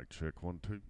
Mic check 1 2.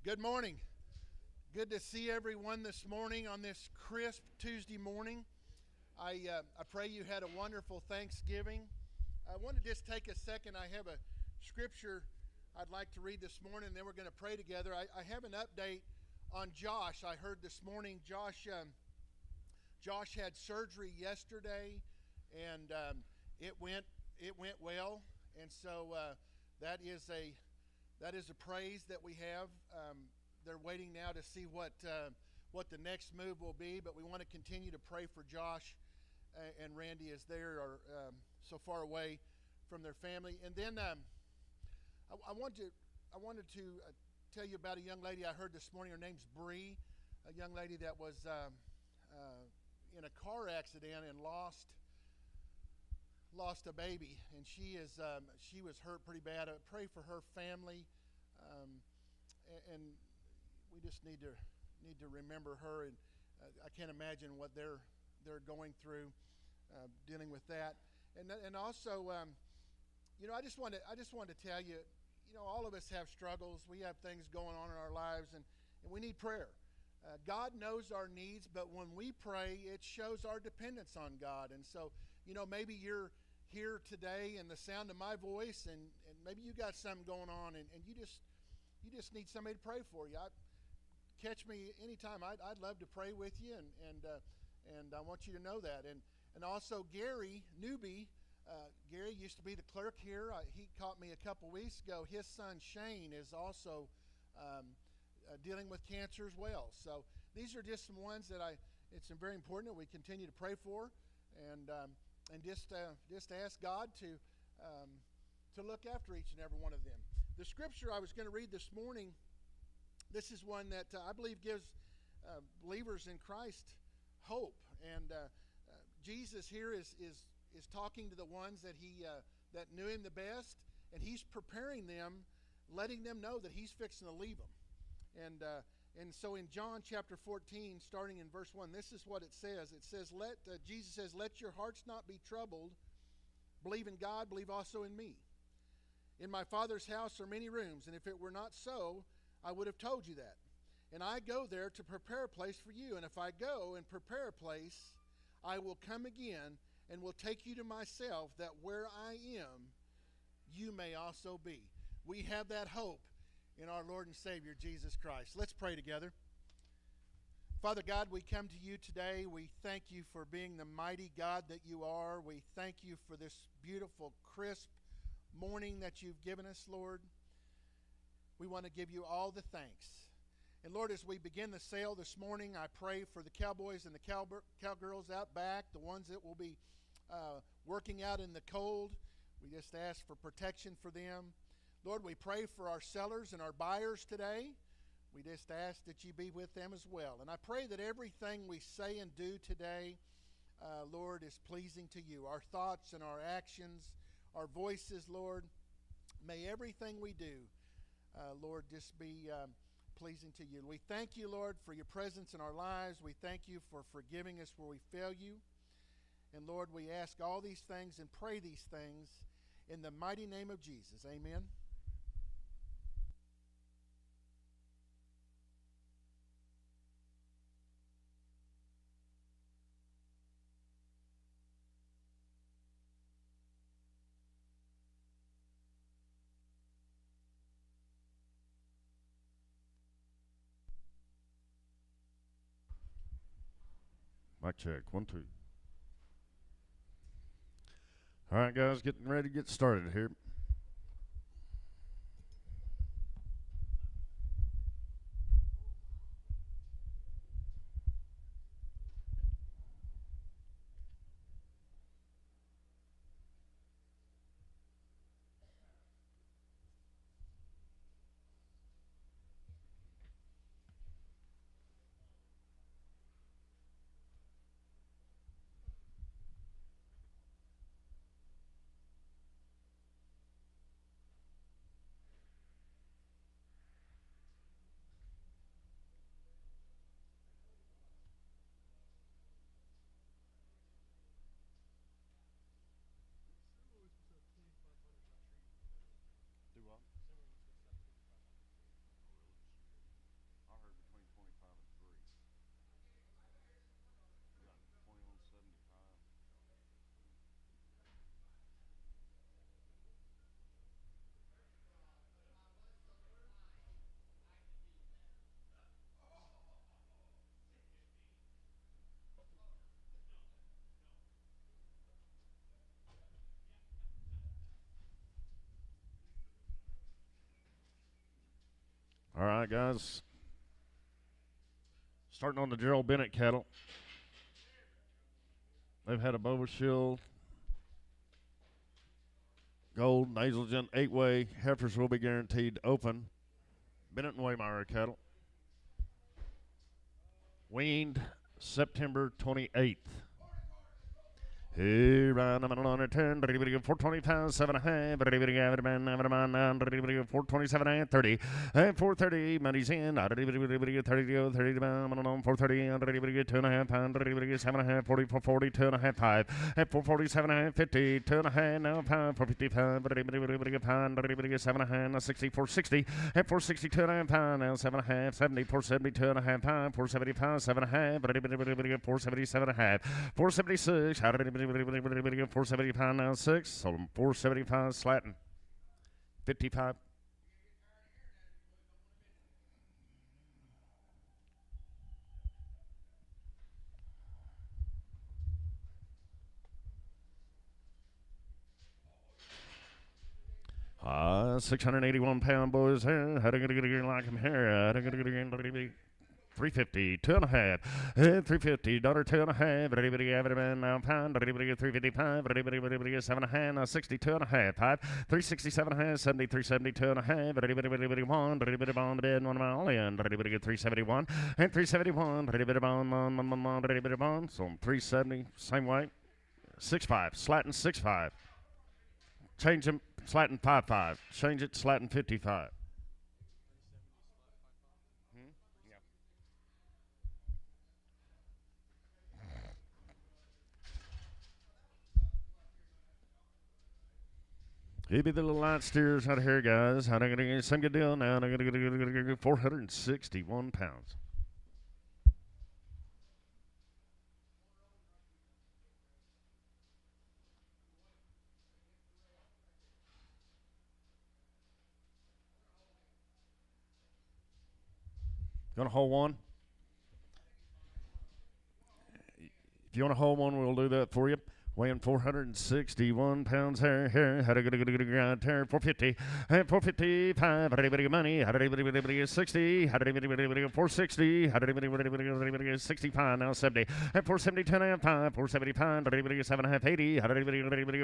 Good morning. Good to see everyone this morning on this crisp Tuesday morning. I pray you had a wonderful Thanksgiving. I want to just take a second. I have a scripture I'd like to read this morning, and then we're going to pray together. I have an update on Josh. I heard this morning Josh had surgery yesterday, and it went well, and so that is a praise that we have. They're waiting now to see what the next move will be, but we want to continue to pray for Josh and Randy as they are so far away from their family. And then I wanted to tell you about a young lady I heard this morning. Her name's Bree, a young lady that was in a car accident and lost a baby, and she was hurt pretty bad. I pray for her family, and we just need to remember her. And I can't imagine what they're going through, dealing with that. And also, I just want to tell you, all of us have struggles. We have things going on in our lives, and we need prayer. God knows our needs, but when we pray, it shows our dependence on God. And so, maybe you're here today and the sound of my voice, and maybe you got something going on, and you just need somebody to pray for you. Catch me anytime. I'd love to pray with you, and I want you to know that. And also Gary Newby, Gary used to be the clerk here. He caught me a couple weeks ago. His son Shane is also dealing with cancer as well. So these are just some ones that it's very important that we continue to pray for, and just ask God to look after each and every one of them. The scripture I was going to read this morning, this is one that I believe gives believers in Christ hope. And Jesus here is talking to the ones that that knew him the best, and he's preparing them, letting them know that he's fixing to leave them. And so in John chapter 14, starting in verse 1, this is what it says. It says, Jesus says, "Let your hearts not be troubled. Believe in God, believe also in me. In my Father's house are many rooms, and if it were not so, I would have told you that. And I go there to prepare a place for you. And if I go and prepare a place, I will come again and will take you to myself, that where I am, you may also be." We have that hope in our Lord and Savior, Jesus Christ. Let's pray together. Father God, we come to you today. We thank you for being the mighty God that you are. We thank you for this beautiful, crisp morning that you've given us, Lord. We want to give you all the thanks. And Lord, as we begin the sale this morning, I pray for the cowboys and the cowgirls out back, the ones that will be working out in the cold. We just ask for protection for them. Lord, we pray for our sellers and our buyers today. We just ask that you be with them as well. And I pray that everything we say and do today, Lord, is pleasing to you. Our thoughts and our actions, our voices, Lord, may everything we do, Lord, just be pleasing to you. We thank you, Lord, for your presence in our lives. We thank you for forgiving us where we fail you. And Lord, we ask all these things and pray these things in the mighty name of Jesus. Amen. Mic check, 1, 2. All right, guys, getting ready to get started here. All right, guys. Starting on the Gerald Bennett cattle. They've had a Boba Shield, Gold, Nasalgen, 8-way. Heifers will be guaranteed open. Bennett and Waymire cattle. Weaned September 28th. Hey, round on a turn, 425, 7.5, 427, 30, and 430, money's in, 30 to 430, 2.5 pound, 7.5, 40, 440, 2.5, 5, and 447, 50, 2.5, now pound, 455, pound, 7.5, 60, 460, and 460, 2.5 pound, now 7.5, 70, 470, 2.5 pound, 475, 7.5, 477.5, 476, 470 pound now 6, sold them 475 slatting 55. Ah, 681 pound boys here. How to get like him here? 350, 2.5, 350, $2.5, now pound, 355, 7.5, now 60, 2.5, 5, 360, 7.5, 70, 370, 2.5, 1, bond bid, 1 mile in, 371, and 371, bond, so 370, same way, 6.5, slatting 6.5, change him, slatting 5.5, change it, slatting 55. He be the little light steers out of here, guys. How they gonna get some good deal now? They're gonna get 461 pounds. Gonna hold one? If you want to hold one, we'll do that for you. Weighing 461 pounds here, had a good ground here, 450, and 455, had a money, had a 60, had a 460, had a 65, now 70, and 470, 10.5, 475, had a 7.5, 80, had a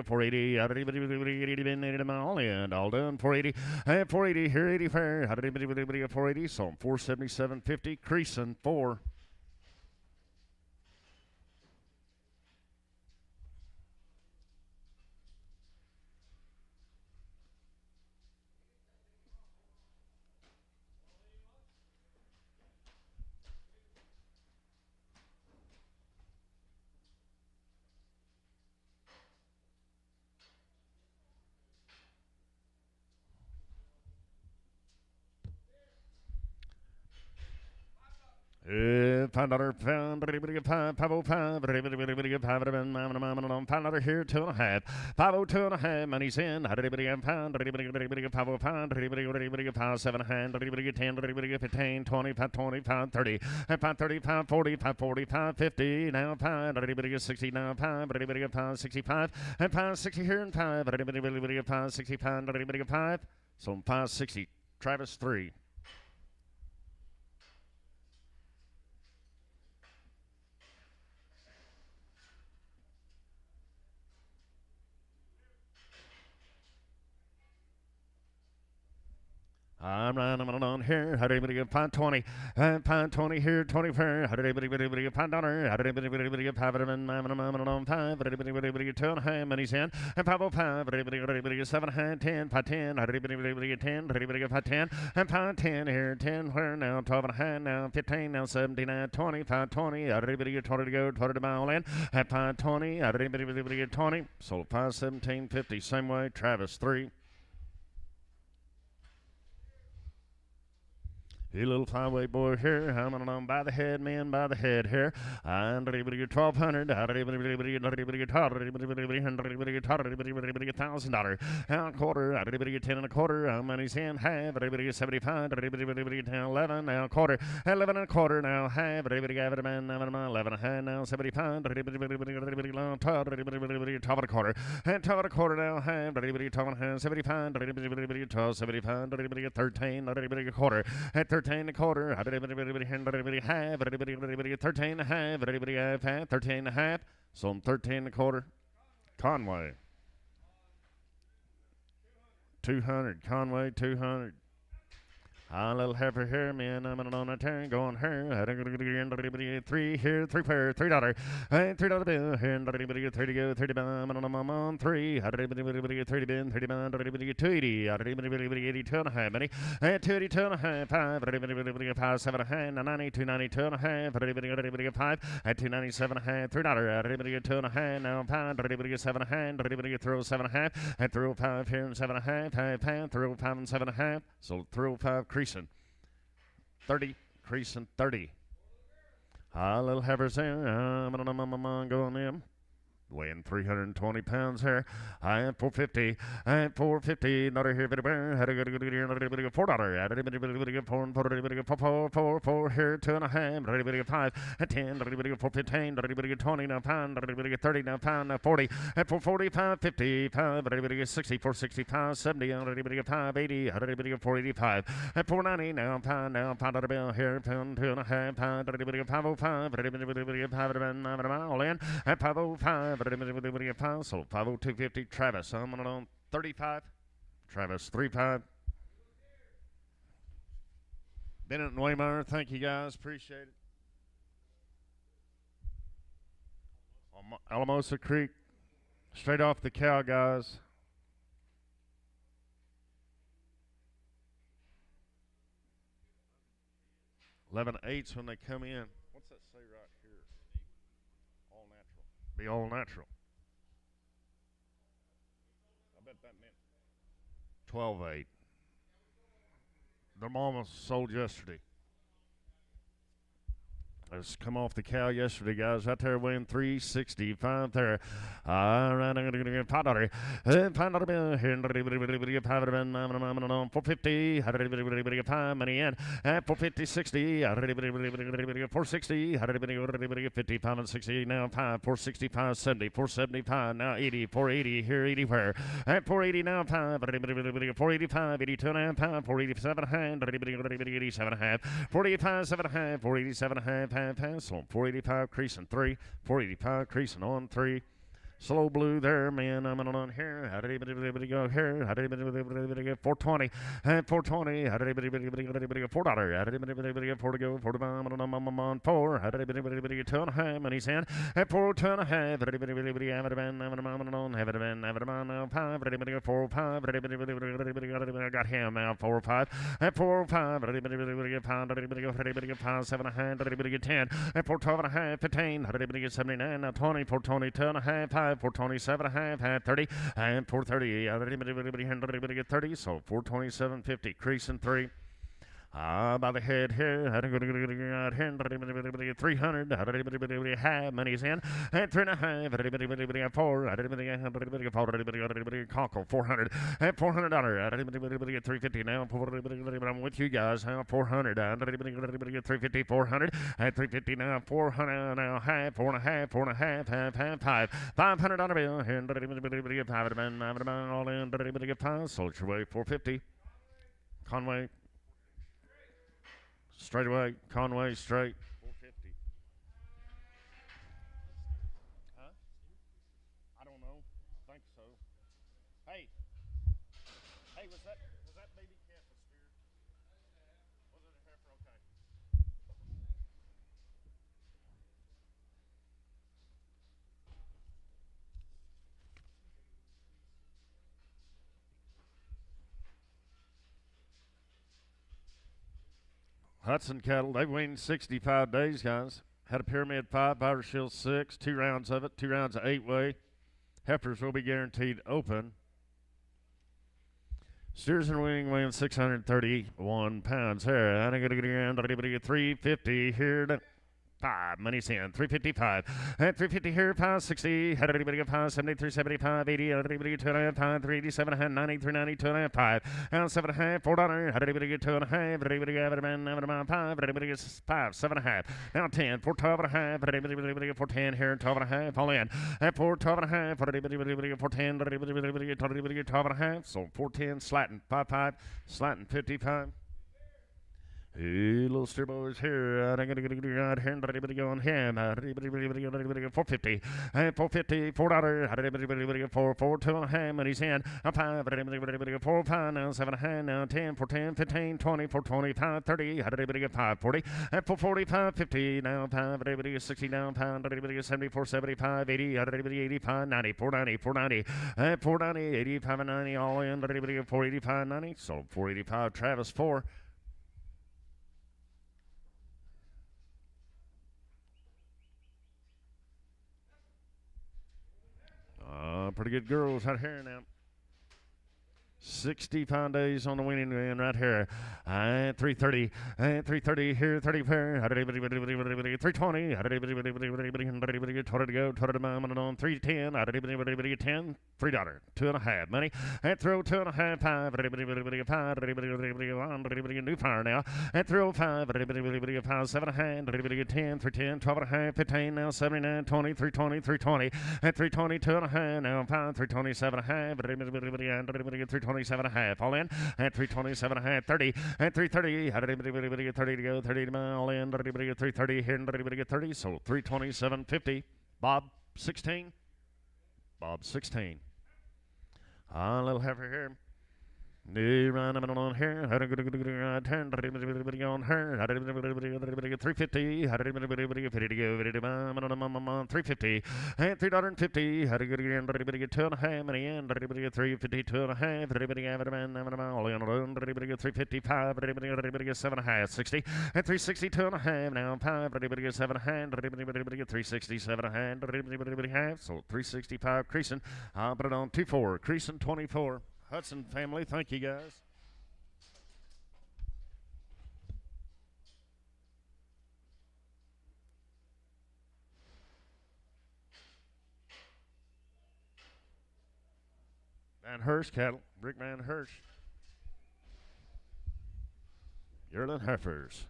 480, had a all in, all done, 480, and 480, here 80 fair, had a 480, so 477.50, creasing 4. $5 pound, 505, 505 here, 2.5, 502.5, money's in, pound, 505, 7 hand, 10, 15, 20, 25, 30, 530, 540, 540, 550, now pound, 60, now pound, 65, and 560 here, and 560 pound, 5, so 560, Travis 3. I'm on here. How do you get $5.20? $5.20 here, 20 fair. How do you get $5? How do you get $5? 2.5 money's in. And 505. 7 hand 10. 510. How do you get 10? How do you get 510? And 510 here, 10 where now? 12 and a half now. 15 now. 79. 20. 520. How do you get 20 to go? 20 to mile in. At 520. How do you get 20? Sold 517.50. Same way. Travis 3. You little flyweight boy here, I'm on by the head, man, by the head here. And 1,200, $1,000. And quarter, 10 and a quarter, money's in half, 75, 11, now quarter, 11 and a quarter, now half, 11 and a half, now 75, top of the quarter, and top of the quarter now half, 75, 75, 13, quarter, at 13 and a quarter, 13 and a half, 13 and a half, so 13 and a quarter. Conway, 200, Conway, 200. A little heifer here, man. I'm on a turn, going her. Three here, $3. $3 bill here. 30 go, 30 bum on 3. 30 bin, 30 bum, 280. 82 and a half, money. 282 and a half, 5. 5, 7 and a half, 90, 292 and a half. 5 at 297 and a half, $3. 2 and a half, now 5. 7 and a half, 307 and a half. At 305 here and 7 and a half, 305 and 7 and a half. So 305 creasing 30, creasing 30. A little heifers there. I'm going in. Weighing 320 pounds here. I am 450. I am 450. Not here, but had a good $4. Four here, 2.5. 5 at 10. 415. 20 now pound. 30 now pound. 40 at 445. 55. 60. 465. 70. 580. 485 at 490 now pound. Now pound out a bill here. Pound 2.5. Pound 505. All in at 505. So 50250 Travis. I'm on 35. Travis 35. Bennett and Waymire, thank you guys. Appreciate it. Alamosa Creek, straight off the cow, guys. $11.8 when they come in. What's that say right here? All natural. Be all natural. I bet that meant 12.8. Their mama sold yesterday. Let's come off the cow yesterday, guys. Right there weighing 365 there. All right, I'm going to get a pot order. $5 bill here. 450. 5 money in. 450, 60. 460. 55 and 60. Now 5. 465, 70. 475. Now 80. 480 here. 80 where? At 480 now 5. 485. 82 and a half. 487 and a half. 87 and a half. 485, 7 and a half. 487 and a half. So 485 creasing 3, 485 creasing on 3. Slow blue there, man. I'm on here. How did anybody go here? How did anybody get 420? 420. How did anybody get $4? How did anybody get 4 to go? 4 to I'm on 4. How did anybody get 2.5? Money's in at 4, 2.5. How did anybody have it been? Have it been now 5. How did anybody get 4, 5? How did anybody got him now 4, 5. At 4, 5. How did anybody get 5? How did anybody get 5, 7.5? How did anybody get 10? At 4, 12 and a half, 15. How did anybody get 79? Now 20, 420, 2.5, 5. 427 and a half, had 30, and 430. Everybody get 30, so 427.50, creasing 3. By the head here, 300, have money's in, and 3.5, 4, cockle, 400, and $400, 350 now, I'm with you guys, 400, 350, 400, and 350 now, 400 now, half, 4.5, half, 500 bill, and all in, sold your way, 450, Conway. Straight away, Conway, straight. 450. Huh? I don't know. I think so. Hey, was that baby calf a steer? Was it a heifer? Okay. Hudson cattle, they've weaned 65 days, guys. Had a pyramid 5, Beaver Shield 6, 2 rounds of it, 2 rounds of 8-way. Heifers will be guaranteed open. Steers and wing weighing 631 pounds here. I'm going to get around 350 here. 5, money's in, 355, at 350 here, 560, had anybody get 570, 375, 80, had anybody get 2.5, 387, 90, 390, 2.5, 5, and 7.5, $4, had anybody get 2.5, had anybody get 5, had anybody get 5, 7.5, now 10, 4, 12.5, had anybody get 410 here, 12.5, all in, at 4, 12.5, had anybody get 410, had anybody get 12.5, so 410, slatting, 5, slatting, 55. Hey, little steer boys here. I'm going to get right here. Everybody going him. 450. 450. $4. Everybody get 4, 2.5. Money's in. 5. Everybody get 4, 5. Now 7.5. Now 10. 4, 10, 15, 20. 4, 25, 30. Everybody get 540. At 445, 50. Now 5. Everybody get 60. Now 5. Everybody get 74, 75, 80. Everybody 85, 90. 490, 490. At 490, 85, and 90. All in. Everybody get 485, 90. So 485. Travis 4. Pretty good girls out here now. 65 days on the winning end right here. 330. 330 here, 30 pair. 320. 20 to go. 20 to on 310. 10. $3. 2.5. Money. At throw 2.5. 5. 5. New fire now. At throw 5. 5. 7.5. 10. 310. 12.5. 15. Now 79. 20. 320. 320. At 320. 2.5. Now 5. 327.5. 320. 27.5, all in at 327.5, 30 at 330. How did anybody get 30 to go? 30 to mile, all in. Did anybody get 330 here? Did anybody get 30? So 327.50. Bob 16. Bob 16. A little heifer here. Run on here. How did turn? On her. How did 350? How did 50 to go? 350 and $3.50. How did everybody get 2.5? Money in. Everybody get 350, 2.5. Everybody have it, man. All in. Everybody get 355. Everybody get 7.5. 60 and 360, 2.5. Now 5. Everybody get 7.5. Everybody get 360, 7.5. Everybody have. So 365 creasing. I'll put it on 24. Creasing 24. Hudson family, thank you guys. Van Hirsch cattle, Rick Van Hirsch. Yearling heifers.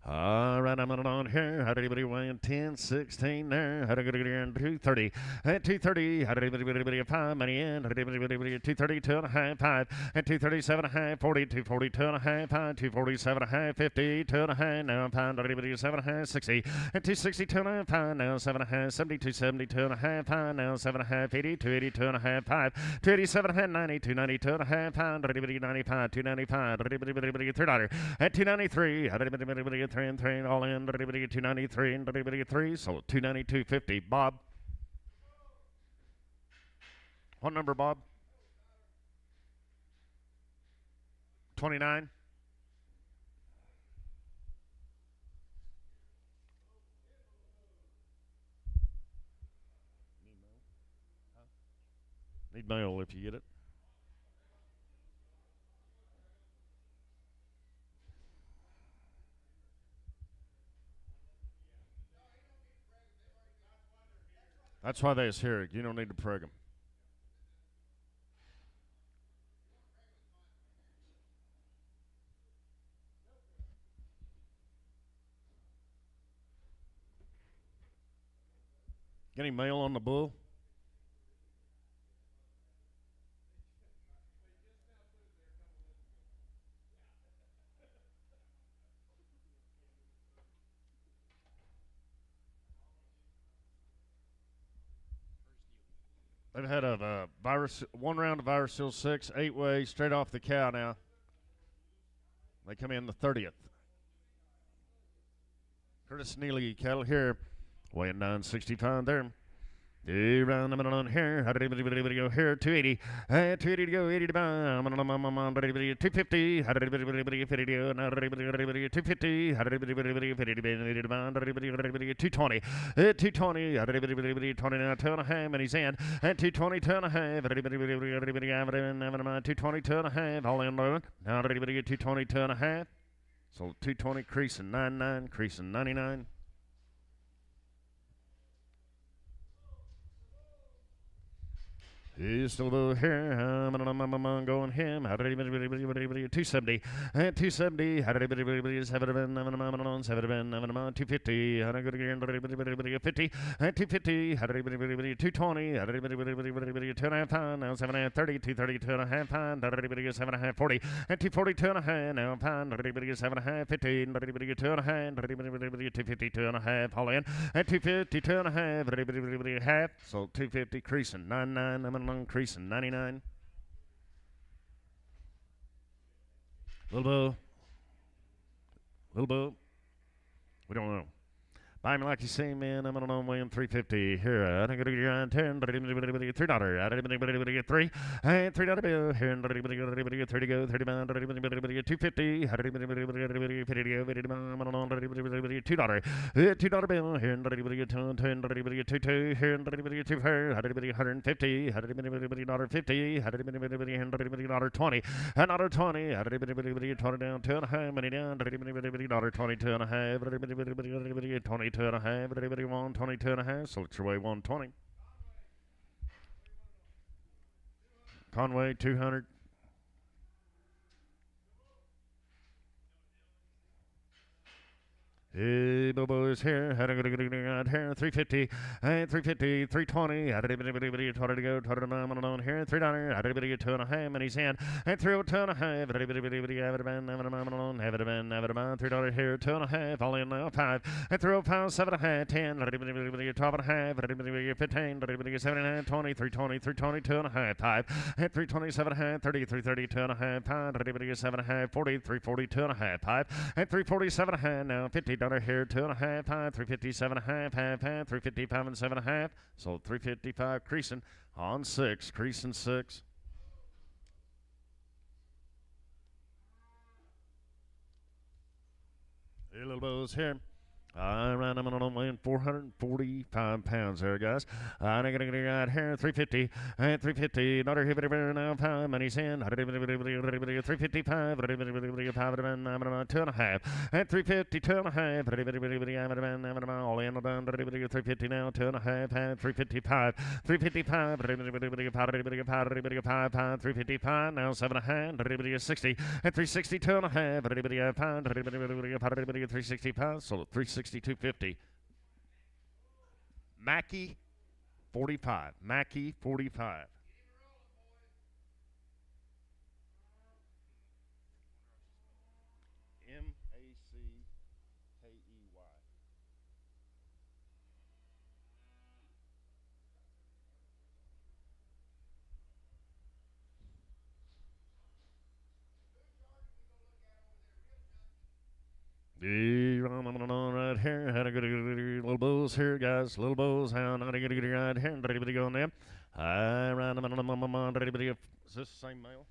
All right, I'm on here. How did anybody win? 10, 16 there. How did anybody get in? 230. At 230, how did anybody get 5 money in? How did anybody get 230, 2.5, 5. At 237.5, 40, 240, 2.5, 5, 247.5, 50, 2.5. Now 5, did anybody get 7.5, 60. At 260, 2.5, 5. Now 7.5, 72, 70, 2.5, 5. Now 7.5, 80, 280, 2.5, 5. 287.5, 90, 290, 2.5, 5. Did anybody get 95, 295. Did anybody get $3? At 293, how did anybody get 3 and 3 all in? Did anybody get 293 and did anybody get 3? So 292.50. Bob. What number, Bob? 29. Need mail if you get it. That's why they's here. You don't need to preg them. Get any mail on the bull? They've had a virus, one round of virus seal 6, 8-way, straight off the cow now. They come in the 30th. Curtis Neely cattle here, weighing 965 there. Round on here, how did everybody go here? 280, 280 to go, 80 to buy, 250, how did everybody 50 to go, 250, how did everybody 50 to buy, 220, 220, how did everybody 20 now, 2.5, and he's in, and 220, 2.5, everybody have it in, 220, 2.5, all in, now everybody get 220, 2.5, so 220, creasing 99, creasing 99. He's still over here. I'm going him. How did he 270? 270. How did he 250? How did he 50? 250. How did he 220? How did he 2.5 pound? Now 7.5 30. 230 2.5 pound. How did he 7.5 40? 240 2.5 now pound. How did he 7.5 15? How did he 2.5? How did he 250 2.5? All in. 250 2.5. How did he half? So 250 creasing 99. Creasing 99. Little bow. We don't know. Buy me like you say, man. I'm on weighing 350 here. I think it'll get around 10, but $3. I didn't get 3. And $3 bill here. And $30 to go. 30 pound. 250. I didn't get 50 to go. $2. $2 bill here. And $10. 22 here. And $2 here. I didn't get 150. I didn't get $50. I didn't get 20. Another 20. I didn't get 20 down. 2.5 money down. I didn't get 22 and a half. I didn't get 20. 22.5, everybody won 22.5, so it's your way 120. Conway 200. Hey, Bobo is here. Had a good here. 350. 350. 320. Had a bit to go. On here. $3. Had a bit 2.5. And he's in. And 2.5. Have it been. $3 here. 2.5. All in now. 5. And 3.5. 7.5. 10. 12.5. 15. 7.5. 20. 320. 320. 2.5. 5. And 327.5. 30. 330. 2.5. 5. 7.5. 40. 340. 2.5. 5. And 347.5. Now 50. Here, 2.5, 357.5, half, 355 and 7.5. So 355 creasing on 6, creasing 6. Hey, little bows here. I ran him on weighing 445 pounds there, guys. I'm going to get right here, 350, and 350, another hit now, 5 money's in, 355, 2.5, and 350, 2.5, all in, 350 now, 2.5, and 355, 355, 355, now 7.5, 60, and 360, 2.5, 365, so 362.50. Mackey 45. Mackey 45. M-A-C-K-E-Y. Right here, had a good little bulls here, guys. Little bulls, how not a good right here. Everybody going there. I ran them on. Is this the same male?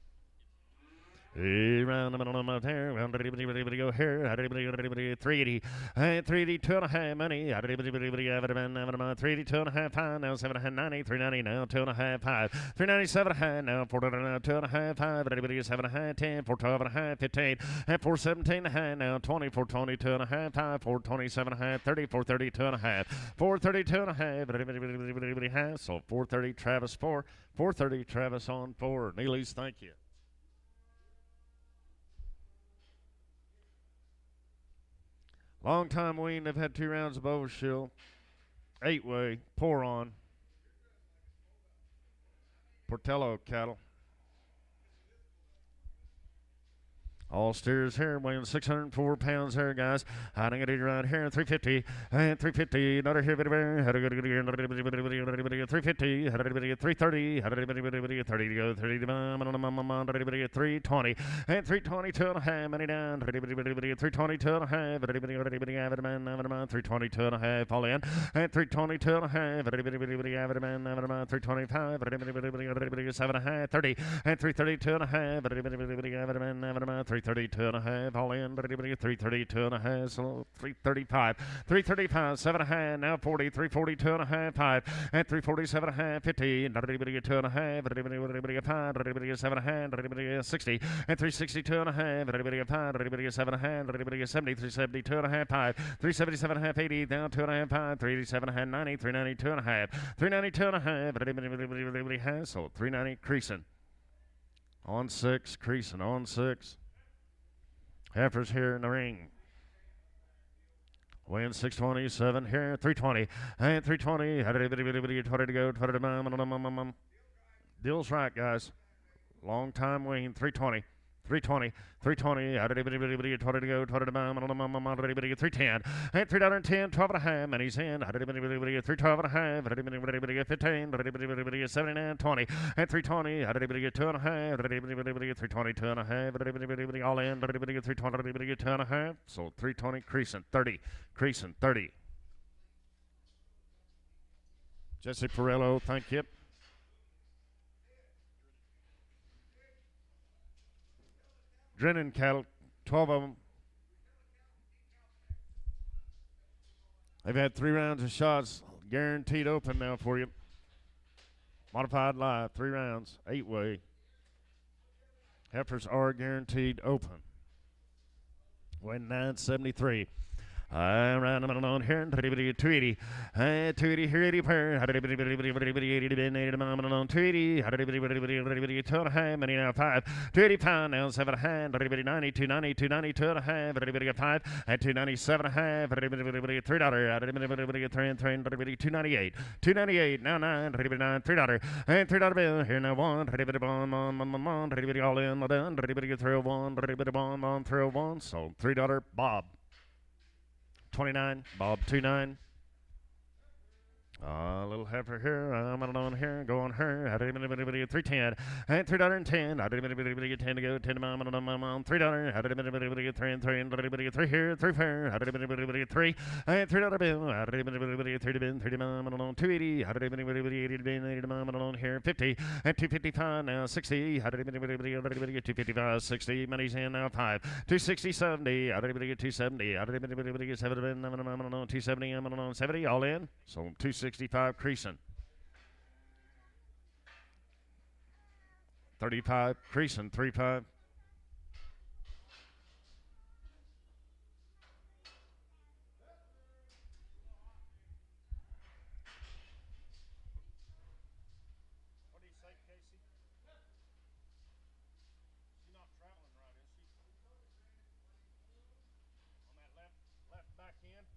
Round the there, round everybody go here, 380, 380, 2.5 money, 380, 2.5 pound, now 790, 390, now 2.5 5, 397 high, now 2.5 5, everybody is 7.5, 10, 412.5, 15, and 417 high, now 20, 420, 2.5 5, 427 high, 30, 430, 2.5, 432 and a half, everybody has, so 430 Travis 4, 430 Travis on 4. Neely's, thank you. Long time wean, they've had 2 rounds of overshill. 8-way, pour on. Portello cattle. All steers here weighing 604 pounds here, guys. Hiding it right here, 350, and 350. Another here, 350, 330, 30 to go, 30 to 320, and 322 and a half, money down, 322 and a half, 322 and a half, all in, and 322 and a half, 325, 7 and a half, 30, and 332 and a half, 332 and a half, all in, 332 and a half, so 335, 335, 7 and a half, now 40, 342 and a half, 5, and 347 and a half, 50, 2 and a half, 5, 7 and a half, 60, and 362 and a half, 5, 7 and a half, 70, 372 and a half, 5, 377 and a half, 80, down 2 and a half, 5, 387 and a half, 90, 392 and a half, 392 and a half, so 390 creasing. On 6, creasing on 6. Heifers here in the ring. Weighing 627 here, 320, and 320, 20 to go, 20 to Deal's right, guys. Long time weighing, 320. 320, 320, 20 to go, 20 to 310, and $310, 12 and a half, and he's in, 312 and a half, 15, 79, 20, and 320, 2 and a half, 320, 2 and a half, all in, 320, 2 and a half, so 320, creasing 30, creasing 30. Jesse Perillo, thank you. Drennan cattle, 12 of them. They've had 3 rounds of shots, guaranteed open now for you. Modified live, 3 rounds, 8-way. Heifers are guaranteed open. Weighing 973. Around them on here, 280, 280 here, 80 per, 280, 2 and a half, money now 5, 285 now 7 and a half, 290, 290, 290, 2 and a half, 5, and 297 and a half, $3, 298, 298 now 9, $3, and $3 bill here now 1, all in, done, 301, 301, so $3 Bob. 29, Bob 29. Little heifer here, I'm on here, go on her, 310, and $310, 10 to go, 10 to $3, 3 here, 3 fair, 3, and $3 bill, 3 to bin, 3 to 280, 80 here, 50, and 255 now, 60, 255, 60, money's in now 5, 260, 70, 270, 270, 70, all in, so 265 creasing. 35 creasing, 35. What do you say, Casey? She's not traveling right, is she? On that left back end?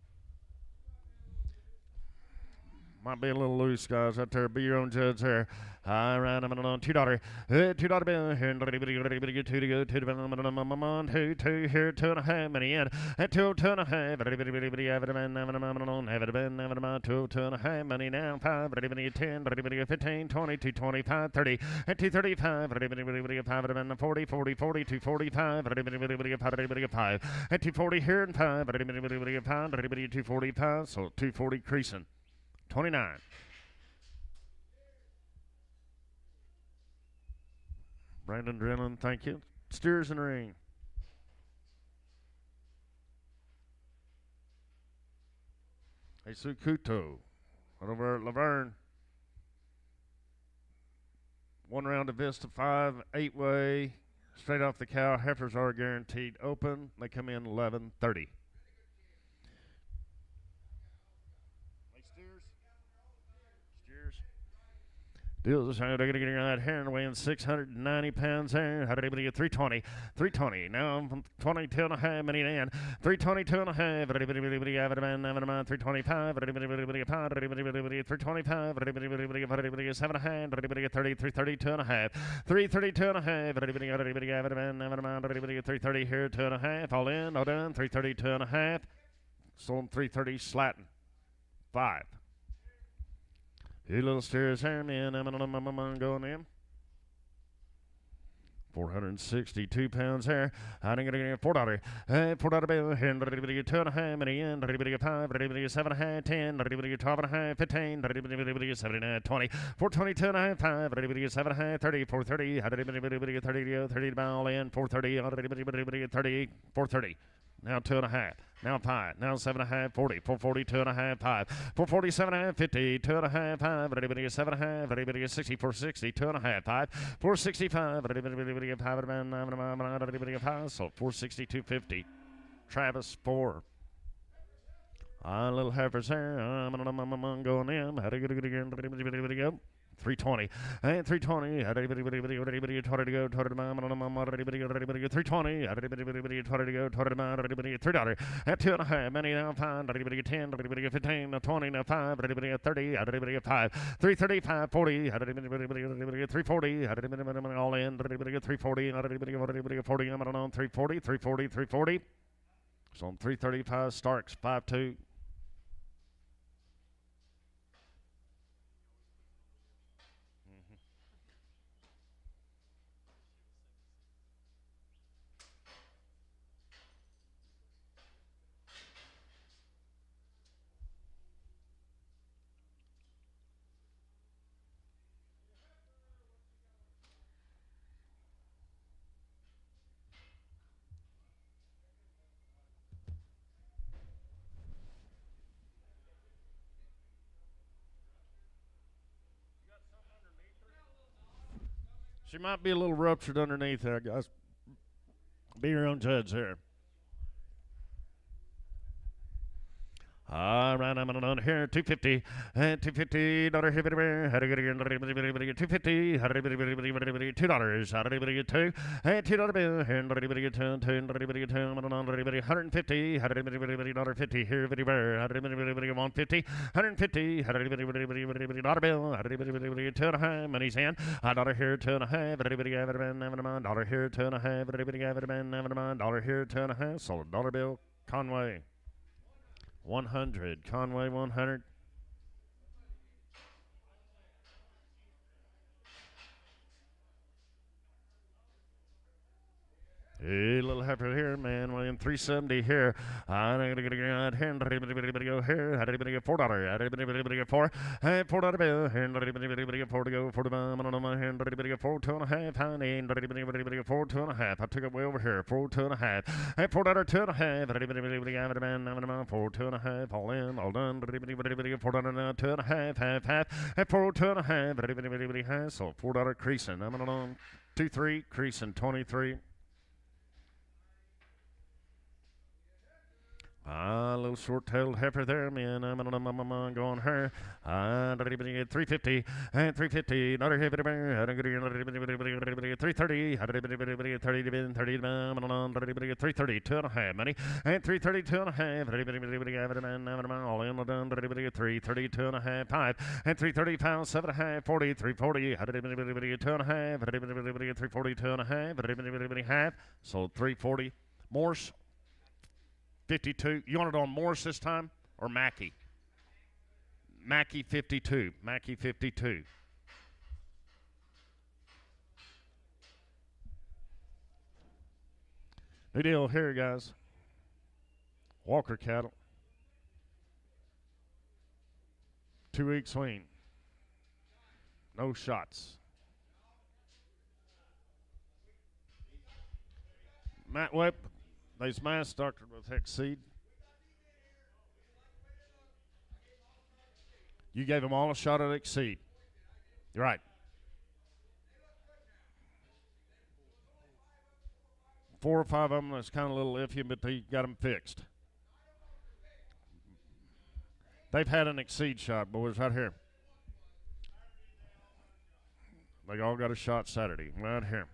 Might be a little loose, guys, out there. Be your own judge there. Around $2. $2 bill here. 2 to go. 2 to 2 here. 2 and a half. Money in. And 2 and a half. 2 and a half. Money now. 5. 10. 15. 20. 225. 30. And 235. 40. 40. 40. 245. 5. And 240 here and 5. 245. So 240 creasing. 29. Brandon Drennan, thank you. Steers in the ring. Jesus Couto, right over at Laverne. 1 round of Vista 5, 8-way. Straight off the cow. Heifers are guaranteed open. They come in 11:30. Deals right here, weighing 690 pounds there. How did anybody get 320? 320. Now 22 and a half, many in. 322 and a half. 325. 325. 7 and a half. 332 and a half. 332 and a half. 330 here, 2 and a half. All in, all done. 332 and a half. Sold 330 slatting. 5. You little steers here, man. I'm going in. 462 pounds here. I'm going to get $4. $4 bill. $2 and a half. Many in. $5. 7 and a half. 10. $12 and a half. 15. $79. 20. 422 and a half. 5. 7 and a half. 30. 430. 30 mile in. 430. 38. 430. Now 2 and a half. Now 5. Now 7 and a half. 40. 442 and a half. 5. 447 and a half. 50. 2 and a half. 5. 7 and a half. 60. 460. 2 and a half. 5. 465. 5. So 462.50. Travis 4. Little heifers there. I'm going in. How do you go? 320 and 320. 320. 3 at 2 and a half. Many now 5. 10. 15. 20. 5. 30. 5. 335. 40. 340. All in. 340. 40. I'm on 340. 340. 340. So on 335. Starks 5-2. She might be a little ruptured underneath there, guys. Be your own judge here. All right, I'm on here. 250 and $250. How do you get again? 250. How do you get $2? How do you get 2? And $2 bill. And $2. 150. How do you get 50 here? How do you get 150? 150. How do you get $1 bill? How do you get 2 and a half? Money's in. $1 here, 2 and a half. $1 here, 2 and a half. $1 here, 2 and a half. Sold $1 bill. Conway. 100. Conway 100. Hey, little heifer here, man. William 370 here. I'm going to get here. How do you get $4? How do you get 4? Hey, $4 bill. How do you get 4 to go? 4 to bomb. I don't know my hand. How do you get 4? 2 and a half. Honey. How do you get 4? 2 and a half. I took it way over here. 4, 2 and a half. Hey, $4, 2 and a half. How do you get 4, 2 and a half. All in, all done. $4 now, 2 and a half. Half. Hey, 4, 2 and a half. So $4 creasing. I'm going on 2-3 creasing 23. A little short-tailed heifer there, man. I'm going her. 350 and 350. Another heifer there. 330. 30 330. 2 and a half. Money. And 330. 2 and a half. All in the done. 330. 2 and a half. 5. And 335. 7 and a half. 40. 340. 2 and a half. 340. 2 and a half. So 340. Morse. 52. You want it on Morse this time or Mackey? Mackey 52. Mackey 52. New deal here, guys. Walker cattle. 2-week swing. No shots. Matt Webb. These mass doctored with Hexseed. You gave them all a shot at Exceed. You're right. Four or five of them that's kind of a little iffy, but they got them fixed. They've had an Exceed shot, boys, right here. They all got a shot Saturday, right here.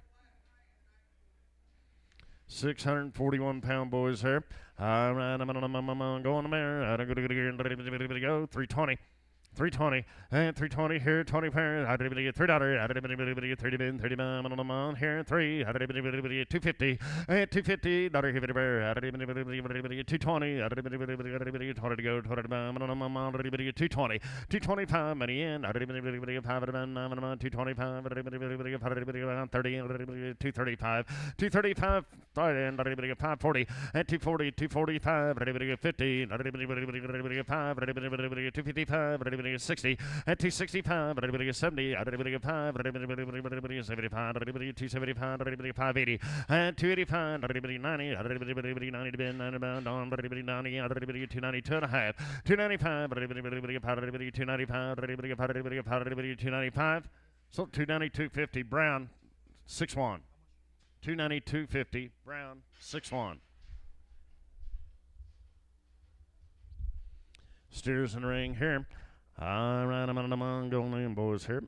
641-pound boys here. All right, I'm going there. Go 320. 320 and 320 here, 20 pounds. I did it $3. I did it 30 bin, 30 on here, 3. I did it 250 and 250. Dollar here, I did it 220. I did it 20 to go, 220, 225 money in. I did it 5 225, 30, 235, 235, and I did it 540 and 240, 245, 50, 5, 255. 60 at 265, 70, 5, 75, 275, 580, and 285, 90, 90 to bin, 90, 290, 2.5, 295, 295, 295, so 290, 250, Brown, 6-1. 290, 250, Brown, 6-1. Steers in the ring here. All right, I'm going in, boys, here.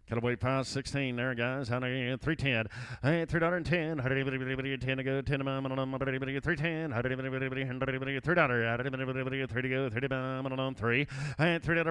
Got away past 16 there, guys. 310. $3.10. 10 to go. 10 to mom. 310. $3. 3 to go. 30 mom. 3. And $3. 3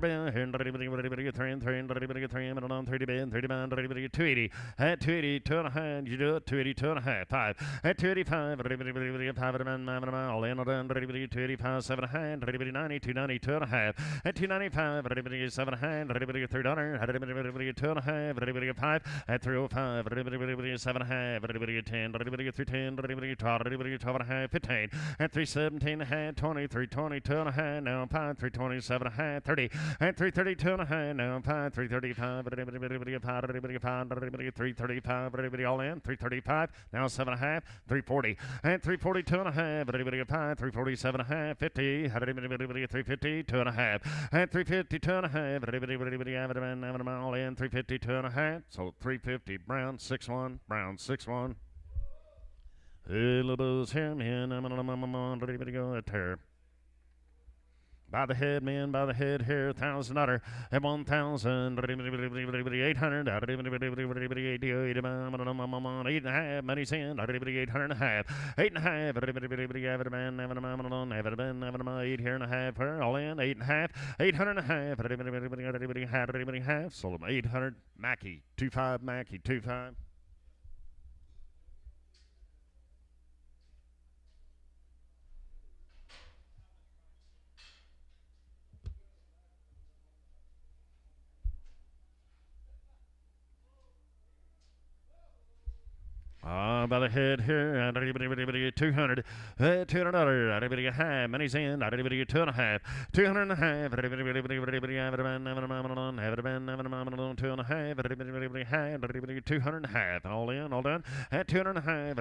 to bend. 30 mom. 280. At 280. 2.5. You do it. 280. 2.5. 5. At 285. 5 to mom. All in. 285. 7.5. 90. 290. 2.5. At 295. 7.5. $3. 2.5. 5 at 305, 7.5, 10, 310, 12.5, 15 at 317.5, 20, 320, 2.5, now 5, 327.5, 30 at 332.5, now 5, 335, 335, all in, 335, now 7.5, 340 at 342.5, 5, 347.5, 50 at 350, 2.5 at 350, 2.5, all in, 350. 2.5, so 350. Brown 6-1. Brown 6-1. Elbows here, man. I'm ready to go at her. By the head, man, by the head here, $1,000 at 1,000, 800, 8.5, money's in, 800.5, 8.5, 8 here and a half, her, all in, 8.5, 800.5, sold them 800, Mackey, 2.5, Mackey, 2.5. By the head here, $200, $200, high, money's in, 2.5, 200.5, 2.5, 200.5, all in, all done, at 200.5,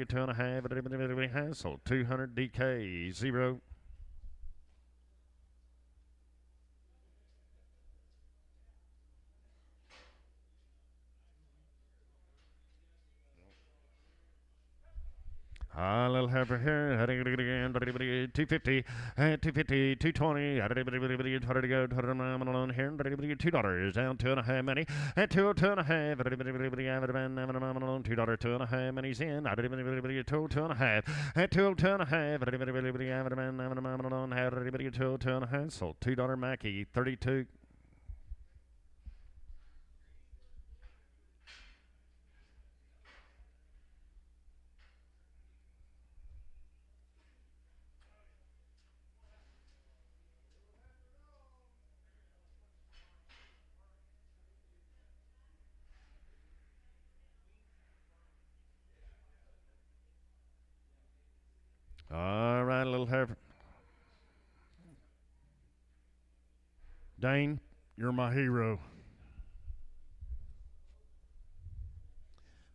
2.5, so 200 DK, 0. A little heifer here, 250, 250, 220, 20 to go, here, $2, down 2.5 money, at 2.5, $2, 2.5 money's in, 2.5, at 2.5, so $2 Mackey, 32. All right, a little heifer. Dane, you're my hero.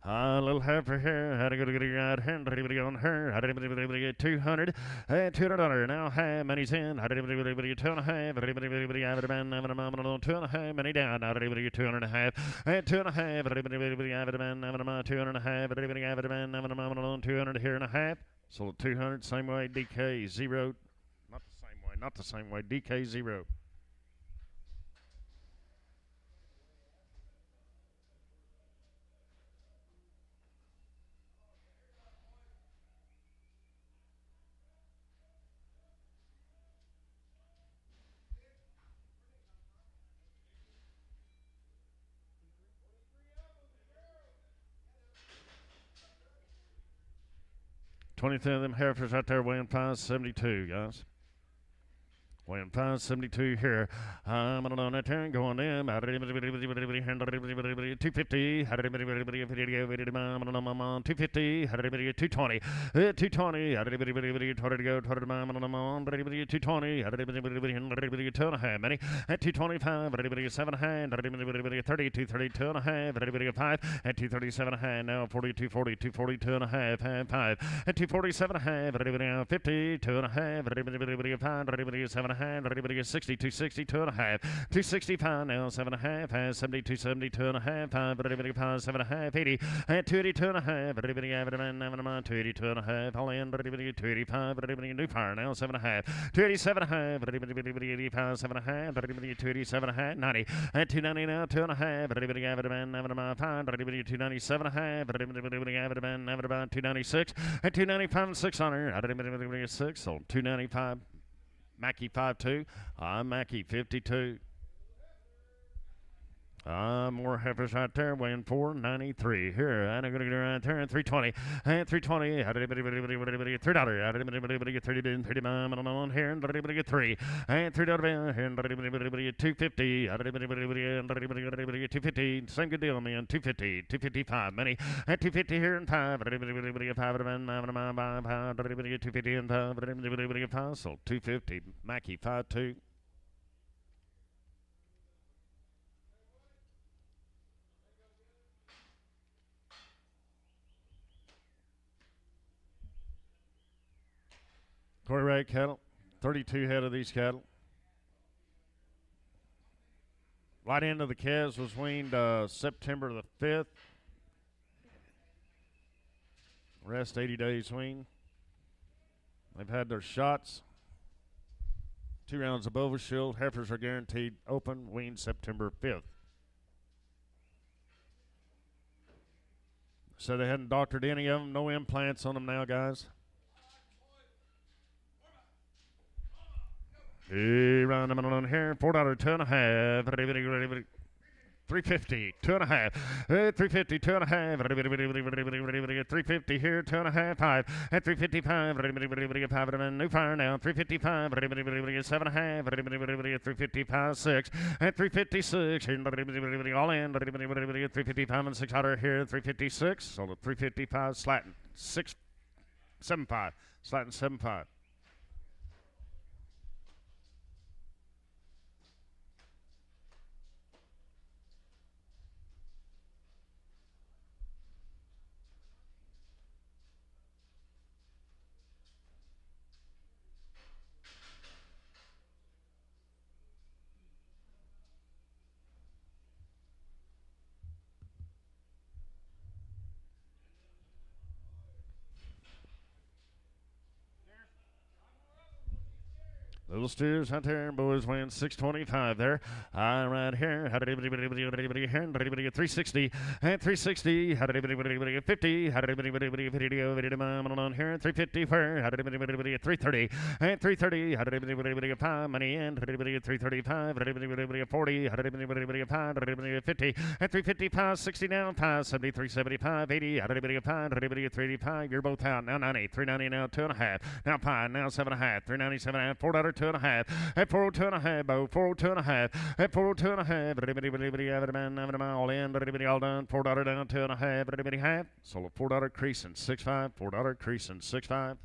A little heifer here, had a good ride here, on her, had a 200, $200. Now high money's in, had a 2.5, two and a half, money down, now 200 and a half, 2.5, 200 here and a half, so 200, same way, DK 0, not the same way, DK 0. $20 of them heifers out there weighing 572, guys. Weighing 572 here. I'm on that turn going in. 250. 250. 220. 220. 220. Many. At 225. 7 high. 30. 232 and a half. 5. At 237 high. Now 42. 40. 242 and a half. 5. At 247 half. 50. 2 and a half. 5. 7 hand, 60, 260, 2 and a half, 265 now, 7 and a half, 72, 72 and a half, 5, 7 and a half, 80, 282 and a half, 282 and a half, all in, 285, new fire now, 7 and a half, 287 and a half, 85, 7 and a half, 287 and a half, 90, 290 now, 2 and a half, 297 and a half, 296, 295 and 600, 6, so 295. Mackie 5'2". I'm Mackie 52. More heifers right there weighing 493. Here, I'm going to get right there at 320. And 320. $3. $30 here, and $3. And $3 here, and $250. 250. Same good deal, man. 250. 255. Many. At 250 here and 5. 250 and 5. So 250. Mackie 5'2". Corey Ray cattle, 32 head of these cattle. Right end of the calves was weaned September the 5th. Rest 80 days wean. They've had their shots. 2 rounds of Bova Shield. Heifers are guaranteed open, weaned September 5th. So they hadn't doctored any of them. No implants on them now, guys. Round them on here, $4, 2 and a half, 350, 2 and a half, 350, 2 and a half, 350 here, 2 and a half, 5, at 355, new fire now, 355, 7 and a half, 355, 6, at 356, all in, 355 and 600 here, 356, so the 355 slatting, 675, slatting 75. Little steers out there, boys weighing 625 there. Right here, 360, and 360, 50, on here, 350, where, 330, and 330, 5, money in, 335, 40, 50, and 355, 60 down, 570, 375, 80, 385, you're both out, now 90, 390 now, 2 and a half, now 5, now 7 and a half, 397, $4, 2 and a half, at 402 and a half, bow, 402 and a half, at 402 and a half, all in, all done, $4 down, 2 and a half, half, so $4 creasing, 6.5, $4 creasing, 6.5.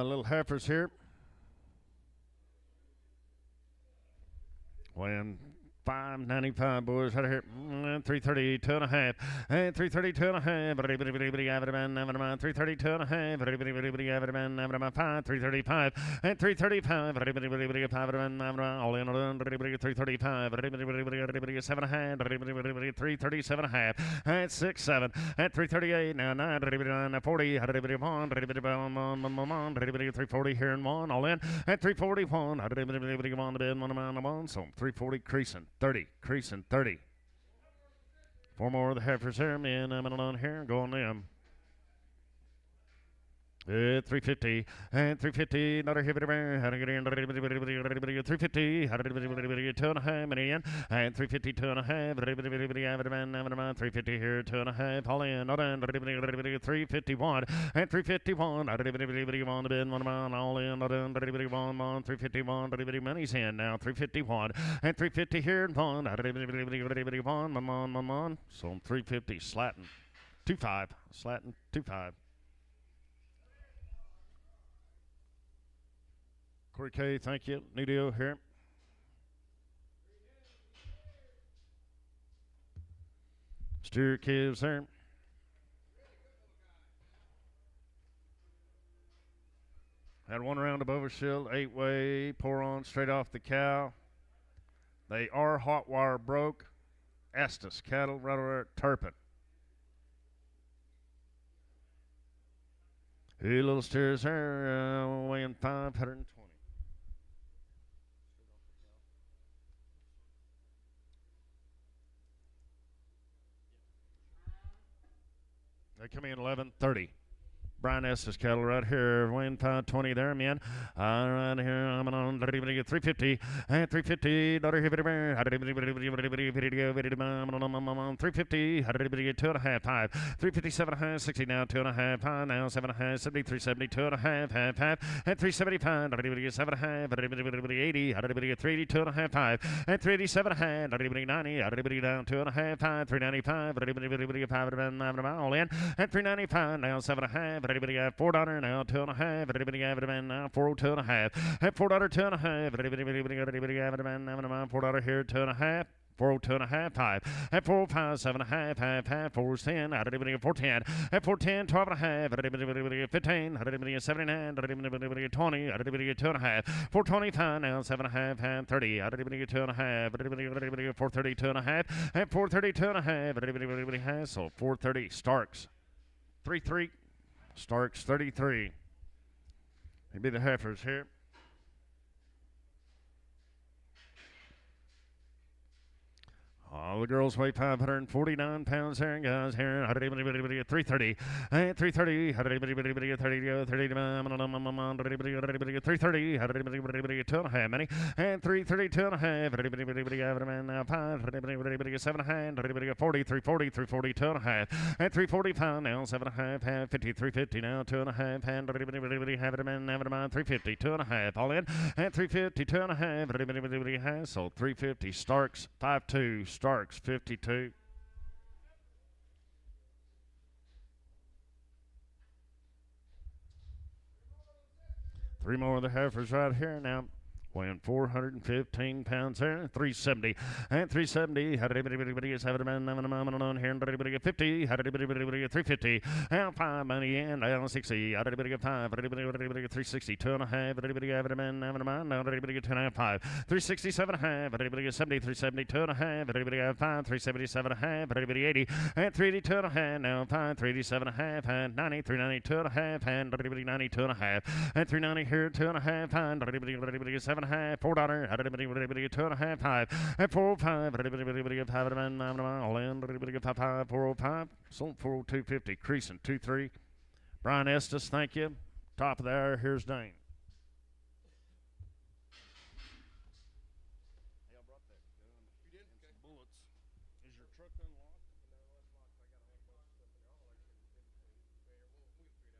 little heifers here. When 595 boys out here. 330, 2.5. And 330, 2.5. 330, 2.5. 335. And 335. All in 335. 7.5. 337.5. And 6, 7. And 338. Now 9. 40. 340 here and 1. All in. And 341. So 340 creasing. 30, creasing, 30. 4 more of the heifers here, men, I'm on here, going them. 350 and 350, another heavy bear, 350, 2.5 million, and 350, 2.5, 350 here, 2.5, all in, not in, 351, and 351, all in, not in, 351, money's in now, 351, and 350 here, and 1, so 350, slatting, 2.5, slatting, 2.5. Corey K, thank you. New deal here. Steer calves there. Had one round of overshield, 8-way, pour on straight off the cow. They are hot wire broke. Estes cattle right over at Turpin. Two little steers there, weighing 520. They come in 11:30. Brian Estes cattle right here, weighing 520 there, man. Right here, I'm on 350 and 350. Daughter here, 350, 2.5, 5, 357, 60 now, 2.5, 5 now, 7.5, 73, 70, 2.5, half, and 375, 7.5, 80, 380, 2.5, 5, and 387, 90, down 2.5, 5, 395, 5, all in, and 395 now, 7.5. Everybody got $4 now, 2.5. Everybody got it now, $4.2.5. At $4, 2.5. Everybody got $4 here, 2.5. 402.5, 5. At 405, 7.5, half, 410. Everybody got 410. At 410, 12.5. Everybody got 15. Everybody got 79. Everybody got 20. Everybody got 2.5. 425 now, 7.5, half, 30. Everybody got 2.5. Everybody got 430, 2.5. At 430, 2.5. Everybody has so 430 Starks. 3-3. Starks 33. Maybe the heifers here. All the girls weigh 549 pounds here, guys. Here, 330. And 330. 30, 330. 2.5 many. And 330, 2.5. 7.5. 40, 340, 340, 2.5. And 345 now, 7.5. 50, 350 now, 2.5. And 350, 2.5. All in. And 350, 2.5. So 350 Starks 5-2. Starks 52. Three more of the heifers right here now. Weighing 415 pounds there, 370. And 370, had everybody is having a man on here, and everybody get 50, had everybody get 350. And 5 money in, down 60, had everybody get 5, everybody get 360, 2.5, everybody have a man, now everybody get 2.5, 5, 367.5, everybody get 70, 370, 2.5, everybody have 5, 377.5, everybody 80, and 382 2.5, now 5, 387.5, and 90, 392 2.5, and everybody 92 2.5, and 390 here, 2.5, and everybody get 7. $4. Everybody get 2.5, 5. At 405, everybody get 5. All in, everybody get 5, 405. Sold 402.50. Creasing 2-3. Brian Estes, thank you. Top of the hour. Here's Dane. Hey, I brought that gun. You did? Okay. Bullets. Is your truck unlocked? No, it's locked. I got a whole bunch of stuff in there. All I can do is we'll figure it out here in a minute.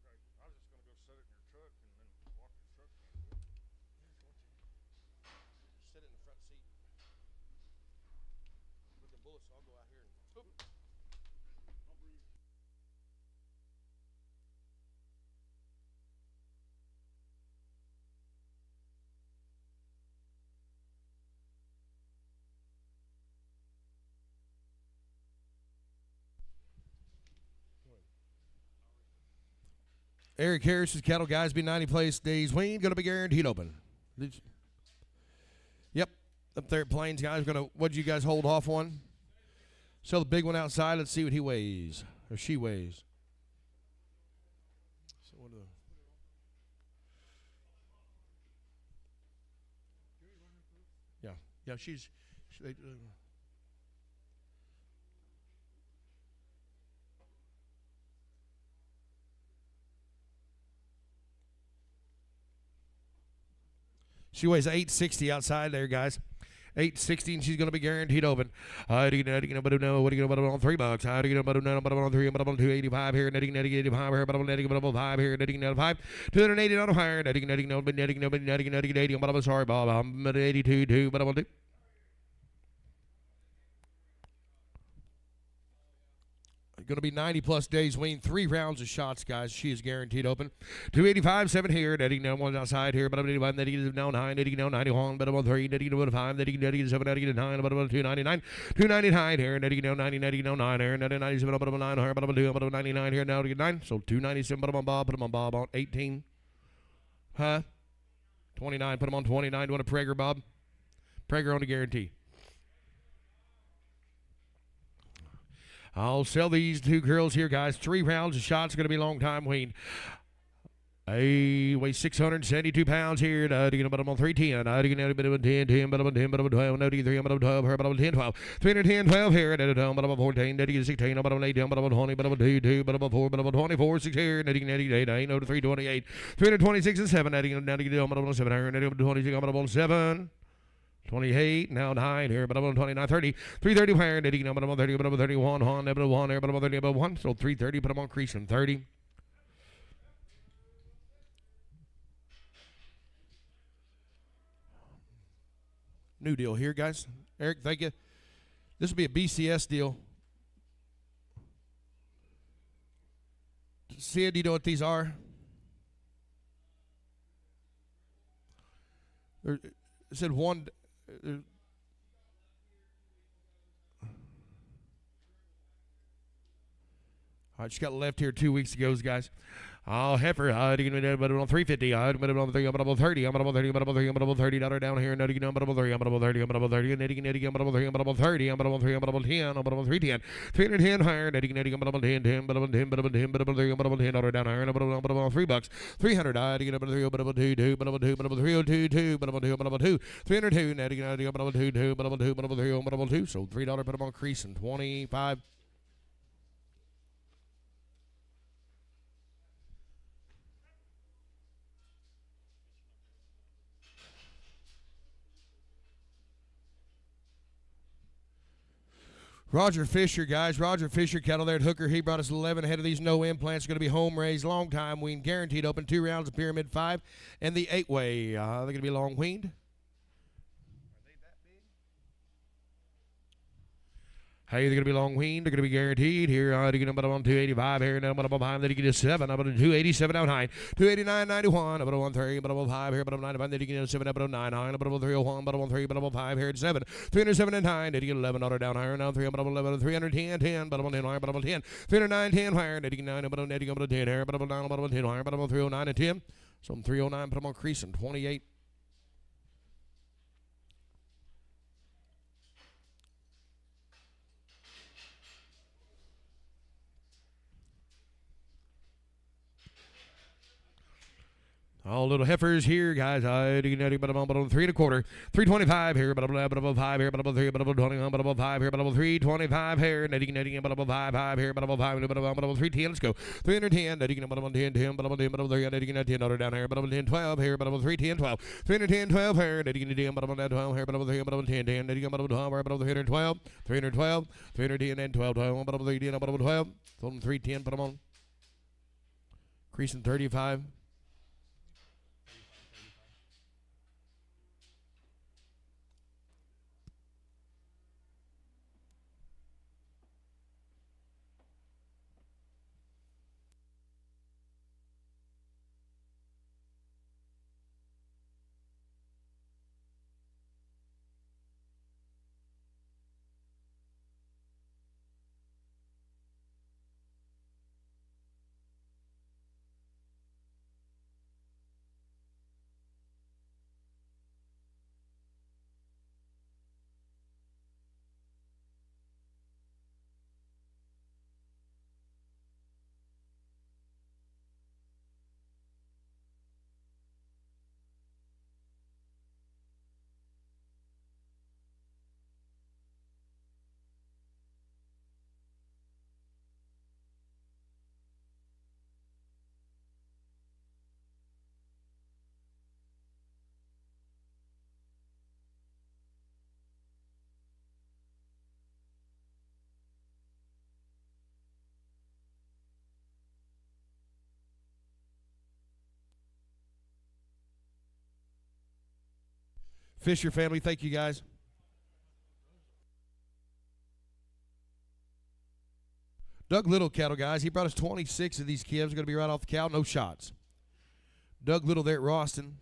Okay. I was just going to go set it in your truck and then walk your truck down. Sit in the front seat with the bullets, so I'll go out here and I'll breathe. Eric Harris's cattle, guys, be 90 place days weaned. Going to be guaranteed open. Yep. Up there at Plains, guys. What did you guys hold off on? Sell the big one outside. Let's see what he weighs. Or she weighs. So what yeah, she's... She weighs 860 outside there, guys. 860, and she's going to be guaranteed open. What do you know about it on $3? How do you know about it on 3? About 285 here, netting 85 here, about netting about 5 here, netting 5. 280 on higher, netting 80. I'm sorry, Bob. I'm at 82, 2, but I'm 2. Going to be 90 plus days weaned, 3 rounds of shots, guys. She is guaranteed open. 285, 7 here, netting down 1 outside here, but I'm 85, netting down 9, netting down 91, but I'm 3, netting down 5, netting 7, netting 9, but I'm 299, 299 here, netting down 90, netting down 9 here, netting 97, but I'm 9 here, but I'm 2, but I'm 99 here, now to get 9, so 297, but I'm on Bob, put him on Bob on 18. Huh? 29, put him on 29. Do you want a Prager, Bob? Prager on the guarantee. I'll sell these 2 girls here, guys. 3 rounds of shots. Going to be a long time weaned. I weigh 672 pounds here. But I'm on 310. I get a bit of 10, but I'm 10, but I'm 12, no 3, but I'm 12, but I'm 10, 12. 310, 12 here. But I'm 14, but I'm 16, but I'm 18, but I'm 20, but I'm 2, but I'm 4, but I'm 24, 6 here. 88, I know 328. 326 and 7. But I'm 7 here. 26, but I'm 7. 28, now 9 here, but I'm on 29, 30. 330 higher, netting, but I'm on 30, but I'm on 31, on, but I'm on here, but I'm on 30, but 1. So 330, but I'm on creasing 30. New deal here, guys. Eric, thank you. This will be a BCS deal. Sid, do you know what these are? It said one... All right, she got left here 2 weeks ago, guys. Oh, heifer, but on 350, but on 30, but on 30, but on 30, but on 30, but on 30, down here, but on 30, but on 30, but on 30, netting, but on 30, but on 30, but on 3, but on 10, but on 310, 310 higher, netting, but on 10, 10, but on 10, but on 10, but on 30, but on 10, down here, but on $3, 300, but on 3, but on 2, 2, but on 2, but on 302, 2, but on 2, but on 2, 302, netting, but on 2, 2, but on 2, but on 3, but on 2, so $3, put them on creasing, 25. Roger Fisher, guys. Roger Fisher, cattle there at Hooker. He brought us 11 ahead of these no implants. Going to be home raised, long time weaned, guaranteed open. 2 rounds of Pyramid 5 and the 8-way. They're going to be long weaned. Hey, they're going to be long weaned. They're going to be guaranteed. Here, to get them on 285 here. Now, but I'm behind. Then you get a 7. I'm on 287 out high. 289.91. But I'm on 3. But I'm on 5 here. But I'm 95. Then you get a 7. But I'm 9. But I'm on 301. But I'm on 3. But I'm on 5 here at 7. 307 and 9. Then you get 11 down higher. Now 3. But I'm on 11. 310. 10. But I'm on 10 higher. But I'm on 10. 309. 10 higher. Then you get 9. But I'm netting. But I'm 10 here. But I'm on 9. But I'm on 10 higher. But I'm on 309 and 10. So I'm 309. But I'm on creasing 28. All little heifers here, guys. But I'm on 3 1/4, 325 here, but I'm on 5 here, but I'm on 3, but I'm on 20, but I'm on 5 here, but I'm on 325 here, netting, but I'm on 5 here, but I'm on 5, but I'm on 310. Let's go. 310, netting, but I'm on 10, 10, but I'm on 10, but I'm 3, netting, 10 down here, but I'm on 10, 12 here, but I'm on 310, 12, 310, 12 here, netting, but I'm on 12 here, but I'm on 3, but I'm on 10, 10, netting, but I'm on 12 here, but I'm on 312, 312, 310, and 12, 12, but I'm on 310, but I'm on 12, so I'm 310, but I'm on creasing 35. Fisher family, thank you guys. Doug Little cattle, guys. He brought us 26 of these calves. Going to be right off the cow. No shots. Doug Little there at Roston.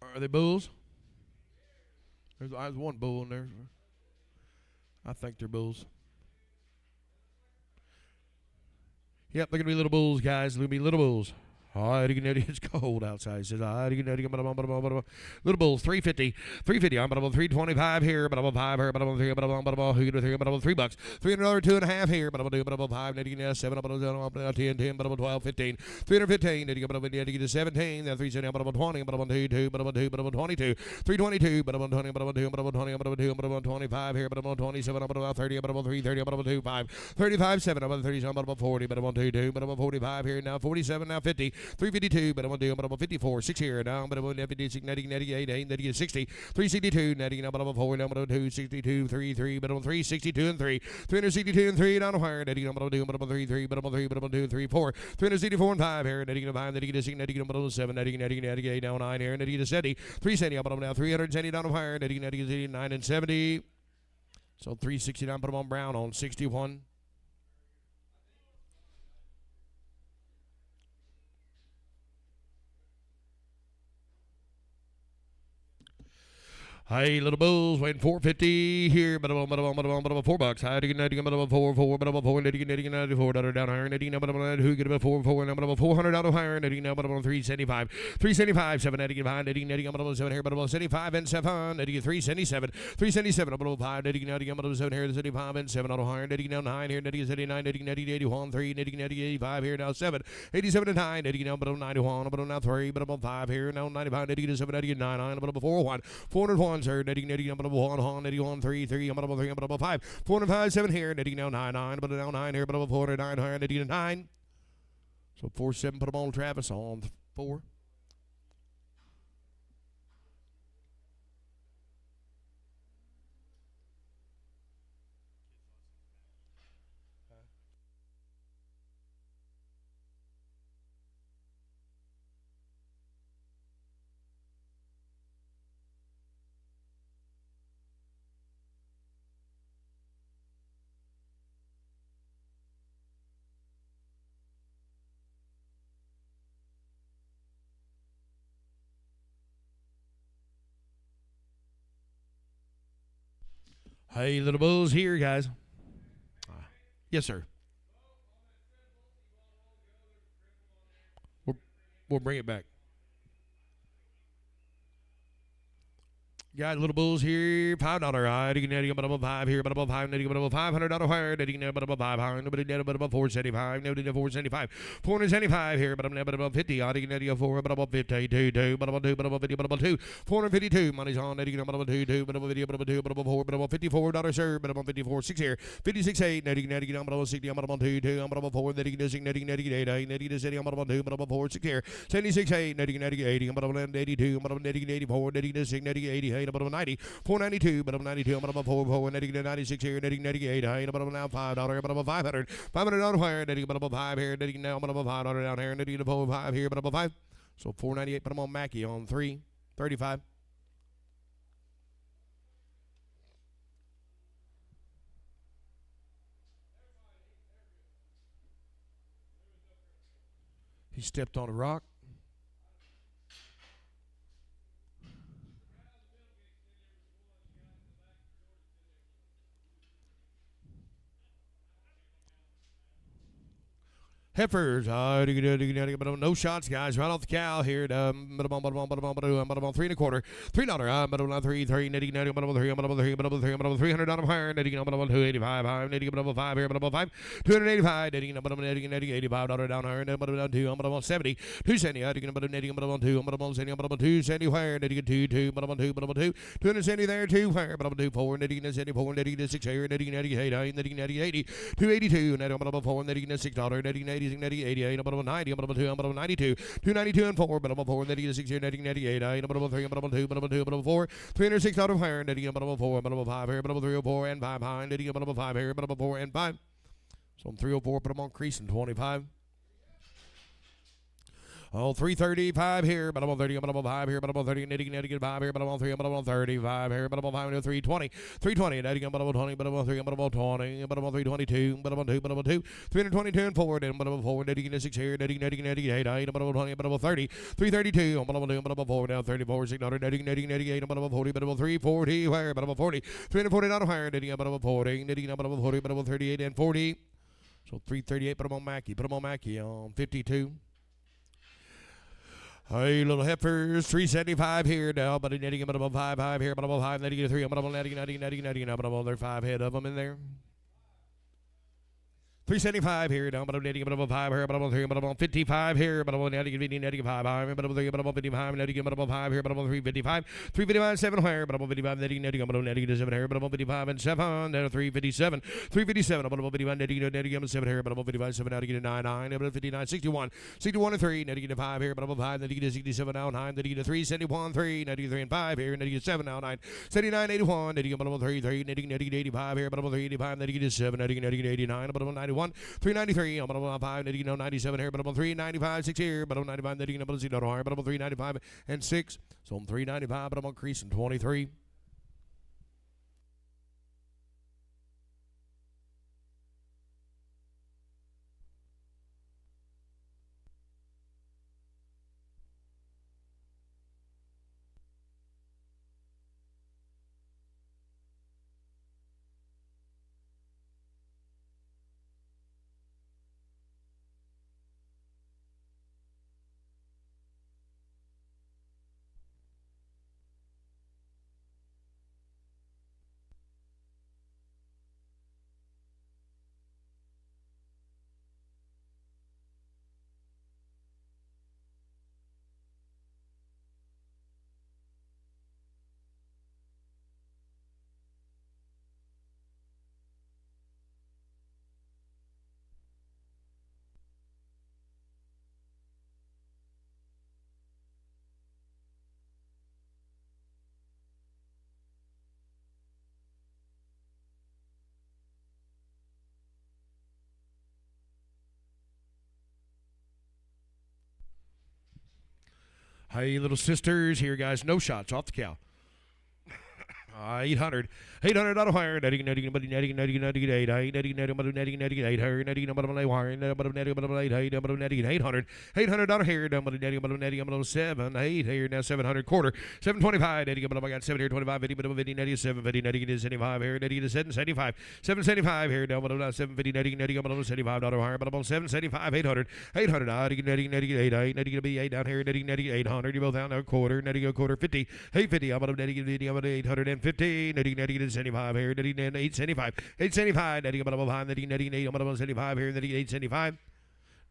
Are they bulls? There's one bull in there. I think they're bulls. Yep, they're going to be little bulls, guys. They're going to be little bulls. It's cold outside. It says, little bulls, 350, 325 here, 5 here, 3 $3, $300, 2.5 here, 5, 7, 10, 10, 12, 15, 315, 17, 370, 20, 2, 22, 322, 20, 25 here, 27, 30, 330, 2, 5, 35, 7, 37, 40, 2, 45 here, now 47, now 50. 352, but I'm going to do 54, 6 here, now I'm going to 56, 98, 8, 60, 362, netting, but I'm 4, now 2, 62, 3, 3, but I'm 3, 62 and 3, 362 and 3, down to higher, netting, but I'm 3, 3, but I'm 3, but I'm 2, 3, 4, 364 and 5 here, netting, 5, netting, 6, netting, but I'm 7, netting, 8, now 9 here, netting, 70, 370, but I'm now 370 down to higher, netting, 9 and 70. So 369, put them on Brown on 61. Hey, little bulls, waiting 450 here, but $4. Hi, $4, $4, down higher, who get about 400 out of higher, 375, 375, 7, 7 here, but 75 and 7, 377, 377, 5, 7 here, 75 and 7 out of higher, 9 here, 79, 81, 3, 85 here, now 7, 87 and 9, 91, now 3, but 5 here, now 95, 87, 89, 401, 401. Sir, netting, number 1, netting 1, 3, 3, number 3, number 5, 405, 7 here, netting now 9, 9, but now 9 here, but 409 higher, netting 9. So 4, 7, put them on Travis on 4. Hey, little bulls here, guys. Yes, sir. We'll bring it back. Got little bulls here, $5. Netting about 5 here, but about 5, netting about $500 higher, netting about 500, nobody net about 475, nobody net 475, 475 here, but I'm net about 50, netting 4, but about 52, but about 2, but about 50, but about 2, 452, money's on, netting about 2, but about 50, but about 2, but about 4, but about $54, sir, but about 54, 6 here, 56, 8, netting about 60, I'm about 2, 2, I'm about 4, netting 8, netting the city, I'm about 2, but about 4, 6 here, 76, 8, netting 80, I'm about 82, I'm about netting 84, netting the 6, netting 88, about 90, 492, but I'm 92, I'm about 4, netting 96 here, netting 98, high, about now $5, about 500, $500 higher, netting about 5 here, netting now about $5 down here, netting 5 here, but about 5. So 498, put them on Mackey on 3, 35. He stepped on a rock. Heifers, no shots, guys. Right off the cow here. 3 1/4, $3. 3, netting, $300 higher, netting 285, high, netting 5 here, 5, 285, netting $85 down higher, netting 2, 70, 270, netting 2, 270 higher, netting 2, 270 there, 2 higher, 2, 4, netting 74, netting 6 here, netting 88, netting 80, 282, netting 4, netting $6, netting 80. 88, about 90, about 2, about 92, 292 and 4, but about 4, netting 6 here, netting 88, about 3, about 2, about 2, about 4, $306 out of higher, netting about 4, about 5 here, about 3 or 4 and 5 high, netting about 5 here, about 4 and 5. So on 304, put them on crease and 25. Oh, 335 here, but I'm on 30, but I'm on 5 here, but I'm on 30, netting, netting, 5 here, but I'm on 3, but I'm on 35 here, but I'm on 5, 320, 320, netting, but I'm on 20, but I'm on 3, but I'm on 20, but I'm on 322, but I'm on 2, but I'm on 2, 322 and forward, and but I'm on 4, netting, 6 here, netting, 8, 8, but I'm on 20, but I'm on 30, 332, but I'm on 2, but I'm on 4, now 34, 600, netting, 8, but I'm on 40, but I'm on 340, where, but I'm on 40, 340 not higher, netting, but I'm on 40, netting, but I'm on 40, but I'm on 38 and 40, so 338, put them on Mackey on 52. Hey, little heifers, 375 here now, but netting about above 5 here, but above 5, netting 3, but above netting, but above there 5 head of them in there. 375 here down, but I'm netting above 5 here, but I'm on 3, but I'm on 55 here, but I'm on netting 5, but I'm 3, but I'm on 55, netting above 5 here, but I'm on 355, 355, 7 here, but I'm on 55, netting, but I'm netting 7 here, but I'm on 55 and 7, then 357, 357, but I'm on 55, netting 7 here, but I'm on 55, 7 now to get a 9, but I'm 59, 61, 61 and 3, netting 5 here, but I'm on 5, netting 67 now, 9, netting 3, 71, 3, netting 3 and 5 here, netting 7 now, 9, 79, 81, netting but I'm on 3, 3, netting 85 here, but I'm on 385, netting 7, netting 89, but I'm on 91. 393, I'm on 5, netting 97 here, but I'm on 395, 6 here, but I'm 95, netting but I'm 0 higher, but I'm on 395 and 6. So I'm 395, but I'm on crease and 23. Hey, little sisters, here, guys. No shots off the cow. 800 out of higher, netting, netting, netting, netting, netting, netting, 8, netting, netting, netting, netting, 8, her, netting, netting, netting, 800, 800 out of here, down, netting, netting, 7, 8 here, now 700 quarter, 725, netting, I got 7 here, 25, 50, 50, netting, 750, netting is 75 here, netting is 775, 775 here, down, 750, netting, netting, 75 out of higher, but I'm on 775, 800, 800, netting, netting, 8, 8, netting to be 8 down here, netting, netting, 800, you both down there, quarter, netting a quarter, 50, 850, I'm on netting, 850, netting, netting, 75 here, netting 875, 875, netting above 5, netting 8, above 75 here, netting 875.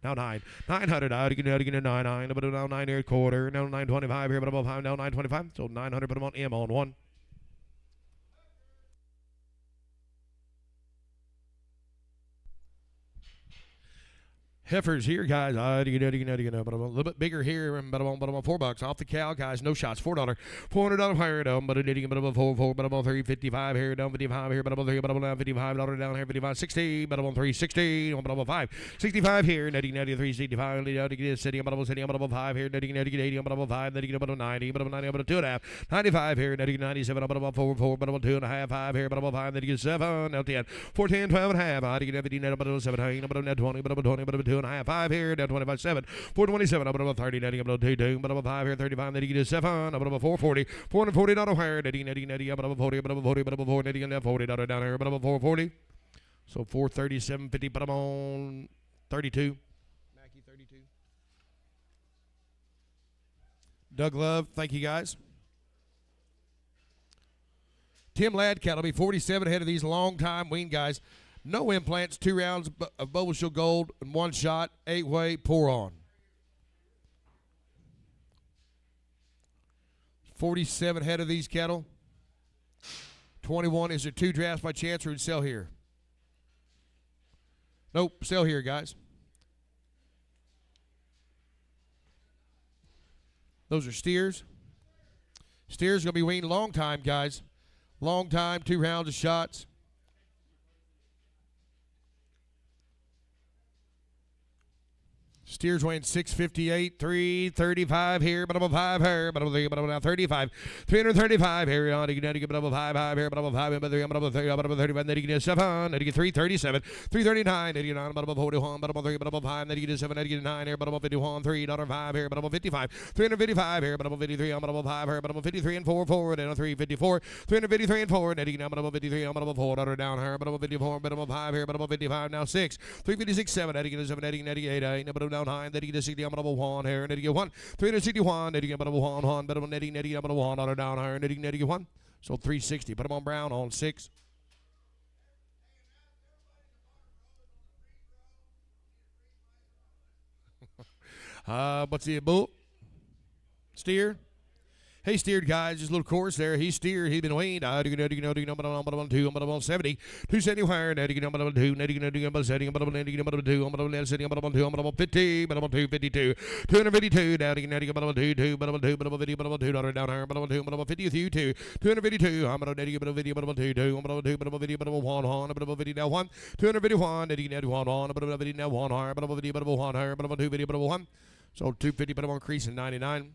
Now 9, 900, netting 9, but now 9 here, quarter, now 925 here, but above 5, now 925, so 900, put them on M on 1. Heifers here, guys. But I'm a little bit bigger here, but I'm on $4 off the cow, guys. No shots, $4, $400 higher down, but I'm on 4, but I'm on 355 here, down 55 here, but I'm on 3, but I'm on $55 down here, 55, 60, but I'm on 360, but I'm on 5, 65 here, netting 365, netting city, but I'm on 5 here, netting 80, but I'm on 5, netting about 90, but I'm 90, but 2.5, 95 here, netting 97, but I'm on 4, but I'm on 2.5, 5 here, but I'm on 5, netting 7, now 10, 14, 12 and a half, netting 17, but I'm 17, but I'm 20, but I'm 20, but I'm 2 and a half, 5 here, down 25, 7, 427, I'm about 30, netting about 2, but I'm 5 here, 35, netting 7, I'm about 440, 440 not higher, netting, I'm about 40, but I'm 40, but I'm 40, netting 40 down here, but I'm 440. So 437.50, but I'm on 32. Mackie 32. Doug Love, thank you guys. Tim Ladd cattle be 47 ahead of these long-time wean guys. No implants, 2 rounds of Bobleshell Gold and 1 shot, 8-way, pour on. 47 head of these cattle. 21, is there 2 drafts by chance or would sell here? Nope, sell here, guys. Those are steers. Steers going to be weaned long time, guys. Long time, 2 rounds of shots. Steers weighing 658, 335 here, but about 5 here, but about 35, 335 here, on you get about 5 here, but about 5, but about 30, but about 35, then you get 7, then you get 337, 339, then you get 9, but about 41, but about 3, but about 5, then you get 7, then you get 9 here, but about 51, $3.05 here, but about 55, 355 here, but about 53, but about 5 here, but about 53 and 4, forward, and 354, 353 and 4, then you get but about 53, but about 4, down here, but about 54, but about 5 here, but about 55, now 6, 356, 7, then you get 7, then you get 98, 8, but about down high, then you get 60, but about 1 here, and then you get 1, 361, then you get but about 1, but about netting, but about 1, down here, and then you get 1, so 360, put them on Brown on 6. What's the bull? Steer? Hey, steered guys, just a little course there. He steered. He's been weaned. 270. 270 wire. 2, 2, 252. 252. Down again. 2, 2, down here. 52. 252. I'm going to video 2. 2, 1. 251. 1. So 250, but I'm increasing 99.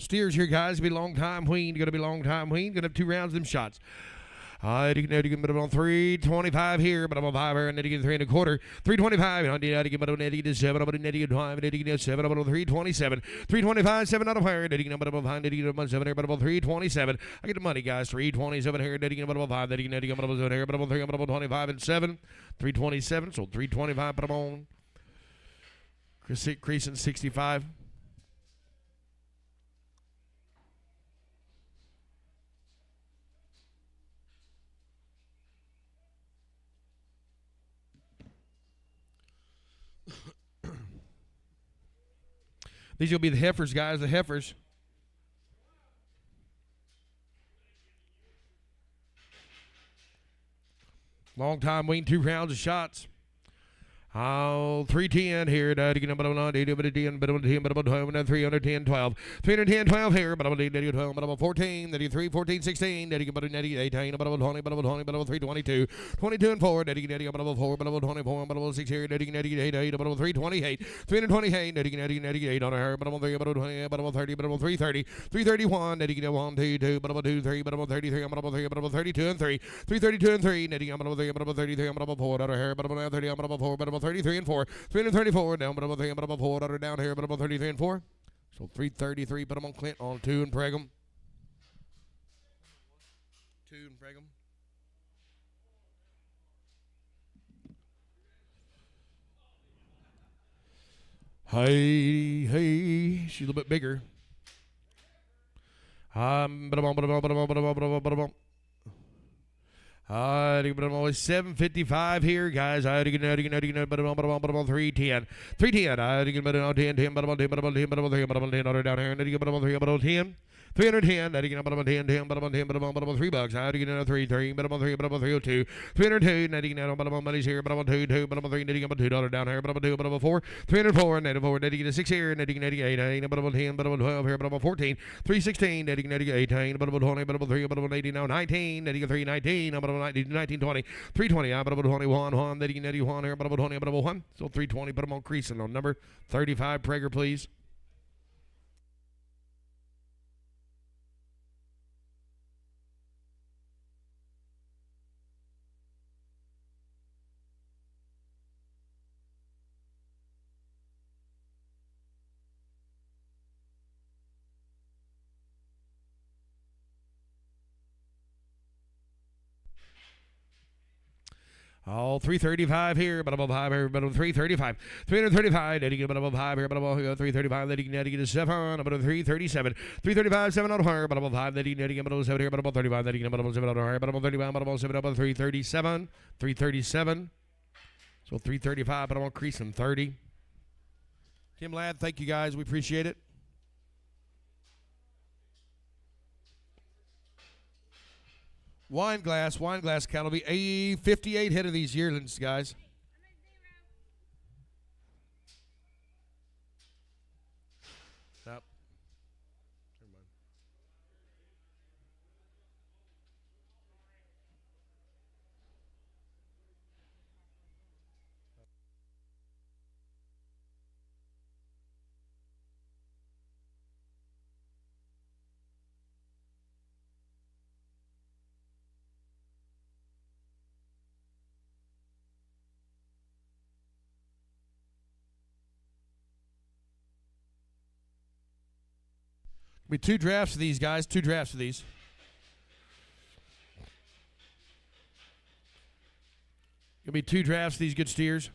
Steers here, guys. Gonna be long time weaned. Gonna be long time weaned. Gonna have 2 rounds of them shots. You can get on 325 here, but I'm on 5 here, and then you get 3 1/4. 325, and you get on 7, about 5, and you get 7, about 327. 325, 7 out of here, and you get about 5, and you get 7 here, but about 327. I get the money, guys. 327 here, and you get about 5, and you get about 7 here, but about 3, about 25 and 7. 327, so 325, but I'm on. Creasing 65. These will be the heifers, guys, the heifers. Long time waiting, 2 rounds of shots. 310 here, but 310, 12. 310, 12 here, but 12, but 14, 33, 14, 16, 18, but 20, but 20, but 322, 22 and 4, but 4, but 24, but 6 here, 88, but 328, 328, on her, but 3, but 20, but 30, but 330, 331, 1, 2, 2, but 2, 3, but 33, but 3, but 32 and 3, 332 and 3, but 33, but 4, on her, but 30, but 4, but 33 and 4, 334 down, but about 3, but about 4, down here, but about 33 and 4. So 333, put them on Clint, on 2 and Pregum. 2 and Pregum. Hey, she's a little bit bigger. But I'm always 755 here, guys. I get 310. 310. 10, but about 10, but about 10, but about 10, but about 10, down here, and but about 3, but about 10. 310, that again, about 10, 10, but about 10, but about $3. I get another 3, 3, but about 3, but about 302. 302, that again, but about money's here, but about 2, 2, but about 3, that again, about $2 down here, but about 2, but about 4. 304, and 4, that again, 6 here, and that again, 88, but about 10, but about 12 here, but about 14. 316, that again, 18, but about 20, but about 3, but about 80, now 19, that again, 319, but about 19, 20. 320, but about 21, 1, that again, 81 here, but about 20, but about 1. So 320, put them on creasing on number 35, Prager, please. All 335 here, but above 5 here, but above 335. 335, then you get above 5 here, but above 335, then you get 7, about 337. 335, 7 out of here, but above 5, then you get above 7 here, but above 35, then you get above 7 out of here, but above 35, but above 7, above 337. 337. So 335, but I want to crease them 30. Tim Ladd, thank you guys. We appreciate it. Wine glass cattle will be 58 head of these yearlings, guys. Stop. Never mind. Be 2 drafts of these, guys. 2 drafts of these. Gonna be 2 drafts of these good steers.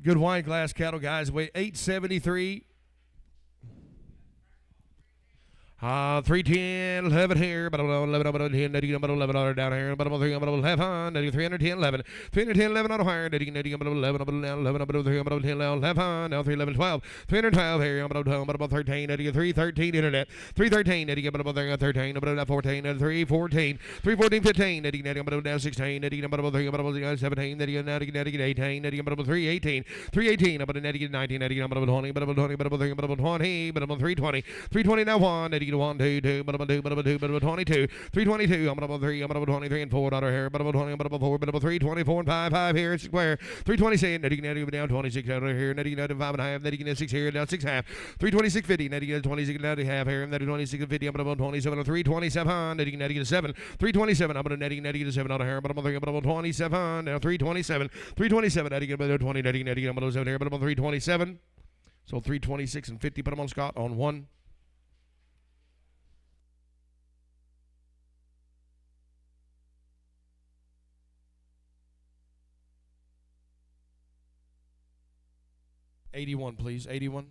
Good wine glass cattle, guys. Weigh 873. 310, 11 here, but 11, 10, 11 down here, but 3, 310, 11, 310, 11 on higher, 11, 11 down, 11, 3, 10, 11, now 3, 11, 12, 312 here, about 13, 313 internet, 313, 13, about 14, 314, 314, 15, down 16, 17, 18, 318, 318, about 19, 20, about 20, about 20, about 320, 320 now 1, 1, 2, 2, but about 2, but about 2, but about 22, 322, I'm about 3, I'm about 23 and 4 dollar here, but about 20, but about 4, but about 3, 24 and 5, 5 here, square, 327, netting down 26 out here, netting down 5 and a half, netting 6 here, down 6 half, 326.50, netting 26 down half here, netting 26.50, I'm about 27, 327, netting 7, 327, I'm about netting 7 out here, but about 3, but about 27, now 327, 327, netting about 20, netting about 7 here, but about 327, so 326 and 50, put them on Scott on 1. $81, please. $81.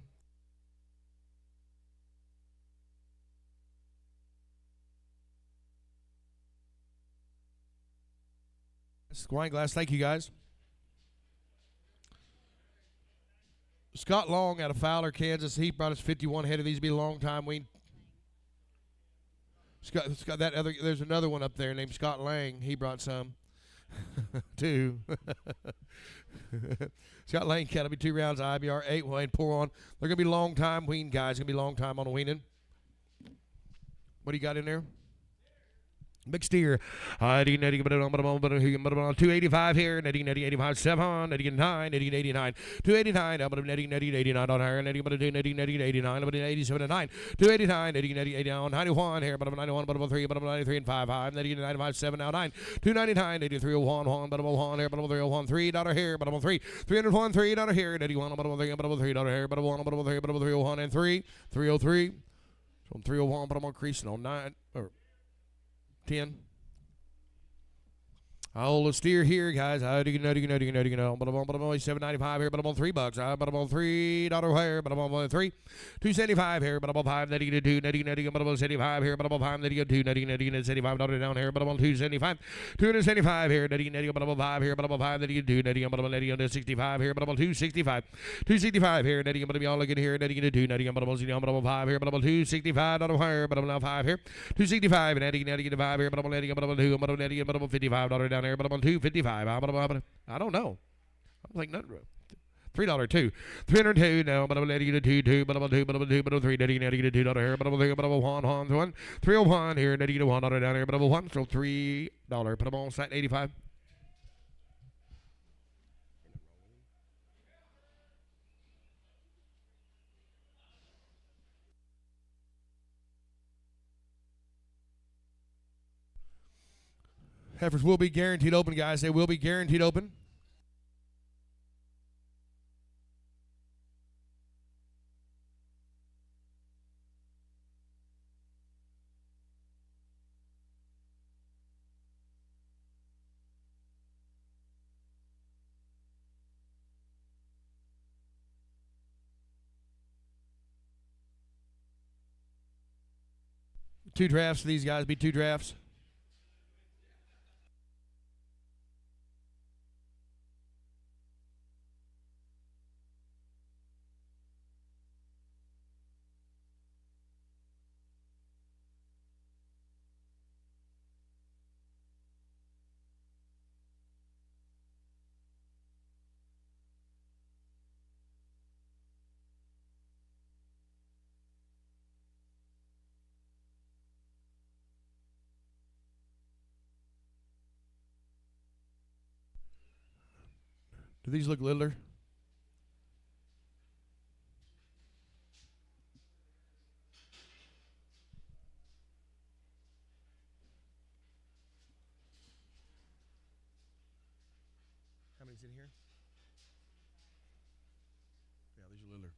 Wine glass. Thank you, guys. Scott Long out of Fowler, Kansas. He brought us 51 head of these. Be a long time. Scott that other. There's another one up there named Scott Lang. He brought some. Two. Scott Lane cattle be 2 rounds, IBR 8 weigh, pour on. They're gonna be long time wean guys. Gonna be long time on the weaning. What do you got in there? Big steer. 285 here. Netting 85 7. Netting 9. Netting 89. 289. I'm netting 89 on here. Netting 89. I'm 87 and 9. 289. Netting 89 91 here. But I'm 91. But I'm 3. But I'm 93 and 5. I'm netting 95 7 now 9. 299. 83 01 1. But I'm 1 here. But I'm 301 $3 here. But I'm 3. 301 $3 here. 81. But I'm 3. But I'm $3 here. But I'm 1. But I'm 3. But I'm 301 and 3. 303. So I'm 301. But I'm increasing on 9 or 10. I'll steer here, guys. But I'm only $7.95 here, but I'm on $3. But I'm on $3 here, but I'm on 3. $2.75 here, but I'm on 5. Netting 2. Netting, but I'm on 75 here, but I'm on 5. Netting 2. Netting $75 down here, but I'm on 275. 275 here. Netting, but I'm on 5 here, but I'm on 5. Netting 2. Netting, but I'm on 65 here, but I'm on 265. 265 here. Netting, but I'm all looking here. Netting 2. Netting, but I'm on 5 here, but I'm on 265 here, but I'm now 5 here. 265 and netting 5 here, but I'm on netting, but I'm on 2, but I'm netting, but I'm on $55 down here, but I'm on 255. I don't know. I'm like nothing. $3 2. 302 now, but I'm letting you 2, but I'm on 2, but I'm on 2, but I'm 3, netting $2 here, but I'm on 3, but I'm on 1, 301 here, netting $1 down here, but I'm on 1, so $3. Put them on site 85. Heifers will be guaranteed open, guys. They will be guaranteed open. Two drafts for these guys. Be 2 drafts. Do these look littler? How many's in here? Yeah, these are littler.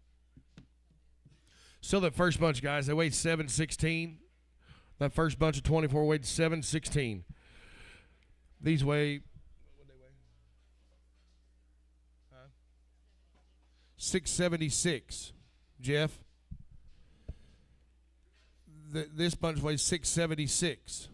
So that first bunch, guys, they weighed 716. That first bunch of 24 weighed 716. These weigh. 676. Jeff, this bunch weighs 676.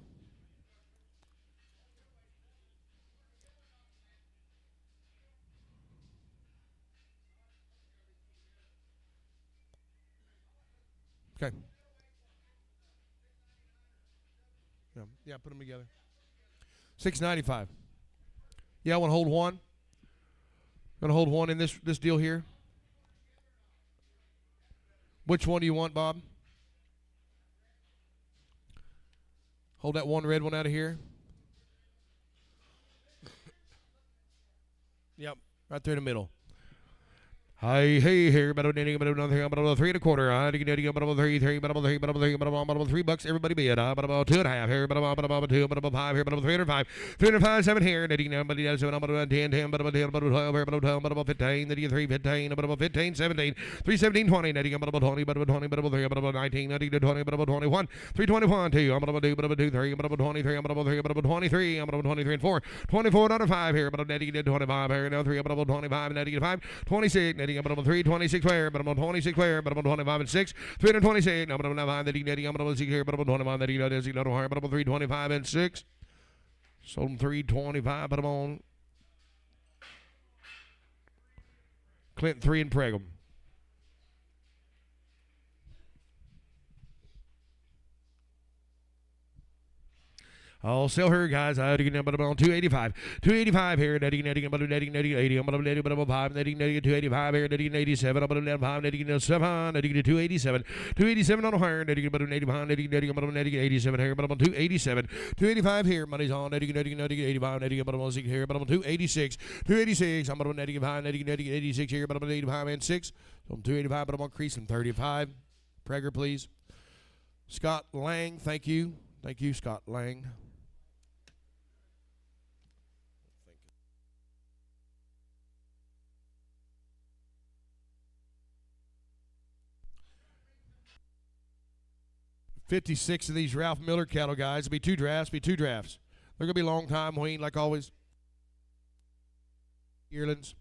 Okay. Yeah, put them together. 695. Yeah, I want to hold one. Going to hold one in this deal here. Which one do you want, Bob? Hold that one red one out of here. Yep, right there in the middle. Hey, here, about 3 and a quarter. $3, everybody bid. About 2.5 here, about 2, about 5 here, about 305. 305, here. 10, 10, about 12 here, about 12, about 15, 3, 15, about 15, 17, 317, 20, about 20, about 20, about 3, about 19, 20, about 21, 321, 2, about 2, about 2, 3, about 23, about 3, about 23, about 23 and 4, 24, 5 here, about 25 here, now 3, about 25, and 5, 26, about 3, 26 where, but about 26 where, but about 25 and 6, 326, about 5, that he about 6 here, but about 25, that he does, but about 325 and 6. Sold him 325, put him on. Clinton 3 and Pregum. I'll sell her, guys. I get about 285. 285 here. Netting, about 80. I'm about 5. Netting, 285 here. Netting, 87. I'm about 5. Netting, 7. Netting, 287. 287 on a higher. Netting, about 85. Netting, about 87 here. About 287. 285 here. Money's on. Netting, 85. Netting, about 6 here. About 286. 286. I'm about netting 5. Netting, 86 here. About 85 and 6. So I'm 285, but I'm on creasing 35. Prager, please. Scott Lang, thank you. Thank you, Scott Lang. $56 of these Ralph Miller cattle, guys. It'll be 2 drafts. They're going to be long time weaned, like always. Yearlings.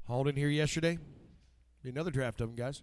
Hauled in here yesterday. Be another draft of them, guys.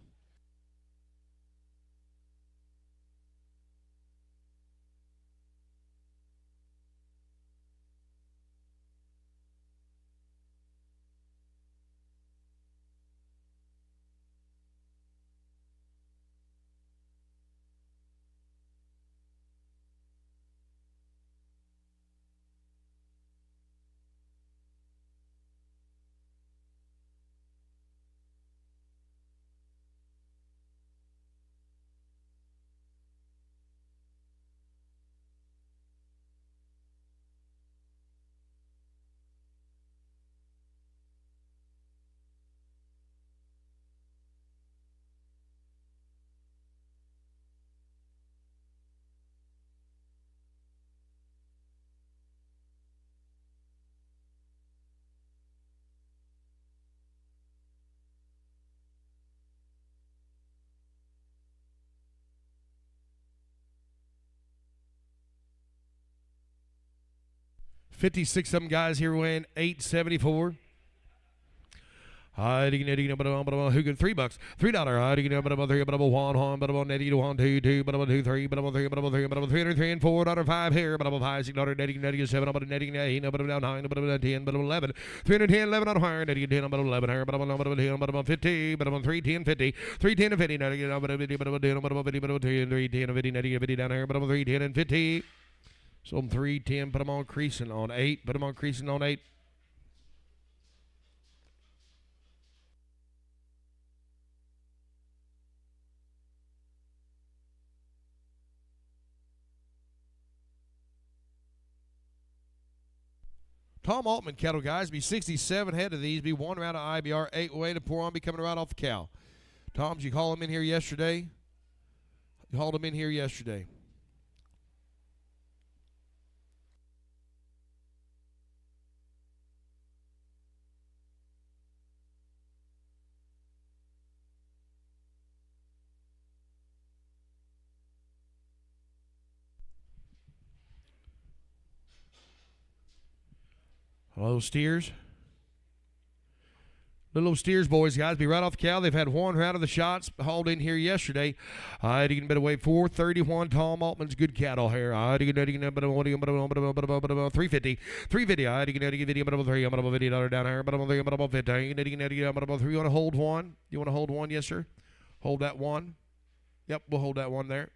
$56 of them guys here win $874. Who good? $3. $3. $1, netty to 1, 2, 2, 2, 3, 3 and 4, $5 here, $5, netting 7, netting 8, 9, 10, 11, 310, 11 on higher, netting 10, 11 here, 50, 310, 50, 310 and 50, netting 310 and 50, netting 50 down here, 310 and 50. So I'm 310, put them on creasing on 8, put them on creasing on 8. Tom Altman cattle, guys, be 67 head of these, be one round of IBR, 8 way to pour on, be coming right off the cow. Tom, did you call him in here yesterday? You hauled him in here yesterday. Hello, steers. Little steers, boys, guys, be right off the cow. They've had one round of the shots hauled in here yesterday. I didn't bet away 431. Tom Altman's good cattle here. I didn't 350. 350. I didn't video but $3. I'm gonna video down here. But I'm $3. But 15. You want to hold one? You want to hold one? Yes, sir. Hold that one. Yep, we'll hold that one there.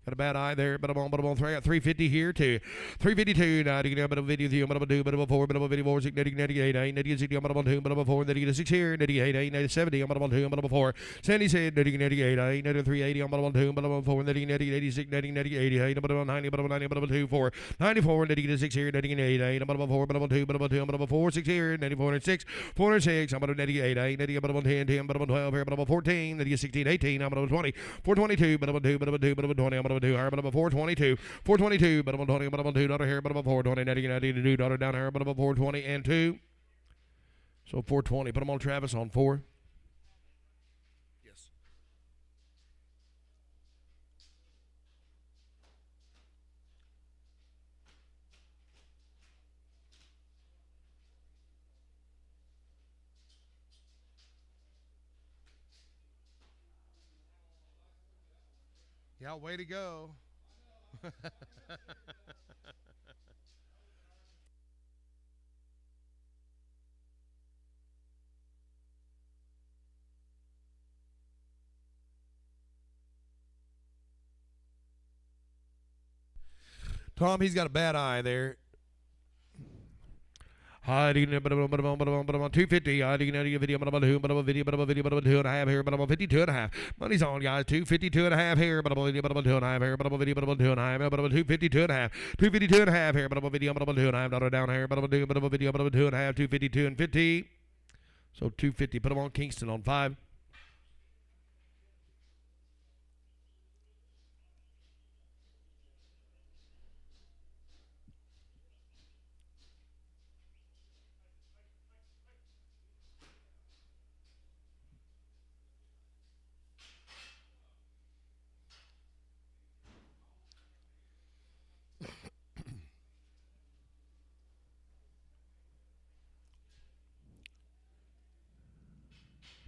Got a bad eye there, but I'm on 350 here too. 352, now you get a video, you get a 2, but a 4, but a video 4, 98, 98, I'm on 2, but a 4, then you get a 6 here, 98, 97, I'm on 2, but a 4. Sandy said 98, 380, I'm on 2, but a 4, then you get 86, 88, but a 90, but a 90, but a 2, 4, 94, then you get a 6 here, 98, I'm on 4, but a 2, but a 2, but a 4, 6 here, 94, 6, 406, I'm on 98, 90, but a 10, 10, but a 12 here, but a 14, then you get 16, 18, I'm on 20, 422, but a 2, but a 2, but a 20, I'm on 2, but a 422, 422, but I'm 20, but I'm 2, daughter here, but I'm 420, 90, daughter down here, but I'm 420 and 2. So 420. Put them on Travis on 4. Yes. Yeah, way to go. Tom, he's got a bad eye there. 250. I didn't get a video, but I'm a video, but I'm a video, but I'm a video, but I'm a 2.5 here, but I'm a 52.5. Money's on, guys. 252.5 here, but I'm a video, but I'm a 2.5 here, but I'm a video, but I'm a 2.5, but I'm a 252.5. 252.5 here, but I'm a video, but I'm a 2.5. Daughter down here, but I'm a video, but I'm a video, but I'm a 2.5. 252 and 50. So 250. Put them on Kingston on 5.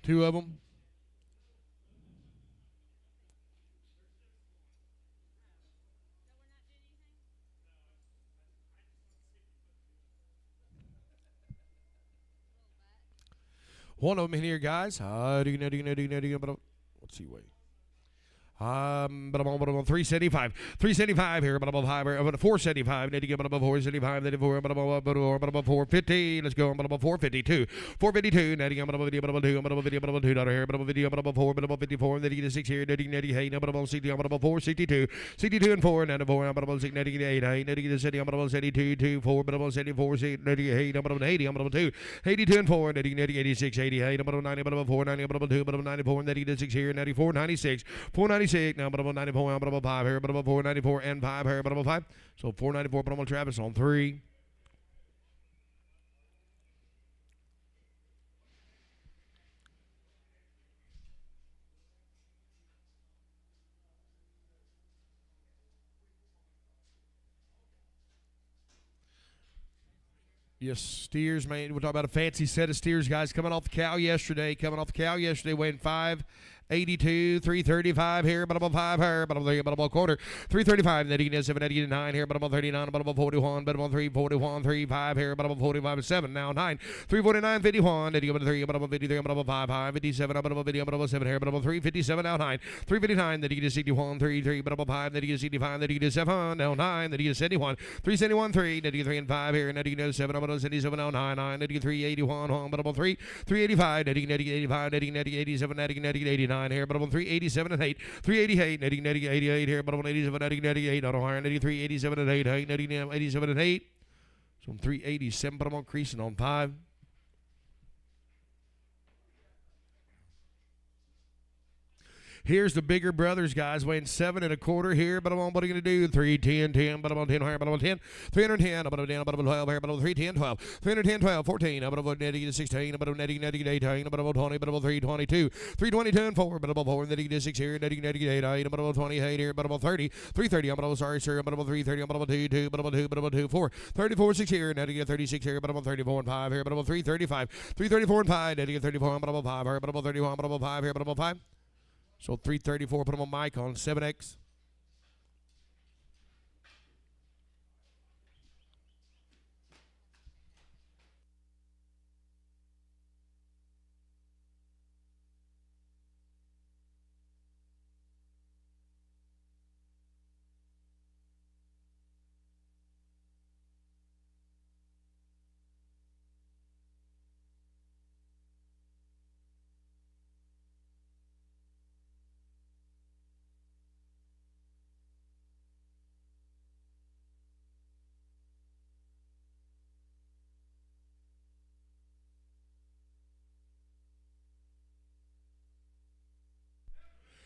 Two of them. One of them in here, guys. Let's see, wait. But I'm on 375. 375 here, but I'm on 475. Need to get above 475. Then 4, but I'm above 450. Let's go. But I'm above 452. 452. Now I'm above video, but I'm above 2. I'm above video, but I'm above 2. Daughter here, but I'm above video, but I'm above 4. But I'm above 54. Then you get a 6 here. Then you get a 8. But I'm above 60. I'm above 4. 62. 62 and 4. Now 4. I'm above 6. Then you get 8. Then you get a 70. I'm above 72. 2. 4. But I'm above 74. 8. I'm above 80. I'm above 2. 82 and 4. Then you get 86. 88. I'm above 90. But I'm above 4. 90. But I'm above 2. But I'm 94. And then you get a 6 here. 94. 96. 496. Now, but I'm above 94. I'm above 5 here. But I'm above 494 and 5 here. But I'm above 5. So 494. But I'm on Travis on 3. Yes, steers, man. We're talking about a fancy set of steers, guys. Coming off the cow yesterday. Weighing 582, 335 here, but I'm above 5 here, but I'm above a quarter. 335, then you get 789 here, but I'm above 39, but I'm above 41, but I'm above 341, 35 here, but I'm above 45 and 7. Now 9, 349, 51, then you get 3, but I'm above 53, but I'm above 5, 57, but I'm above video, but I'm above 7 here, but I'm above 357, now 9, 359, then you get 61, 33, but I'm above 5, then you get 65, then you get 7, now 9, then you get 71, 371, 3, then you get 3 and 5 here, and then you get 7, I'm above 77, now 9, 9, then you get 381, but I'm above 3, 385, then you get 85, then you get 87, then you get 89 here, but I'm on 387 and 8, 388, netting 88 here, but I'm on 87, netting 88, on higher, 83, 87 and 8, 87 and 8. So 387, but I'm on creasing on 5. Here's the bigger brothers, guys, weighing 7 1/4 here. But what are you going to do? 310, 10, but I'm on 10 higher, but I'm on 10. 310, but I'm down, but I'm 12 here, but I'm 310, 12. 310, 12, 14, but I'm netting to 16, but I'm netting 18, but I'm 20, but I'm 322. 322 and 4, but I'm 4, netting to 6 here, netting 8, but I'm 28 here, but I'm 30. 330, I'm sorry, sir, but I'm 330, but I'm 2, but I'm 2, but I'm 2, 4. 34, 6 here, netting to 36 here, but I'm 34 and 5 here, but I'm 335. 334 and 5, netting to 34, but I'm 5 here, but I'm 31, but I'm 5 here, but I'm 5. So 334, put him on Mike on 7X.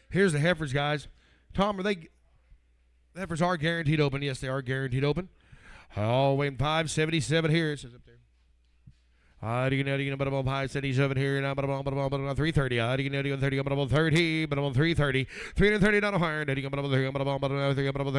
Here's the heifers, guys. Tom, the heifers are guaranteed open? Yes, they are guaranteed open. Weighing 577 here. It says up there. But I'm on 577 here now, but I'm on 330. I'm on 30, but I'm on 30, but I'm on 330. 330 down higher, but I'm on 3, but I'm on 32, but I'm on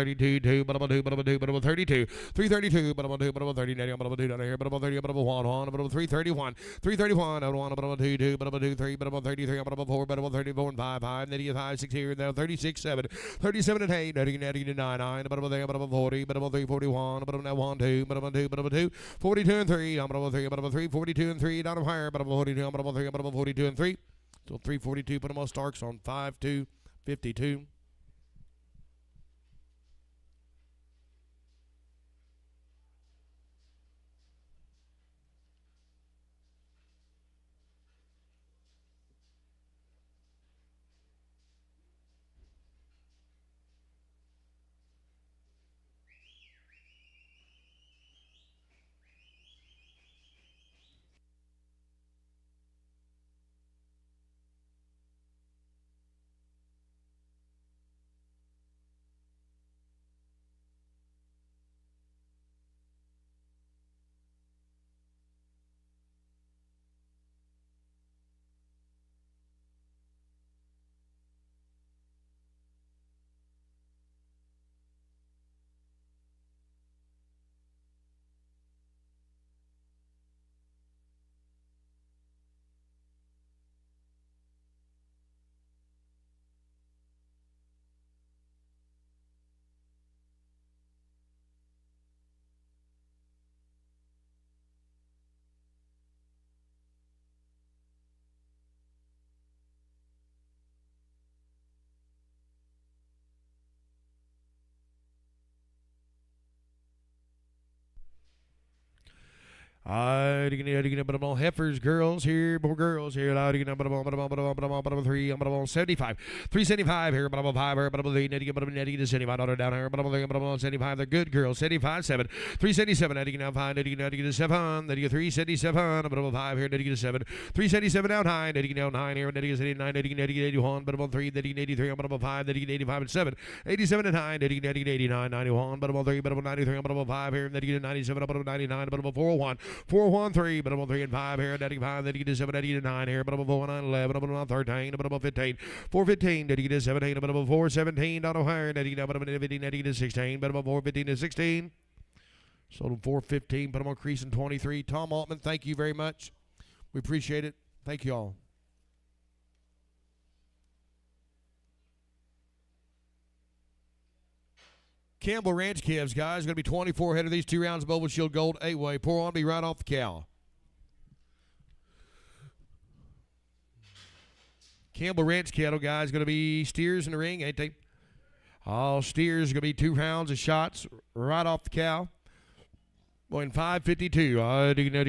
2, but I'm on 2, but I'm on 2, but I'm on 32. 332, but I'm on 2, but I'm on 30, but I'm on 2 down here, but I'm on 30, but I'm on 1, but I'm on 331. 331, I'm on 1, but I'm on 2, 2, but I'm on 2, 3, but I'm on 33, but I'm on 4, but I'm on 34 and 5, 5, then you 5, 6 here, now 36, 7, 37 and 8, 9, 9, but I'm on there, but I'm on 40, but I'm on 341, but I'm now 1, 2, but I'm on 2, but I'm on 2, 42 and 3, I'm on 3, but I'm on 3, 42 and 3, down higher, but I'm 42, but I'm 3, but I'm 42 and 3. So 342, put them on Starks on 5, 2, 52. But I'm on heifers, girls here, more girls here. But I'm 3, I'm on 75. 375 here, but I'm on 5 here, but I'm 8, but I'm netting to 75 down here, but I'm on 75. They're good girls. 75, 7. 377, netting down 5, netting to 7, netting to 377, but I'm on 5 here, netting to 7. 377 down high, netting down 9 here, netting to 89, netting to 81, but I'm on 3, netting 83, but I'm on 5, netting 85 and 7. 87 and 9, netting 89, 91, but I'm on 3, but I'm on 93, but I'm on 5 here, netting to 97, but I'm on 99, but I'm on 401. 413, but I'm on 3 and 5 here, netting 5, netting to 7, netting to 9 here, but I'm on 4, 9, 11, but I'm on 13, but I'm on 15, 415, netting to 17, but I'm on 417, down higher, netting down, but I'm on 15, netting to 16, but I'm on 415 to 16. Sold him 415, but I'm on creasing 23. Tom Altman, thank you very much. We appreciate it. Thank you all. Campbell Ranch calves, guys. Going to be 24 head of these 2 rounds of Oval Shield Gold 8-way. Pour on, be right off the cow. Campbell Ranch cattle, guys. Going to be steers in the ring, ain't they? All steers going to be 2 rounds of shots right off the cow. Going 552. What do you want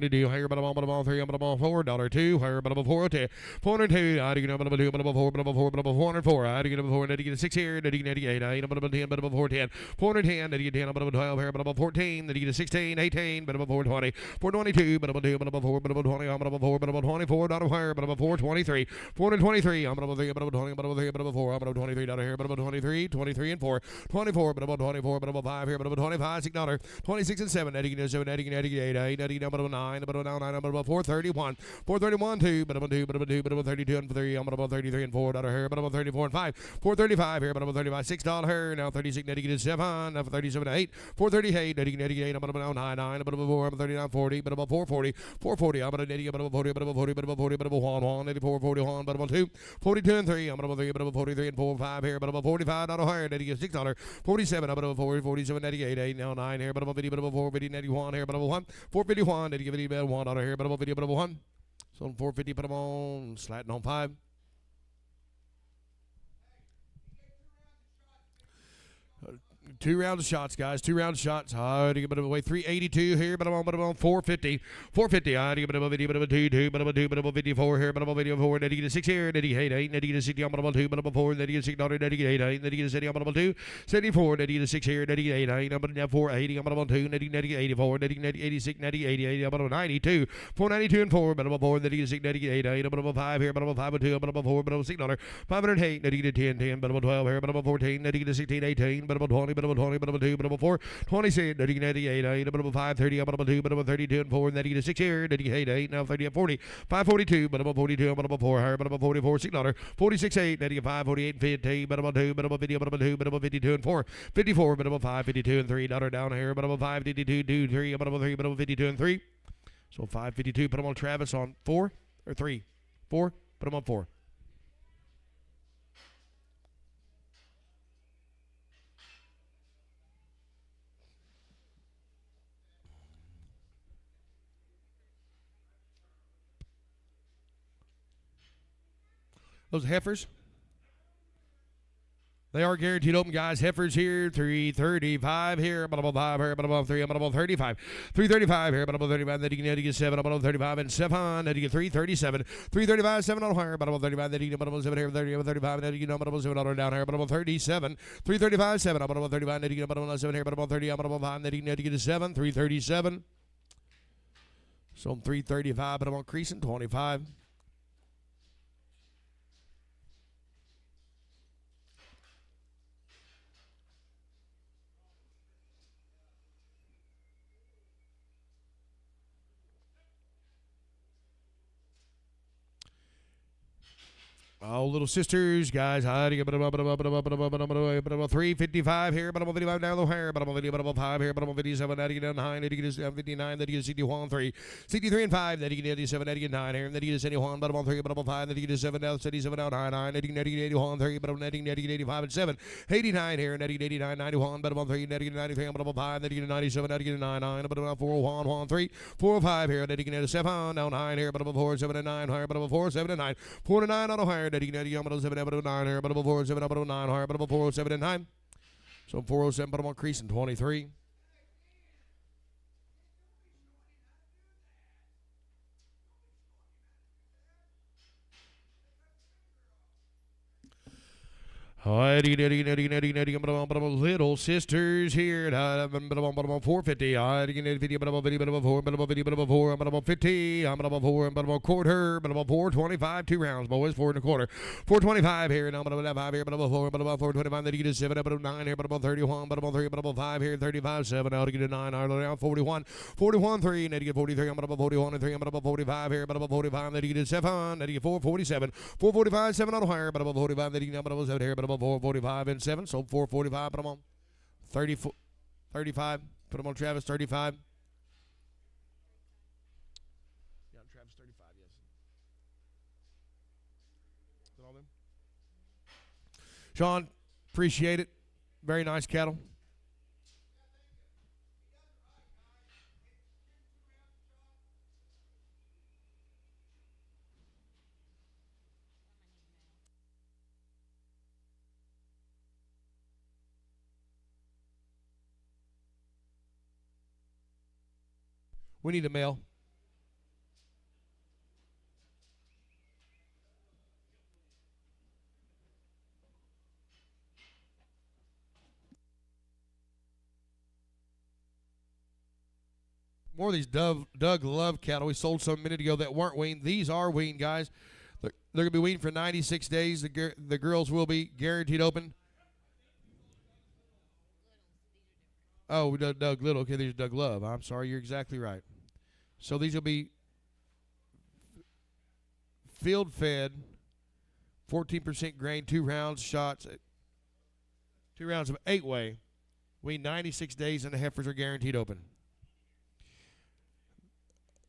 to do? Higher bottom 3, $4, $2, higher bottom 402. 402. I do you know 2, 404. I do you know 4, and you 6 here, and you 98. I know 10, 410. 410, and you 10, 12, here, 14, and you 16, 18, 420. 422, 2, 4, 20, 4, 24, higher, 423. 423, I'm 3, 20, 3, 4, I'm 23, here, 23, 23 and 4. 24, 24, 5 here, 25, $6. 26 and 7, 7, 7, 8, 9, 9, 431, 431, 2, 32 and 3, I'm about 33 and 4, here, 34 and 5, 435 here, 35, $6 here, now 36, negative 7, now 37 8, 438, negative 8, I'm about 9, 9, about 4, I'm 39, 40, but about 440, 440, I'm about 80, about 40, about 40, about 40, about 1, 84, 41, but about 2, 42 and 3, I'm about 3, about 43 and 4, 5 here, but about 45, higher, negative $6, 47, about 4, 47, 98, 8, now 9 here, but about 50, but about 4, 50, 91 here, but about 1, 451, negative 50, but 1 here, but about 50, but about 1. So 450, put them on, slatting on 5. Two rounds of shots, guys. 2 rounds of shots. To get a bit of away. 382 here, but I'm on 450. 450. To get a bit of a video, but I'm 2, but I'm 2, but I'm 54 here, but I'm 54. Then you get 6 here, then you 8, then you get 60, I'm 2, but I'm 4, then you get $6, then you get 8, then you get 70, I'm 2, 74, then you get 6 here, then you get 8, I'm 480, I'm 2, then you get 84, then you get 86, 88, I'm 92, 492 and 4, but I'm 4, then you get 6, then you get 8, I'm 5 here, but I'm 5 and 2, but I'm 4, but I'm $6, 508, then you get 10, 10, but I'm 12 here, but I'm 14, then you get 16, 18, but I'm 20, but I'm 20, but I'm 2, but I'm 4, 26, then you get 88, but I'm 5, 30, I'm 2, but I'm 32 and 4, and then you get 6 here, then you get 8, now 30 and 40, 542, but I'm 42, but I'm 4 higher, but I'm 44, $6, 46, 8, then you get 5, 48, and 50, but I'm 2, but I'm 50, but I'm 2, but I'm 52 and 4, 54, but I'm 5, 52 and 3, down here, but I'm 5, 52, 2, 3, but I'm 3, but I'm 52 and 3. So 552, put them on Travis on 4 or 3, 4, put them on 4. Those heifers, they are guaranteed open, guys. Heifers here, 335 here, but about 5 here, but about 3, but about 35. 335 here, but about 35, then you get 7, about 35 and 7, then you get 337. 335, 7 on higher, but about 35, then you get about 7 here, 30, about 35, then you get about 7 down here, but about 37. 335, 7, about 35, then you get about 7 here, but about 30, about 5, then you get 7, 337. So 335, but I'm on creasing 25. Oh, little sisters, guys. How do you get about 355 here, but I'm 55 down the hair, but I'm 5 here, but I'm 57, that you get 9, that you get 59, that you get 61, 3, 63 and 5, that you get 87, that you get 9 here, that you get 71, but I'm 3, but I'm 5, that you get 7, now 77, now 9, that you get 81, 3, but I'm netting, that you get 85 and 7, 89 here, that you get 89, 91, but I'm 3, that you get 93, but I'm 5, that you get 97, that you get 9, but I'm 4, 1, 1, 3, 4, 5 here, that you get 7, now 9 here, but I'm 4, 7 and 9 higher, but I'm 4, 7 and 9, 4 and 9 on a higher, that you get 7, but 9 here, but 4, 7, but 9 higher, but 4, 7 and 9. So 407, but I'm on creasing 23. Little sisters here. 450. 50. I'm about 4. I'm quarter. But about 425. 2 rounds, boys. 4 and a quarter. 425 here. Now, but about 5 here. But about 4. But about 425. Then you get 7. But 9 here. But about 31. But about 3. But about 5 here. 35. 7. Now to get a 9. Now 41. 41. 3. Then you get 43. I'm about 41 and 3. I'm about 45 here. But about 45. Then you get 7. Then you get 447. 445. 7 on higher. But about 45. Then you get 7 here. But about 445 and 7, so 445, put them on 35, put them on Travis, 35. Yeah, Travis, 35, yes. Is that all them? Sean, appreciate it. Very nice cattle. We need a male. More of these Doug Love cattle we sold some a minute ago that weren't weaned. These are weaned, guys. They're going to be weaned for 96 days. The girls will be guaranteed open. Oh, Doug Little. Okay, there's Doug Love. I'm sorry. You're exactly right. So these will be field fed, 14% grain, 2 rounds shots, 2 rounds of 8-way. Weigh 96 days, and the heifers are guaranteed open.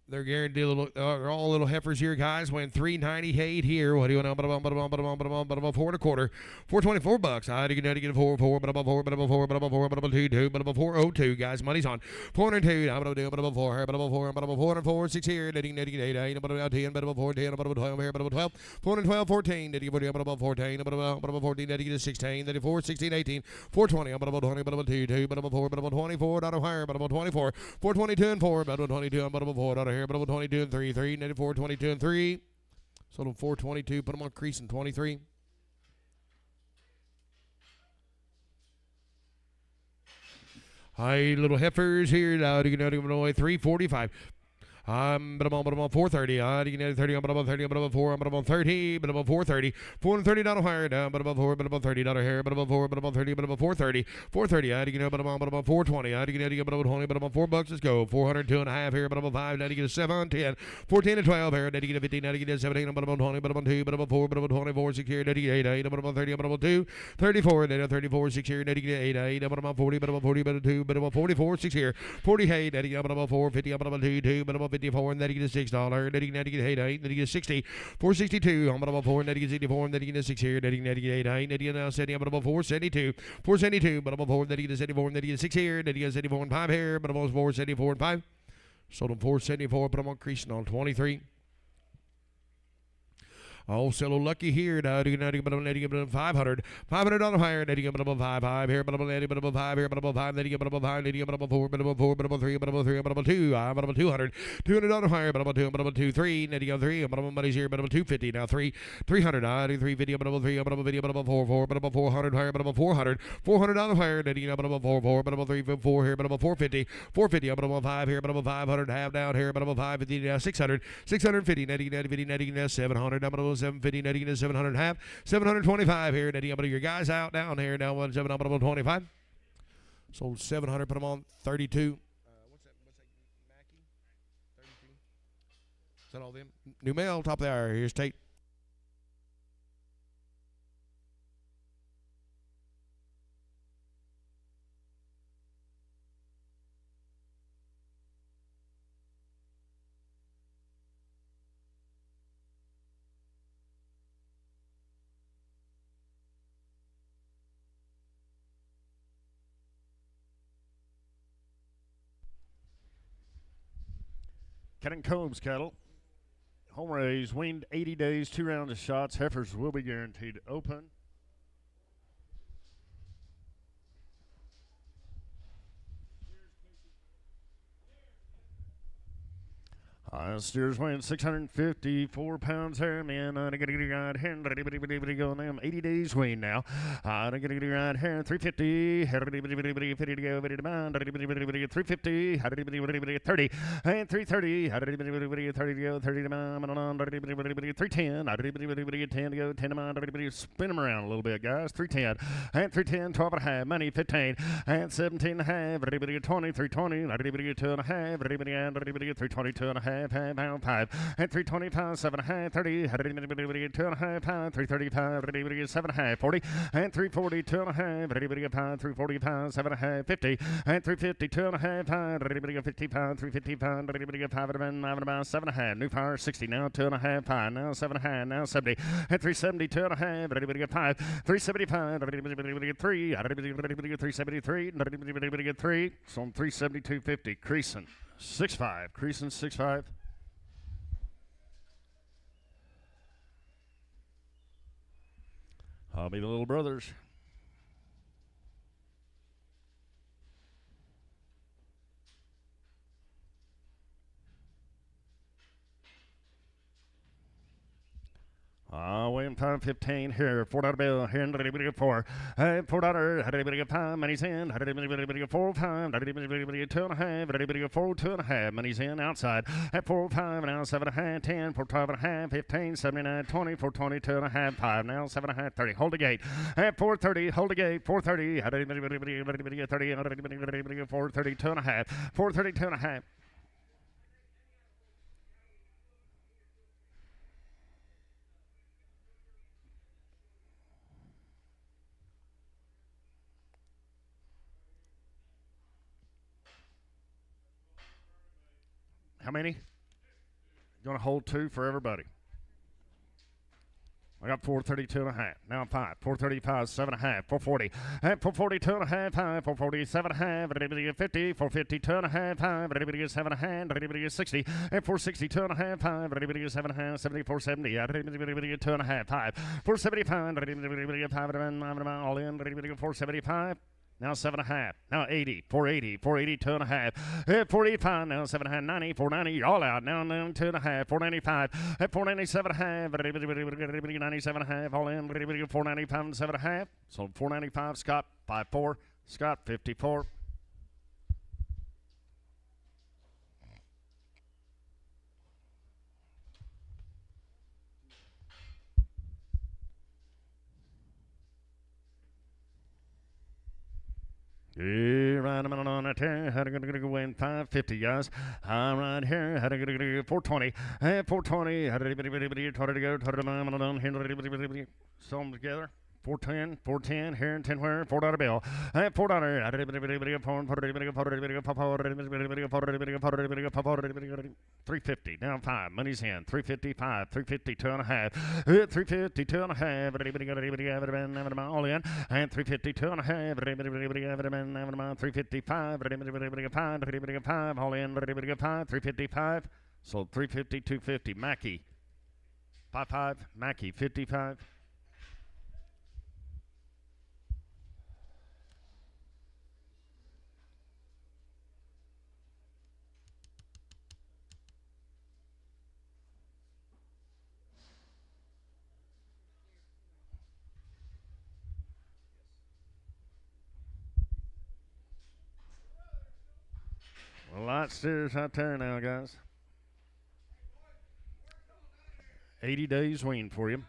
They're guaranteed they're all little heifers here, guys. Weighing 398 here. What do you want? 4 and a quarter. $424. I get 4, 402, guys. Money's on. 402. I'm gonna do 4, 6 here. 10, 12 here. 12. 412, 14. 14. 14. 16. 4, 16, 18. 420. I'm 20. 24. Higher. 24. 422 and 4. 22. 4. Here, 22 and 3, 94, 22 and 3. Sold them 422. Put them on crease in 23. Hi, little heifers here. Now, 345. But I'm on 430. You can 30. I'm on 30. I'm on 4. I'm on 30. But I'm on 430. $430 higher down. But I'm on 4. But I'm on $30 here. But I'm on 4. But I'm on 30. But I'm on 430. 430. You can but I'm on 420. You can but I'm on 20. But I'm on $4. Let's go. 402 and a half here. But I'm on 5. Now you get a 7, 10, 14 and 12 here. Now you get a 15. Now you get a 17. But I'm on 20. But I'm on 2. But I'm on 4. But I'm on 24. 6 here. Now you get 8. But I'm on 30. But I'm on 2. 34. Now 34. 6 here. Now you get 8. But I'm on 40. But I'm on 40. But I'm 2. But I'm on 44. 6 here. 48. Now you get but I'm on 4. 50. But I'm on 2. But I'm on 54. And then you get $6. Then you get 8. Then you get 60. 462. I'm about 4. Then you get 84. Then you get 6 here. Then you get 8. Then you get now 70. I'm about 472. 472. But I'm about 4. Then you get 74. Then you get 6 here. Then you get 74 and 5 here. But I'm about 474 and 5. Sold them 474. Put them on creasing on 23. Oh, so lucky here. Now, $500. $500 higher. Then you get about 5 here. But about 5 here. But about 5. Then you get about 5. Then you get about 4. But about 4. But about 3. But about 3. But about 2. But about 200. $200 higher. But about 2. But about 2. 3. Then you get 3. But about money's here. But about 250. Now 3. 300. 350. But about 3. But about 50. But about 4. 4. But about 400 higher. But about 400. $400 higher. Then you get about 4. 4. But about 3. 4 here. But about 450. 450. But about 5 here. But about 500. Half down here. But about 550. Now 600. 650. Now you get 50. Now 700. Now about 750. Now you get 700 and a half. 725 here. Now your guys out down here. Now 725. Sold 700. Put them on 32. What's that? Mackie? 32. Is that all them? New mail. Top of the hour. Here's Tate. Cat and Combs cattle. Home raised, weaned 80 days, 2 rounds of shots. Heifers will be guaranteed open. Steers weighing 654 pounds here, man. Going them 80 days weaned now. Right here, 350. 350. 30 and 330. 30 to go. 30 to 310. 10 to go. 10 to spin them around a little bit, guys. 310 and 310. 12 and a half. Money 15 and 17 and a half. 20. 320. 2 and a half. 322 and a half. 5 and 325, 7 and a half, 30, 2 and a half, 335, 7 and a half, 40 and 340, 2 and a half, 345, 7 and a half, 50 and 350, 2 and a half, 55, 355, 5 and about 7 and a half, new fire 60 now, 2 and a half, 5 now, 7 and a half, now 70 and 370, 2 and a half, 5, 375, 3, 373, 3, so 372.50, creasing 6.5, creasing 6.5. I'll be the little brothers. Weighing 515 here, $4 bill here, $4. $4, $5, money's in, $4, $5, $2.5, $4, $2.5, money's in, outside, at $4, $5, now $7.5, $10, $4, $12.5, $15, $79, $20, $4, $20, $2.5, $5, now $7.5, $30, hold the gate, at $4.30, hold the gate, $4.30, $30, $4.30, $2.5, $4.30, $2.5. How many? You want to hold 2 for everybody? I got 432.5. Now 5. 435, 7.5. 440. At 442.5. 5. 447.5. 50. 452.5. 5. 7.5. 60. At 462.5. 5. 7.5. 70. 470. 2.5. 5. 475. 5. All in. 475. Now 7.5. Now 80. 480. 480. 2.5. At 485. Now 7.5. 90. 490. You're all out. Now 2.5. 495. At 497.5. 97.5. All in. 495 and 7.5. So 495. Scott 5.4. Scott 54. Yeah, right, I'm on that here. How to go win 550, guys. I'm right here. How to go 420. 420. How to go. Sew them together. 410, 410, here and 10 where, $4 bill. $4. 350. Now 5. Money's in. 355. 350. 2.5. 350. 2.5. All in. And 350. 2.5. 355. 5. All in. 355. Sold 350. 250. Mackey. 55. Mackey. 55. A lot serious out there now, guys. 80 days wean for you.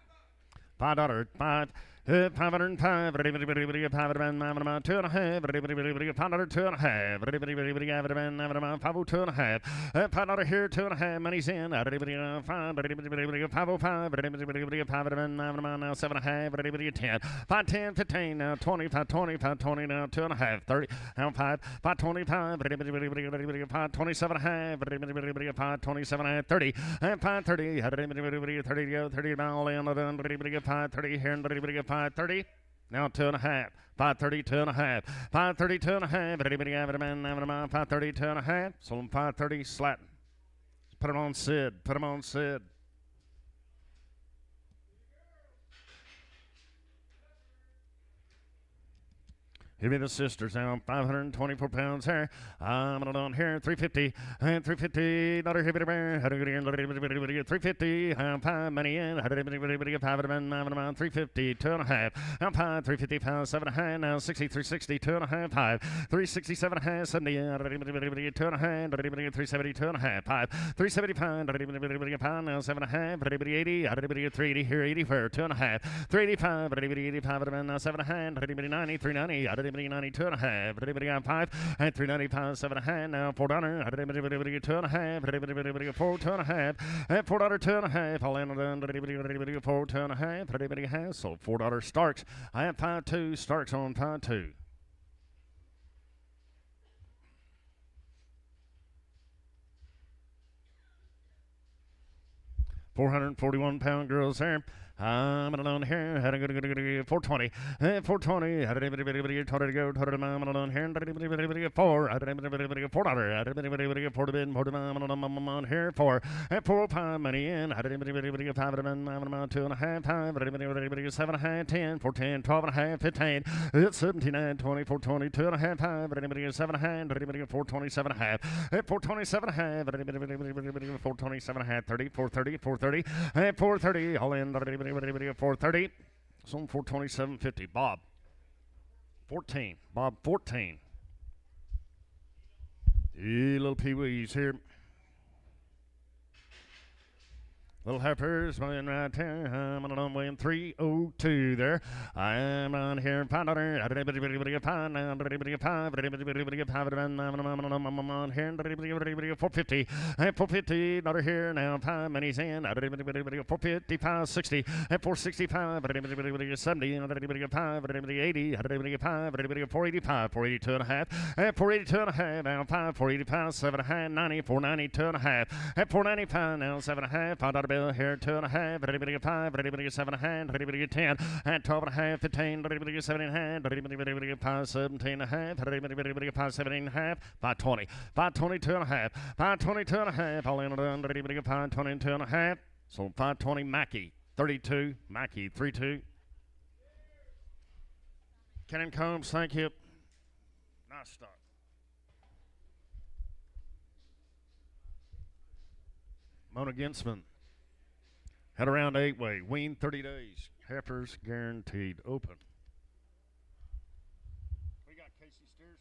$5. 5. 505. 2.5. 2.5. $5 here. 2.5. Money's in. 505. 505. Now 7.5. 10. 510. 15. Now 20. 520. 520. Now 2.5. 30. Now 5. 525. 527.5. 527. 30. 530. 30 go. 30 all in. 530 here. 530. Now 2.5. 530, 2.5. 530, 2.5. 530, 2.5. Sold him 530, slatting. Put it on Sid. Put him on Sid. Give me the sisters now. 524 pounds here. I'm on here. 350. And 350. Not a heavy bear. 350. 5 money in. 350. 2.5. Now 5. 350 pounds. 7.5. Now 60. 360. 2.5. 5. 367. 70. 2.5. 370. 2.5. 5. 375. Now 7.5. 80. 380 here. 80 for 2.5. 385. 85. Now 7.5. 90. 390. 90, 2.5. 5 and 395, 7.5. Now $4. 2.5. 4, 2.5. And $4, 2.5. All in 4, 2.5. So $4 Starks. I have 5.2. Starks on 5.2. £441 girls there. I'm on here. Had a good 420. 420. Had a go. On here. 4. $4. On here. 4. At 405 money in. Had a 5. 2.5. 5. 7.5. 10. 410. 12.5. 15. It's 79. 20. 420. 2.5. 5. 7.5. 427.5. At 427.5. 427.5. 30. 430. 430. At 430. All in. 430. It's on 427.50. Bob. 14. Bob 14. Little Pee-wees here. Little heifers weighing right here. I'm on weighing 302 there. I'm on here. $5. I'm on here. $450. Another here now. 5 minis in. $450. 560. At $465. $70. $80. $485. $482 and a half. At $482 and a half. Now 5. $485. 7 and a half. 90. $492 and a half. At $495 now. 7 and a half. $5 bill here. 2 and a half. $5. $7 and a half. $10. At 12 and a half. $15. $17 and a half. $5. 17 and a half. $5. 17 and a half. $5.20. $5.22 and a half. $5.22 and a half. All in done. $5.22 and a half. So $5.20 Mackey. 32. Mackey 32. Cannon Combs, thank you. Nice start. Mona Ginsman. Head around 8-way. Wean 30 days. Heifers guaranteed open. We got Casey Steers.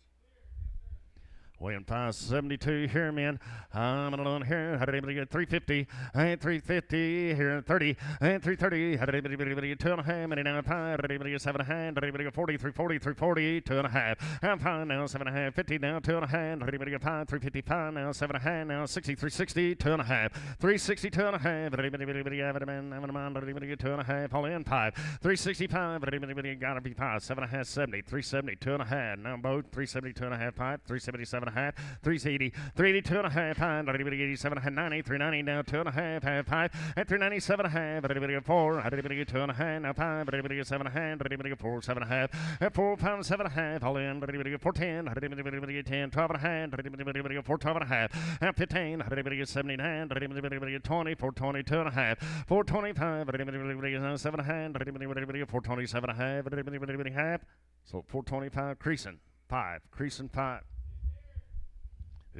Weighing 572 here, man. I'm on here. How did anybody get 350? And 350 here, 30. And 330. How did anybody get 2 and a half? And now 5. How did anybody get 7 and a half? How did anybody get 40? 340, 340, 2 and a half. I'm fine now, 7 and a half. 50 now, 2 and a half. How did anybody get 5? 355 now, 7 and a half. Now 60, 360, 2 and a half. 360, 2 and a half. How did anybody have it, man? I'm on. How did anybody get 2 and a half? All in 5. 365. How did anybody got to be 5? 7 and a half, 70. 370, 2 and a half. Now both 370, 2 and a half, 5. 377 and a half. 380, 382 and a half, 5, 87 and a half, 90, 390 now, 2 and a half, 5, at 397 and a half, at anybody get 4, at anybody get 2 and a half, now 5, at anybody get 7 and a half, at anybody get 4, 7 and a half, at 4 pounds, 7 and a half, all in, at anybody get 410, at anybody get 10, 12 and a half, at anybody get 4, 12 and a half, at 15, at anybody get 79, at anybody get 20, 422 and a half, 425, at anybody get 7 and a half, at anybody get 427 and a half, at anybody get half, so 425, creasing, 5, creasing 5.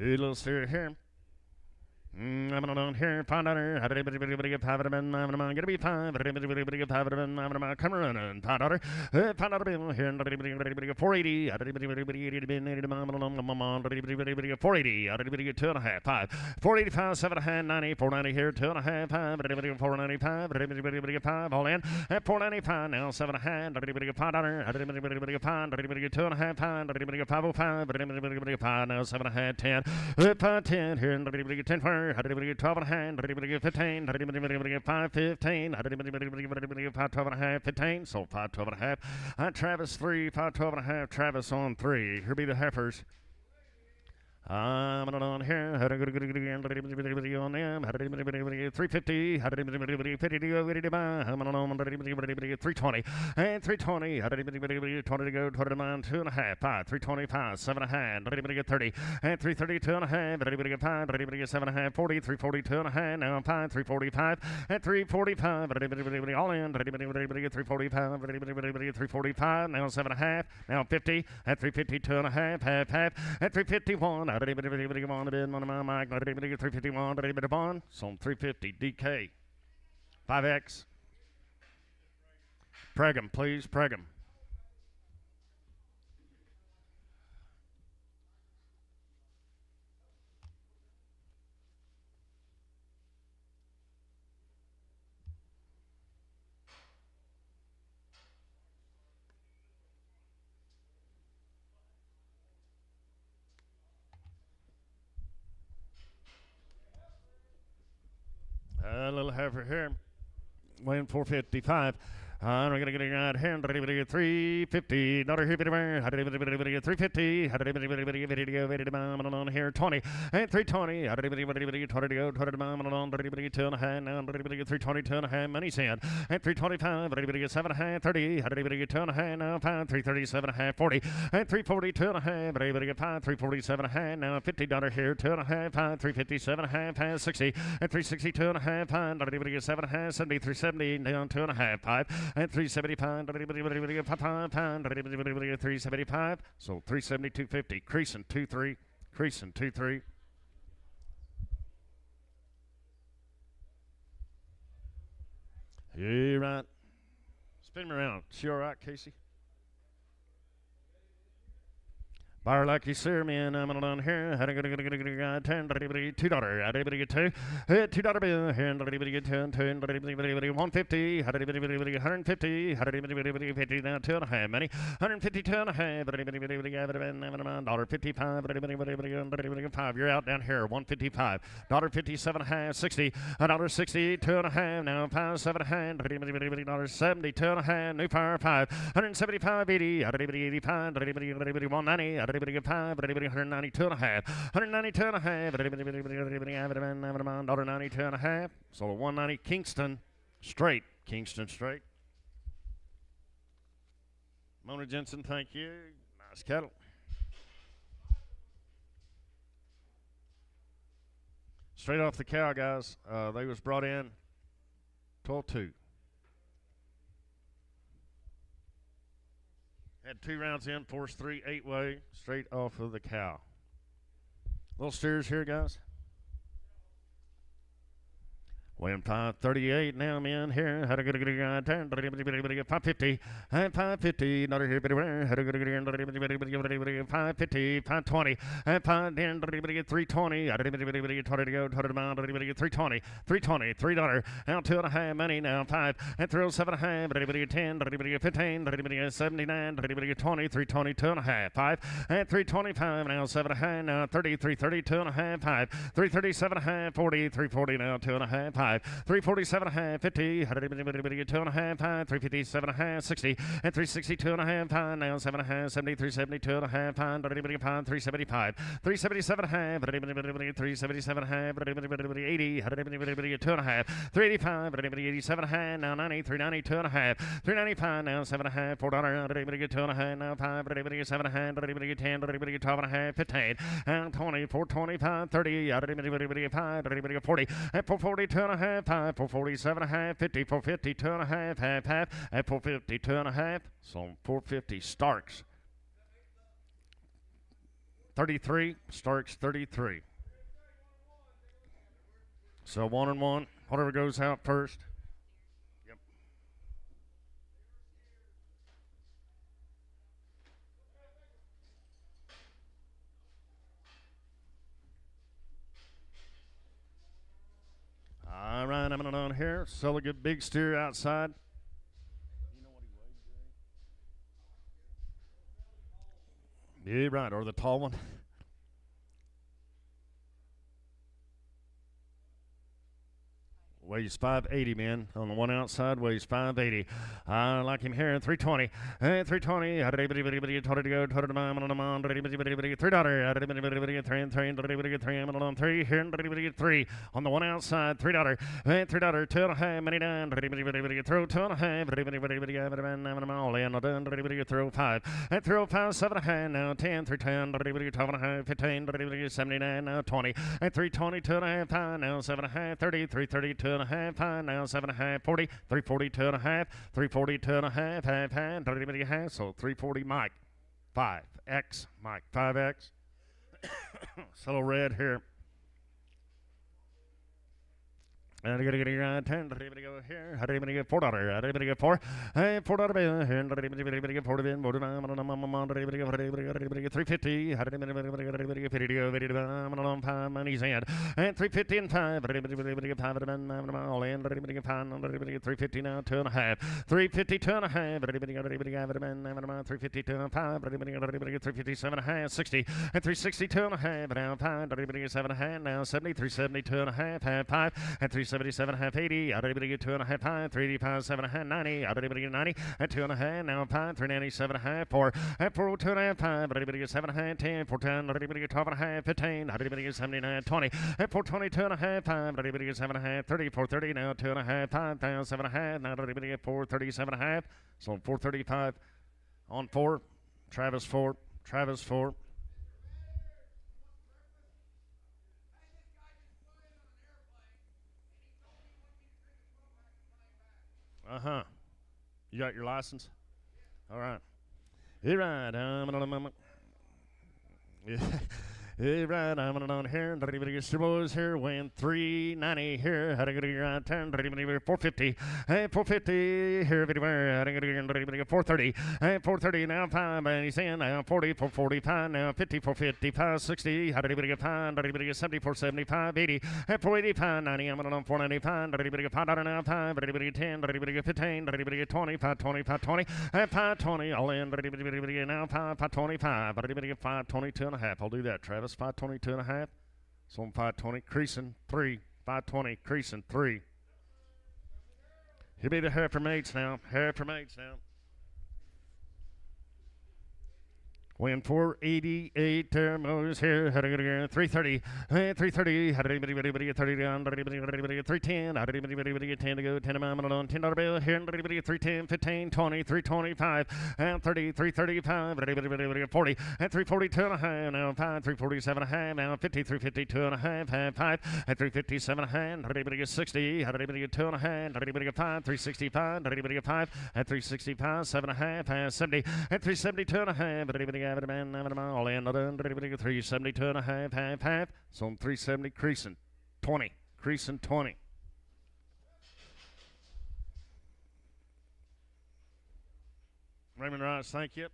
A little steer here. I'm on here. $5. How did anybody get 5 of them? I'm going to be 5. How did anybody get 5 of them? I'm going to come running. $5. $5 bill here. How did anybody get 480? How did anybody get 480? How did anybody get 2 and a half? 5. 485, 7 and a half, 90. 490 here. 2 and a half. 5. How did anybody get 495? How did anybody get 5? All in. At 495 now. 7 and a half. How did anybody get $5? How did anybody get 5? How did anybody get 2 and a half? 5. How did anybody get 505? How did anybody get 5 now? 7 and a half. 10. 510 here. How did anybody get 10 for? How did anybody get 12 and a half? How did anybody get 15? How did anybody get 515? How did anybody get 512 and a half? 15. So 512 and a half. Travis 3, 512 and a half. Travis on 3. Here be the heifers. I'm on here. How did anybody on them? How did anybody get 350? How did anybody get 50 to go? Ready to buy? I'm on 320. And 320. How did anybody get 20 to go? 20 to mine. 2 and a half. 5. 325. 7 and a half. How did anybody get 30? And 330. 2 and a half. How did anybody get 5? How did anybody get 7 and a half? 40. 342 and a half. Now 5. 345. And 345. How did anybody all in? How did anybody get 345? How did anybody get 345? Now 7 and a half. Now 50. At 352 and a half. Half. At 351. How did anybody come on the bid? On my mic. How did anybody get 351? How did anybody bond? So 350. DK. 5X. Pregum, please. Pregum. A little heifer here, weighing 455. I'm going to get it right here. How did anybody get 350? Not a hippie to burn. How did anybody get 350? How did anybody get ready to go? Ready to bomb on here? 20. And 320. How did anybody get 20 to go? 20 to bomb on. Did anybody get 2 and a half? Now, did anybody get 320? 2 and a half. Money sand. And 325. Did anybody get 7 and a half? 30. How did anybody get 2 and a half? Now, 5. 337 and a half. 40. And 340. 2 and a half. Did anybody get 5? 347 and a half. Now, $50 here. 2 and a half. 5. 357 and a half. 5. 60. And 362 and a half. 5. Did anybody get 7 and a half? 70. 370. Down 2 and a half. 5. And 375. Did anybody get 5? Did anybody get 375? So 370, 250. Creasing 2-3. Creasing 2-3. Yeah, right. Spin me around. She all right, Casey? Bar lucky sir, man, I'm on here. Had a good $2. I did get $2. $2 bill here, and get 10, 150. Had a 150. Had a 50 now, 2.5 money. 150, 2.5. $1.55. 5. You're out down here. 155. $57.5. 60. $1.60. 2.5. Now 5, 7.5. $70. 2.5. New fire 5. 175. 80. 85. 190. $192.5, $192.5, so $190 Kingston straight. Mona Jensen, thank you. Nice cattle. Straight off the cow, guys. They was brought in 12-2. Had 2 rounds in, forced 3, 8-way, straight off of the cow. Little steers here, guys. Weighing 538 now, man. Here, had a good turn. 550, 550. Not here, but had a good 550, 520, 510, 320. I didn't to go, 320, 320, $3. Now 2.5 money, now 5, and throw 7.5, 10, 15, 79, 20, 320, 2.5, 5, and 325, now 7.5, now 30, 330, 2.5, 5, 337.5, 40, 340, now 2.5, 5. 347.5, 50, 2.5, 5, 357.5, 60, and 362.5, 5, now 7.5, 70, 372.5, 5, 375, 377.5, 377.5, 80, 2.5, 385, 87.5, now 90, 390, 2.5, 395, now 7.5, $4, 2.5, now 5, 7.5, 10, 12.5, 15, and 20, 425, 30, 5, 40, and 440, 2.5, 5, 447.5, 50, 450, 2.5, half, at 450, 2.5, so 450 Starks. 33, Starks 33. So 1 and 1, whatever goes out first. Yep. All right, I'm on here. Sell a good big steer outside. You know what he weighs, Jerry? Yeah, right, or the tall one. Weighs 580, man. On the one outside, weighs 580. I like him here. 320. 320. $3. $3 on the one outside. $3. $3. 2.5 money down. Throw 2.5. All in. Throw 5. Throw 5. 7.5. Now 10. 310. 12.5. 15. 79. Now 20. 320. 2.5. 5. Now 7.5. 30. 330. 2.5, 5, now 7.5, 40, 340, 2.5, 340, 2.5, half, so 340 Mike, 5X, Mike, 5X. It's a little red here. And I gotta get $10. I didn't go here. I didn't get $4. I didn't get $4. Hey, $4 bill. Here, I didn't get $4 bill. $350. I didn't get $50. 5 money's in. And $350 and 5. I didn't get 5. All in. I didn't get 5. $350 now. 2.5. $350. 2.5. I didn't get $350. 2.5. I didn't get $357.5. 60. And $360. 2.5. Now 5. I didn't get 7.5. Now 70. $370. 2.5. 5. And 377, half 80. I didn't get 2.5, 5, 385, 7.5, 90. I didn't get 90 at 2.5. Now 5, 397, half 4 at 4, 2.5, 5. I didn't get 7.5, 10, 410. I didn't get 12.5, 15. I didn't get 79, 20 at 420, 2.5, 5. I didn't get 7.5, 30, 430. Now 2.5, 5, 7.5. Now I didn't get 437.5. So 435 on 4. Travis 4. Travis 4. Uh-huh. You got your license? All right. You're right. Right, I'm on here. Everybody gets your boys here. Win 390 here. How to get your right turn. 450. Hey, 450 here. Everywhere. How to get your 430. Hey, 430 now. 5. And he's in now. 40. 445 now. 50. 455. 60. How did everybody get 5? Everybody get 70. 475. 80. Hey, 485. 90. I'm on 495. Everybody get $5 now. 5. Everybody get 10. Everybody get 15. Everybody get 20. 520. 520. Hey, 520. All in. Everybody get now. 525. Everybody get 522 and a half. I'll do that, Travis. 522 and a half. So I'm 520, creasing 3. 520, creasing 3. He'll be the heifer mates now. Heifer mates now. Win 488, Termos here, 330, 330, how did anybody get 30 down, 310, how did anybody get 10 to go, 10 amount on $10 bill here, 310, 15, 20, 325, and 30, 335, anybody get 40, and 342 and a half, now 5, 347 and a half, now 50, 352 and a half, 5, and 357 and a half, how did anybody get 60, how did anybody get 2 and a half, how did anybody get 5, 365, how did anybody get 5, and 365, 7 and a half, and 70, and 372 and a half, but anybody got all in, 372 and a half, so I'm 370, creasing 20, creasing 20. Raymond Rice, thank you.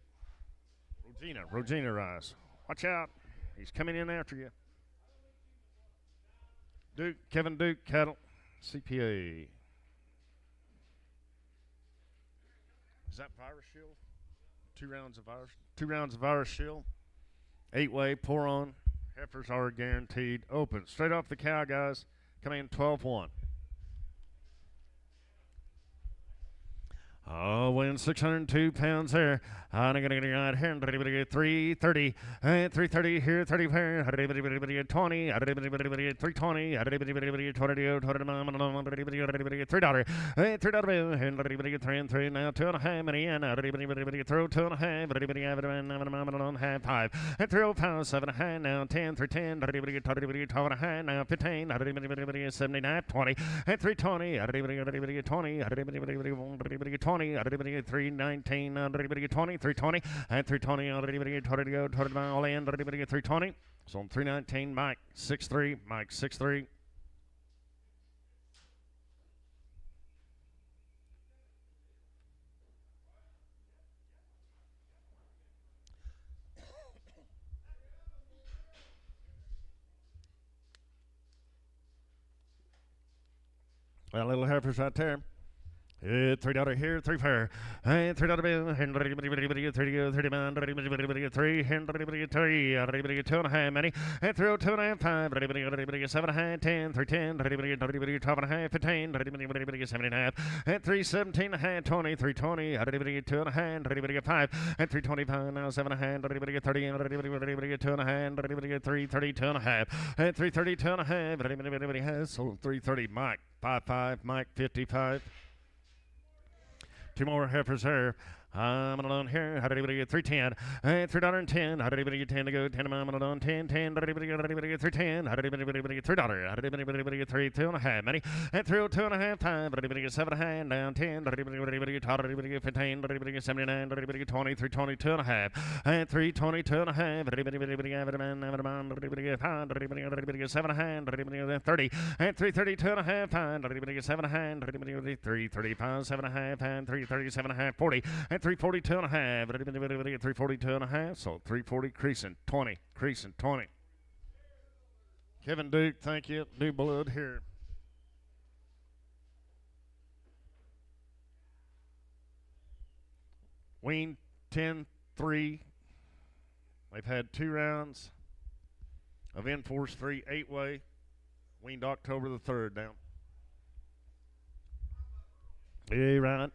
Regina Rice, watch out, he's coming in after you. Kevin Duke, cattle, CPA. Is that virus shield? 2 rounds of virus shield. 8-way, pour on. Heifers are guaranteed open. Straight off the cow, guys. Come in 12-1. Oh, weighing 602 pounds there. I'm going to get right here. 330. 330 here, 30 here. 20. 320. $3. $3 bill. And 3 and 3 now. 2.5 money in. Throw 2.5. Half 5. And 305. 7.5 now. 10. 310. 12.5 now. 15. 79. 20. And 320. 20. 20, 319, 20, 320, and 320, all in, 320. So I'm 319, Mike 6'3", Mike 6'3". Well, little heifers right there. $3 here, 3 fair. $3 bill. $30, 3, 2.5 money. And throw 2.5, 5. 7.5, 10, 310, 12.5, 15, 7.5. And 317.5, 20, 320, 2.5, 5. And 325 now 7.5, 30, 2.5, 332.5. And 332.5. Has sold 330. Mike 55, Mike 55. 2 more heifers here. I'm on here. How did anybody get 310? $3.10. How did anybody get 10 to go? 10 I'm on 10. 10. How did anybody get 310? How did anybody get $3? How did anybody get 3? 2.5 money. And 2.5 time. How did anybody get 7.5 down 10? How did anybody get 12? How did anybody get 15? How did anybody get 79? How did anybody get 20? 320, 2.5. And 320, 2.5. How did anybody get 5? How did anybody get 7.5? How did anybody get 30? And 330, 2.5. How did anybody get 7.5? How did anybody get 335, 7.5? And 330, 7.5, 40. And 342 and a half. 342 and a half. So 340 creasing 20. Creasing 20. Kevin Duke, thank you. New blood here. Wean 10-3. They've had 2 rounds of Enforce 3 8-way. Weaned October the 3rd now. Yeah, right.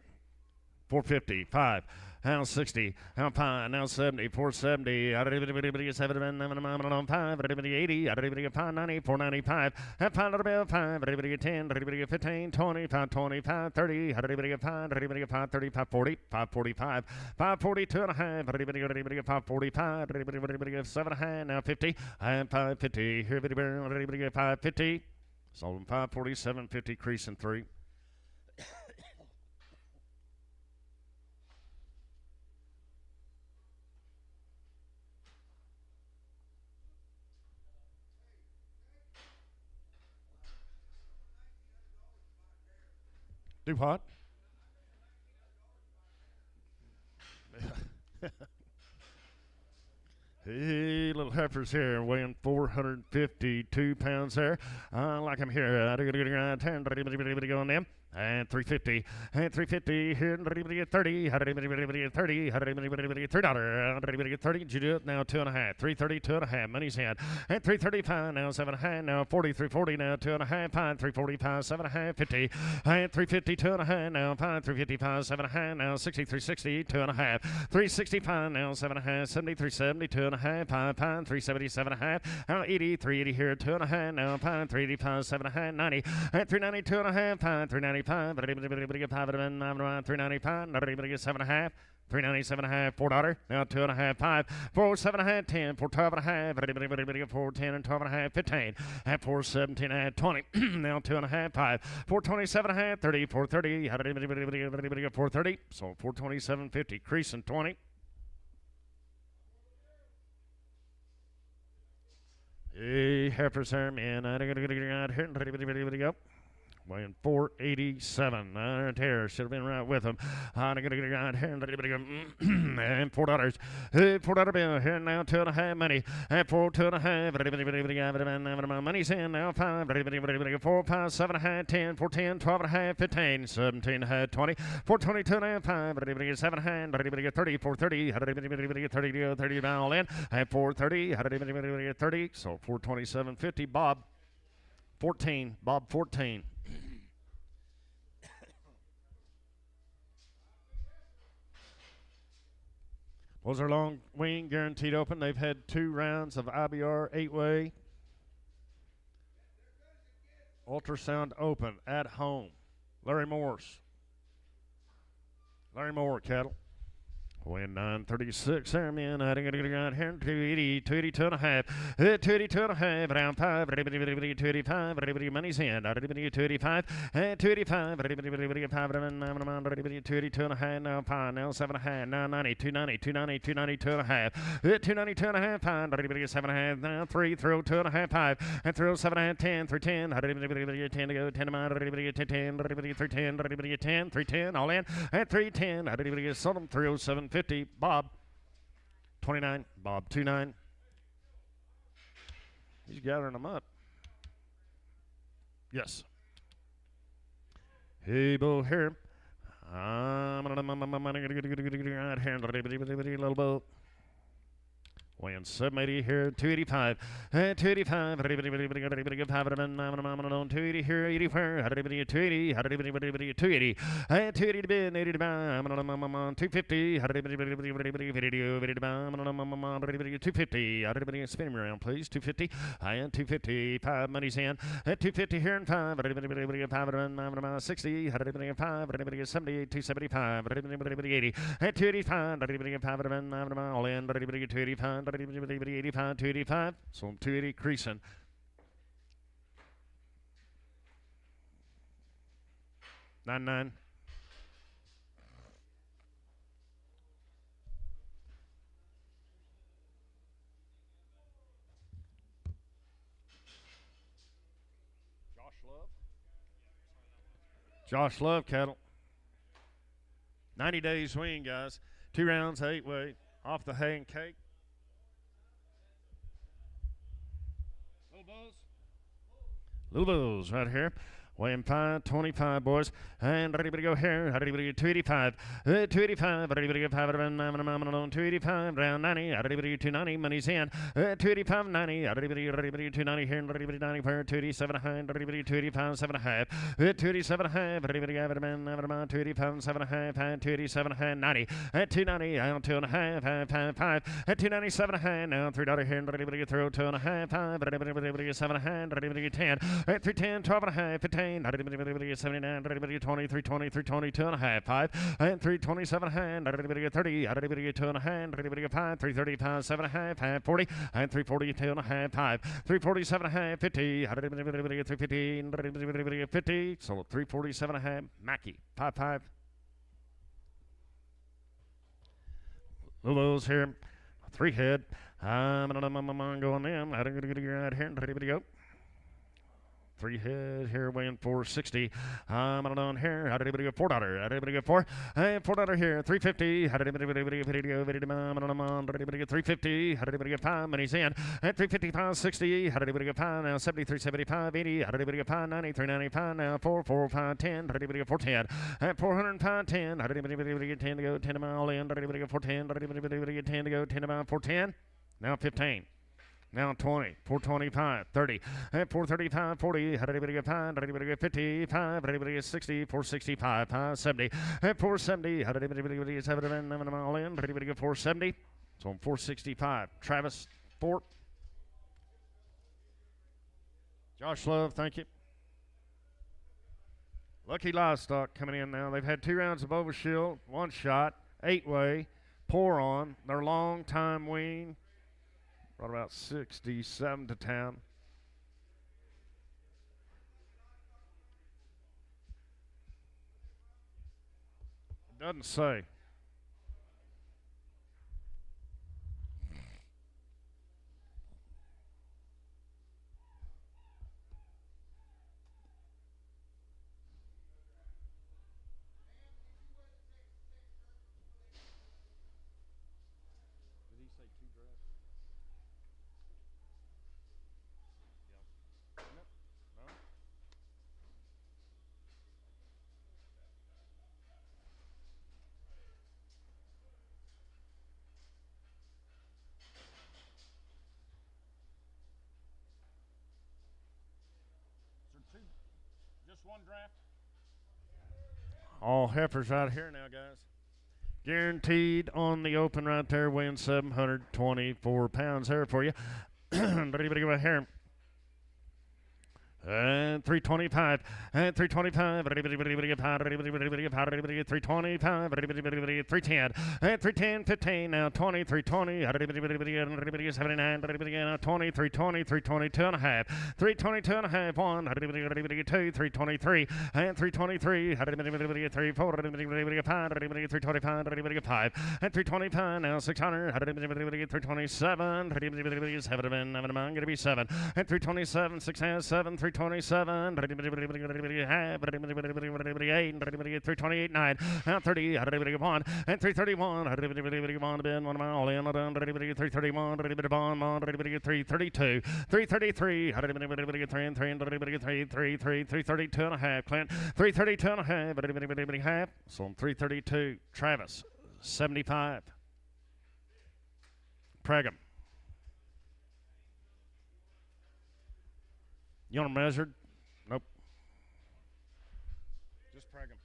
450, 5, now 60, now 5, now 70, 470, out of everybody get 7, on 5, everybody 80, out of everybody get 590, 495, and 5 out of bill 5, everybody get 10, everybody get 15, 20, 520, 530, out of everybody get 5, everybody get 530, 540, 545, 542 and a half, everybody get 545, everybody get 7.5, now 50, and 550, here everybody get 550, sold them 540, 750, creasing 3. Do what? Hey, little heifers here weighing 452 pounds there. Like I'm here. Going them. And 350, and 350 here, $30, $30, $3. Did you do it? Now 2.5, 330, 2.5, money's in. And 335, now 7.5, now 40, 340, now 2.5, 5, 345, 7.5, 50, and 350, 2.5, now 5, 355, 7.5, now 60, 360, 2.5, 365, now 7.5, 70, 370, 2.5, 5, 370, 7.5, now 80, 380 here, 2.5, now 5, 385, 7.5, 90, and 390, 2.5, 5, 390. 395, 7.5, 397.5, $4, now 2.5, 5, 4, 7.5, 10, 4, 12.5, 4, 10 and 12.5, 15, at 4, 17.5, 20, now 2.5, 5, 427.5, 30, 430, 430, so 427.50, creasing 20. Hey, heifers there, man, go. Weighing 487. There should have been right with them. And $4. $4 bill here now, 2.5 money. And 4, 2.5. Money's in now, 5. 4, 5, 7.5, 10, 4, 10, 12.5, 15, 17.5, 20, 4, 22.5, 5, 7.5, 30, 4, 30, 30 all in. And 4, 30, 30, so 427.50. Bob 14. Bob 14. Was our long wing guaranteed open? They've had 2 rounds of IBR 8-way. Ultrasound open at home. Larry Morse. Larry Moore, cattle. Win 936 there, man. 280, 282.5. 282.5, round 5. 285, money's in. 285, 285, 282.5, now 5, now 7.5, now 90, 290, 290, 292.5. 292.5, 5, 7.5, now 3, throw 2.5, 5, and throw 7.5, 10, 310, 10 to go, 10 to mount, 10, 310, 10, 310, all in, and 310, sold them 307. 50, Bob 29, Bob 29. He's gathering them up. Yes. Hey, Bo here. Little Bo. Weighing 780 here, 285, 285, 280 here, 84, 280, 280, 280 to bin, 80 to buy, 250, 250, spin me around, please, 250, and 250, 5 money's in, 250 here and 5, 60, 5, 70, 275, 80, 285, all in, 285, 85, 285, so 280 creasing. $99. Josh Love cattle. 90 days swing, guys. 2 rounds, 8-way, off the hay and cake. Little Bulls right here. Weighing 525, boys. And ready to go here. Ready to go 285. 285. Ready to go 285. Round 90. Ready to go 290. Money's in. 285, 90. Ready to go 290 here. Ready to go 90 for 287. Ready to go 285, 7.5. 287. Ready to go 285, 7.5. 287, 90. 290. 2.5. 5. 297. Now $3 here. Ready to go throw 2.5. 5. Ready to go 7. Ready to go 10. 310. 12.5. 15. 79, 20, 320, 320, 2.5, 5, and 327 hand, 30, 2.5, 5, 335, 7.5, 540, and 340, 2.5, 5, 347 half, 50, 350, 50, so 347 half, Mackey, 5. Lulu's here, 3 head, I'm going in, right here, ready to go. Three head here weighing 460. I'm on here. How did anybody get $4? How did anybody get $4? $4 here. 350. How did anybody get 350? How did anybody get 5? Money's in. At 355, 60. How did anybody get 5? Now 73, 75, 80. How did anybody get 5? 93, 95. Now 4, 4, 5, 10. How did anybody get 410? At 405, 10. How did anybody get 10 to go? 10 to mile in. How did anybody get 410? How did anybody get 10 to go? 10 to mile 410. Now 15. Now 20, 425, 30, at 435, 40, how did anybody get 5? How did anybody get 55? How did anybody get 60? 465, 570, at 470, how did anybody get 7 and then all in? How did anybody get 470? So 465. Travis, 4. Josh Love, thank you. Lucky Livestock coming in now. They've had 2 rounds of overshield, 1 shot, 8-way, pour on, their long time wean. Brought about 67 to town. It doesn't say. Just one draft. All heifers out here now, guys. Guaranteed on the open right there, weighing 724 pounds there for you. Everybody go here. And 325, and 325, everybody get powder, everybody get powder, everybody get 325, everybody get 310, and 310, 15, now 20, 320, everybody get 79, everybody get 20, 320, 322 and a half, 322 and a half, 1, everybody get 2, 323, and 323, everybody get 3, 4, everybody get 5, everybody get 325, everybody get 5, and 325, now 600, everybody get 327, everybody get 7, I'm going to be 7, and 327, 6 has 7, 327, 328, 9, now 30, 1, and 331, 1 been 1 mile in, 331, 332, 333, 3 and 3, 332 and a half, Clint, 332 and a half, so 332, Travis, 75, Pregham. You want them measured? Nope. Just preg them.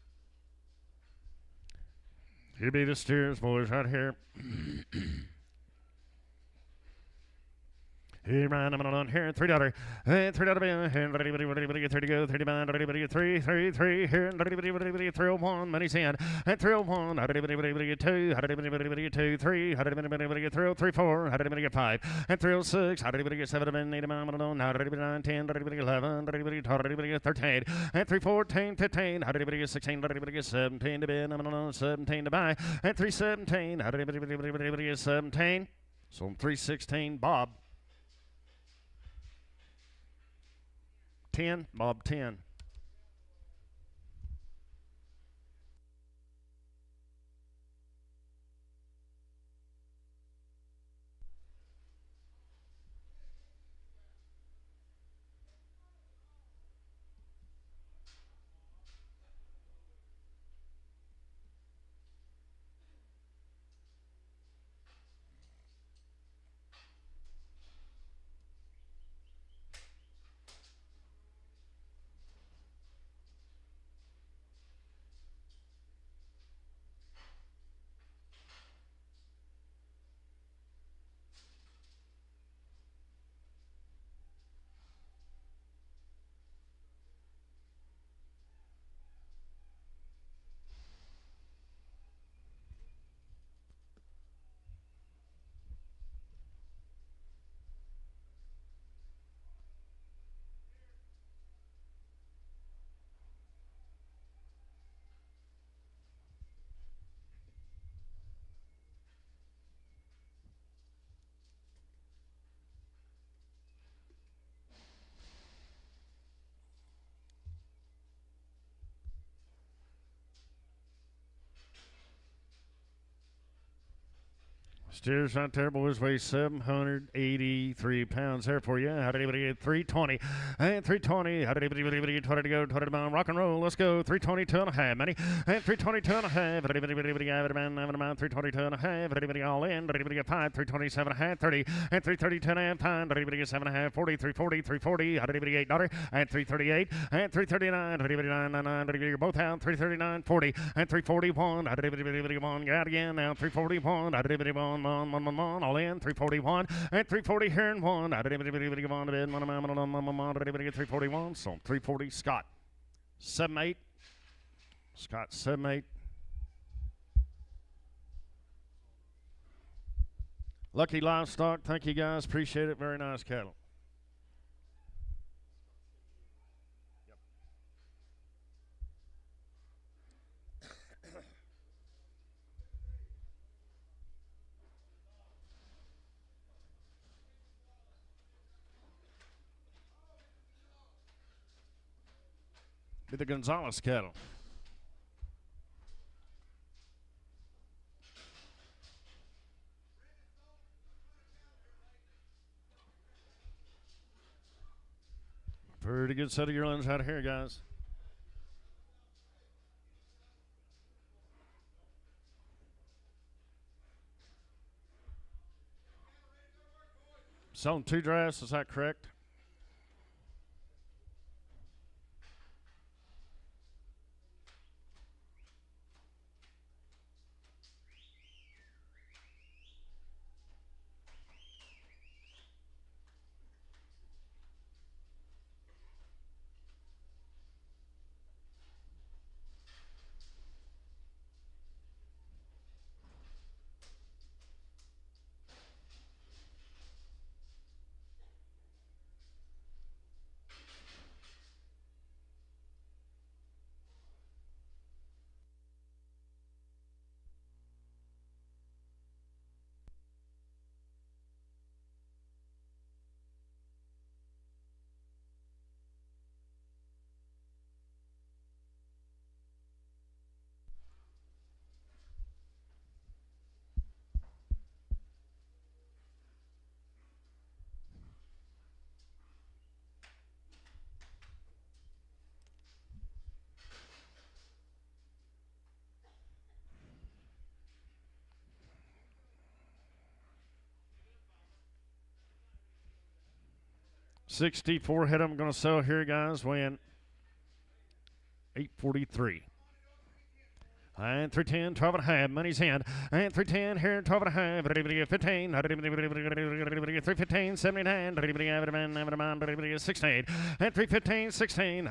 Here be the steers, boys, right here. Here, man, I'm on here, $3, and $3, and everybody get 30 go, 30 man, everybody get 3, 3, 3, here, and everybody get 301, money's in, and 301, everybody get 2, everybody get 2, 3, everybody get 3, 3, 4, everybody get 5, and 306, everybody get 7, and 8, now everybody 9, 10, everybody get 11, everybody 12, everybody get 13, and 3, 14, 15, everybody get 16, everybody get 17 to bid, 17 to buy, and 317, everybody get 17, so 316, Bob. 10, Bob 10. Steers right there, boys, weigh 783 pounds there for you. How did anybody get 320? And 320. How did anybody get 20 to go? 20 to bound. Rock and roll. Let's go. 322 and a half, Manny. And 322 and a half. How did anybody have it, man? Having a man. 322 and a half. How did anybody all in? Did anybody get 5? 327 and a half. 30. And 332 and a half. Pound. Did anybody get 7 and a half? 40. 340. 340. How did anybody $8? And 338. And 339. How did anybody 999? Did anybody both out? 339. 40. And 341. How did anybody won? Got again now. 341. How did anybody won? All in 341 and 340 here and one. I didn't even give on to bed. Anybody get 341? So 340. Scott 7-8. Scott 7-8. Lucky Livestock. Thank you guys. Appreciate it. Very nice cattle. Be the Gonzalez cattle. Pretty good set of yearlings out of here, guys. Selling 2 drafts, is that correct? $64 head I'm going to sell here, guys, weighing 843. And 310, 12 and a half, money's in. And 310 here, 12 and a half. 15, 315, 79. 68. And 315, 16.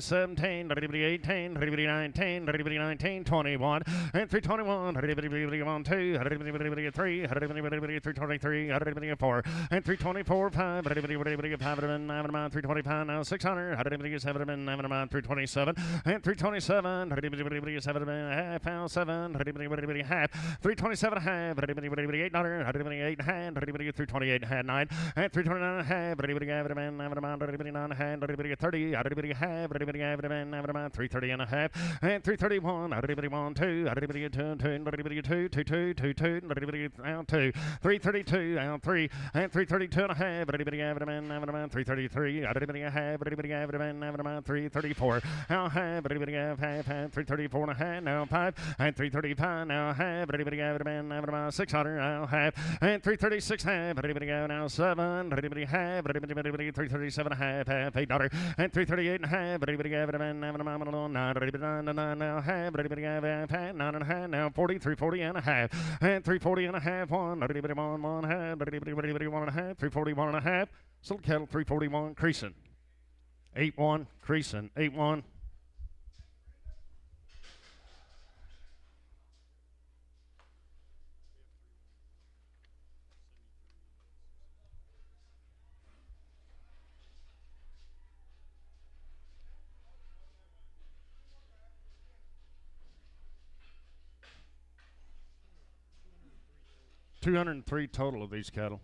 17. 18. 19. 21. And 321. 2. 3. 323. 4. And 324, 5. 325 now 600. 327. And 327. Half pound 7, half 327 half, $8, $8 half, 328 half 9, and 329 half, 39 half, 30, half, 330 and a half, and 331, 2, 2, 332 out 3, and 332 and a half, 333, half, 334, out half, 334 and a half. Now 5 and 335 now half. 600 now half and 336 half. Now 7. Half. 337 half. $8 and 338 and half. 9 now half. 9 and a half now 40. 340 and a half and 340 and a half. 1 half. 341 and a half. Sold cattle 341 creasing 8-1 creasing 8-1. $203 total of these cattle.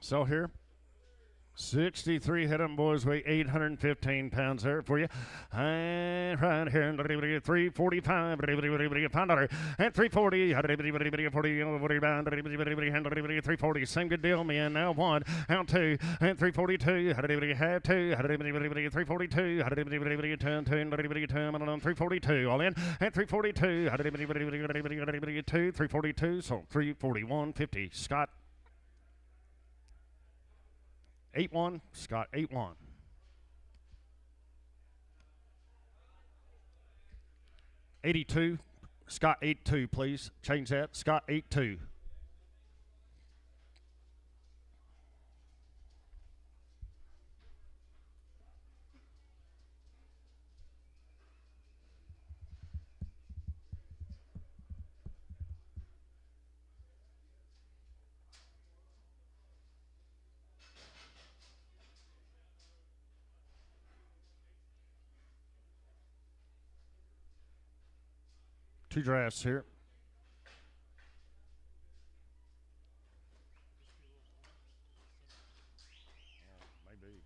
So here, 63 head them boys weigh 815 pounds there for you. And right here, 345, $5, and 340, 340, same good deal, man. Now one, out two, and 342, have two, 342, 342, all in, and 342, 342, so 341.50. Scott. 8-1, Scott, 8-1. $82, Scott, 8-2, please. Change that, Scott, 8-2. Two drafts here. Maybe.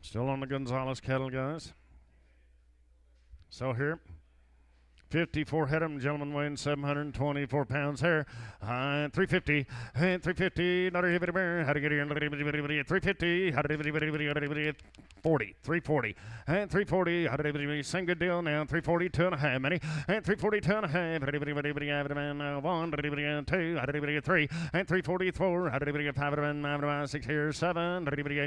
Still on the Gonzalez cattle, guys. So here, 54 head 'em, gentlemen weighing 724 pounds here. 350, and 350, how to get here, 350, 40, 340, and 340, same good deal now, 340, 2.5, many, and 340, 2.5, one, 2, 3, and 344, 5, 6 here, 7, 50,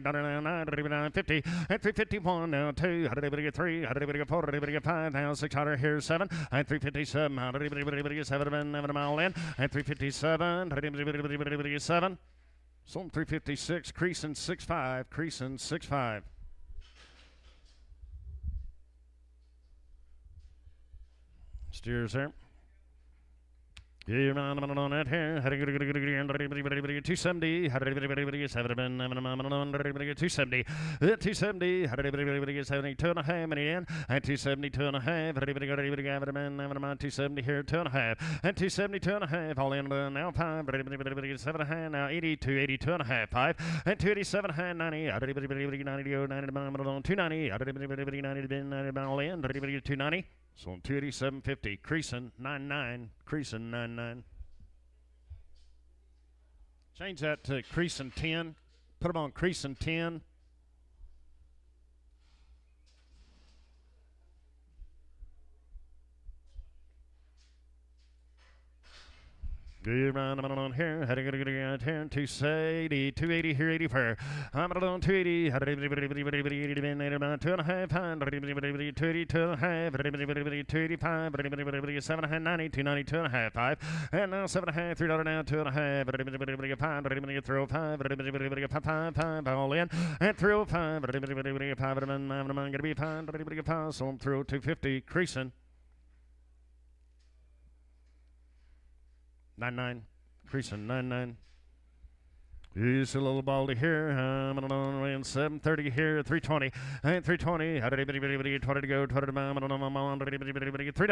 and 351 now, 2, 3, 4, 5, now 600 here, 7, and 357, 7 mile in, and 357, 7, some 356, creasing 6.5, creasing 6.5. Steers there. Yeah, on that here. 270, 270, 270, 72.5 many in, and 272.5, 270 here, 2.5, and 272.5, all in now 5, 7.5, now 82, 82.5, 5, and 287, 90, 90, 290, all in, 290. So on 287.50, creasing 99, creasing 99. Change that to creasing 10. Put them on creasing 10. Good round on here. Had to get a 10, 280, 280 here, 84. I'm on 280, 2.5, 280, 285, 790, 290, 2.5, 5, and now 7.5, $3 now, 2.5, 305, 5, all in, and 305, 5, gonna be 5, so I'm through 250, creasing. 99, creasing 99. He's a little baldy here. I'm on 730 here, 320, and 320. How did anybody 20 to go? 20 to $3. $3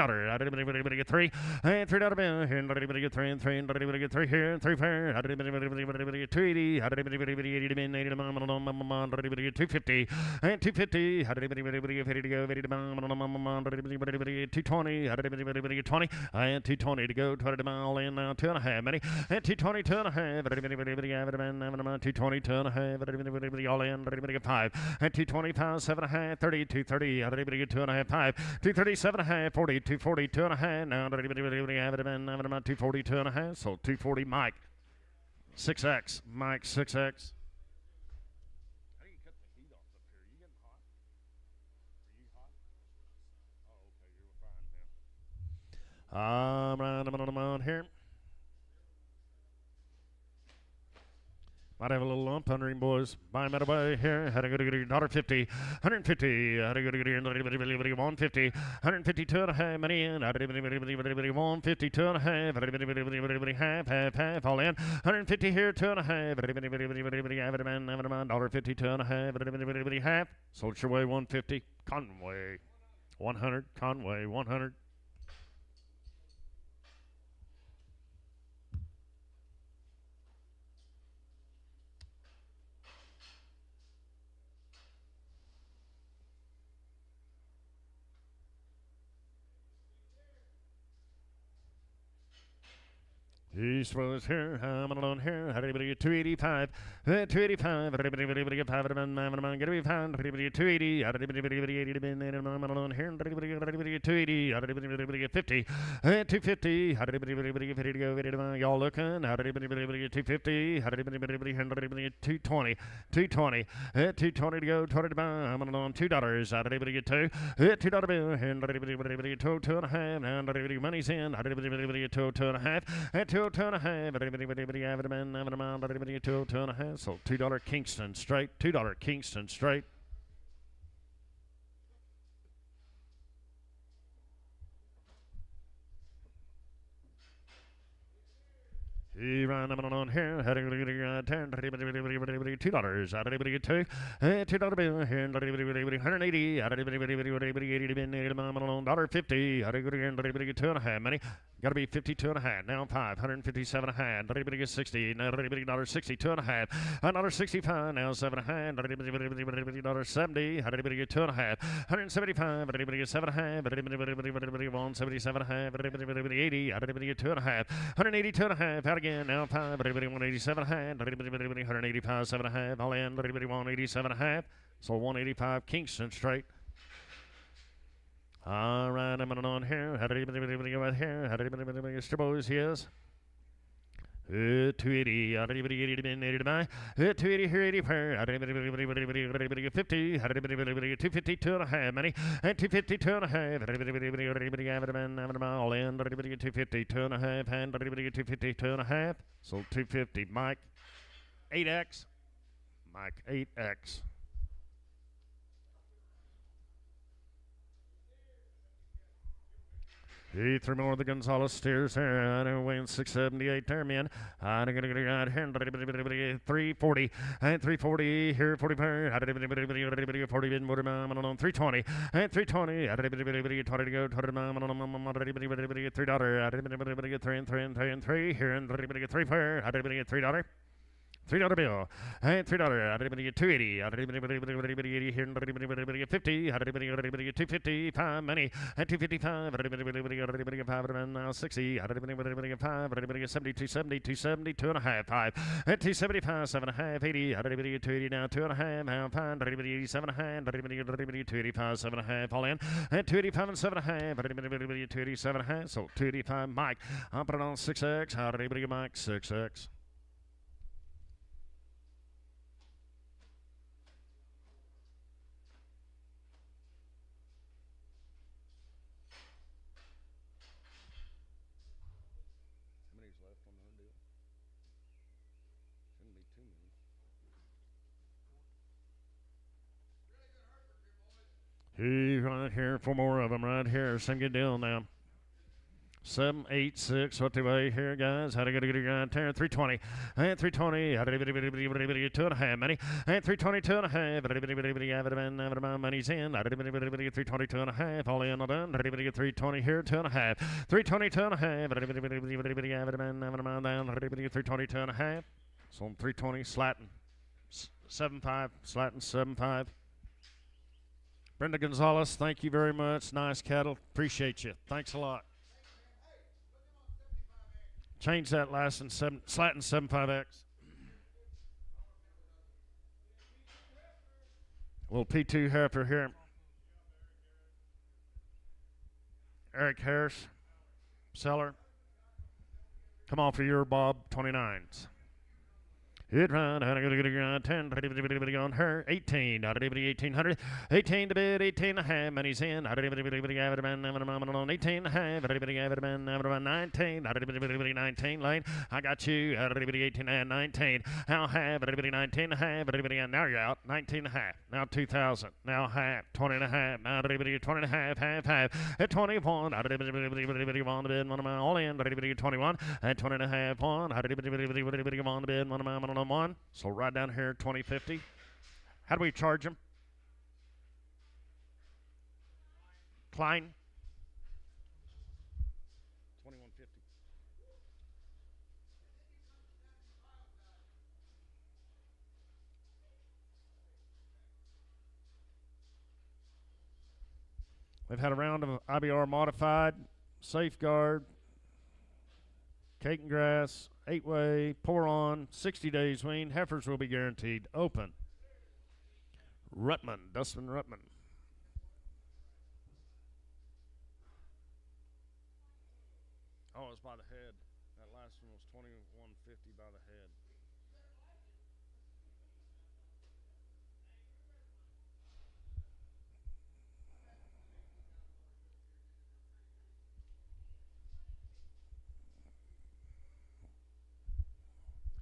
and $3 bill here. Anybody get 3 and 3 and anybody get 3 here and 3 fair. How did anybody 280? How did anybody 80 to $80 to 250 and 250. How did anybody 50 to go? 80 to 220. How did anybody 20 and 220 to go? 20 to mile in now 2.5 many and 220 2.5. 220, 2.5, all in, 5, and 225, 7.5, 30, 230, 2.5, 5, 237, 40, 240, 2.5, now 240, 2.5, so 240, Mike, 6X, Mike, 6X. I'm on here. Might have a little lump under him, boys. Buy him out of way here. Had a good $1.50, 150. Had a good 150, 150, 2.5 money in. 150, 2.5. Half, all in. 150 here, 2.5. $1.50, 2.5. Half. Sold your way, 150. Conway, 100. Conway, 100. East was here, I'm alone here. Everybody get 285, 285. Everybody get 5, get to be found. Everybody get 280, everybody 80 to be in. I'm alone here. Everybody get 280, everybody get 50, 250. Everybody get 50 to go. Y'all looking? Everybody get 250, everybody get 220, 220, 220 to go. 20 to buy. I'm alone $2. Everybody get 2, $2 bill. Everybody get 2.5. And everybody money's in. Everybody get 2.5. 2.5. Everybody have it, man. Everybody 2.5. So $2 Kingston straight. $2 Kingston straight. He ran on here. $2. Everybody get 2. $2 bill here. 180. $1.50. Everybody get 2.5 money. Got to be 52.5. Now 5. 157.5. Everybody get 60. Now everybody $1.60. 2.5. $1.65. Now 7.5. Everybody $70. Everybody get 2.5. 175. Everybody get 7.5. Everybody 177.5. Everybody 80. Everybody get 2.5. 182.5. Out again. Now 5. Everybody 187.5. Everybody 185. 7.5. All in. Everybody 187.5. So 185 Kingston straight. All right, I'm on here. How did anybody go out here? How did anybody get boys? Yes. 280. How did anybody get 80 to buy? 280 here, 80 per. How did anybody get 50? How did anybody get 250? 2.5 money. And 250, 2.5. Everybody have it, man. All in. Everybody get 250, 2.5. And everybody get 250, 2.5. So 250. Mike, 8X. Mike, 8X. He threw more of the Gonzalez steers there. I know weighing 678 there, man. I'm going to get out here. 340. And 340 here, 40 per. 40 bid motor mom on 320. And 320. 20 to go. $3. Get 3 and 3 and 3 and 3 here. And 3 per. $3. $3 bill. And $3. Everybody get 280. Everybody 80 here. Everybody get 50. Everybody get 250. 5 money. And 255. Everybody get 5. And now 60. Everybody get 5. Everybody get 70. 270. 270. 2.5. 5. And 275. 7.5. 80. Everybody get 280 now. 2.5. Now 5. Everybody 87.5. Everybody get 285. 7.5. All in. And 285 and 7.5. Everybody get 287.5. So 285. Mike. I'll put it on 6X. Everybody get Mike 6X. He's right here. 4 more of them right here. Same good deal now. 7, 8, 6. What do I here, guys? How to get a good right there? 320. And 320. How to get 2.5 money. And 320, 2.5. Money's in. 320, 2.5. All in, all done. 320 here, 2.5. 320, 2.5. 320, 2.5. So 320, slatting 7.5. Slatting 7.5. Brenda Gonzalez, thank you very much. Nice cattle. Appreciate you. Thanks a lot. Change that last and slatting 7.5X. Little P2 heifer here. Eric Harris, seller. Come on for your Bob 29s. Hit run, 10, on her, 18, 1800, 18 to bid, 18 and a half, money's in, 18 and a half, 19, 19 lane, I got you, 18 and 19, I'll have 19 and a half, now you're out, 19 and a half, now 2,000, now half, 20 and a half, now 20 and a half, half, at 21, all in, 21, at 20 and a half, one, one. So right down here, 2050. How do we charge them? Klein? 2150. We've had a round of IBR modified, safeguard, cake and grass, 8-way, pour on, 60 days wean. Heifers will be guaranteed. Open. Rutman, Dustin Rutman. Oh, it's by the head. That last one was 2150 by the head.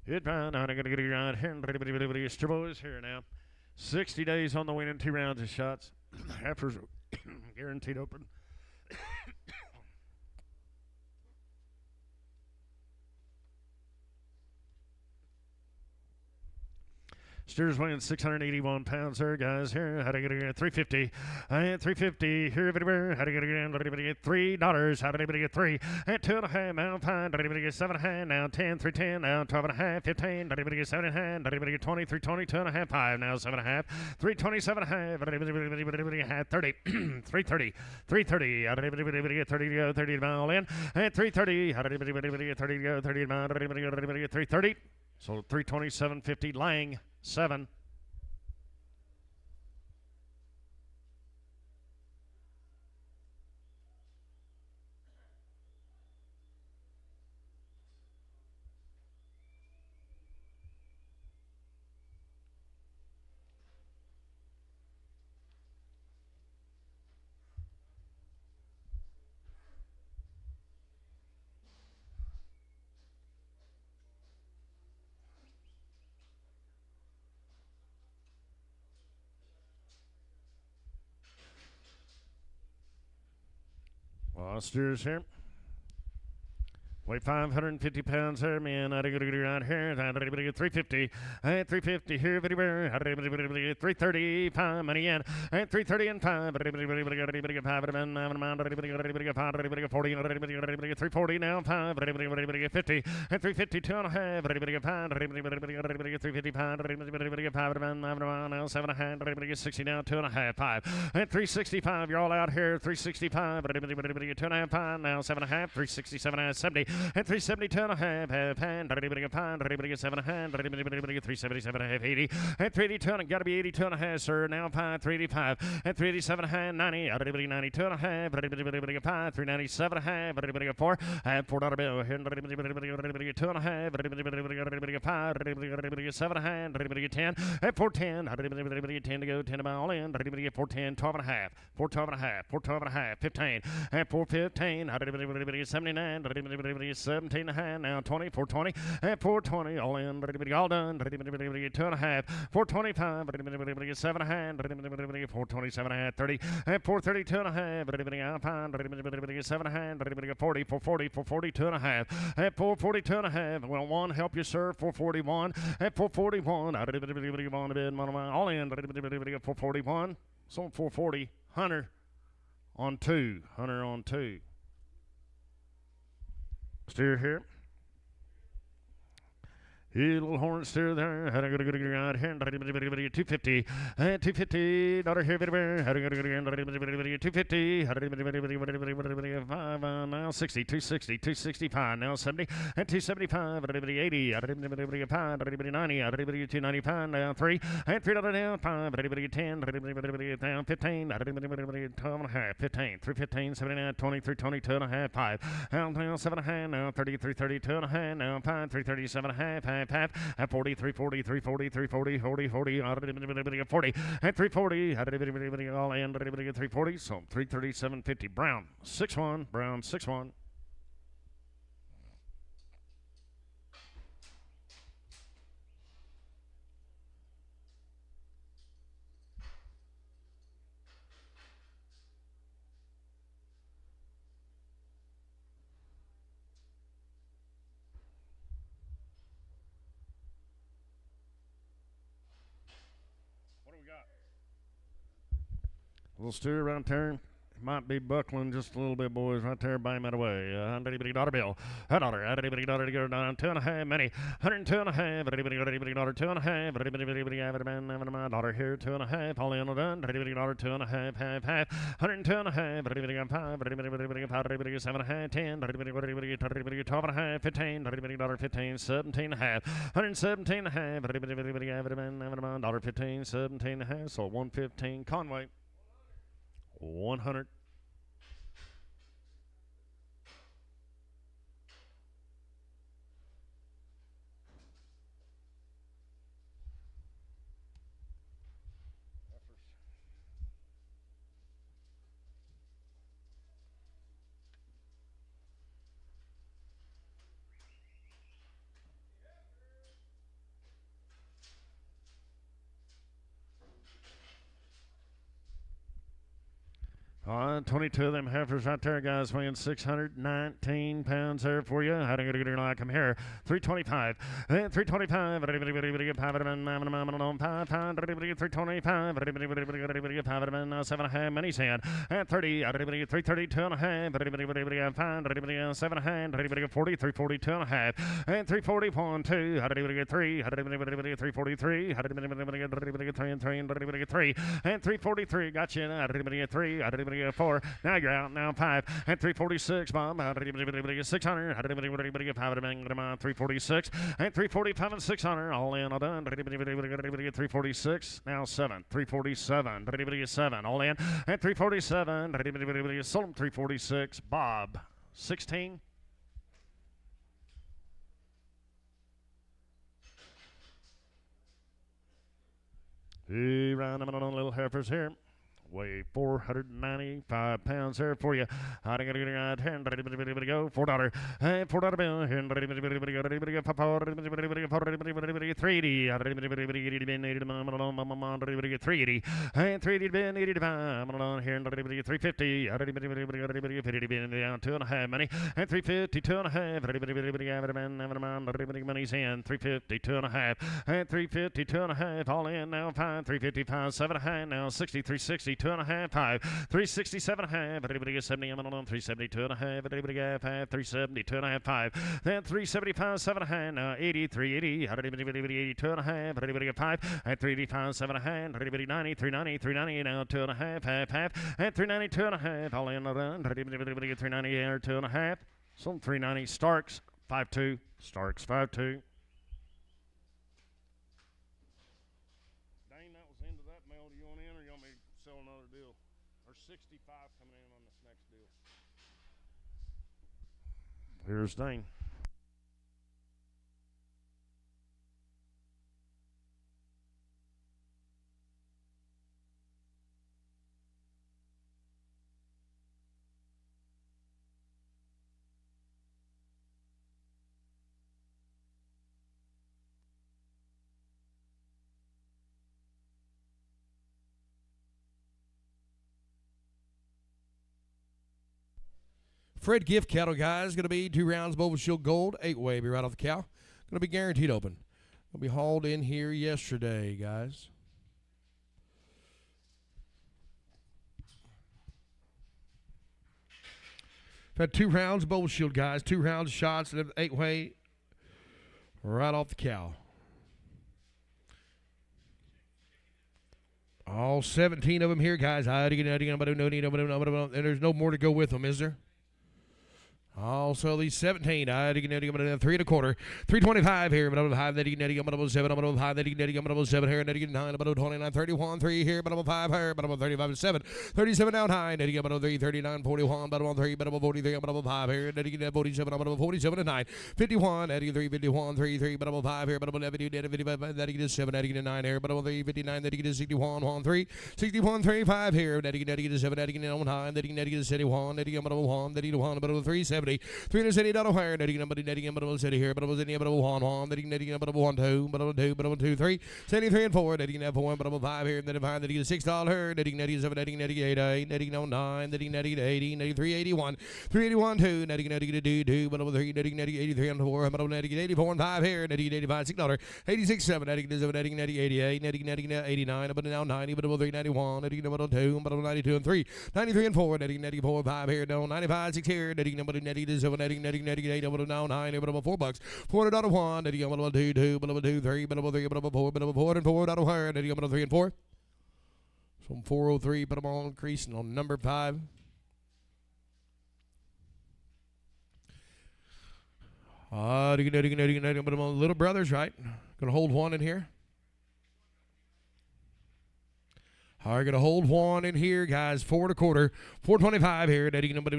Hit round, I'm going to get it around here. Strabo is here now. 60 days on the win and 2 rounds of shots. Heifers guaranteed open. Steers weighing 681 pounds there, guys. Here, how to get it? 350. 350 here everywhere. How to get it? $3. How did anybody get 3? At 2.5. Now 5. Did anybody get 7.5? Now 10. 310. Now 12.5. 15. Did anybody get 7.5? Did anybody get 20? 320. 2.5. 5. Now 7.5. 327.5. Did anybody get 30? 330. 330. How did anybody get 30 to go? 30 to all in. At 330. How did anybody get 30 to go? 30 to anybody get 330? So 327.50. Lang. 7. Steers here. Weigh 550 pounds here, man. I got to get around here. I got to get 350. At 350 here, everywhere. I got to get 330. 5 money in. At 330 and 5. I got to get 5. I got to get 5. 40. 340 now. 5. I got to get 50. At 350, 2.5. I got to get 5. I got to get 355. I got to get 5. Now 7.5. I got to get 60 now. 2.5. 5. At 365, you're all out here. 365. I got to get 2.5. 5. Now 7.5. 367. 70. At 372 and a half, hand, everybody get 5, everybody get 7 and a half, everybody get 377 and a half, 80. At 382, got to be 82 and a half, sir. Now 5, 385. At 387 and a half, 90, everybody 92 and a half, everybody get 5, 397 and a half, everybody get 4. At $4 bill, everybody get 2 and a half, everybody get 5, everybody get 7 and a half, everybody get 10. At 410, everybody get 10 to go, 10 to buy all in, everybody get 410, 12 and a half, 412 and a half, 412 and a half, 15. At 415, everybody get 79, everybody 17 and a half, now 20, 420, at 420, all in, all done, 2 and a half, 425, 7 and a half, 427 and a half, 30, at 432 and a half, Alpine, 7 and a half, 40, 440, 442 and a half, at 442 and a half, well, 1, help you, sir, 441, at 441, all in, 441, so 440, Hunter on 2, Hunter on 2. Steer here. Little horn steer there. Had a good right hand. 250. 250. Daughter here. Had a good 250. Had a 5 now 60. 260. 265 now 70. And 275. 80. 90. 295 now 3. And $3 down 5. 10. Down 15. 12 and a half. 15. 315. 79. 20. 322 and a half. 5. Now 7 and a half. Now 30. 332 and a half. Now 5. 337 and a half. Half, at 40, 340, 340, 340, 40, 40, 40, at 340, all in, 340, so 337.50. Brown, 6-1, Brown, 6-1. A little steer around there. Might be buckling just a little bit, boys, right there by him out of the way. $100 bill. $100 go down 2.5 many. 102 and a half. $2.5. $2.5 here. 2.5. All in done. $2.5. Half. 102 and a half. $5. $7.5. 10. $12.5. 15. $15. 17 and a half. 117 and a half. $15. 17 and a half. So 115. Conway. 100. All right, 22 of them heifers right there, guys, weighing 619 pounds there for you. How do you get like them here? 325. 325. 325. 7.5 many sand. And 30. 330. 2.5. 7.5. 40. 340. 2.5. And 340. 1, 2. 3. 343. 3. And 343. Got you. 3. 4. Now you're out. Now 5. And 346. Bob. 600. 346. And 345 and 600. All in. All done. 346. Now 7. 347. 7. All in. And 347. Sold him 346. Bob. 16. Round them on little heifers here. Weigh 495 pounds there for you. I got to get go. $4. $4 bill. 380. 380. And 380 bin 85. Here 350. Down 2.5 money. And 350. 2.5. Money's in. 350. 2.5. And 350. 2.5. All in now. 5. 355. 7.5. Now 60. 360. 2.5, 5, 367.5, everybody gets 70, I'm on 372.5, everybody got 5, 372.5, 5, then 375, 7.5, 80, 380, 82.5, everybody got 5, and 385, 7.5, everybody 90, 390, 390, now 2.5, half, and 392.5, all in, everybody get 390 here, 2.5, some 390, Starks, 5.2, Starks, 5.2. There's 65 coming in on this next deal. Here's Dane. Fred Gift Cattle, guys, going to be 2 rounds of Oval Shield Gold, 8-way, be right off the cow. Going to be guaranteed open. Going to be hauled in here yesterday, guys. We've had 2 rounds of Oval Shield, guys, 2 rounds of shots, 8-way. Right off the cow. All 17 of them here, guys. And there's no more to go with them, is there? Also, these 17, 3 1/4, 325 here, 5, 7, 5, 7 here, 9, 29, 31, 3 here, 5 here, 35, 7, 37 down high, 3, 39, 41, 3, 43, 5 here, 47, 47 and 9, 51, 3, 51, 3, 3, 5 here, 55, 7, 9 here, 3, 59, 61, 1, 3, 61, 3, 5 here, 7, 9, 71, 1, 3, 70. $370 higher, netting number city here, but it was in the 1, netting 2, 3, 73 and 4, netting 4, but 5 here, netting 5, netting $6, netting 7, netting 8, netting 9, netting 80, netting 381, 381 2, netting 2, but 3, netting 83 and 4, but netting 84 and 5 here, netting 85 $6, 86 7, netting 7, netting 88, netting 89, but now 90, but 3, 91, netting 2, but 92 and 3, 93 and 4, netting 94 5 here, no 95 6 here, netting number netting 7, netting 88, but now 9, but $4, $400 1, netting 2, 2, but 2, 3, but 3, but 4, but 4 and $4 higher, netting 3 and 4. From 403, put them all increasing on number 5. Little brothers, right? Gonna hold one in here. All right, going to hold one in here, guys. 4 1/4, 425 here. Netting 5,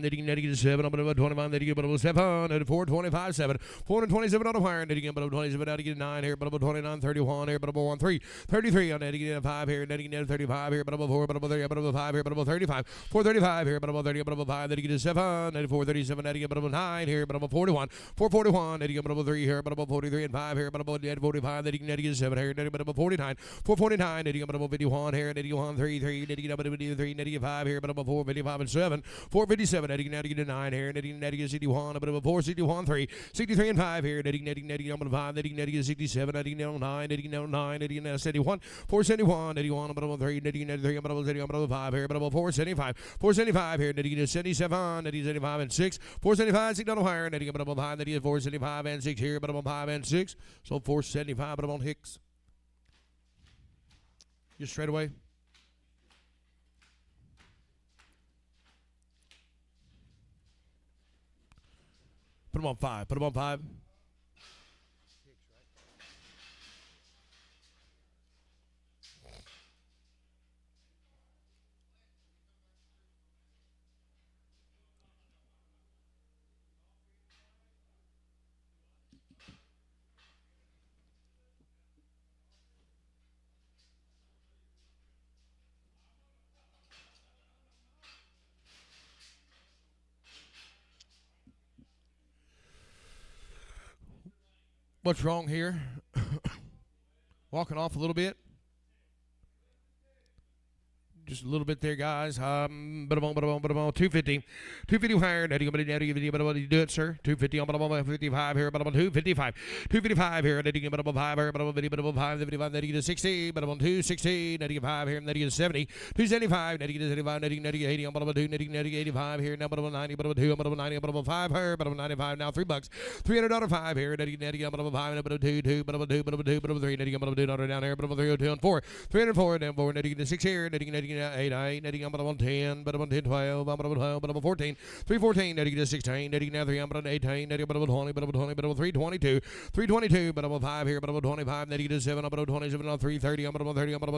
netting 7, 25, netting 7, 425 7, 427 on the wire, netting 27, netting 9 here, 29, 31 here, 1, 3, 33 on netting 5 here, netting 35 here, 4, 3, 5 here, 35, 435 here, 30, 5, netting 7, 437, netting 9 here, 41, 441, netting 3 here, 43 and 5 here, 45, netting 7 here, netting 49, 449, netting 51 here, 81, 3, 3, 3, 5 here, 4, 55 and 7, 457, netting 9 here, netting 61, 4, 61, 3, 63 and 5 here, netting 5, netting 67, netting 9, netting 9, netting 71, 471, 81, 3, netting 3, 5 here, 475, 475 here, netting 77, netting 75 and 6, 475, 6 down higher, netting 5, netting 475 and 6 here, 5 and 6, so 475, but on Hicks. Just straight away. Put them on 5. Put them on 5. What's wrong here? Walking off a little bit. Just a little bit there, guys. 250. 250 higher. Do it, sir. 250 on 55 here. 255. 255 here. 5 here. 55. 60. 260. 5 here. 70. 275. 75. 80 on 2. 85 here. Now 90. 2. 90. 5 here. 95 now. $3. $300 5 here. 5. 2. 2. 2. 3. Down here. 302 and 4. 304. Down 4. 6 here. 8, netting 10, 12, 14, 314, netting 16, netting 318, netting 20, 322, 322, 5 here, 25, netting 7, 27, 330, 30,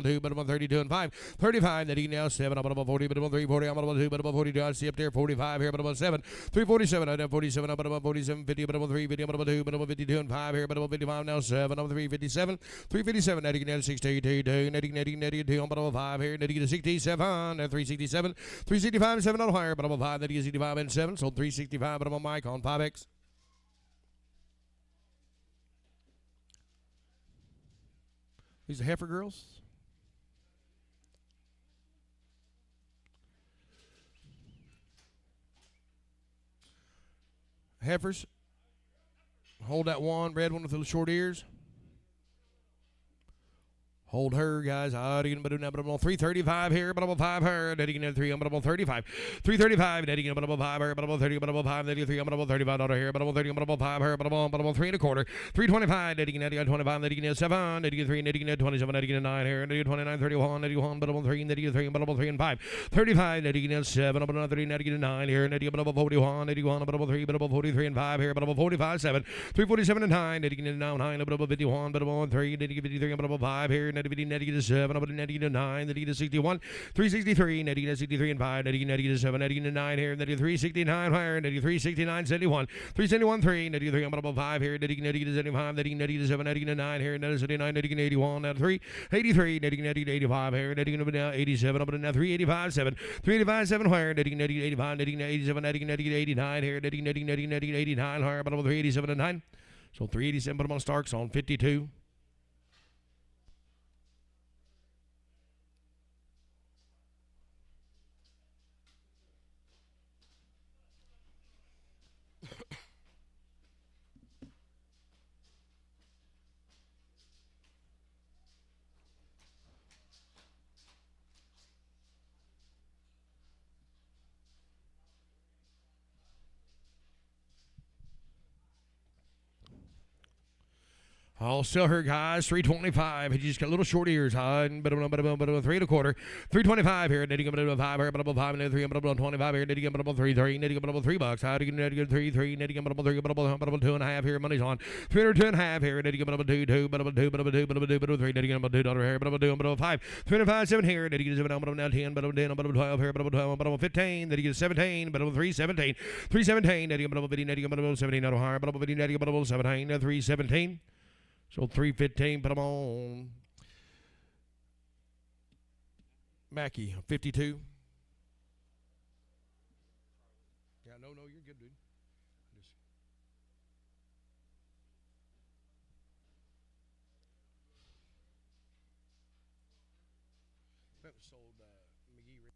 2, 32 and 5, 35, netting now 7, 40, 340, 2, 42, I see up there, 45 here, 7, 347, 47, 47, 50, 350, 2, 52 and 5 here, 55 now 7, 357, 357, netting now 62, netting 2, 5 here, netting 67, 367, 365, 7 on higher, but I'm 5, that is 85 and 7, so 365, but I'm on Mike on 5X. These are heifer girls. Heifers. Hold that one, red one with the short ears. Hold her, guys. 335 here, but 5 her. Netting in 3, but 35. 335, netting in but 5 her, but 30, but 5, netting 3, but 35 out here, but 30, but 5 her, but 3 and a quarter. 325, netting in 25, netting in 7, netting in 3, netting in 27, netting in 9 here, netting 29, 31, netting 1, but 3, netting 3, but 3 and 5. 35, netting in 7, but 3, netting in 9 here, netting but 41, netting 1, but 3, but 43 and 5 here, but 45, 7. 347 and 9, netting in 9, but 51, but 3, netting 53, but 5 here, netting 7, but netting 9, netting 61, 363, netting 63 and 5, netting 7, netting 9 here, netting 369 higher, netting 369, 71, 371, 3, netting 3, but 5 here, netting 75, netting 7, netting 9 here, netting 79, netting 81, netting 3, 83, netting 85 here, netting 87, but 385, 7, 385, 7 higher, netting 85, netting 87, netting 89 here, netting 89 higher, but 387 and 9. So 387, but I'm on Starks on 52. I'll sell her, guys. 325. He just got little short ears. 3 and a quarter. 325 here. Netting up 5 here. But 5 and 3 and 25 here. Netting up 3, 3. Netting up $3. Netting up 3, 3. Netting up 3. But 2 and a half here. Money's on. 302 and a half here. Netting up 2, 2. But 2, but 2, but 2, but 3. Netting up $2 here. But 2, but 5. 305, 7 here. Netting up 7, but 10, but 10, but 12 here. But 12, but 15. Netting up 17. But 3, 17. 317. Netting up 50. Netting up 17 out of higher. But 50. Netting up 17. 317. So 315, put them on. Mackie, 52. Yeah, no, you're good, dude. That was sold McGee.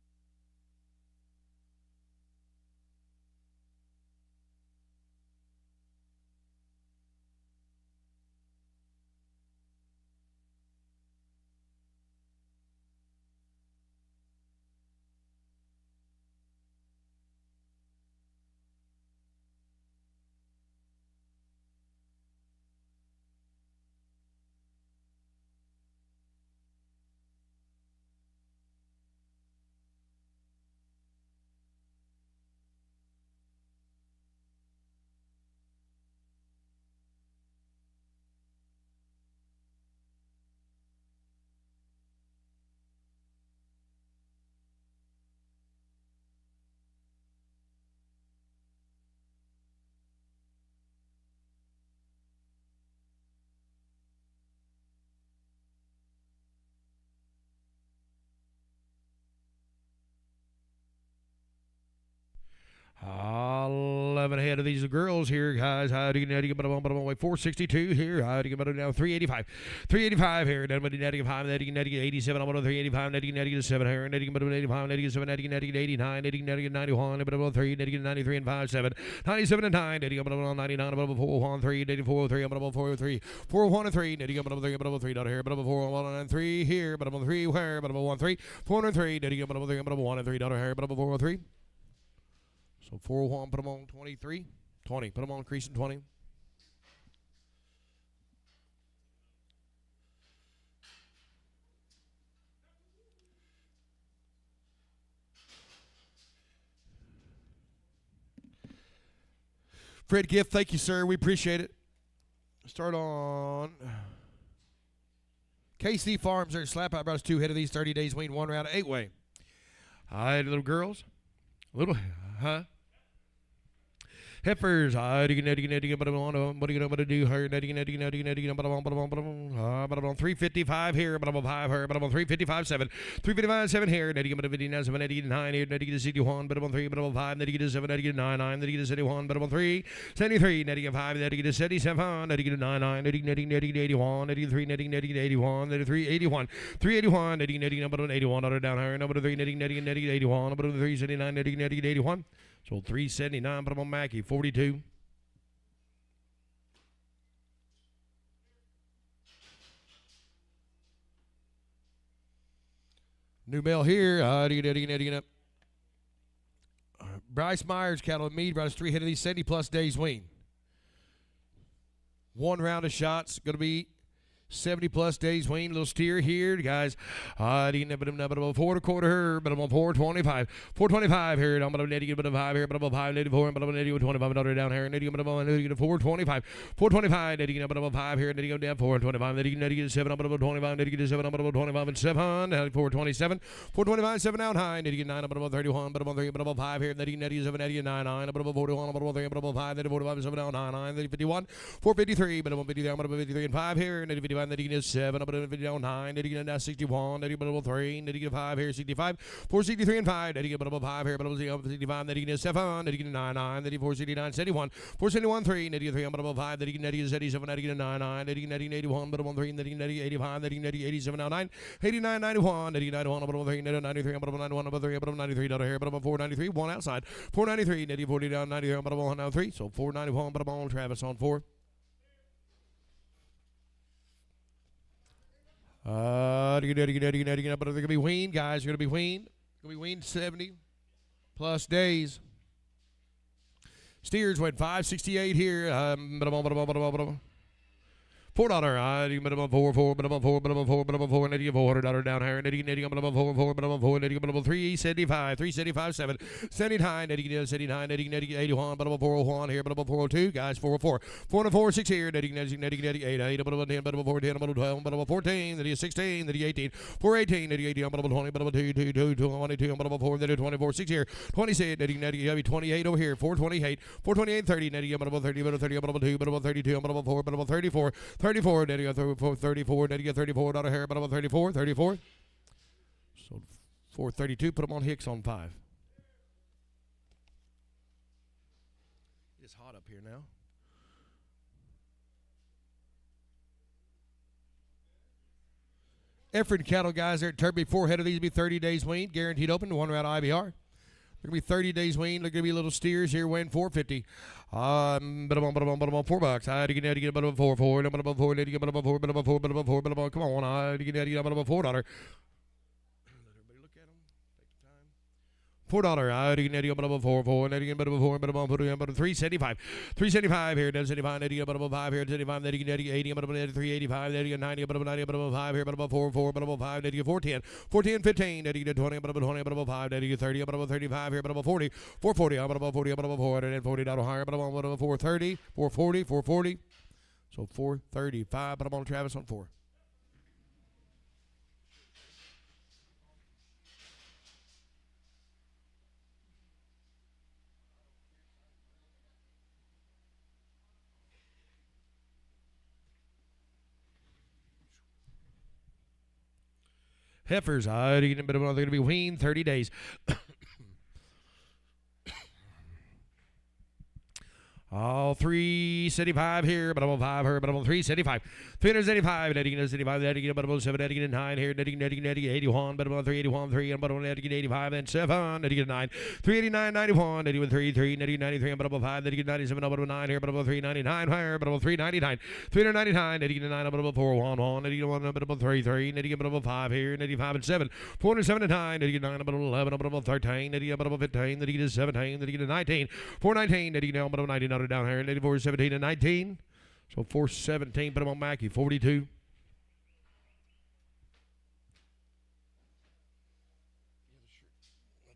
I'll 11 ahead of these girls here, guys. How do you get about 462 here? How do you get about now 385? 385 here. Then about 85, 87, about 385, 7 here, 85, 87, 89, 91, about 3, 93 and 5, 7, 97 and 9, about 99, about 4, 3, 84, 3, about 4, 3, 4, 1 and 3, about 3, about 3 down here, about 4, 1 and 3 here, about 3 where, about 1, 3, 403, about 3, about 1 and 3 down here, about 4, 3. So 401, put them on 23. 20, put them on crease and 20. Fred Gift, thank you, sir. We appreciate it. Start on KC Farms. There's slap eyebrows 2 head of these 30 days wean 1 round of 8-way. All right, little girls. Little, huh? Heifers, what are you going to do? Her, 355 here, 5 her, 355, 7, 355, 7 here, 7, 89 here, 61, 3, 5, 7, 9, 71, 3, 73, 5, 77, 99, 81, 83, 81, 3, 81, 381, 81, down here, number 3, 81, 379, 81. So 379, put them on Mackie, 42. New male here. Bryce Myers, cattle and meat, runs 3 head of these 70-plus days wean. 1 round of shots, going to be 70-plus days wean. Little steer here, guys. 4 quarter, but I'm on 425. 425 here. I'm going to get a bit of 5 here, but I'm on 584, but I'm going to 25 down here. And then I'm going to 425. 425, then you get a 5 here, and then you go down 425. Then you get 7, I'm going to 25, then you get 7, I'm going to 25 and 7. 427. 425, 7 down high, and then you get 9, I'm going to 31, but I'm on 3, but I'm on 5 here, and then you get 7, 9, 9, I'm going to 41, I'm going to 3, but I'm on 5, then 45, 7 down 9, 9, then 51. 453, but I'm on 53, I'm going to 53 and 5 here, and then 55. Then you get 7, up at 9, then you get now 61, then you get 3, then you get 5 here, 65, 463 and 5, then you get 5 here, but 65, then you get 7, then you get 9, 9, then you get 469, 71, 471, 3, then you get 3, but 5, then you get 77, then you get 9, 9, then you get 81, but 3, then you get 85, then you get 87, now 9, 89, 91, then you get 91, but 3, 93, but 91, but 3, but 93, down here, but 493, 1 outside, 493, then you 40 down, 93, but 1 now 3, so 491, but I'm on Travis on 4. But they're going to be weaned, guys. They're going to be weaned. Going to be weaned 70-plus days. Steers went 568 here. $4. $4, $4, and you $400 down here. And $4, $4, 375, 375, 7, 79, 79, 81, but 401 here, but 402, guys, 404, 404, 6 here, 8, 10, 12, 14, 16, 18, 418, 18, 20, 22, 22, 4, 24, 6 here, 27, 28 over here, 428, 428, 30, 30, 32, 4, 34, 34, then you got 34, then you get $34 here, but I'm 34, 34. So 432, put them on Hicks on 5. It's hot up here now. Effort cattle guys there at Turby, 4 head of these will be 30 days weaned, guaranteed open, 1 round IBR. They're going to be 30 days weaned. They're going to be little steers here weighing 450. But I'm on $4. I had to get a bit of a 4, 4, but about 4, get about 4, but about 4, but about 4, but about, come on, I had to get about $4. Let everybody look at them. Take the time. $4. I had to get about 4, 4, and then you get about 4, but about 375. 375 here, then 75, then you get about 5 here, 75, then you get 80, about 385, then you get 90, about 90, about 5 here, but about 4, 4, but about 5, then you get 410, 410, 15, then you get 20, about 20, about 5, then you get 30, about 35 here, but about 40, 440, about 40, about $440 higher, but about 430, 440, 440, so 435, but I'm on Travis on 4. Heifers, they're going to be weaned 30 days. All 375 here, but I'm on 5 here, but I'm on 375. 375, netting 75, netting about 7, netting 9 here, netting 81, but I'm on 381, 3, and but I'm netting 85, and 7, netting 9, 389, 91, netting 3, 3, netting 93, and but I'm 5, netting 97, but I'm 9 here, but I'm 399 here, but I'm 399, 399, netting 9, but I'm 411, netting 1, but I'm 3, 3, netting about 5 here, netting 5 and 7, 479, netting 9, but I'm 11, but I'm 13, netting about 15, netting 17, netting 19, 419, netting down, but I'm 99. Down here, 84, 17, and 19. So 417, put them on Mackey, 42. I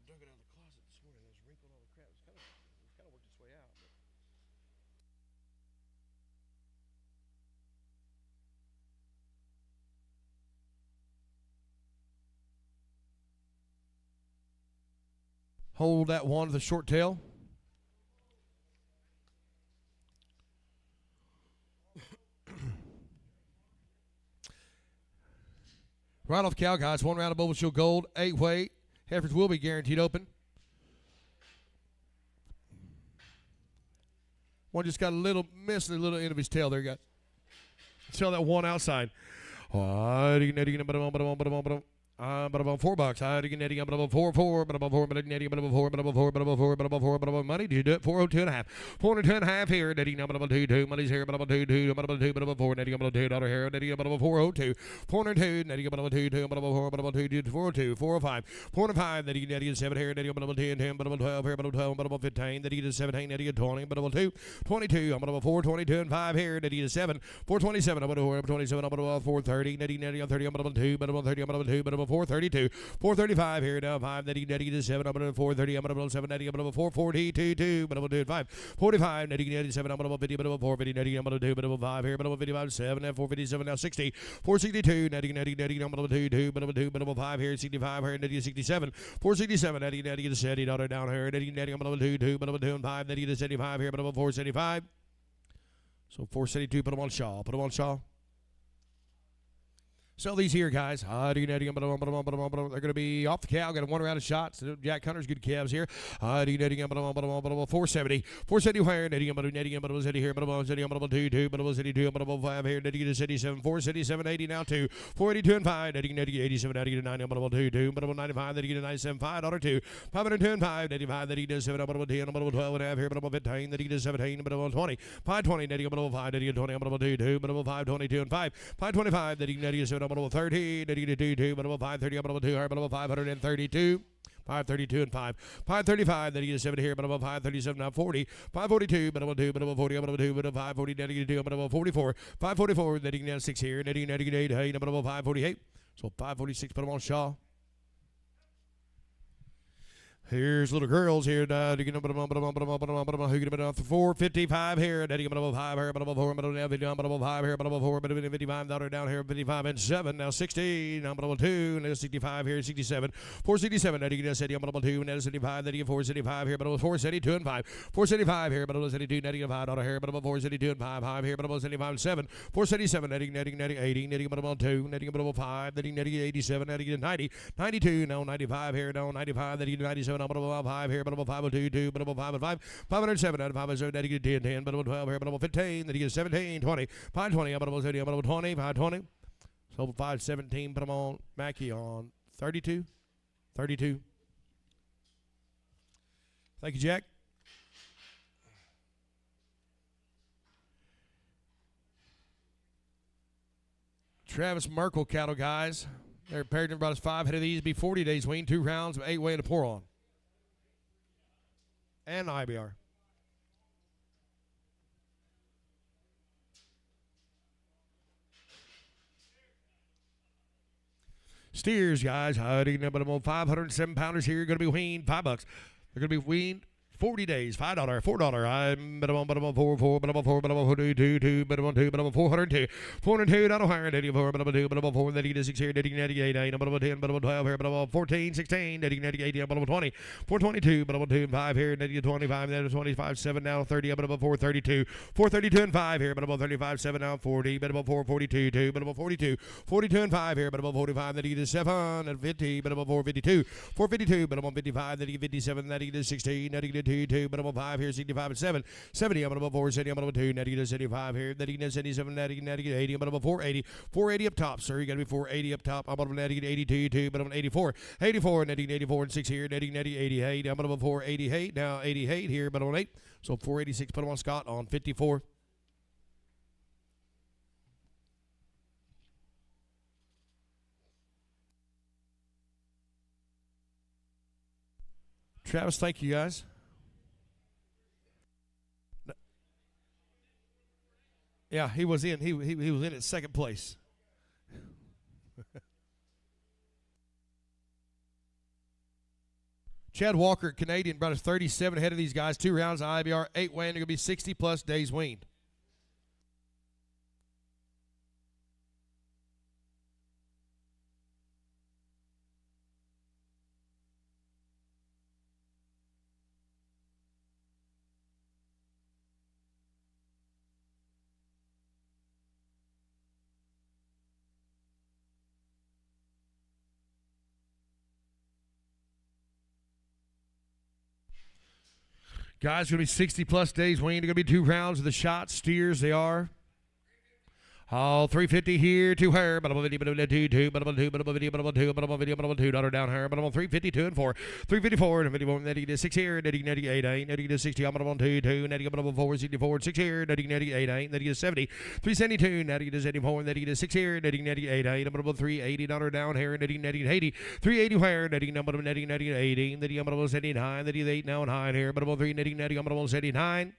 dug it out of the closet this morning. It was wrinkled all the crap. It's kind of worked its way out. Hold that one to the short tail. Right off cow, guys. 1 round of Oval Shield Gold, 8 weight. Heifers will be guaranteed open. One just got a little miss in the little end of his tail there, guys. Tell that one outside. $4. Netting up about 4, netting about 4, money to do it 402 and a half. 402 and a half here, netting up about 2, money's here about 2, about 2, about 4, netting about $2 here, netting about 402, 402, netting about 2, about 4, about 2, 402, 405, 405, netting 7 here, netting about 10, about 12 here, about 12, about 15, netting 17, netting 20, about 2, 22, about 4, 22 and 5 here, netting 7, 427, about 27, about 430, netting 30, about 2, about 30, about 2, about 432, 435 here now 5, netting 7, about 430, about 7, netting about 442, 2, about 2 5, 45, netting 7, about 50, about 450, netting about 2, about 5 here, about 55, 7, now 457, now 60, 462, netting about 2, 2, about 5 here, 65 here, netting 67, 467, netting $70 down here, netting about 2, 2, about 2 and 5, netting 75 here, about 475. So 472, put them on Shaw, Sell these here, guys. They're going to be off the cow. Got a 1 round of shots. Jack Hunter's good calves here. 470. 470 where? Netting about city here. About 2, 2, about 2, about 5 here. Netting 77. 477, 80 now 2. 482 and 5. Netting 87, 90 about 2, 2, about 95. Netting 97, $5 2. 502 and 5. Netting 5. Netting 7, about 10, about 12 and a half here. About 15. Netting 17, about 20. 520. Netting about 5. Netting 20, about 2, 2, about 522 and 5. 525. Netting 7. About 30, netting 2, about 530, about 2, about 532. 532 and 5. 535, netting 7 here, but about 537, now 40. 542, but about 2, about 40, about 2, but 540, netting 2, about 44. 544, netting 6 here, netting 8, hey, about 548. So 546, put them on Shaw. Here's little girls here. Who get about 455 here. Netting about 5 here, about 4, about 5 here, about 4, but $55 down here, 55 and 7. Now 60, now about 2, now 65 here, 67. 467, netting 70, about 2, now 75, netting 475 here, about 472 and 5. 475 here, about 72, netting $5 here, about 472 and 5 here, about 75 and 7. 477, netting 80, netting about 2, netting about 5, netting 87, netting 90, 92, now 95 here, now 95, netting 97. About 5 here, about 502, 2, about 5 and 5, 507, out of 507, that you get 10, 10, about 12 here, about 15, that you get 17, 20, 520, about 70, about 20, 520. So 517, put them on Mackie on 32, 32. Thank you, Jack. Travis Merkel cattle, guys. They're paired in about 5 head of these. Be 40 days wean, 2 rounds of 8 weighing to pour on. And IBR. Steers, guys. 507 pounders here. Going to be weaned $5. They're going to be weaned 40 days, $5, $4. I'm but about 4, 4, but about 4, but about 2, 2, 2, but about 2, but about 402, 402, not a higher, 84, but about 2, but about 4, 96 here, 98, 8, but about 10, but about 12 here, but about 14, 16, 80, but about 20, 422, but about 2 and 5 here, 25, then 25, 7, now 30, but about 432, 432 and 5 here, but about 35, 7, now 40, but about 442, 2, but about 42, 42 and 5 here, but about 45, then 7, and 50, but about 452, 452, but about 55, then 57, then 16, then 2, but about 5 here, 65 and 7, 70, I'm about 4, 70, I'm about 2, netting 75 here, netting 77, netting 80, I'm about 480, 480 up top, sir, you got to be 480 up top, I'm about netting 82, 2, but I'm 84, 84, netting 84 and 6 here, netting 88, I'm about 488, now 88 here, but on 8, so 486, put them on Scott on 54. Travis, thank you, guys. Yeah, he was in. He was in at second place. Chad Walker, Canadian, brought us 37 ahead of these guys. 2 rounds of IBR, 8 weighing. They're going to be 60-plus days weaned. Guys, going to be 60-plus days weaned. They're going to be 2 rounds of the shot steers. They are. All 350 here to her. $2 down her. $352 and 4. 354 and 51. Netting to 6 here. Netting 98 ain't. Netting to 60. I'm on 2 2. Netting 464 6 here. Netting 98 ain't. Netting to 70. 372. Netting to 74. Netting to 6 here. Netting 98 ain't. I'm on 380 down here. Netting 80. 380 where. Netting number netting 80. Netting I'm on 79. Netting 8 now and high here. But I'm on 3 netting I'm on 79.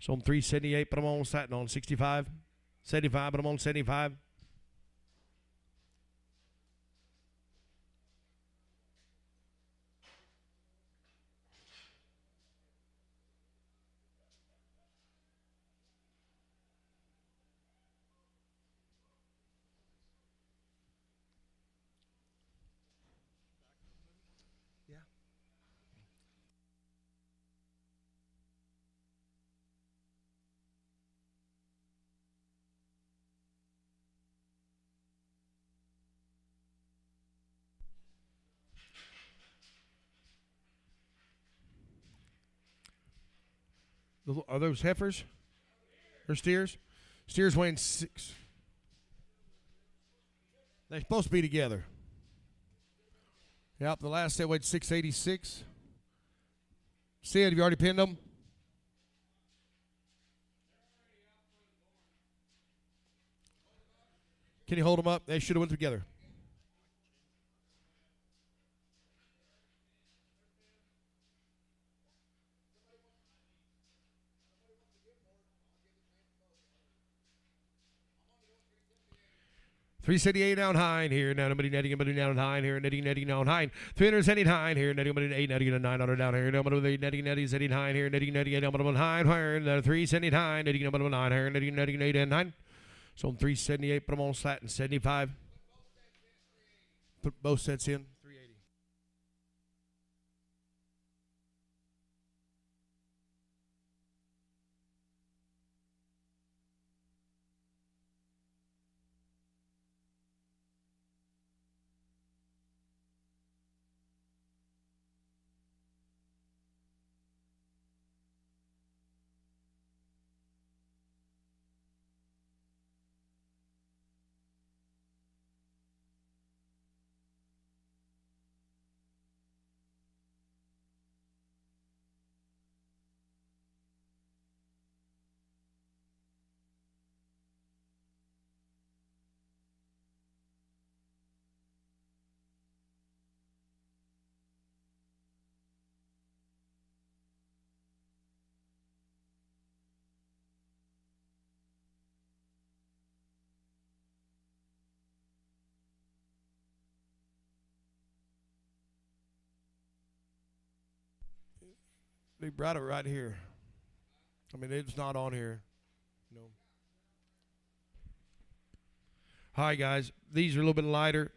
So I'm 378. But I'm on satin on 65. 75, but I'm on 75. Yeah. Are those heifers or steers? Steers weighing 6. They're supposed to be together. Yep, the last set weighed 686. Sid, have you already pinned them? Can you hold them up? They should have went together. $378 down high here. Now nobody netting down high here. Netting down high. $379 here. Netting $8 netting $900 down here. Nobody netting setting high here. Netting $8 high here. $379 netting $9 here. Netting 8 and 9. So I'm 378. Put them on slat and 75. Put both sets in. 380. They brought it right here. I mean, it's not on here. No. Hi, guys. These are a little bit lighter.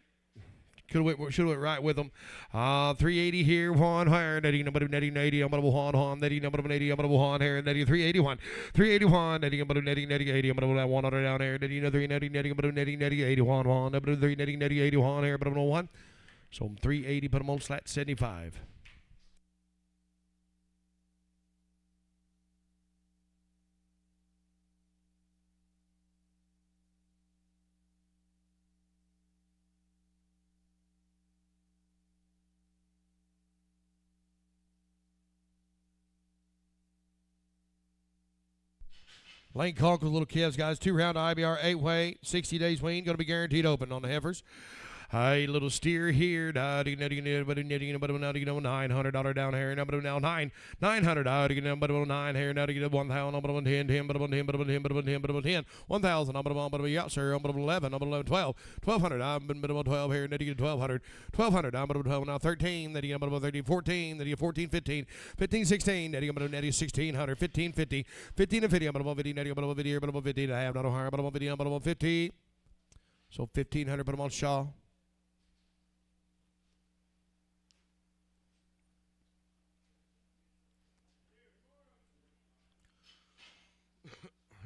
Should have went right with them. 380 here, one higher. Netting number netting 80. I'm gonna one netting number 80. I'm gonna one here. Netting 381. 381. Netting number netting 80. I'm gonna 100 down here. Netting 3 netting netting 81. One number 3 netting 81 here. But I'm 1. So I'm 380. Put them on slat 75. Lane Conk with little calves, guys. 2-round IBR, 8-way, 60 days wean. Going to be guaranteed open on the heifers. Hey, little steer here. $900 down here. Number now 9. $900. Number 9 here. Now to get 1,000. Number 10. 10. 10. 1,000. Number yes, sir. Number 11. Number 11. 12. 1,200. I'm number 12 here. Now to get 1,200. 1,200. Number 12 now 13. Then you number 13. 14. Then you 14. 15. 15. 16. Then you number 1,600. 15. 50. 15 and 50. I'm number 50. Number 50. Number 50. I have not a higher. Number 50. Number 50. So 1,500. Put them on Shaw.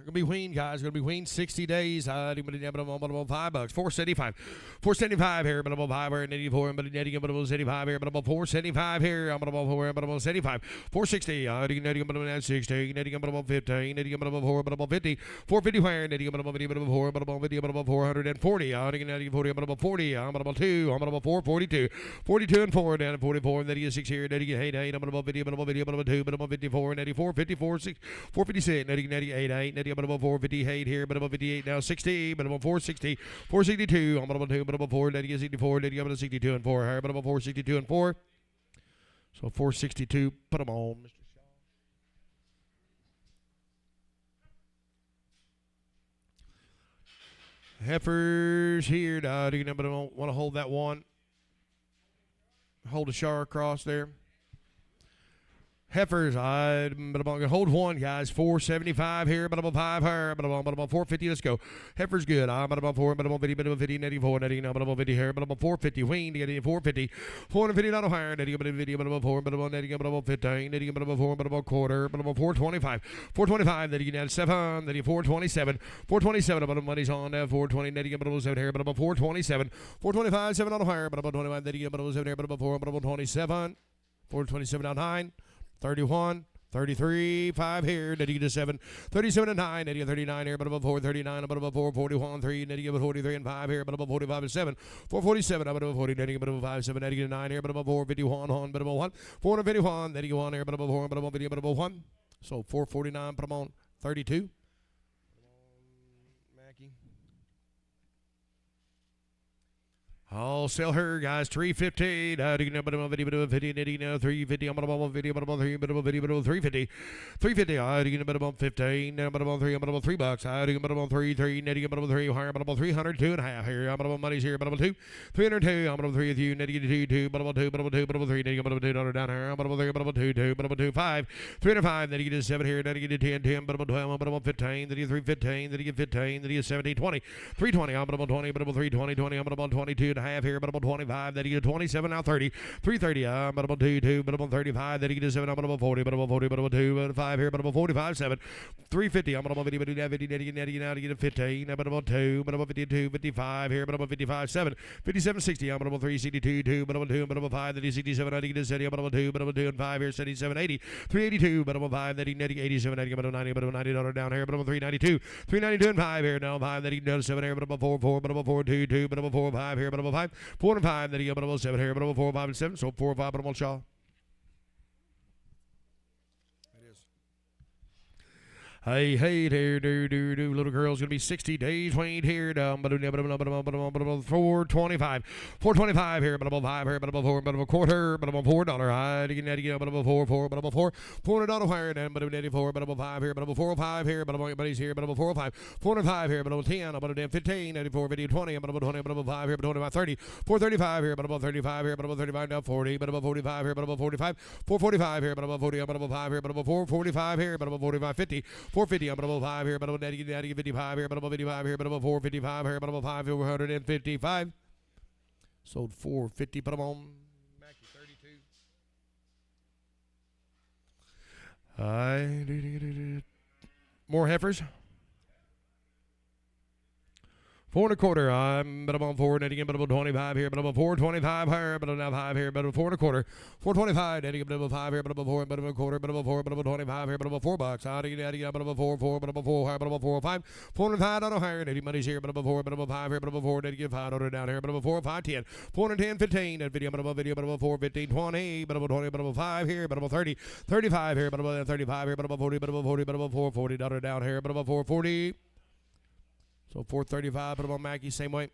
Gonna be weaned, guys. Gonna be weaned 60 days. $5. $475. $475 here. $5 here. $84. $75 here. $475 here. $75. $460. $60. $15. $50. $450 here. $440. $2. $42 and 4 down at 44. And then you 6 here. $8. $54. $54. $54. $456. $88. $458 here. $58 now 60. $460. $462. $4. $64. $62 and 4 here. $462 and 4. So 462. Put them on, Mr. Heifers here. Do you want to hold that one? Hold a char across there. Heifers, I'm gonna hold one, guys. 475 here, but I'm 5 here, but I'm 450. Let's go. Heifers good. I'm 4, but I'm 50, 84, 50 here, but I'm 450. Wean to get 450. 450 not higher. 4, but I'm 15, 4, but I'm quarter, but I'm 425. 425. Then you get 7. Then you 427. 427. But money's on there. 420. But I'm 7 here, but I'm 427. 425. 7 on higher, but I'm 25. Then you get 7 here, but I'm 4, but I'm 27. 427 on 9. 31, 33, 5 here, Netty to 7, 37 and 9, Netty 39 here, but above 4, 39, above 4, 41, 3, Netty above 43 and 5 here, but above 45 and 7, 447, above 40, Netty above 5, 7, Netty to 9 here, but above 4, 51, on, but above 1, 451, Netty 1 here, but above 4, but above 50, but above 1, so 449, put them on 32. I'll sell her, guys. 350. 350. I'm gonna 350. I'm gonna 350. 350. I'm gonna 15. I'm gonna 3. I'm gonna $3. I'm gonna 3. Netty. I'm gonna 3. Higher. I'm gonna 300. 2.5 here. I'm gonna money's here. I'm gonna 2. 302. I'm gonna 3 with you. Netty 2. I'm gonna 2. I'm gonna 2. I'm gonna 3. Netty. I'm gonna $2 down here. I'm gonna 3. I'm gonna 2. 2. I'm gonna 2. 5. 305. Netty get 7 here. Netty get 10. 10. But I'm 12. I'm gonna 15. Netty 315. Netty get 15. Netty get 17. 20. 320. I'm gonna 20. But I'm 320. 20. I'm gonna 22. Half here, but about 25. Then you get 27 now 30. 330. But about 2, but about 35. Then you get 7. I'm about 40, but about 40, but about 2, but 5 here, but about 45, 7. 350. I'm about 50, but 50. Then you get 15. But about 2, but about 52, 55 here, but about 55, 7. 57, 60. I'm about 362, 2, but about 2, but about 5. Then you 67. I get 70. But about 2, but about 2 and 5 here, 77, 80. 382, but about 5. Then you 87. I get about 90, but about $90 down here, but about 392. 392 and 5 here. Now 5. Then you get 7 here, but about 4, 4, but about 4, 2, 2, but about 4, 5 here, but about 5. 4 and 5, then you get about 7 here, but about 4, 5 and 7, so 4, 5, but about Shaw. Hey, hey, there, little girl's gonna be 60 days. Wait here, 425, 425 here, but about 5 here, but about 4, but about quarter, but about $4. I get but about 4, 4, but about 4, $400 higher, then but about 84, but about 5 here, but about 405 here, but about everybody's here, but about 405, 405 here, but about 10, but about 15, 84, 50, 20, but about 20, but about 5 here, but 25, 30, 435 here, but about 35 here, but about 35 now 40, but about 45 here, but about 45, 445 here, but about 40, but about 5 here, but about 445 here, but about 45, 50. 450, I'm about 5 here, but about 55 here, but about 55 here, but about 455 here, but about 555. Sold 450, put them on. Mackie 32. More heifers. 4 1/4. I'm but about 4, netting but about 25 here, but about 425 here, but about 5 here, but about 4 1/4. 425, netting but about 5 here, but about 4, but about 1/4, but about 4, but about 25 here, but about $4. Out of but about 4, 4, but about 4 higher, but about 4 5. 405 on higher, netting money's here, but about 4, but about 5 here, but about 4, netting $5 down here, but about 4, 5, 10. 410, 15, that video, but about 4, 15, 20, but about 20, but about 5 here, but about 30, 35 here, but about 35 here, but about 40, but about 40, but about 4, $40 down here, but about 440. So 435, put them on Mackie, same way.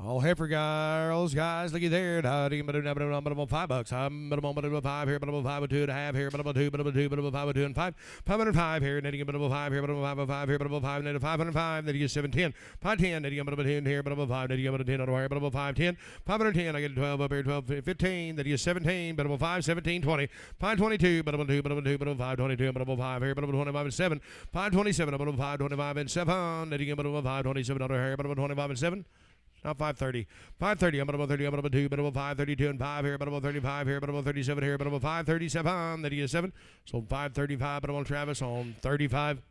All heifer girls, guys, looky there. $5. $5 here, $5 with 2.5 here, $2, $5 with 2 and 5. $505 here, netting $5 here, $505 here, $505, netting $505, netting $710. $510, netting $10 here, $5, netting $10 over here, $510. $510, I get 12 up here, 12, 15, netting $17, $5, 17, 20. $522, $2, $522, $5 here, $25 and 7. $527, $525 and 7, netting $527 over here, $25 and 7. Now 530. 530, I'm about 30, I'm about 2, but about 532 and 5 here, but about 35 here, but about 37 here, but about 537, that he is 7. So 535, but I'm on Travis on 35.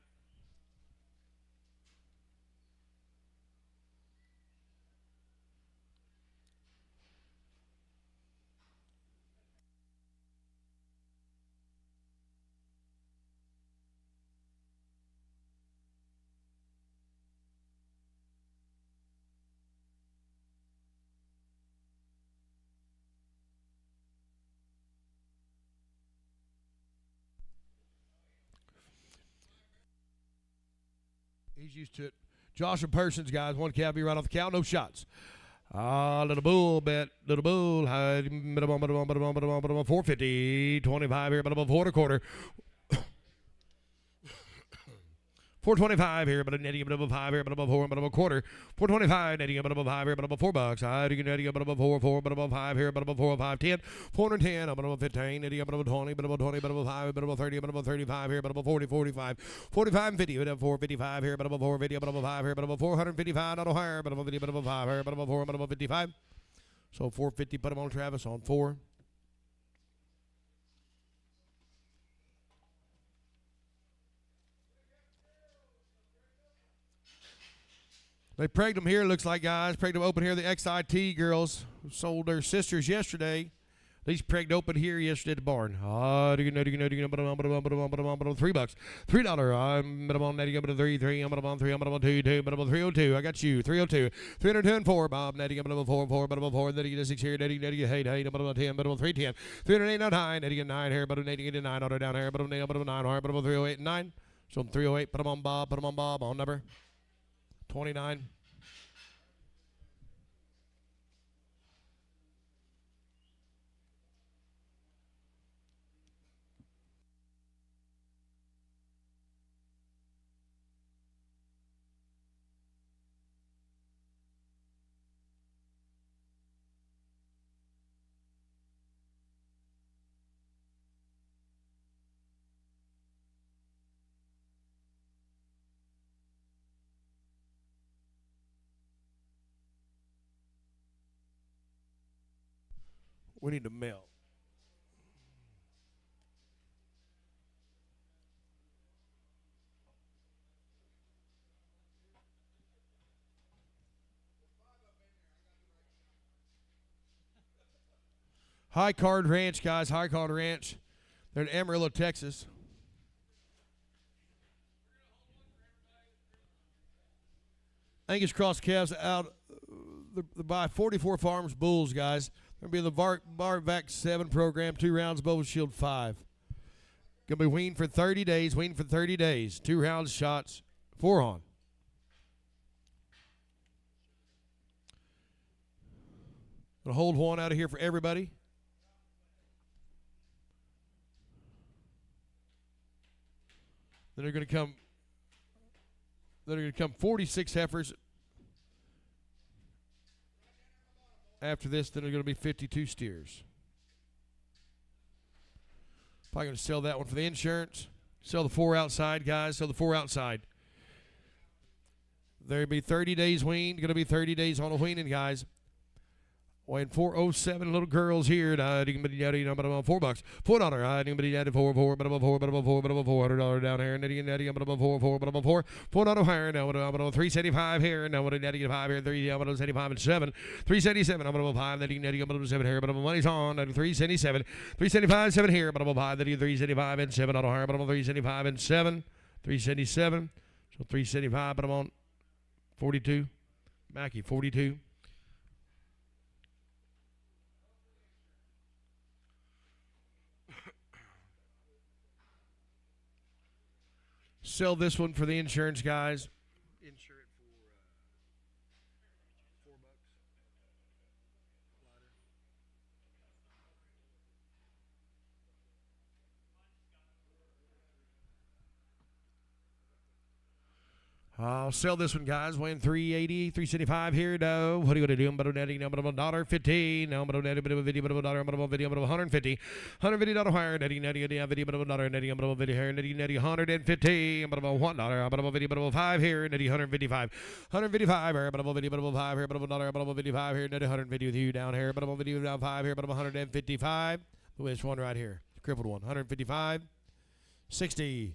He's used to it. Joshua Persons, guys. One cavalry right off the cow. No shots. Little bull bet. Little bull. 450. 25 here, but above 4.25. 425 here, but a netting above 5 here, but above 4, but above a quarter. 425, netting above 5 here, but above $4. Netting above 4, but above 5 here, but above 4, 510. 410, but above 15, netting above 20, but above 20, but above 5, but above 30, but above 35 here, but above 40, 45. 45 and 50, but above 455 here, but above 450, but above 5 here, but above 455, not higher, but above 50, but above 5 here, but above 4, but above 55. So 450, put him on Travis on 4. They pregged them here, looks like, guys. Pregged them open here. The XIT girls sold their sisters yesterday. These pregged open here yesterday at the barn. $3. $3. I'm on netting up to 3. I'm on 3. I'm on 2. But I'm on 302. I got you. 302. 302 and 4. Bob netting up to 4. But I'm on 4. Netting at 6 here. Netting at 8. But I'm on 10. But I'm on 310. 308 not high. Netting at 9 here. But I'm netting at 9. Order down here. But I'm netting up to 9 hard. But I'm on 308 and 9. So I'm 308. Put them on Bob. Put them on Bob. On number 29. We need to melt. High Card Ranch, guys. High Card Ranch. They're in Amarillo, Texas. Angus Cross calves out by 44 Farms Bulls, guys. Going to be the Barvac 7 program, 2 rounds, Bow Shield 5. Going to be weaned for 30 days, 2 rounds, shots, 4 on. Going to hold one out of here for everybody. Then they're going to come 46 heifers. After this, then they're going to be 52 steers. Probably going to sell that one for the insurance. Sell the 4 outside, guys. Sell the 4 outside. There'll be 30 days weaned. Going to be 30 days on a weaning, guys. Weighing 407 little girls here. $4. $4. $4 down here. $4 higher. Now $375 here. Now $5 here. $375 and 7. $377. I'm about 5. $7 here. But money's on. $377. $375 7 here. But $5. $375 and 7. Auto higher. But $375 and 7. $377. So $375. But I'm on 42. Mackie 42. Sell this one for the insurance, guys. Insure it for $4. I'll sell this one, guys. Weighing 380, 375 here. No. What are you going to do? $1.50. No, $1.50. $150. $150 higher. Netting video. Netting video here. Netting $150. $1. $5 here. Netting $155. $155 here. Video $5 here. $55 here. Netting $150 with you down here. Video down $5 here. $155. Which one right here? Crippled one. $155. $60.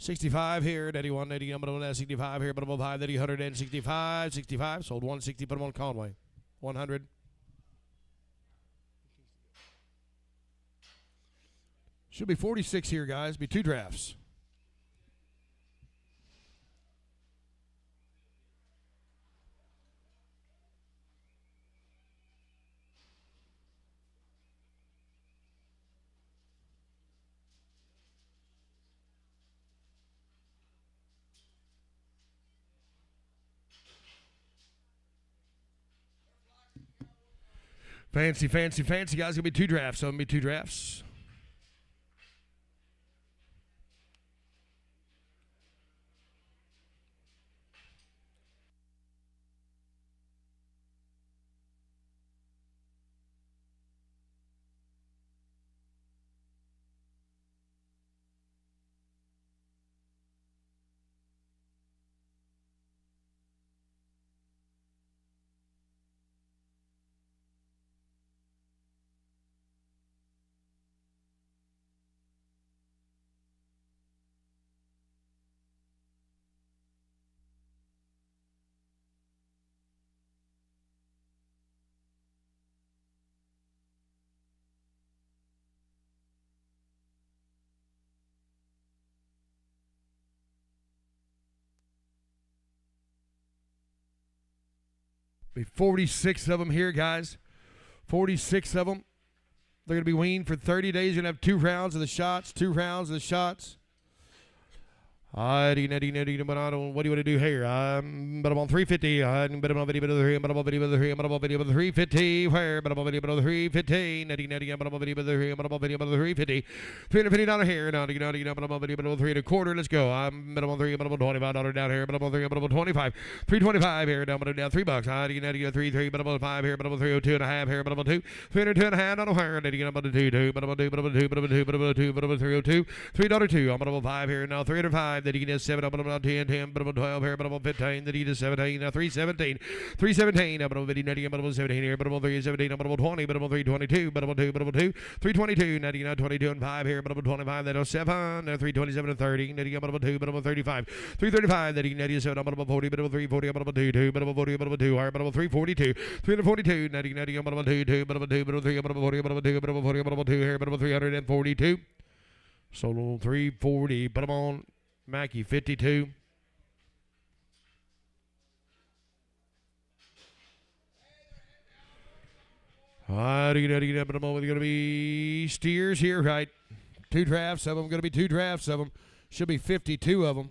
65 here, 81, 80, 65 here, 5, 165, 65, sold 160, put them on Conway, 100. Should be 46 here, guys, be 2 drafts. Fancy, fancy, fancy, guys. Gonna be 2 drafts. So gonna be 2 drafts. Be 46 of them here, guys. 46 of them. They're going to be weaned for 30 days. You're going to have 2 rounds of the shots. 2 rounds of the shots. What do you want to do here? But I'm on 350. But I'm on video, but I'm on video, but I'm on video, but 350. Where? But I'm on video, but 350. Netting, but I'm on video, but I'm on video, but 350. $350 here. Now, but I'm on video, but 3 1/4. Let's go. But I'm on 3, but I'm on $25 down here. But I'm on 3, but I'm on 25. 325 here. Down, but I'm down $3. Netting, 3, but I'm on 5 here. But I'm on 302 and a half here. But I'm on 2. 302 and a half. Not on where? Netting, but I'm on 2. But I'm on 2. But I'm on 2. But I'm on 2. But I'm on 2. But I'm on 302. $3.2. I'm on 5 here. Now 305. That he can 7 up, but I'm on 10, 10, but I'm on 12 here, but I'm on 15, that he does 17, now 317, 317, but I'm on 50, but I'm on 17 here, but I'm on 317, but I'm on 20, but I'm on 322, but I'm on 2, but I'm on 2, 322, 99, 22 and 5 here, but I'm on 25, that is 7, now 327 and 30, that he got, but I'm on 2, but I'm on 35, 335, that he can 97, but I'm on 40, but I'm on 340, but I'm on 2, 2, but I'm on 40, but I'm on 2, higher, but I'm on 342, 342, 90, 90, but I'm on 2, 2, but I'm on 2, but I'm on 3, but I'm on 40, but I'm on 2, but I'm on 40, but I'm on 2 here, but I'm on 342, so 340, but I'm on Mackie 52. But I'm going to be steers here, right? 2 drafts of them. Going to be 2 drafts of them. Should be 52 of them.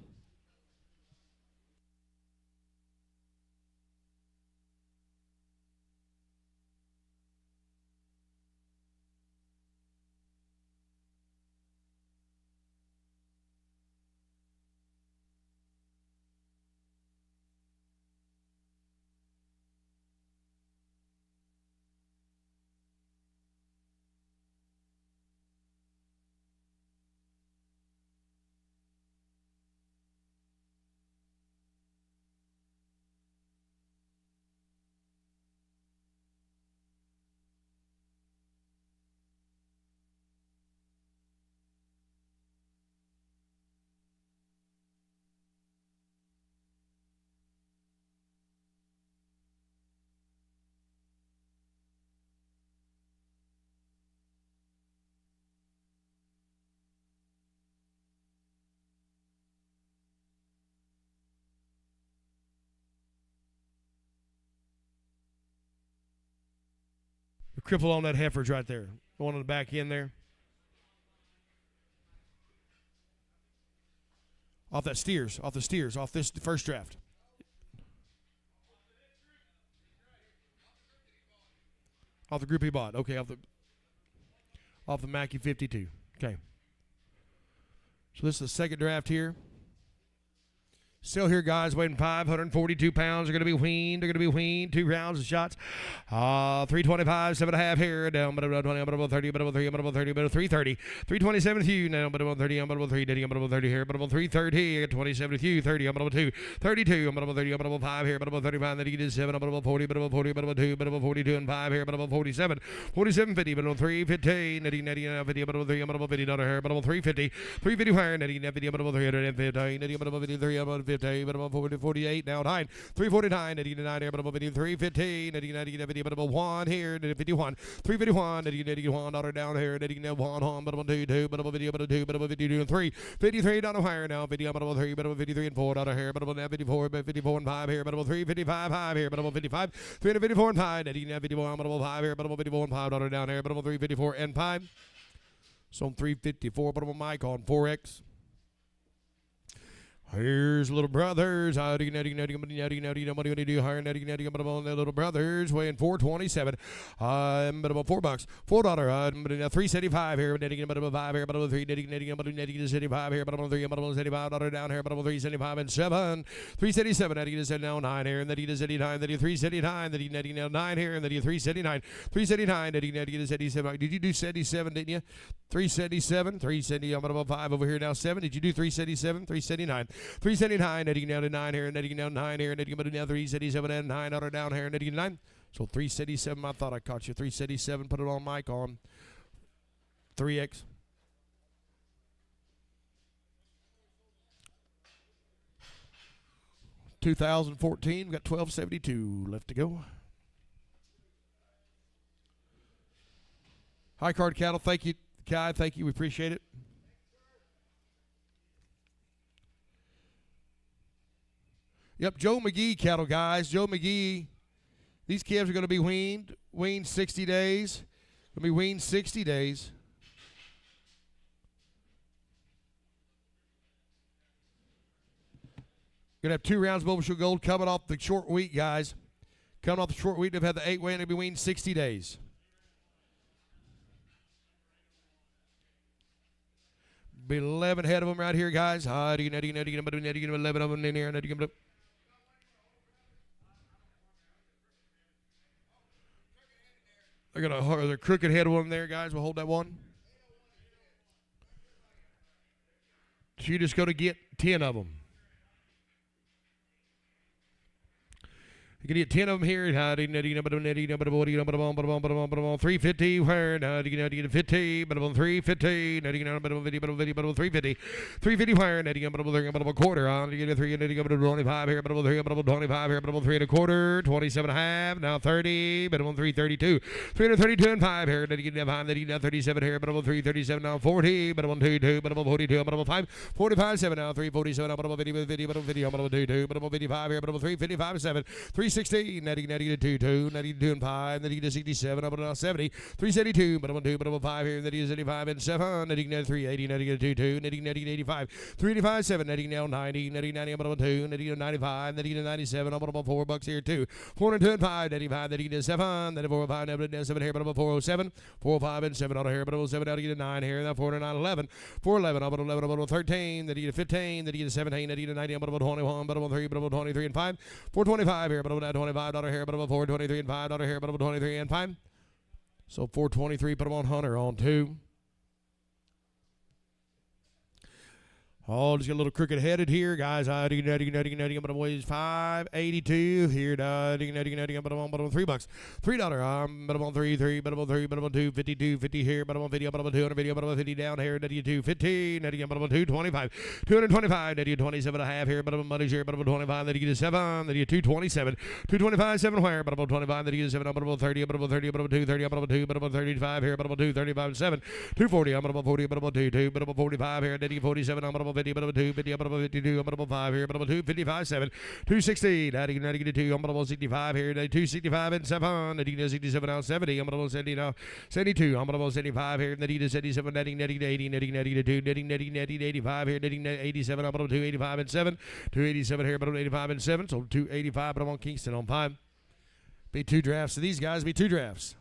The cripple on that heifer's right there. The one on the back end there. Off that steers. Off the steers. Off this first draft. Off the group he bought. Okay, off the Mackie 52. Okay. So this is the second draft here. Still here, guys, weighing 542 pounds. They're going to be weaned. They're going to be weaned. 2 rounds of shots. 325, 7.5 here. Down, but about 20, about 30, but about 3, about 30, but 330. 327 with you. Now, but about 30, about 3, dating, about 30 here, but about 330. 27 with you. 30, about 2. 32, about 30, about 5 here, but about 35. Then you get 7, about 40, but about 40, but about 2, but about 42 and 5 here, but about 47. 47, 50, but about 315. Netting, 50, but about 3, but about 50 here, but about 350. 350 higher, netting, 50, but about 350. Netting, about 53, about 50, but about 40, 48 now nine. 349, netting, 9 here, but about 50, 315. Netting, 50, but about 1 here, 51. 351, netting, 1 dollar down here, netting, 1 home, but about 2, 2, but about 50, but about 2, but about 52 and 3. 53 down higher now, 50, but about 3, but about 53 and 4 dollar here, but about 54, but 54 and 5 here, but about 355 5 here, but about 55. 354 and 5, netting, 51, but about 5 here, but about 54 and 5 dollar down here, but about 354 and 5. So 354, but about Mike on 4X. Here's little brothers. How do you netting, what do you do? Higher netting, but about the little brothers weighing 427. But about $4. $4. 375 here, netting, but about 5 here, but about 3 netting, but netting 75 here, but about 3, but about $75 down here, but about 375 and 7. 377 netting is now 9 here, and netting is 79, netting 379, netting now 9 here, and netting 379. 379 netting is 77. Did you do 77, didn't you? 377, 370, I'm about 5 over here now 7. Did you do 377? 379. 379, netting down to 9 here, netting down 9 here, netting down 377 and 9 out down here, netting 9. So 377, I thought I caught you. 377, put it on mic on 3X. $2014, we got 1272 left to go. High card cattle, thank you, Kai. Thank you, we appreciate it. Yep, Joe McGee cattle, guys. Joe McGee. These calves are going to be weaned 60 days. Going to be weaned 60 days. Going to have 2 rounds of Overshoe Gold coming off the short week, guys. Coming off the short week, they've had the 8 weigh and they'll be weaned 60 days. Be 11 head of them right here, guys. 11 of them in here. They're going to the crooked head one there, guys. We'll hold that one. So you're just going to get 10 of them. You can get 10 of them here. 350, where 350, but 350, 350, 350 where a quarter on. You get a 325 here, but 325 here, but 3 and a quarter, 27 and a half, now 30, but 332, 332 and 5 here, 37 here, but 337 now 40, but 22, but 42, but 5, 45 7 now 347, but 50, but 22, but 55 here, but 355 7, 316, netting to 2, netting 2 and 5, netting to 67, up to 70, 372, but 2, but 5 here, netting to 75 and 7, netting to 380, netting to 2, netting 85, 385 7, netting now 90, netting 90, but 2, netting to 95, netting to 97, up about $4 here too, 402 and 5, netting 5, netting to 7, netting 405, netting 7 here, but 407, 405 and 7 out of here, but 07 out to get 9 here, now 409, 11, 411, up 11, about 13, netting to 15, netting to 17, netting to 90, but 21, but 3, but 23 and 5, 425 here, but 25 here, but 423 and 5 here, but 23 and 5. So 423, put them on Hunter on 2. Oh, just get a little crooked headed here, guys. But I'm weighs 582 here. But I'm on $3. $3. But I'm on 3, but I'm on 3, but I'm on 2, 52, 50 here. But I'm on video, but I'm on 200 video, but I'm on 50 down here. Netting 250, netting but I'm on 225, 225, netting 27 and a half here. But I'm on money here, but I'm on 25, netting 7, netting 227, 225 7 where, but I'm on 25, netting 7, but I'm on 30, but I'm on 30, but I'm on 230, but I'm on 2, but I'm on 35 here, but I'm on 235 7, 240, I'm on 40, but I'm on 2, but I'm on 45 here, netting 47, I'm on 50, but I'm 2, 50, I'm 52, I'm 5 here, but I'm 2, 55, 7, 260, netting to 2, I'm 65 here, 265 and 7, netting 67 now 70, I'm 70 now 72, I'm 75 here, netting to 77, netting to 80, netting to 2, netting 85 here, netting 87, I'm 285 and 7, 287 here, but I'm 85 and 7, so 285, but I'm on Kingston on 5. Be 2 drafts of these guys, be 2 drafts.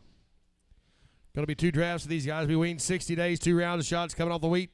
Going to be 2 drafts of these guys. Be weaned 60 days, 2 rounds of shots coming off the wheat.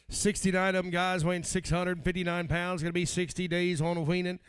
69 of them guys weighing 659 pounds. Going to be 60 days on weaning.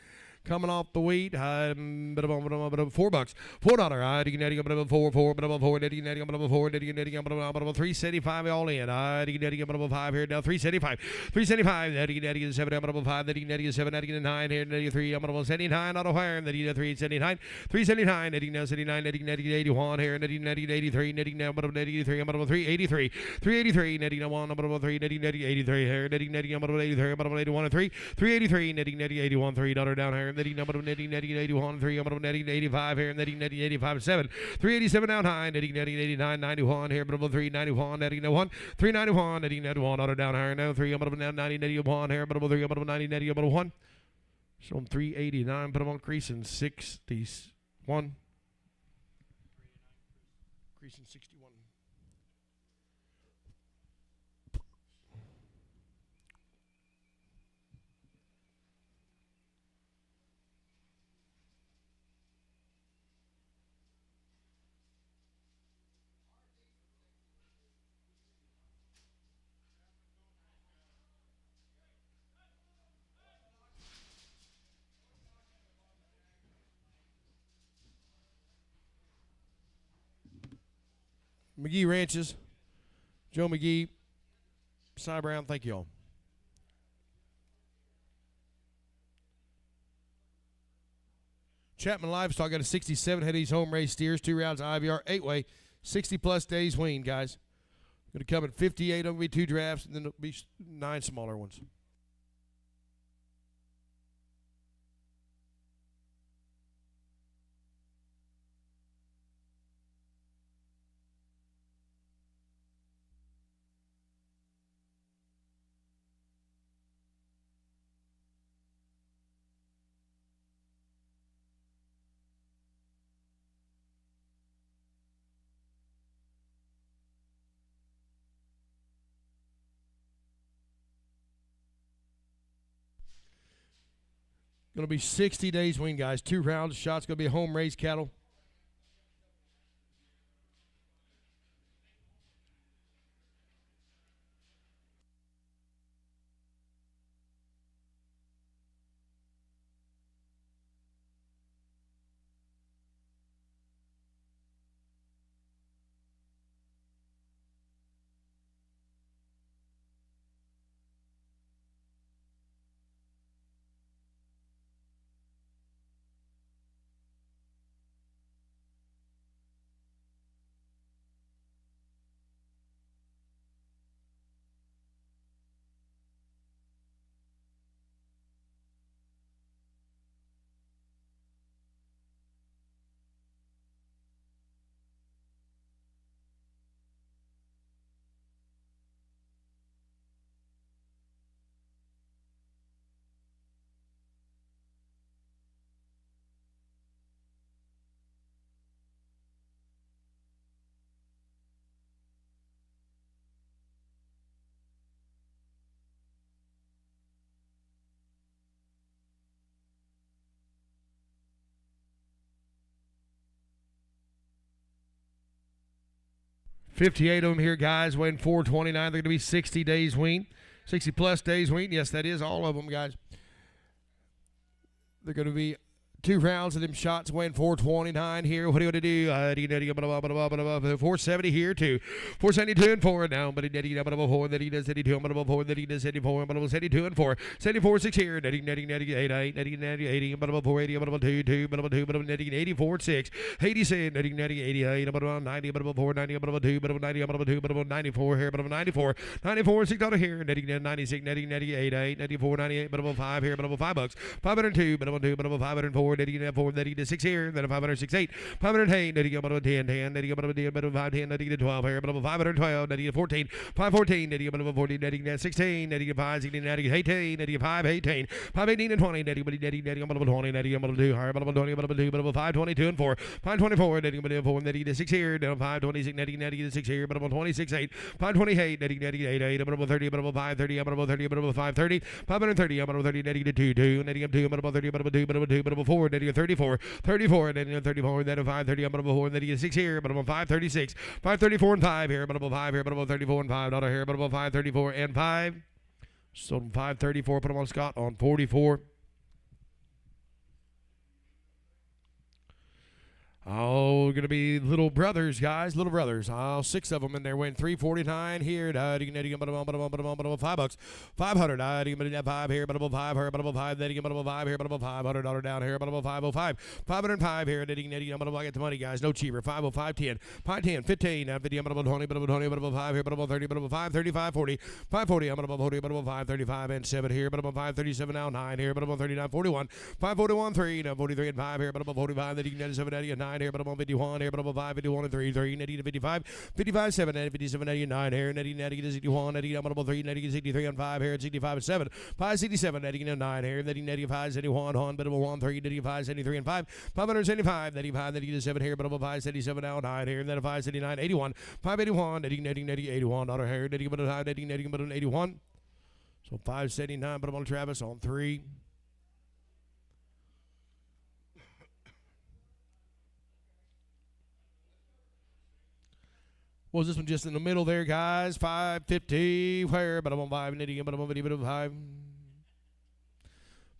Coming off the wheat, $4. $4. $375 all in. $5 here now. $375. $375. $7. $7. Here. $3. $79 auto hire. $379. $379. $79. Here. $83. $383. $383. $383 here. $81 3. $383. $3 down here. Netting number netting 81 3 netting 85 here netting 85 7 387 down high netting 89 91 here but 391 netting 1 391 netting 1 auto down higher now 3 now 90 91 here but 3 90 90 1 so 389 put them on creasing 61 creasing 61. McGee Ranches, Joe McGee, Cy Brown, thank you all. Chapman Livestock got a 67 head of these home raised steers, 2 rounds IVR, 8-way, 60-plus days wean, guys. Going to come at 58, there'll be 2 drafts, and then there'll be 9 smaller ones. Going to be 60 days wean, guys. 2 rounds. Shots going to be home-raised cattle. $58 of them here, guys, weighing 429. They're going to be 60 days wean. 60-plus days wean. Yes, that is all of them, guys. They're going to be 2 rounds of them shots weighing 429 here. What do you want to do? 470 here, 2. 472 and 4 now. But netting 4, that he does 72, 4, that he does 74, 72 and 4. 74, 6 here. Netting 80, netting 80, 480, 2, 2, netting 84, 6. 87, netting 88, 90, 4, 90, 2, 90, 2, 94 here, 94. 94, 6 out here. Netting 96, netting 88, 94, 98, 5 here, $5. 502, 2, 504. Netting 4, netting 6 here, then 568, 508, netting 10, 10, netting 10, 510, netting 12 here, 512, netting 14, 514, netting 14, netting 16, netting 5, 16, netting 18, netting 5, 18, 518 and 20, netting 20, netting 2 higher, 2, 522 and 4, 524, netting 4, netting 6 here, 526, netting 6 here, 26, 8, 528, netting 8, 8, 30, 530, 30, 530, 530, 30, netting 2, 2, netting 2, 30, 2, 4, 34, then you 34, 34, then you 34, then 530, I'm about 4, then you 6 here, but about 536, 534 and 5 here, but about 5 here, but about 34 and 5, not here, but about 534 and 5. So 534, put them on Scott on 44. Oh, going to be little brothers, guys, little brothers. 6 of them in there win 349 here. $5. 500. 5 here, but 5 here, but 5. Then you get 5 here, but $500 down here, but 505. 505 here. Then you get the money, guys. No cheaper. 505, 10. 10, 15. 50, but 20, but 20, but 5 here, but 30, but 5, 35, 40. 540, I'm about 40, but 535 and 7 here, but 537 now, 9 here, but 39, 41. 541, 3, 43 and 5 here, but 45. Then you get 7, 9 here, but I'm 51 here, but I'm 5, 51 and 3, 3, 55, 55, 7, 57, 9 here, 61, 3, 63 and 5 here, 65 and 7, 5, 67, 9 here, 5, 71, but 1, 3, 5, 73 and 5, 575, 5, 7 here, but 5, 77 now, 9 here, and then 5, 79, 81, 581, 81, out of here, 81. So 579, but I'm on Travis on 3. Was this one just in the middle there, guys? 550, where? But I'm on 5, but I'm on 5.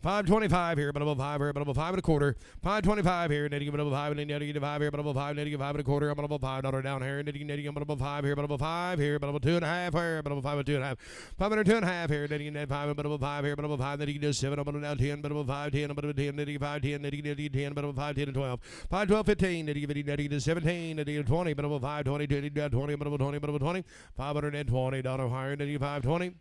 525 here, but I'm 5 here, but I'm 5 and a quarter. 525 here, netting but I'm 5 and netting 5 here, but I'm 5, netting 5 and a quarter. I'm about $5 down here, netting but I'm 5 here, but I'm 5 here, but I'm 2.5 here, but I'm 5 and 2.5. 5 and 2.5 here, netting net 5, but I'm 5 here, but I'm 5, netting 7, I'm now 10, but I'm 5, 10, but I'm 10, netting 5, 10, netting 10, but I'm 5, 10 and 12. 5, 12, 15, netting 17, netting 20, but I'm 5, 20, 20, but I'm 20, but I'm 20. $520 higher, netting 520.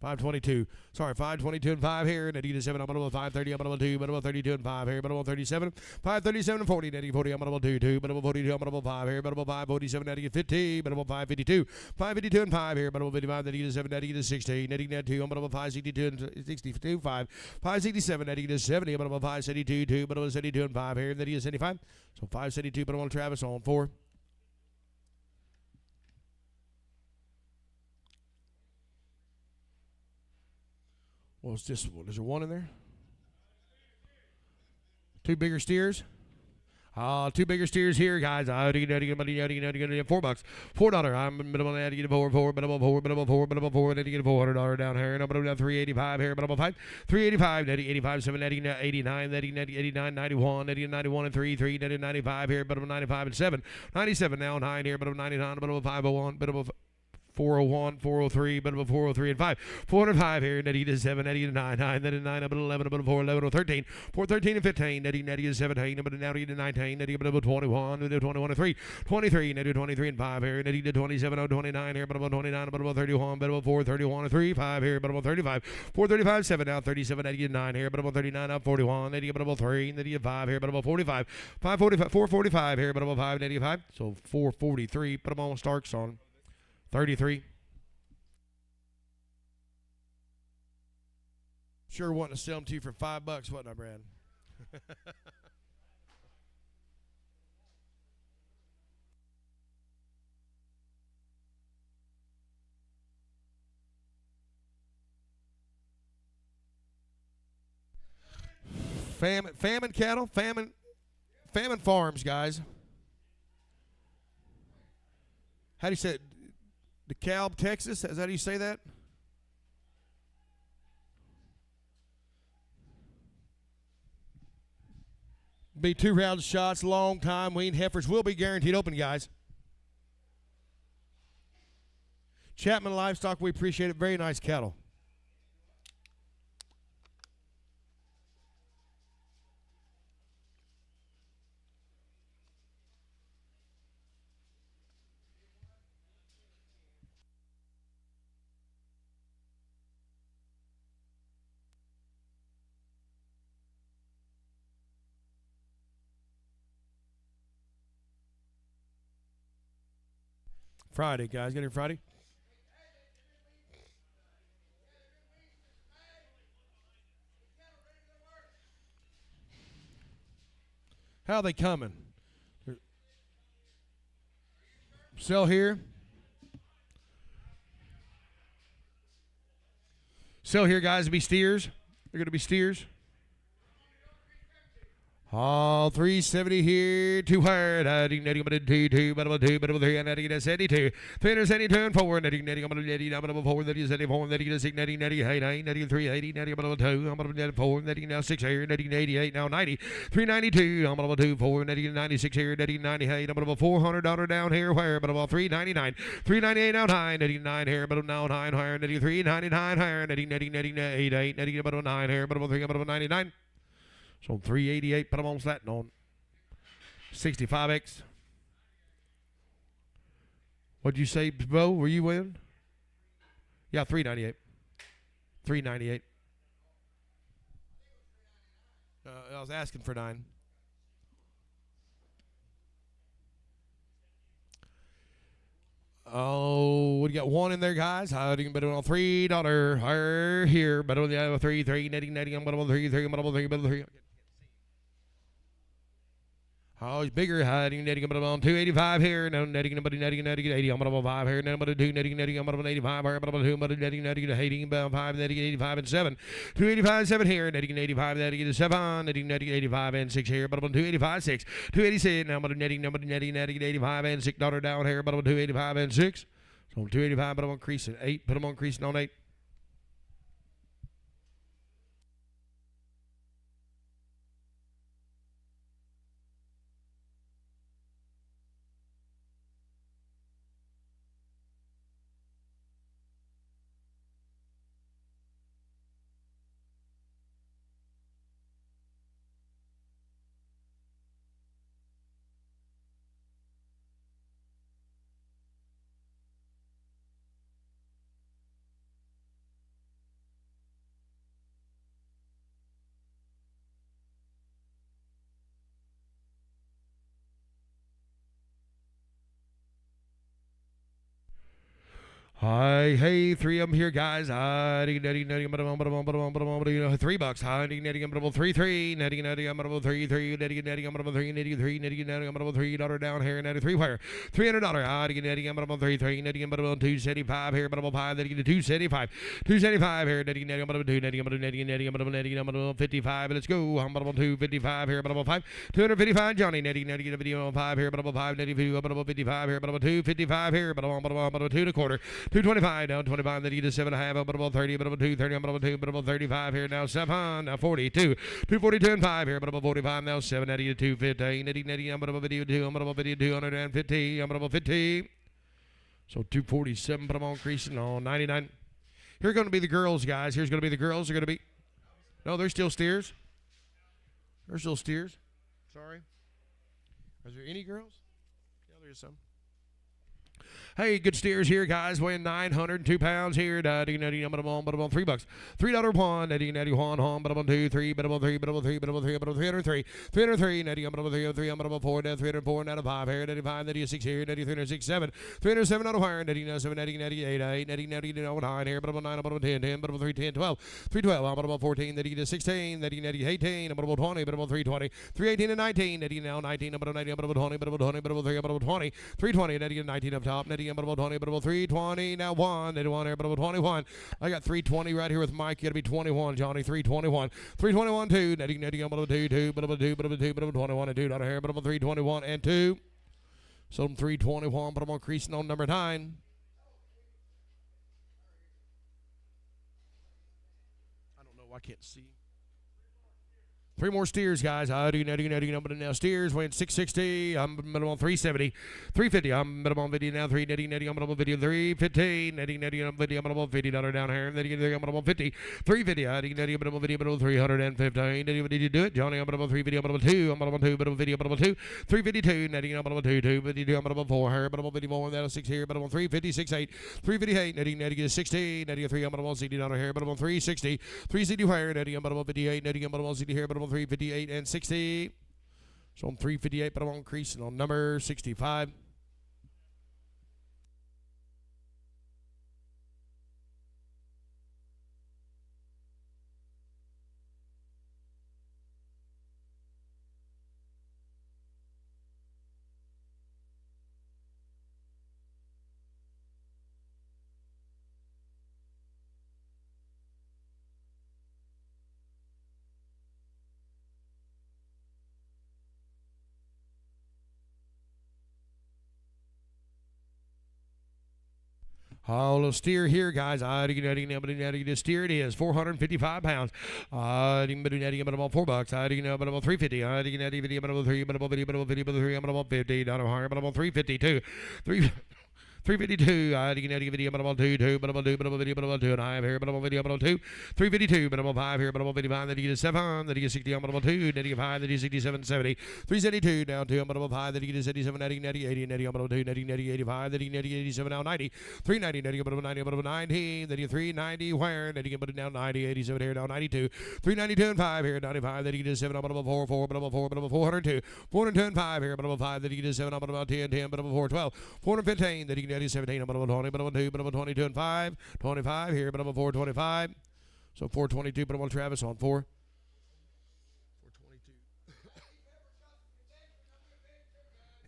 522. Sorry, 522 and 5 here. Netting 7. I'm about 530. I'm about 2. But about 32 and 5 here. But about 37. 537 and 40. Netting 40. I'm about 2. But about 42. I'm about 5 here. But about 547. Netting 50. But about 552. 552 and 5 here. But about 55. Netting 7. Netting 60. Netting net 2. I'm about 562 and 62. 5. 567. Netting 70. I'm about 572. 2. But about 72 and 5 here. Netting 75. So 572. But I'm on Travis on 4. Well, it's just, is there one in there? 2 bigger steers. 2 bigger steers here, guys. $4. $4. I'm minimum at get 4, minimum 4, minimum 4, minimum 4, then you get $400 down here. And I'm going to 385 here, minimum 5. 385, netting 85, 7, netting 89, netting 89, 91, netting 91 and 3, 3, netting 95 here, minimum 95 and 7. 97 now, 9 here, minimum 99, minimum 501, minimum 401, 403, but about 403 and 5. 405 here, netting is 7, netting is 9, 9, netting 9, about 11, about 4, 11, 13, 413 and 15, netting is 17, about now to 19, netting about 21, 21 and 3, 23, netting 23 and 5 here, netting to 27, 29 here, but about 29, about 31, but about 431 and 3, 5 here, but about 35, 435, 7 now, 37, netting 9 here, but about 39, up 41, netting about 3, netting 5 here, but about 45, 545, 445 here, but about 5, netting 5, so 443, but I'm on Starks on 33. Sure wanting to sell them to you for $5, wasn't I, Brad? Famine cattle, famine farms, guys. How do you say it? DeKalb, Texas. Is that how you say that? Be 2 rounds of shots, long time. Wean heifers will be guaranteed open, guys. Chapman Livestock, we appreciate it. Very nice cattle. Friday, guys. Get here Friday. How are they coming? Sell here. Sell here, guys, to be steers. They're going to be steers. All 370 here, 2 higher, 2, but about 2, but about 3, and 72, 372 and 4, netting, about 80, about 4, that is 84, netting, 6, netting, 88, 93, 80, netting, about 2, about 4, netting, now 6 here, netting, 88, now 90, 392, about 2, 4, netting, 96 here, netting, 98, about $400 down here, where, but about 399, 398 now 9, netting 9 here, but now 9 higher, netting 399 higher, netting, 88, netting, about 9 here, but about 3, about 99. So 388, put them on that on 65X. What'd you say, Bo? Were you in? Yeah, 398. 398. I was asking for 9. Oh, we got 1 in there, guys. How do you bet on $3 here? Bet on the other 3, netting, I'm bet on 3, bet on 3. Oh, he's bigger, hiding, netting, I'm on 285 here, no, netting, 80, I'm on 5 here, number 2, netting, I'm on 85 here, but 2, netting, 80, about 5, netting, 85 and 7, 285, 7 here, netting, 85, netting, 7, netting, 85 and 6 here, but 285, 6, 286, now, netting, 85 and $6 down here, but 285 and 6, so 285, but I'm on creasing 8, put them on creasing on 8. Hi, hey, 3 of them here, guys. $3. $3, netting, 3, netting, 3, netting, $3 down here, netting, 3 wire, $300, netting, 3, netting, 275 here, 5, netting, 275, 275 here, netting, 2, netting, 55, let's go, 255 here, 5, 255, Johnny, netting, 5 here, 5, netting, 55 here, 255 here, 2 and a quarter. 225 now, 25, then you get 7.5, up about 30, but about 230, I'm about 2, but about 35 here now, 7, now 42, 242 and 5 here, but about 45 now, 7, netty to 215, netty, I'm about video 2, I'm about video 250, I'm about 50. So 247, but I'm on creasing on 99. Here are going to be the girls, guys. Here's going to be the girls. They're going to be, no, they're still steers. They're still steers. Sorry. Is there any girls? Yeah, there's some. Hey, good steers here, guys. Weighing 902 pounds here. $3. $3 one. Netty one. But 2, 3. But 3. But 3. But 3. But 303. 303. Netty 3. 4. 304. Netty 5 here. Netty 5. Netty 6 here. Netty 306. 7. 307 out of fire. Netty 7. Netty 8. 8. Netty 9 here. But 9. But 10. 10. But 3. 10. 12. 312. But 14. Netty 16. Netty 18. But 20. But 320. 318 and 19. Netty now 19. But 19. But 20. But 20. But 3. But 20. 320. Netty 19 up top. Netty but 20, but 320, now 1, they do 1 here, but 21. I got 320 right here with Mike. You got to be 21, Johnny, 321. 321, 2, netting, but 2, 2, but 2, but 2, but 21 and 2 down here, but 321 and 2. So 321, but I'm on creasing on number 9. I don't know, I can't see. 3 more steers, guys. Now steers weighing 660. I'm on 370. 350. I'm on video now. 3 netting. I'm on video 315. Netting. I'm video. I'm on $50 down here. Netting. I'm on 50. 350. Netting. I'm on video. 315. Did you do it, Johnny? I'm on 3 video. I'm on 2. I'm on 2. But video. I'm on 2. 352. Netting. I'm on 2. 2. Video. I'm on 4 here. But I'm on video. I'm on 6 here. But I'm on 350. 68. 358. Netting. 60. Netting. 3. I'm on 60 down here. But I'm on 360. 360 higher. Netting. I'm on 58. Netting. I'm on 60 here. But I'm on 358 and 60. So I'm 358, but I'm on creasing on number 65. little steer here, guys. The steer it is 455 pounds. About $4. About 350. About 50. About 352. 352, I can give video, but about 2, but about 2, but about video, but about 2, and I have here, but about video, but about 2, 352, but about 5 here, but about 55, that he gets 7, that he gets 60, but about 2, that he gets 5, that he gets 67, 70, 372, down 2, but about 5, that he gets 77, 80, 80, and about 2, that he gets 85, that he gets 87, now 90, 390, that he gets 90, but about 90, that he gets 390, where, that he gets down 90, 87 here, down 92, 392 and 5 here, 95, that he gets 7, but about 4, 4, but about 4, but about 402, 402 and 5 here, but about 5, that he gets 7, but about 10, 10, but about 412, 415, that he gets 17, but about 20, but about 2, but about 22 and 5, 25 here, but about 425. So 422, but about Travis on 4.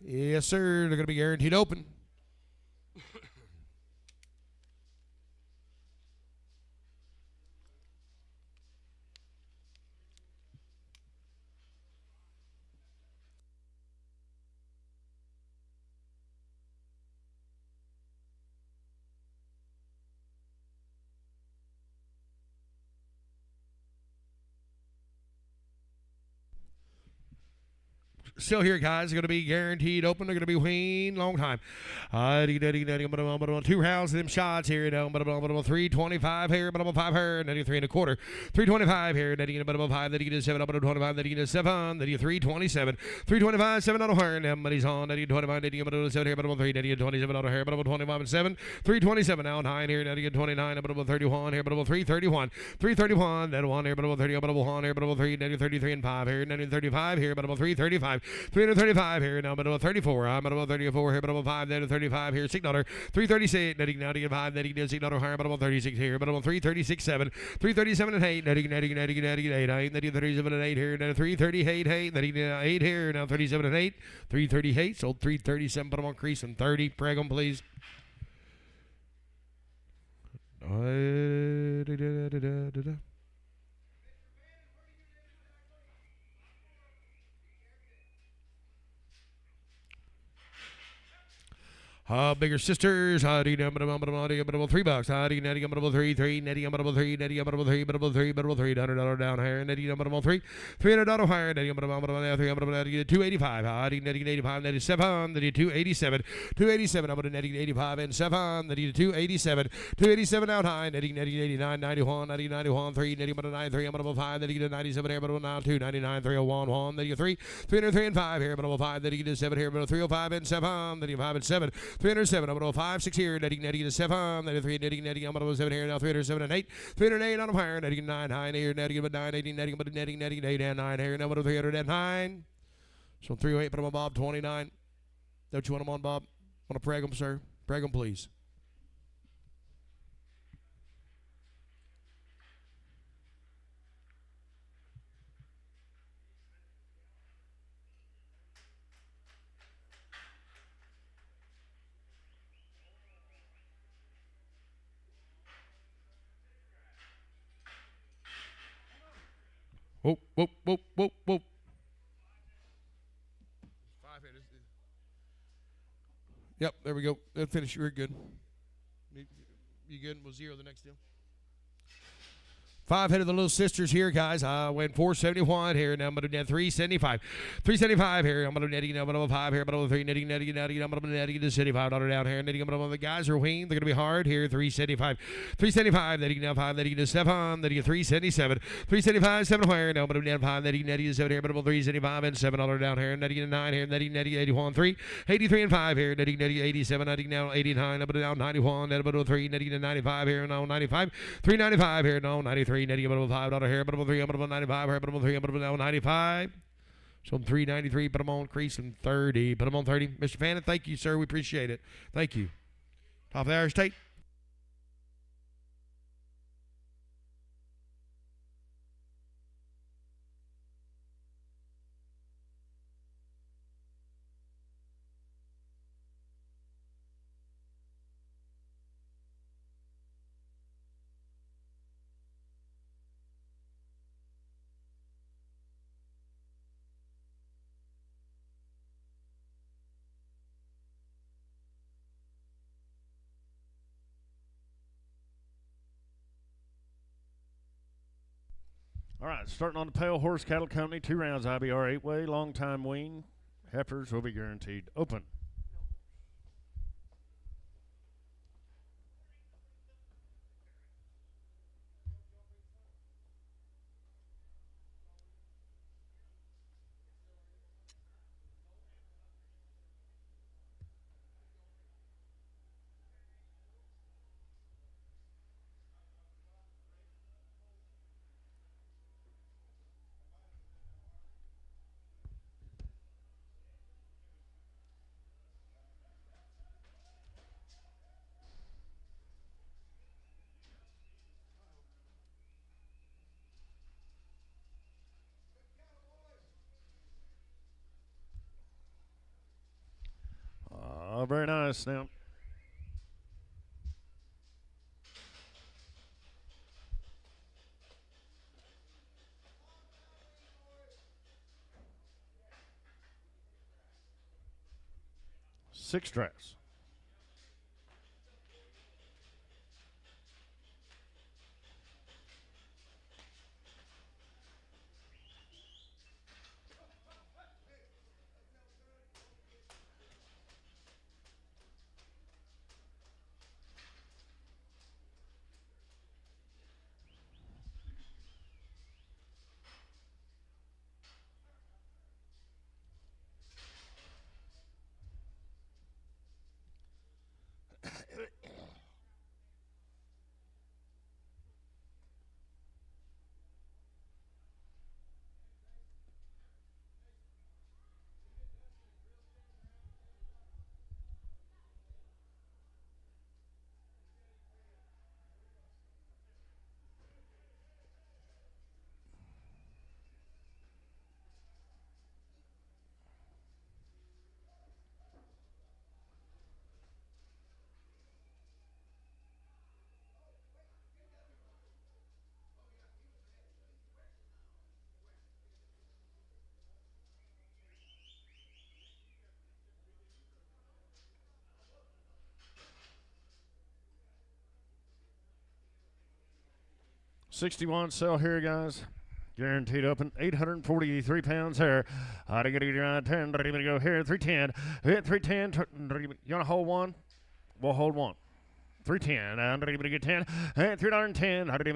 422. Yes, sir. They're going to be guaranteed open. Still here, guys. They're going to be guaranteed open. They're going to be weaned long time. 2 rounds of them shots here. 325 here, but about 5 here, 93 and a quarter. 325 here, but about 5, that he gets 7, but 25, that he gets 7, that he 327. 325, 7 out of her, and then money's on. That he 25, that he get 7 here, but about 3, that he 27 out of here, but about 25 and 7. 327 out 9 here, that he get 29, but about 31 here, but about 331. 331, that 1 here, but about 30, but about 1 here, but about 3, that 33 and 5 here, 35 here, but about 335. 335 here, now about 34. I'm about 34 here, but about 5, then 35 here, $6. 336, netting now to get 5, netting $6 higher, but about 36 here, but about 336, 7, 337 and 8, netting 8, netting 37 and 8 here, now 338, 8, netting 8 here, now 37 and 8, 338, sold 337, but I'm on crease and 30. Preg them, please. Bigger sisters, $3. $3, netting about 3, netting about 3, but about 3, but about $300 down here, netting about 3, $300 higher, netting about 285, netting 85, netting 7, netting 287, 287, about netting 85 and 7, netting 287, 287 out high, netting 89, 91, 91, 3, netting about 93, about 5, netting 97 here, but about now 299, 301, 1, netting 3, 303 and 5 here, but about 5, netting 7 here, but 305 and 7, netting 5 and 7. 307, I'm about 5, 6 here, netting 7, netting 3, netting, I'm about 7 here, now 307 and 8, 308 on them higher, netting 9 high here, netting about 9, 80, netting about netting 8 and 9 here, now about 309. So 308, but I'm on Bob 29. Don't you want them on, Bob? Want to preg them, sir? Preg them, please. Whoa, whoa, whoa, whoa, whoa. 5 hit. Yep, there we go. That finish. You're good. You good? We'll 0 the next deal. 5 head of the little sisters here, guys. I went 471 here. Now I'm going to net 375. 375 here. I'm going to netting now, but 5 here, but 3 netting. I'm going to netting to $75 down here. Netting, but the guys are weaned. They're going to be hard here. 375. 375. Netting now 5. Netting to 7. Netting 377. 375. 7 where? Now I'm going to net 5. Netting to 7 here, but 375 and $7 down here. Netting to 9 here. Netting 81. 3. 83 and 5 here. Netting 87. Netting now 89. Up and down 91. Net about 3. Netting to 95 here. Now 95. 395 here. No 93. Netting about $5 here, but about 3, about 95 here, but about 3, but now 95. So I'm 393, but I'm on crease and 30, but I'm on 30. Mr. Fannin, thank you, sir. We appreciate it. Thank you. Top of the Irish tape. All right, starting on the Pale Horse Cattle Company, 2 rounds IBR 8-way, long time wean. Heifers will be guaranteed open. Very nice now. Six drafts. $61 sell here, guys. Guaranteed open, 843 pounds here. I get it around 10. Ready to go here, 310. Hit 310. You want to hold one? We'll hold one. 310. I'm ready to get 10. And $3.10. What do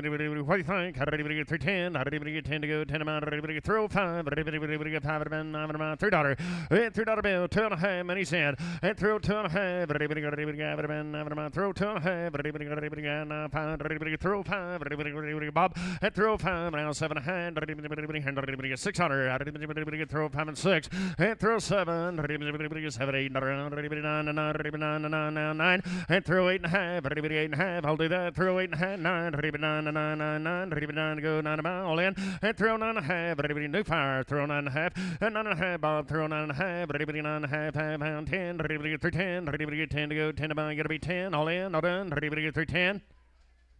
you think? I'm ready to get 310. I'm ready to get 10 to go. 10 amount. Ready to get throw 5. Ready to get 5 amount. $3. And $3 bill. 2.5. Many cent. And throw 2.5. Ready to get amount. Throw 2.5. Ready to get 5. Ready to get throw 5. Ready to get Bob. And throw 5. Now 7.5. Ready to get 600. Ready to get throw 5 and 6. And throw 7. Ready to get 7, 8. Ready to get 9. And throw 8.5. Ready to 8.5. I'll do that. Throw 8.5. 9. Ready to 9. Ready to 9 to go. 9 about all in. And throw 9.5. Ready to new fire. Throw 9.5. And 9.5. Bob. Throw 9.5. Ready to 9.5. 5 pound 10. Ready to get 310. Ready to get 10 to go. 10 about. Gotta be 10. All in. All done. Ready to get 310.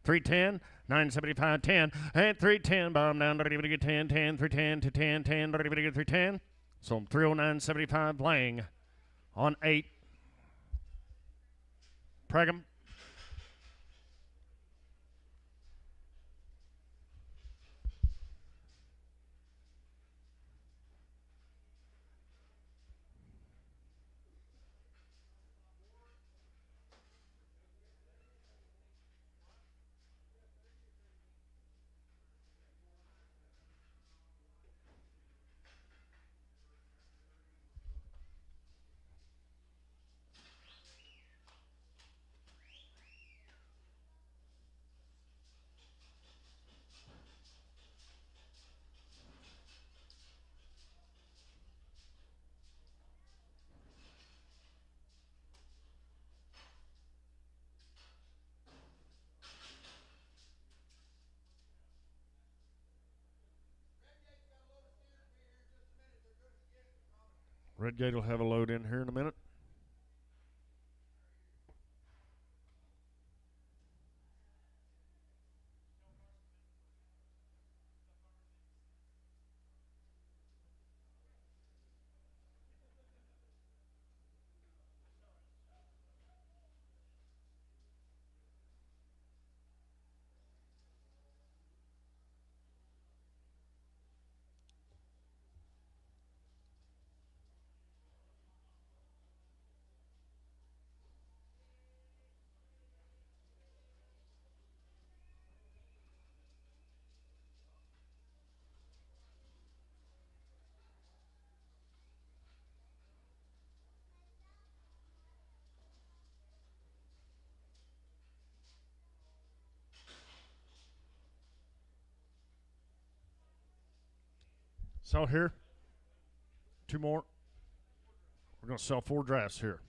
310. 975. 10. And 310. Bob down. Ready to get 10. 10. 310 to 10. 10. Ready to get 310. So 309.75 playing on 8. Pregum. Redgate will have a load in here in a minute. Sell here. 2 more. We're going to sell 4 drafts here.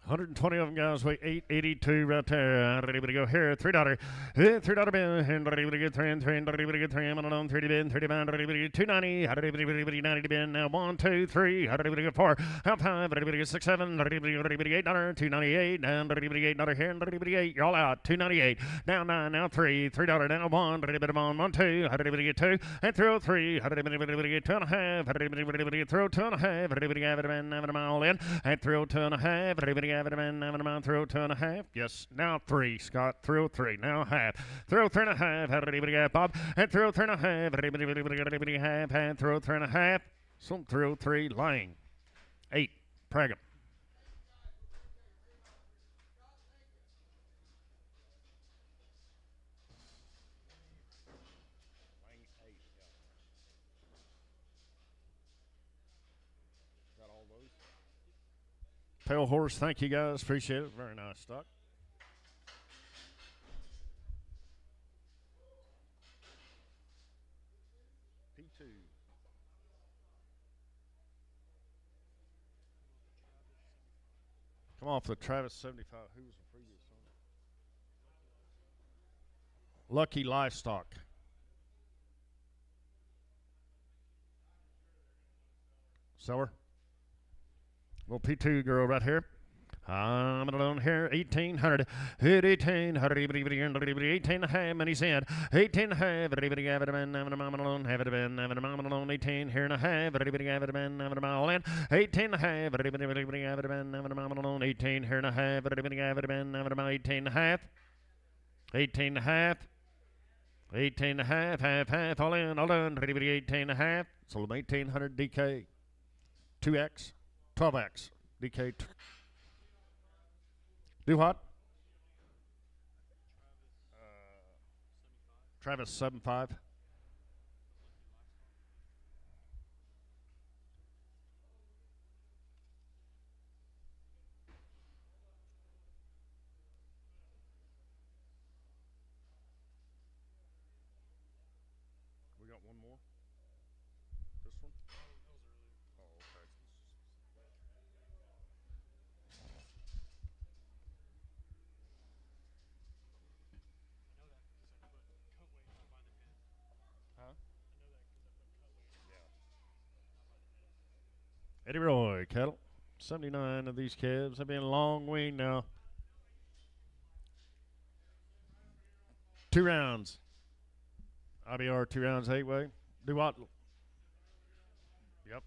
$120 of them guys weigh $882 right there. Ready to go here. $3. $3 bin. Ready to get $3 and $3. Ready to get $3. I'm on 30 bin. 30 bin. Ready to get $2.90. 90 bin. Now 1, 2, 3. Ready to get 4. Half 5. Ready to get 6, 7. Ready to get $8. $2.98. Down. Ready to get $8 here. Ready to get 8. You're all out. $2.98. Now 9. Now 3. $3. Now 1. Ready to get 1. 1, 2. Ready to get 2. And throw 3. Ready to get 2.5. Ready to get throw 2.5. Ready to get $7 all in. And throw 2.5. Ready to get throw 2.5. Yes. Now 3. Scott. Throw 3. Now half. Throw 3.5. Ready to get Bob. And throw 3.5. Ready to get half. And throw 3.5. Some throw 3. Lying. 8. Pragham. Pale horse, thank you guys. Appreciate it. Very nice stock. P2. Come off the Travis 75. Who was the previous one? Lucky Livestock. Seller. Little P2 girl right here. I'm alone here. 1,800. 1,800. 18 and a half. Money's in. 18 and a half. Everybody have it, man. I'm alone. Have it, man. I'm alone. 18 here and a half. Everybody have it, man. I'm all in. 18 and a half. Everybody have it, man. I'm alone. 18 here and a half. Everybody have it, man. I'm 18 and a half. 18 and a half. 18 and a half, half, all in, all done. 18 and a half. Sold them 1800 DK. 2X, 12X, DK. Do what? Travis 75. We got one more. This one? Oh, okay. Huh? Eddie Roy, cattle. 79 of these calves have been long weaned now. 2 rounds. IBR 2 rounds 8-way. Do what? Yep.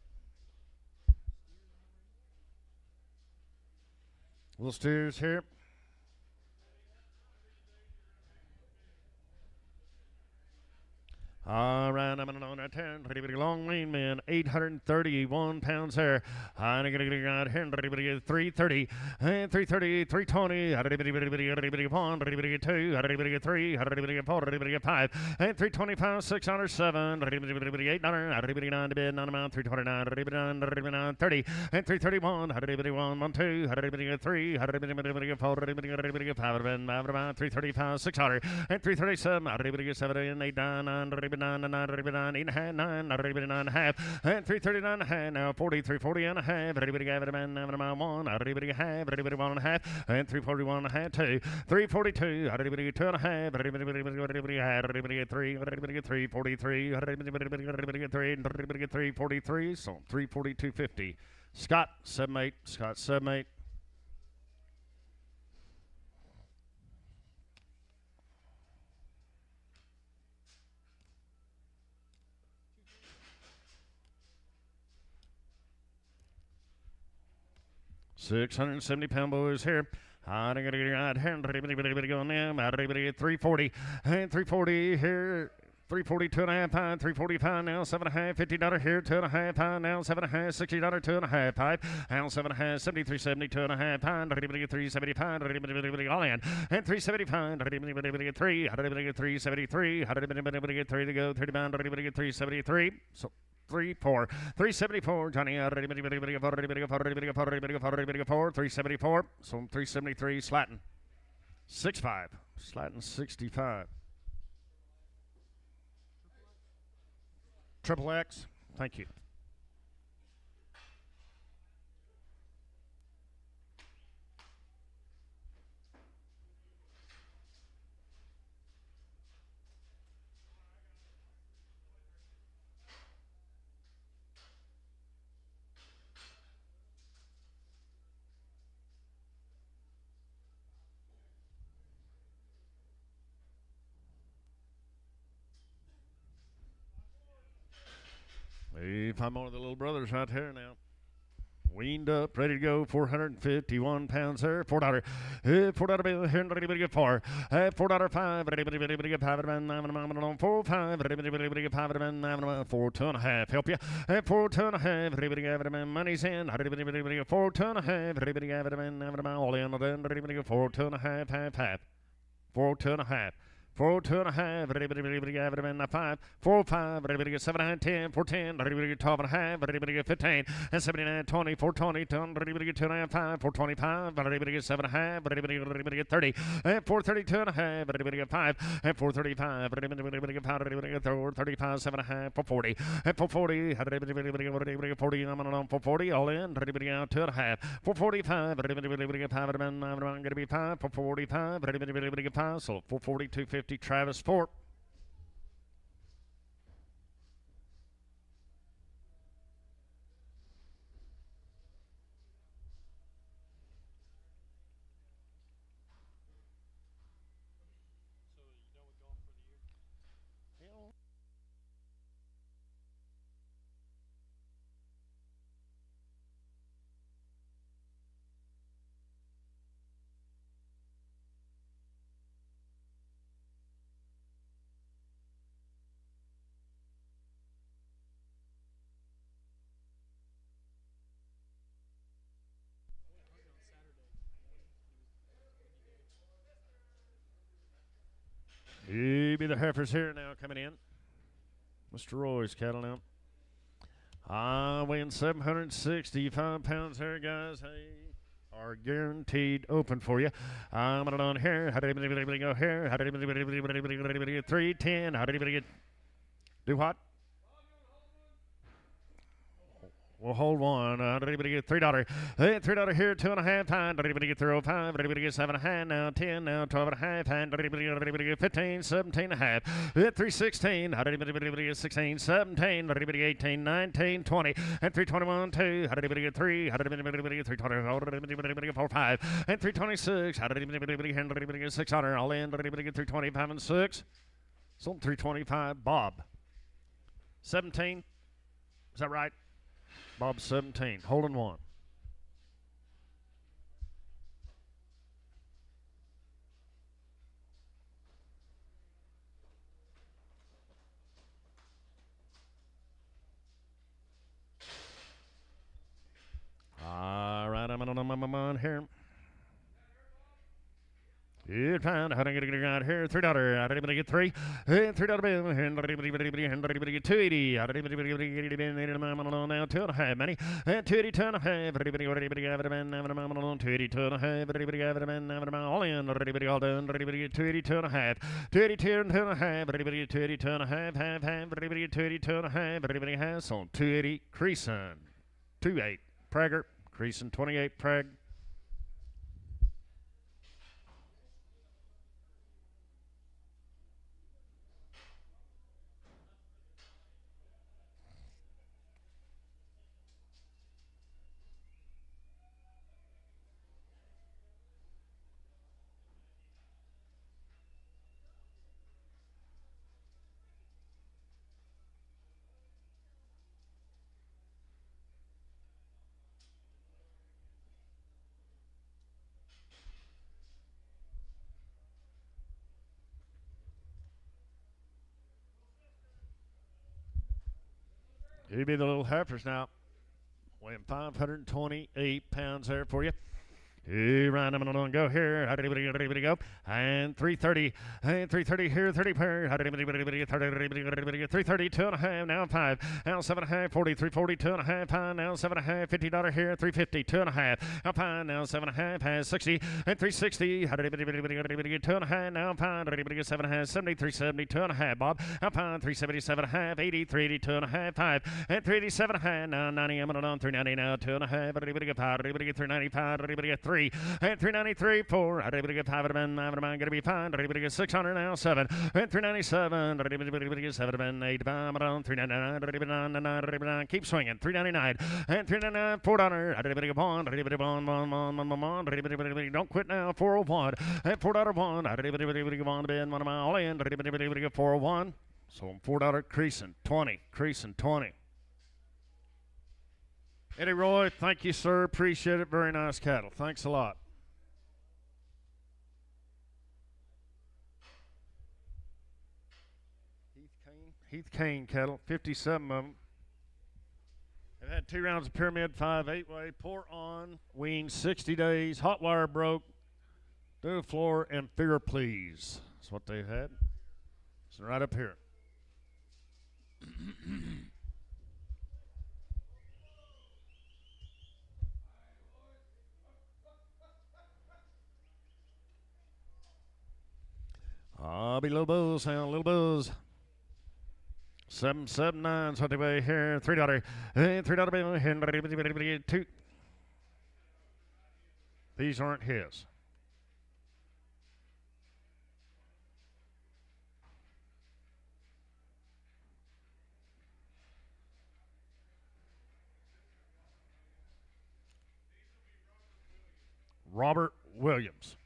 Little steers here. All right, I'm on that 10. Long lean man, 831 pounds there. I'm going to get 330, 330, 320, 1, 2, 3, 4, 5, and 325, 607, 800, 9 to bid, 9 amount, 329, 30, and 331, 1, 2, 3, 4, 5, 335, 600, and 337, 7, and 8, 9, 9, 9, 9, 8 and a half, 9, 9 and a half, and 339 and a half, now 43, 40 and a half, everybody got it, man, 1, everybody have, everybody 1 and a half, and 341 and a half, 2, 342, everybody 2 and a half, everybody had, everybody get 3, everybody get 343, everybody get 3, everybody get 343, so 342.50. Scott, 7-8, Scott, 7-8. £670 boys here. I'm going to get right hand. Everybody going in. Everybody at 340. And 340 here. 340, 2.5 pound, 345 now, $7.5, $50 here, 2.5 pound now, $7.5, $60, 2.5 pipe, now $7.5, 73, 70, 2.5 pound, 375, all in, and 375, 3, 373, 3 to go, 30 pound, 373, so 3, 4, 374, Johnny, 374, so 373, Slatton, 6.5, Slatton 65. Triple X, thank you. If I'm one of the little brothers right here now. Weaned up, ready to go, 451 pounds there. $4. $4 bill here, everybody get 4. $4 5, everybody get 5, 4, 5, everybody get 5, 4, 2.5. Help you. 4, 2.5, everybody get money's in. Everybody get 4, 2.5, everybody get all in, everybody get 4, 2.5, half. 4, 2.5. 4, 2.5, everybody get it in 5, 4, 5, everybody get 7, 10, 4, 10, everybody get 12.5, everybody get 15, and 79, 20, 4, 20, 10, everybody get 2.5, 5, 4, 25, everybody get 7.5, everybody get 30, and 4, 32.5, everybody get 5, and 4, 35, everybody get 5, everybody get 35, 7.5, 4, 40, and 4, 40, everybody get 40, I'm on 4, 40, all in, everybody out 2.5, 4, 45, everybody get 5, I'm going to be 5, 4, 45, everybody get 5, so 4, 40, 250. Travis Fort. be the heifers here now coming in. Mr. Roy's cattle now. Weighing 765 pounds here, guys. Hey, are guaranteed open for you. I'm going on here. How did anybody go here? How did anybody get 310? How did anybody get? Do what? We'll hold one. Did anybody get $3? Hey, $3 here, 2.5 times. Did anybody get 305? Did anybody get 7.5? Now 10, now 12.5. And did anybody get 15? 17.5. Hit 316. How did anybody get 16? 17. Did anybody get 18? 19, 20. And 321, 2. How did anybody get 3? How did anybody get 320? How did anybody get 4, 5? And 326. How did anybody get 600? All in. Did anybody get 325 and 6? Sold 325. Bob. 17. Is that right? Bob 17, holding one. All right, I'm on here. You're fine. How do I get out here? $3. How did anybody get 3? $3 bill. How did anybody get 280? How did anybody get now 2.5 money? 280, 2.5. Everybody have it man. 280, 2.5. Everybody have it man. All in. Everybody all done. Everybody get 280, 2.5. 282 and 2.5. Everybody get 280, 2.5. Half. Everybody get 280, 2.5. Everybody has on 280. Creason 28. Prager. Creason 28. Prag. Here be the little heifers now, weighing 528 pounds there for you. Hey, Ryan, I'm going to go here. How did anybody go? And 330. And 330 here, 30 pair. How did anybody get 330, 2.5, now 5. Now 7.5, 40, 340, 2.5, fine. Now 7.5, $50 here, 350, 2.5. Now fine, now 7.5, has 60. And 360. How did anybody get 2.5, now fine. Did anybody get 7.5, 70, 370, 2.5, Bob. Now fine, 377.5, 80, 380, 2.5, 5. And 387.5, now 90, I'm on 390 now, 2.5. Did anybody get 5? Did anybody get 395? Did anybody get 3? And 393, 4. Did anybody get 5 of them? 5 of them going to be fine. Did anybody get 600 now? 7. And 397. Did anybody get 7 of them? 8. 399. Did anybody 9? Keep swinging. 399. And 399, $4. Did anybody get 1? Did anybody 1? Did anybody don't quit now? 401. And $4 1. Did anybody get 1 to bid? 1 all in. Did anybody get 401? So $4 creasing 20. Creasing 20. Eddie Roy, thank you, sir. Appreciate it. Very nice cattle. Thanks a lot. Heath Kane cattle, 57 of them. They've had 2 rounds of pyramid, 5 8-way, pour on, wean, 60 days, hot wire broke, do the floor, and fear please. That's what they've had. So right up here. I'll be little buzz, sound little buzz. 779, so they weigh here. $3. $3 bill here. 2. These aren't his. Robert Williams.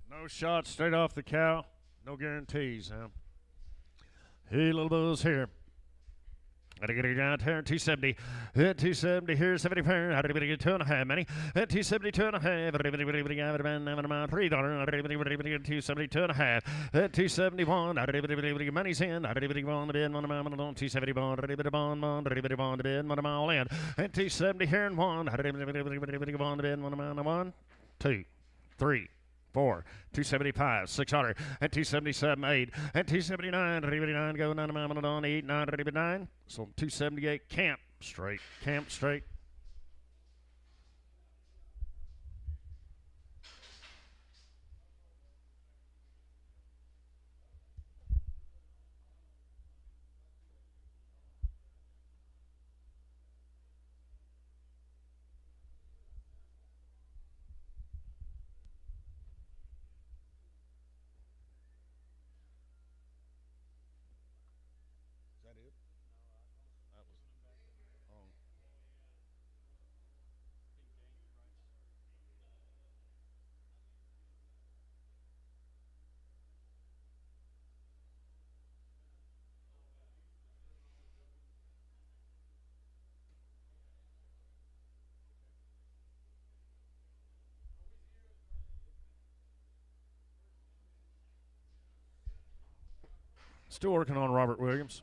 No shots straight off the cow. No guarantees, huh? Hey, little buzz here. 270. 270 here, 74. Everybody get 2.5 money. 270, 2.5. Everybody got $3. 270, 2.5. 271. Everybody money's in. Everybody on the bid. 270 bond. Everybody bond. Everybody bond the bid. All in. 270 here and 1. Everybody on the bid. 1, 2, 3. 4, 275, 600, and 277, 8, and 279, 89, go 9, on 8, 9, 9. So 278, camp straight. Still working on Robert Williams.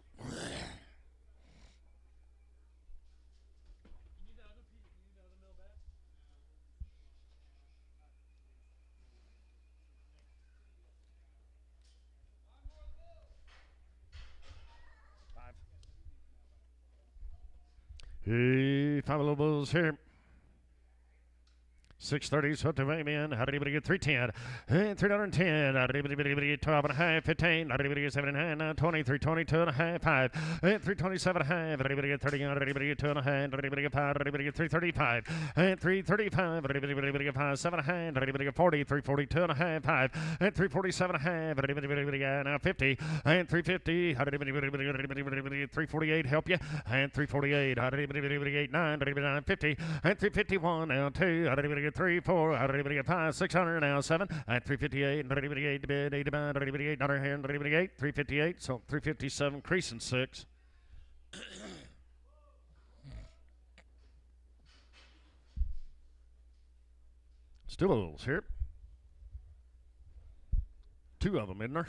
Hey, 5 little bulls here. 630, so to Amen. How did anybody get 310? And 310. How did anybody get 12 and a half? 15. How did anybody get 7 and a half? 20, 322 and a half, 5. And 327 and a half. How did anybody get 30? How did anybody get 2 and a half? How did anybody get 5? How did anybody get 335? And 335. How did anybody get 5? 7 and a half. How did anybody get 40? 342 and a half, 5. And 347 and a half. How did anybody get now 50? And 350. How did anybody get 348? Help you. And 348. How did anybody get 9? How did anybody get 50? And 351 now 2. How did anybody get 3, 4, how did anybody get 5, 600 now 7, and 358, and anybody get 8 to bid, 8 to buy, anybody get 8, another hand, anybody get 8, 358, so 357, creasing 6. Still a little here. 2 of them, isn't there?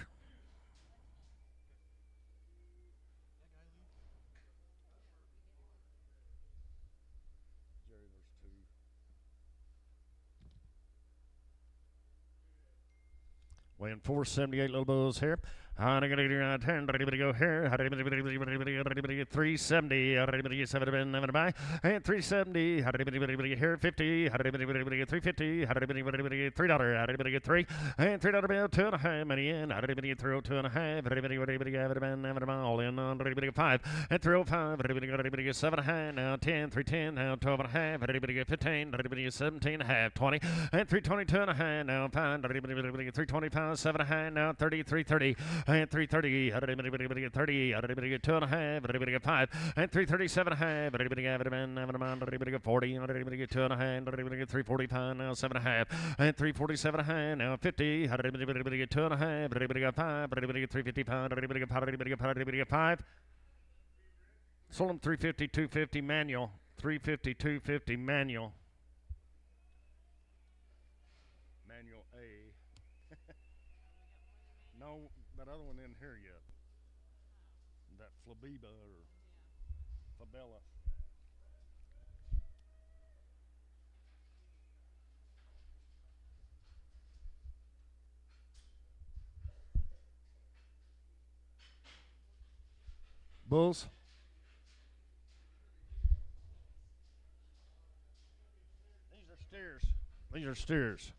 Weighing 478 little bulls here. How did anybody go here? How did anybody get 370? How did anybody get 7 to buy? And 370. How did anybody get here? 50. How did anybody get 350? How did anybody get $3? How did anybody get 3? And $3 bill, 2.5 money in. How did anybody get 302 and a half? How did anybody get all in? How did anybody get 5? And 305. How did anybody get 7 and a half? Now 10, 310. Now 12 and a half. How did anybody get 15? How did anybody get 17 and a half? 20. And 322 and a half. Now 5. How did anybody get 325? 7 and a half. Now 30, 330. And 330. How did anybody get 30? How did anybody get 2 and a half? How did anybody get 5? And 337 and a half. How did anybody get 40? How did anybody get 2 and a half? How did anybody get 345? Now 7 and a half. And 347 and a half. Now 50. How did anybody get 2 and a half? How did anybody get 5? How did anybody get 355? How did anybody get 5? How did anybody get 5? How did anybody get 5? Sold them 350, 250 manual. 350, 250 manual. Manual A. No, that other one isn't here yet. That Flabiba or Fabella. Bulls. These are steers.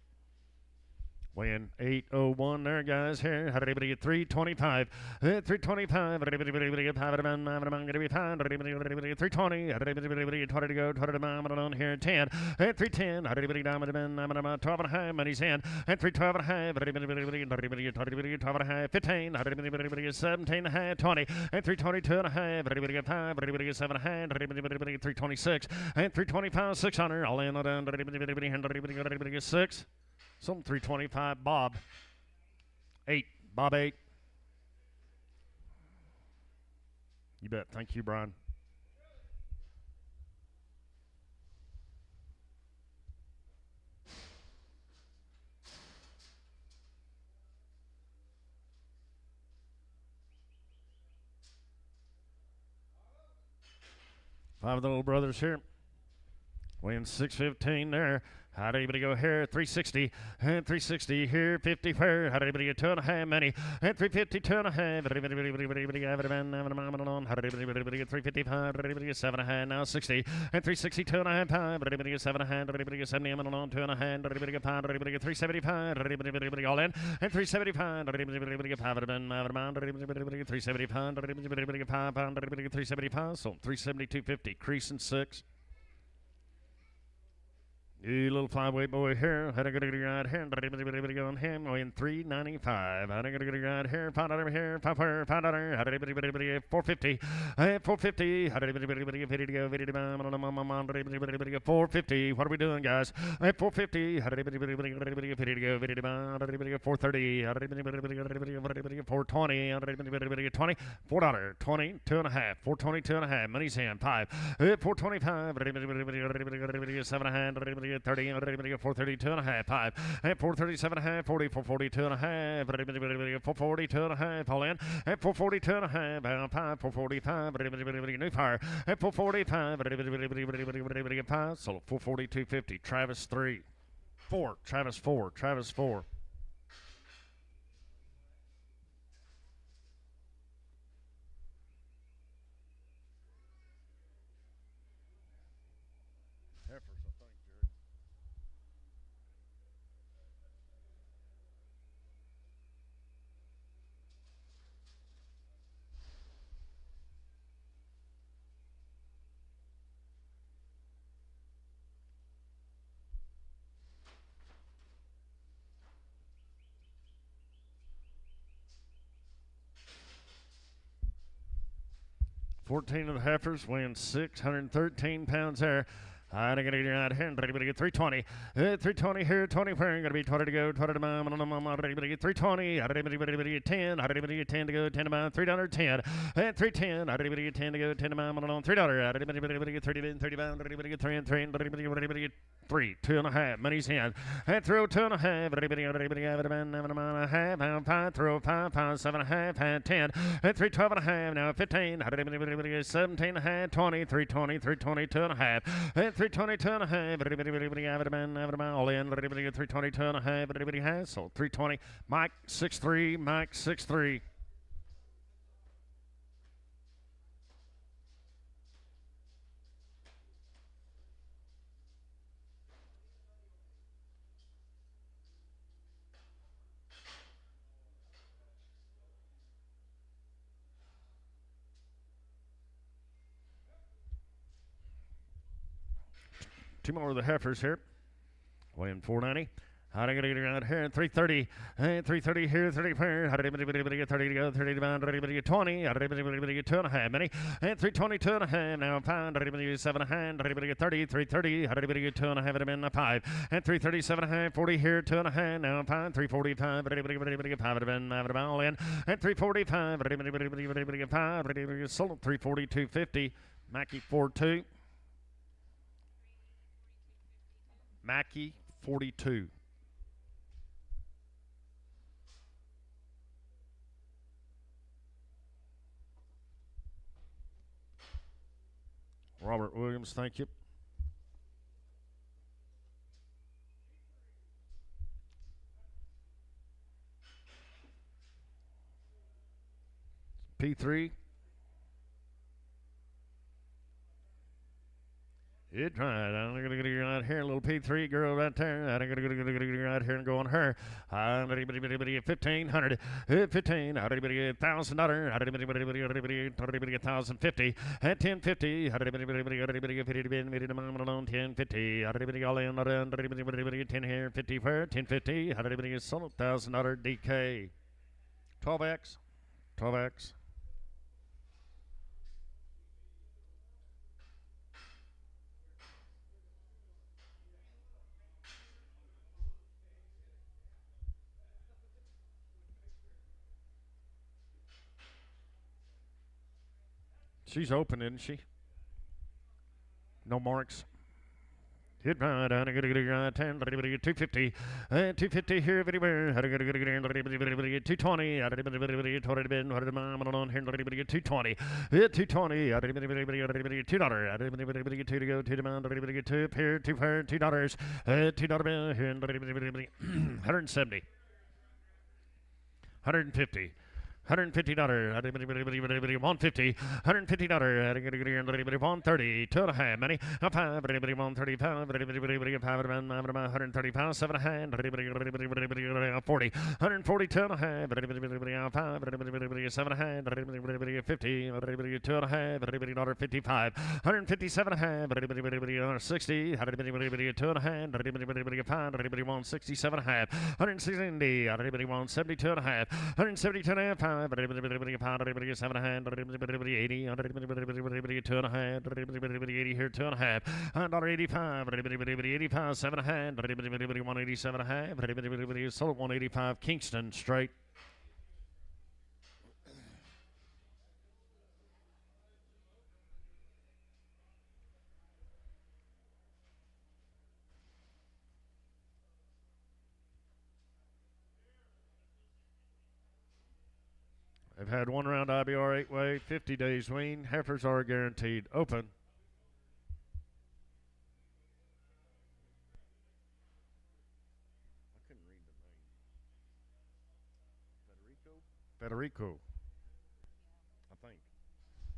Weighing 801 there, guys. Here, how did anybody get 325? 325. How did anybody get 5? I'm going to be 5. How did anybody get 320? How did anybody get 20 to go? 20 to on here, 10. 310. How did anybody get 12 and a half? Money's in. And 312 and a half. How did anybody get 12 and a half? 15. How did anybody get 17 and a half? 20. And 322 and a half. How did anybody get 5? How did anybody get 7 and a half? How did anybody get 326? And 325, 600. All in. How did anybody get 6? Some 325, Bob. 8, Bob 8. You bet. Thank you, Brian. 5 of the little brothers here. Weighing 615 there. How'd anybody go here? 360 and 360 here. 50 where? How'd anybody get 2.5 many? And 350, 2.5. How'd anybody get 355? How'd anybody get 7.5? Now 60 and 360, 2.5. How'd anybody get 7.5? How'd anybody get 70? I'm on 2.5. How'd anybody get 5? How'd anybody get 375? How'd anybody all in? And 375. How'd anybody get 5? How'd anybody get 375? How'd anybody get 5? How'd anybody get 375? So 372.50. Crease and 6. You little flyweight boy here. Had a good ride here. Anybody on him? Weighing 395. Had a good ride here. Pound over here. Pound here. Pound under. Had anybody 450. 450. Had anybody ready to go? Ready to go? 450. What are we doing, guys? 450. Had anybody ready to go? Ready to go? 430. Had anybody 420. Had anybody 20. $4. 20. 2.5. 420. 2.5. Money's hand. 5. 425. Had anybody 7.5. 30 and 432 and a half, 5 and 437 and a half, 40, 442 and a half, 442 and a half, all in, and 442 and a half, 5, 445, new fire, and 445, 5, so 442.50, Travis 3, 4, Travis 4, Travis 4. Fourteen of the heifers weighing 613 pounds there. I'm going to get out here. Ready to get 320. 320 here, 20 where? Going to be 20 to go, 20 to mom. Ready to get 320. Ready to get 10. Ready to get 10 to go, 10 to mom. $3.10. 310. Ready to get 10 to go, 10 to mom. $3. Ready to get 30 and 30 pounds. Ready to get 3 and 3. Ready to get 3, 2.5. Money's hand. And throw 2.5. Ready to get 5. Throw 5, 7.5. 10. And 312.5. Now 15. Ready to get 17.5. 20. 320. 320. 2.5. And 322 and a half, all in, 322 and a half, everybody has, so 320, Mike 6'3", Mike 6'3". Two more of the heifers here, weighing 490. How do I get out here? 330. 330 here, 30 here. How did anybody get 30 to go? 30 to bound. Anybody get 20? How did anybody get 2.5? Many. And 322 and a half. Now a pound. Anybody get 7.5? Anybody get 30? 330. How did anybody get 2.5? It been a 5. And 337.5. 40 here, 2.5. Now a pound. 345. Anybody get 5? It been all in. And 345. Anybody get 5? Anybody get sold. 342.50. Mackie 42. Mackie 42. Robert Williams, thank you. P3. It tried. I'm going to get right here, little P3 girl right there. I'm going to get right here and go on her. 1,500. 15. Everybody get $1,000. Everybody get 1,050. At 1050. Everybody get 50 bin. 1050. Everybody all in. Everybody get 10 here. 50 where? 1050. Everybody get sold $1,000 DK. 12X. 12X. She's open, isn't she? No marks. Hit right, 250, 250 here everywhere, 220, 220, $2, $2 to go, $2 2 here, $2, $2 here, 170, 150. $150, $150, $130, $130, 2.5, money, $5, $135, $135, 7.5, 40, $140, 2.5, $5, 7.5, 50, $2.5, $55, $157.5, 60, $2.5, $167.5, $170, $172.5, 7.5, 80, 2.5, here, 2.5, $1.85, 85, 7.5, 187.5, sold 185, Kingston straight. I've had one round IBR 8-way, 50 days wean. Heifers are guaranteed. Open. I couldn't read the name. Federico. I think.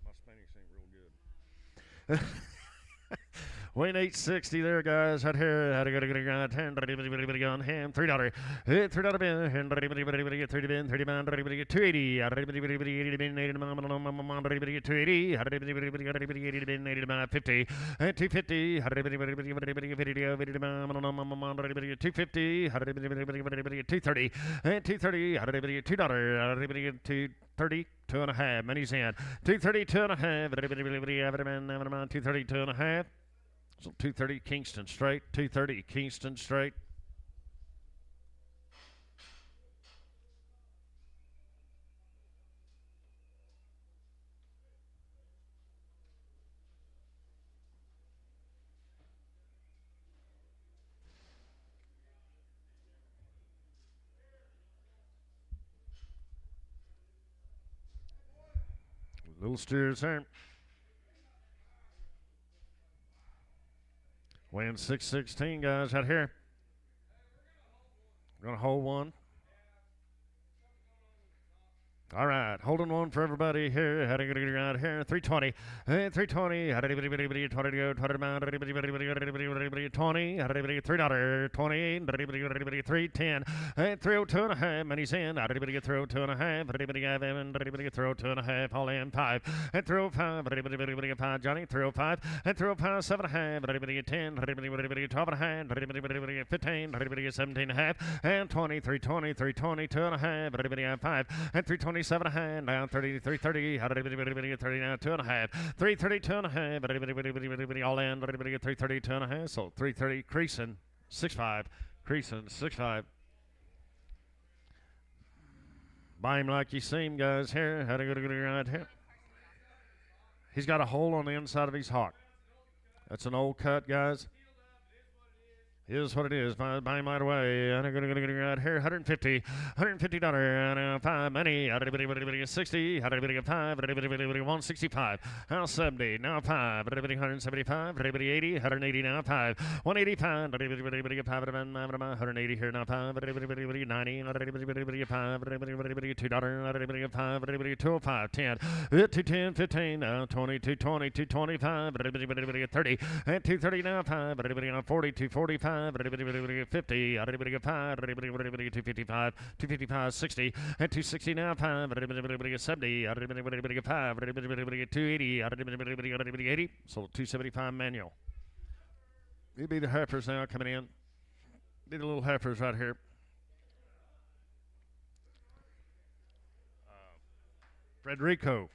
My Spanish ain't real good. Wayne 860 there, guys. Out here, had to go to $10 on him. $3. $3 bin. $30 bin. $30 man. $280. $280. $280. $50. $250. $230. $230. 2.5. Money's in. 230. 2.5. 230. 2.5. So 230 Kingston straight. 230 Kingston straight. Little steers there. Weighing 616, guys, out here. Gonna hold one. All right, holding one for everybody here. How to get around here? 320. 320. How to go? 20. 3 $310. 302.5. Money's in. How to throw 2.5. Throw 2.5. All in 5. 305. 5. Johnny 305. 305. 7.5. 10. 12.5. 15. 17.5. And 20. 320. 320. 2.5. 5. And 320. 7.5, down 30, 330, 30 now, 2.5, 330, 2.5, all in, 330, 2.5, so 330, creasing, 6.5, creasing, 6.5. Buy him like you see him, guys, here, how to go right here. He's got a hole on the inside of his hock. That's an old cut, guys. Here's what it is. Buy him right away. I'm going to get right here. $150. $150. 5 money. 60. 5. 165. Now 70. Now 5. 175. 80. 180 now 5. 185. 180 here now 5. 90. 5. $2. 5. 205. 10. 210. 15. 20. 220. 225. 30. And 230 now 5. 40. 245. 50, 5, 255, 255, 60, and 260 now, 5, 70, 5, 280, 80, so 275 manual. These be the heifers now coming in. Be the little heifers right here. Federico.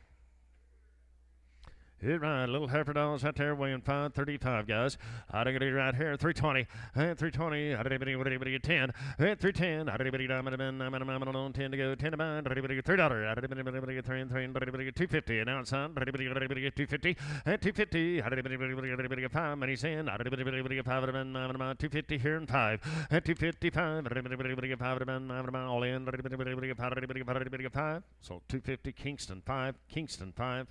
Hit right, little heifer dogs out there weighing 535, guys. I think it right here, 320, and 320, I did it 10, and 310, I did it on 10 to go, 10 to bind, $3, I did it 3 and 3, 250, and outside, 250, and 250, I did it 5, money's in, I did it 5, 250 here and 5, and 255, I did it 5, all in, 5, so 250, Kingston 5, Kingston 5.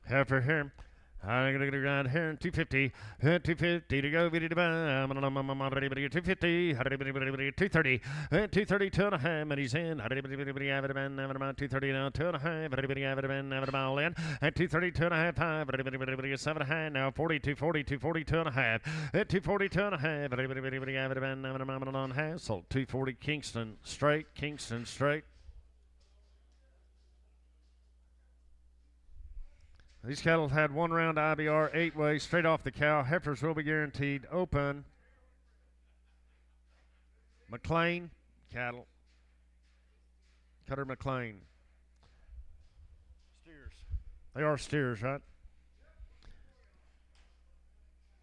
Heifer here. I'm going to get around here, 250, 250 to go, 250, 230, 230, 2.5, and he's in, 230 now, 2.5, all in, and 230, 2.5, 5, 7.5, now 40, 240, 240, 2.5, 240, 2.5, on half, so 240, Kingston straight, Kingston straight. These cattle had 1 round IBR, 8-way, straight off the cow. Heifers will be guaranteed open. McLean cattle. Cutter McLean. Steers. They are steers, right?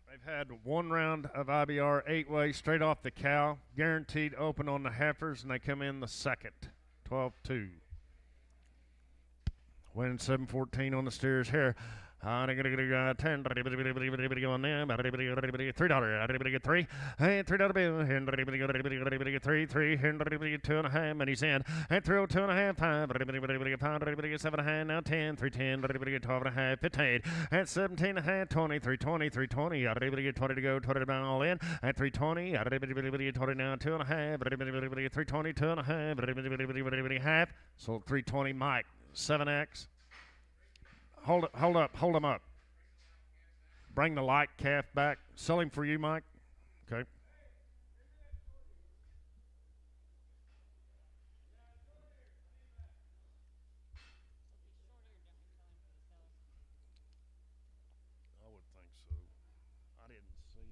They've had 1 round of IBR, 8-way, straight off the cow. Guaranteed open on the heifers, and they come in the second, 12-2. Winning 7-14 on the steers here. $10, $3, and $3 bill, and $3, 2.5, and he's in, and 2.5, 5, 7.5, now 10, 310, 12.5, 15, and 17.5, 20, 320, 320, 20 to go, 20 to bound all in, and 320, 20 now, 2.5, 320, 2.5, half, so 320, Mike, 7X. Hold him up. Bring the light calf back. Sell him for you, Mike. Okay. I would think so. I didn't see him.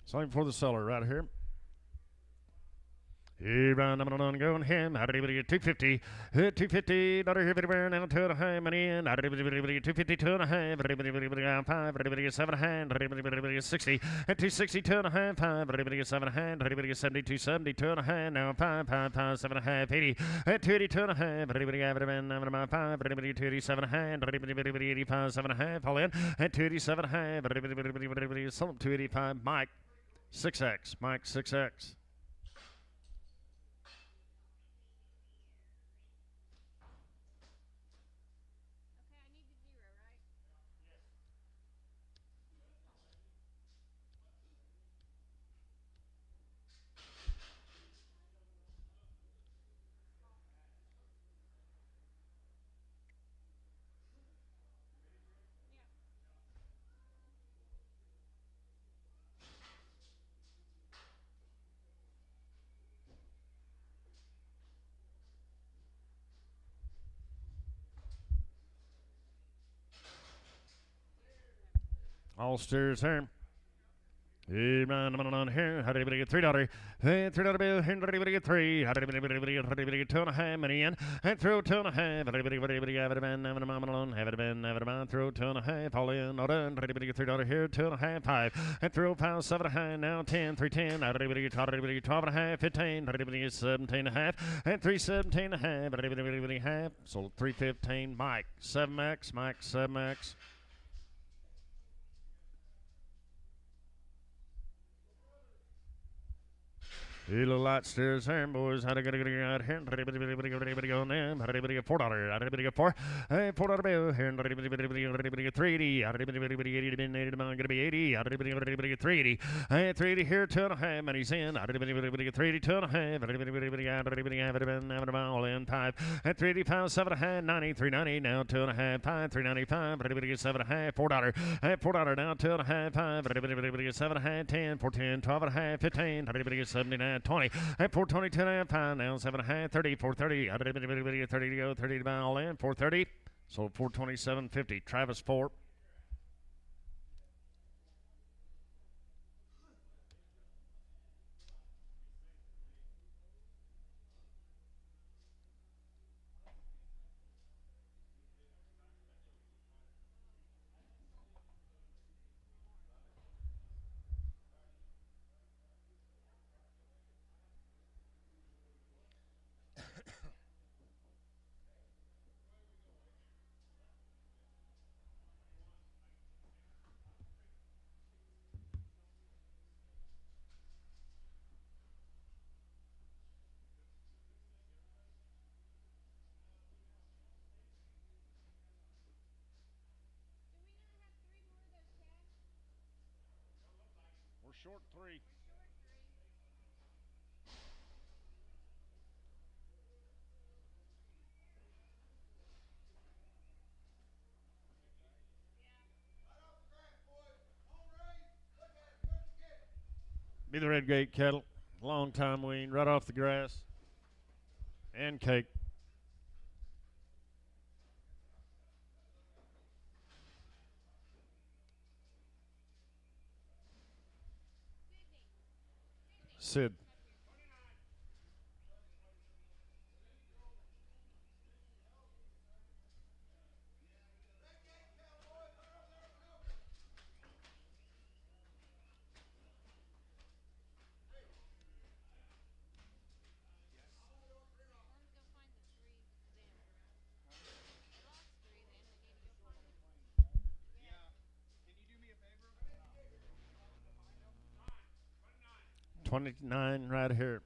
Same for the seller right here. Round I'm going him. 250, 250. Daughter here, now 2.5 money in. 250, 2.5. 5, 7 hand. 60, 260, 2.5. 5, 7 hand. 72, 70, 2.5. Now 5, 7.5. 80, 280, 2.5. 5, 287 hand. 85, 7.5. All in. 287 hand. 285. Mike, 6X. Mike, 6X. All steers here. Here, how did anybody get $3? $3 bill, here, did anybody get three? How did anybody get 2.5? Money in, and throw 2.5. Everybody have it been, have it alone, have it been, throw 2.5, all in, all done. Everybody get $3 here, 2.5, 5, and throw pound 7.5, now 10, 310. How did anybody get 12.5, 15? How did anybody get 17.5, and 317.5? Everybody have, sold 315. Mike, 7X, Mike, 7X. You little lot steers here, boys. How to get out here? Everybody go on them. How did anybody get $4? How did anybody get 4? Hey, $4 bill here. How did anybody get 380? How did anybody get 80? Going to be 80. How did anybody get 380? Hey, 380 here, 2.5. Money's in. How did anybody get 380? 2.5. How did anybody have it been? Have it all in 5. At 380 pounds, 7.5. 90, 390. Now 2.5. 5, 395. How did anybody get 7.5? $4. Hey, $4 now 2.5. 5. How did anybody get 7.5? 10, 14, 12.5. 15. How did anybody get 79? 20 at 420, 10.5, pound now 7.5, 30, 430. How did anybody get 30 to go? 30 to buy all in, 430. So 427.50. Travis 4. We're short 3. Be the red gate cattle. Long time wean, right off the grass. And cake. Sid. $29 right here.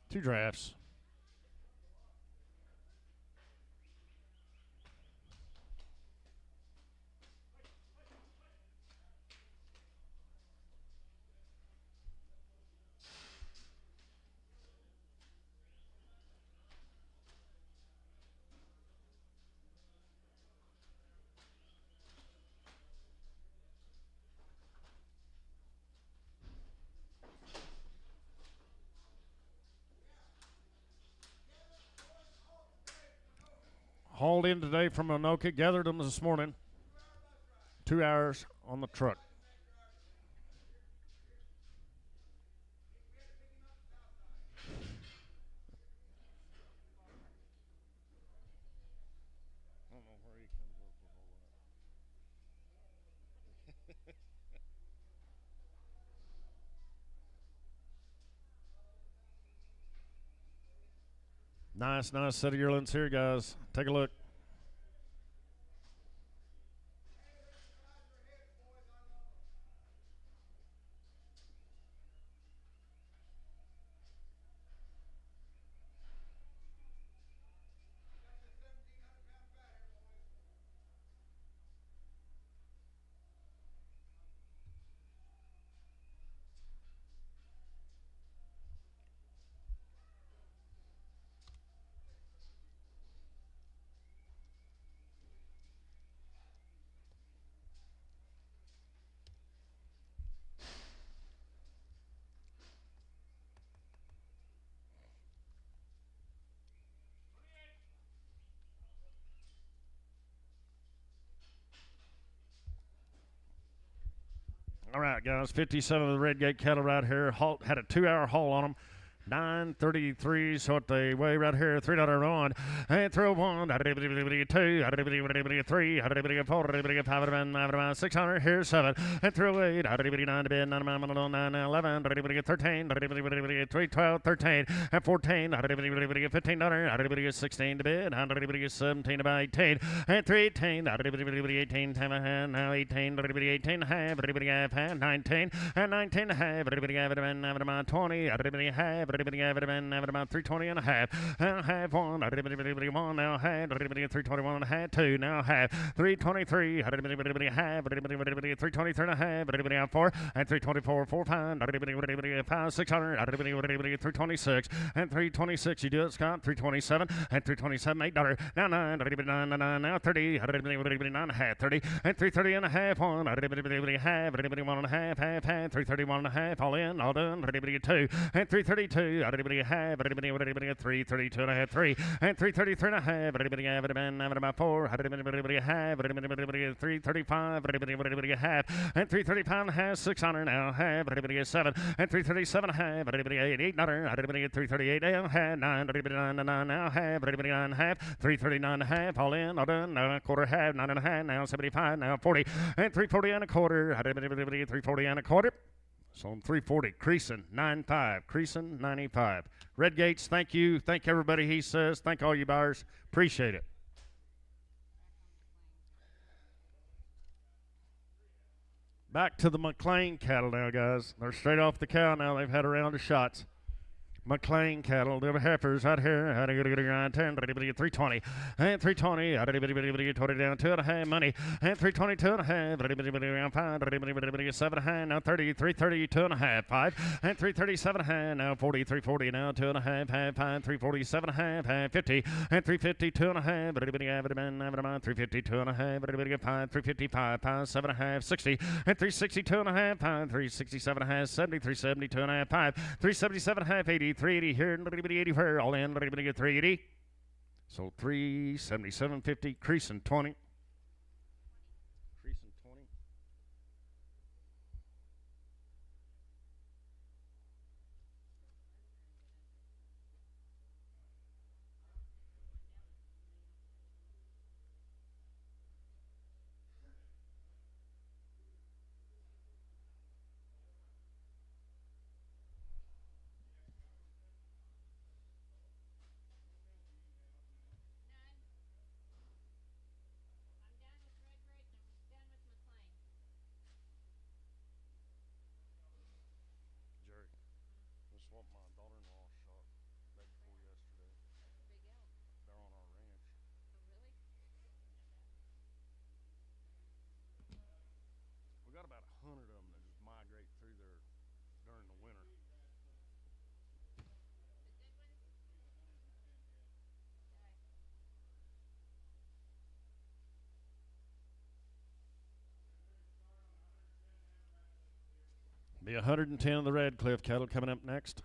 2 drafts. Hauled in today from Anoka, gathered them this morning. 2 hours on the truck. Nice set of yearlings here, guys. Take a look. All right, guys, 57 of the red gate cattle right here. Halt had a 2-hour haul on them. 9:33, so what they weigh right here, $3 on, and throw 1, 2, 3, 4, 5, 600, here's 7, and throw 8, 9 to bid, 9, 11, 13, 12, 13, and 14, $15, 16 to bid, 17 about 18, and 3, 18, 18, now 18, 18, half, 19, and 19, half, 20, half, about 320 and a half, one, now half, 321 and a half, 2, now half, 323, half, 323 and a half, 4, and 324, 4, 5, 5, 600, 326, and 326, you do it, Scott, 327, and 327, $8, now 9, now 30, 9 and a half, 30, and 330 and a half, 1, half, 1 and a half, 331 and a half, all in, all done, 2, and 332, 332 and a half, 3, and 333 and a half, about 4, half, 335, half, and 335 and a half, 600 now, half, 7, and 337 and a half, 8, 338 and a half, 9, now, half, 9 half, 339 and a half, all in, all done, now quarter, half, 9 and a half, now 75, now 40, and 340 and a quarter, 340 and a quarter. So on 340, Creason, 95, Creason, 95. Red Gates, thank you. Thank everybody, he says. Thank all you buyers. Appreciate it. Back to the McLean cattle now, guys. They're straight off the cow now. They've had a round of shots. McLean cattle, the heifers out here, 10, 320, and 320, 20 down 2 and a half money, and 322 and a half, 5, 7 and a half, now 30, 330, 2 and a half, 5, and 337 and a half, now 40, 340, now 2 and a half, 5, 347 and a half, 50, and 350, 2 and a half, 350, 2 and a half, 5, 355, 5, 7 and a half, 60, and 362 and a half, 5, 367 and a half, 70, 372 and a half, 5, 377 and a half, 80, 380 here, 80 here, all in, 380. So 377.50, Creason 20. Creason 20. What my daughter-in-law shot day before yesterday. They're on our ranch. We got about 100 of them that just migrate through there during the winter. Be 110 of the red cliff cattle coming up next.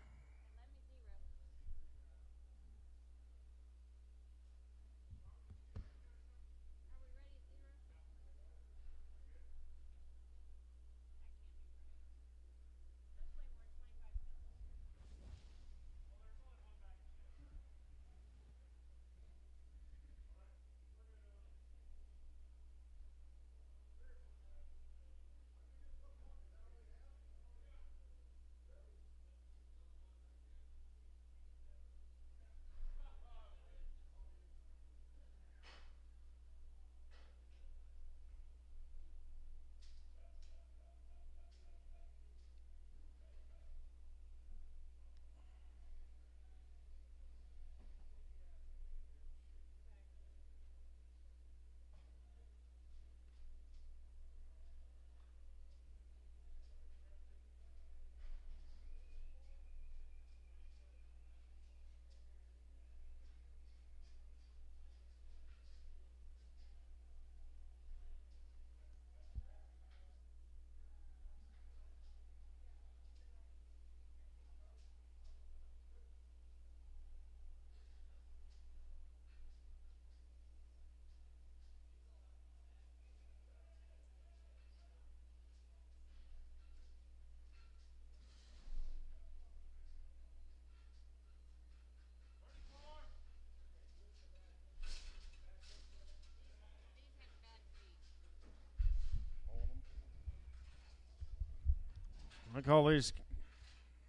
I call these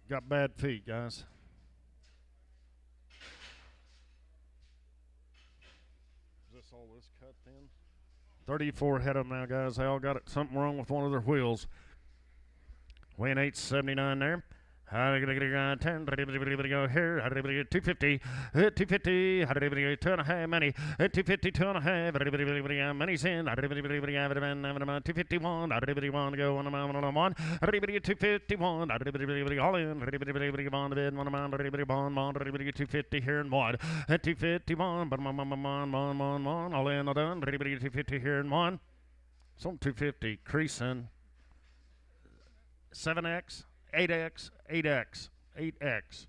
got bad feet, guys. Is this all this cut then? 34 head of them now, guys. They all got something wrong with one of their wheels. Weighing 879 there. 10, go here, 250, 250, 2.5, money, 250, 2.5, money's in, 251, go on 251, all in, bond the bid, 250 here and one, 251, all in, all done, 250 here and one, some 250, creasing, 7X. 8X, 8X, 8X.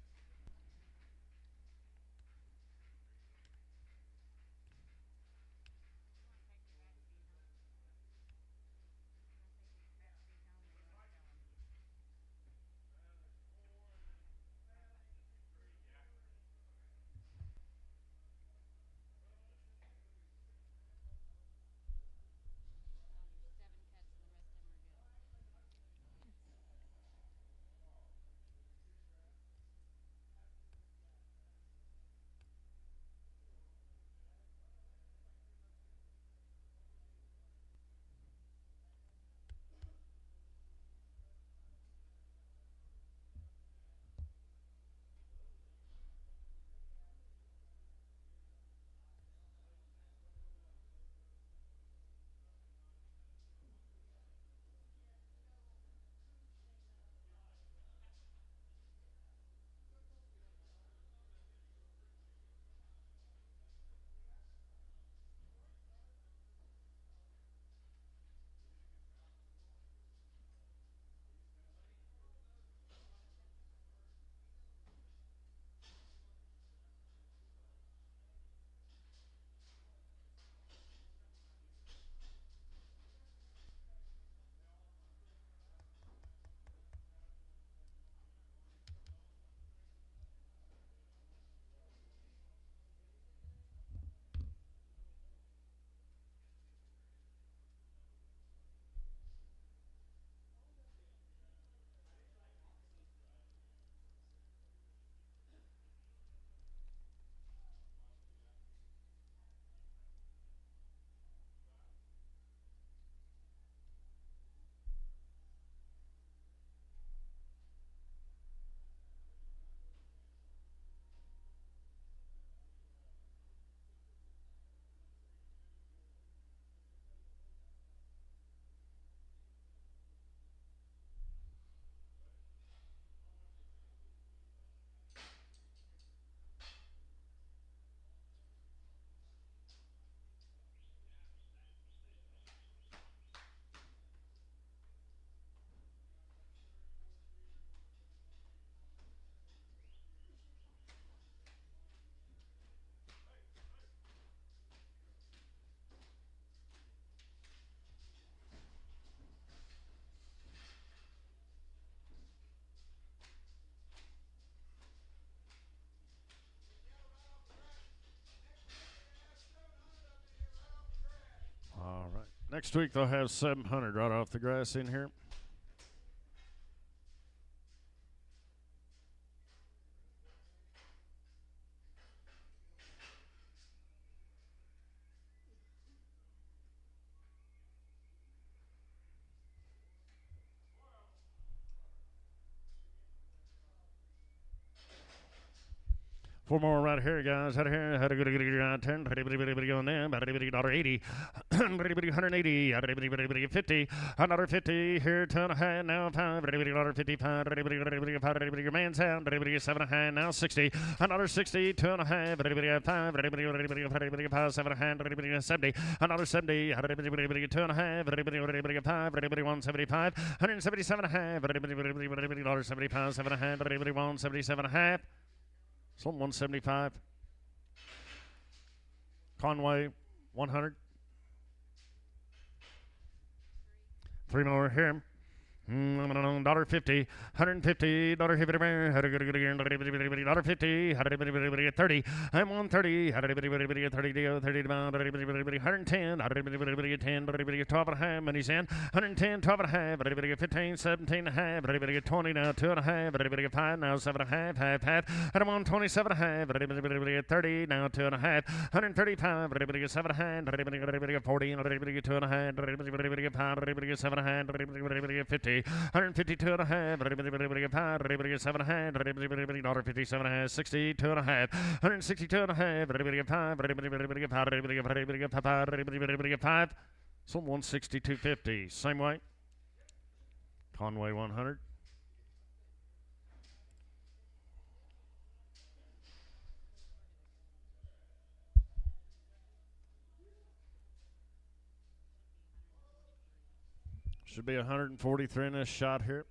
All right. Next week they'll have 700 right off the grass in here. Four more right here, guys. Out of here. Had a good turn. On there. About $80. 180. 50. Another 50. Here, ton of high. Now $5. $55. Man sound. 7 high. Now 60. Another 60. 2 and a half. 5. 7 high. 70. Another 70. 2 and a half. 5. 175. 177 and a half. $75. 7 high. 177 and a half. Some 175. Conway, 100. 3 more here. $1.50, $150, $150, $30. I'm on 30, 110, 12 and a half, money's in, 110, 12 and a half, 15, 17 and a half, 20 now, 2 and a half, 5 now, 7 and a half, half, and I'm on 27 and a half, 30 now, 2 and a half, 135, 7 and a half, 40, 2 and a half, 5, 7 and a half, 50, 152 and a half, 7 and a half, $57 and a half, 62 and a half, 162 and a half, 5, some 162.50, same way. Conway 100. Should be 143 in this shot here.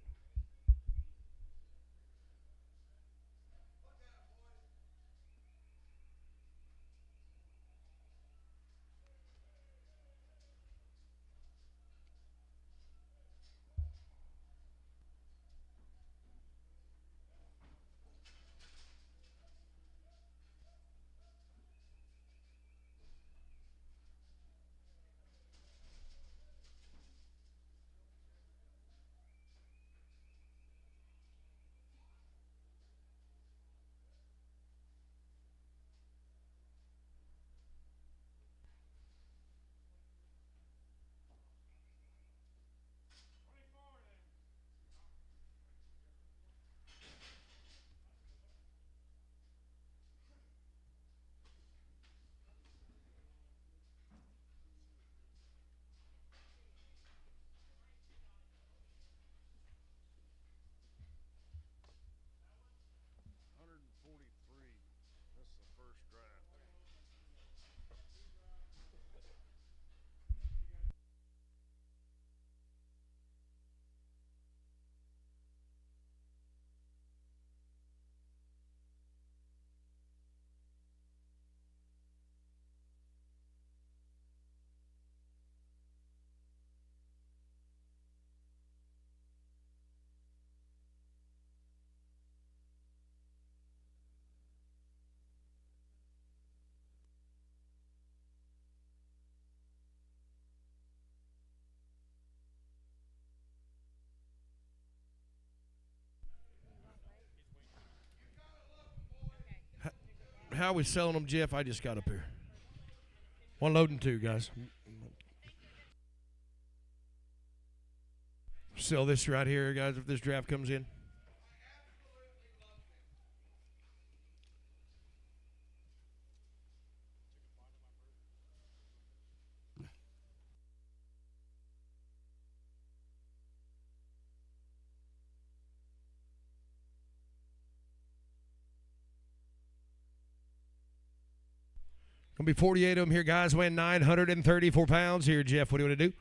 How are we selling them, Jeff? I just got up here. One load and two, guys. Sell this right here, guys, if this draft comes in. Gonna be 48 of them here, guys. Weighing 934 pounds here, Jeff. What do you want to do?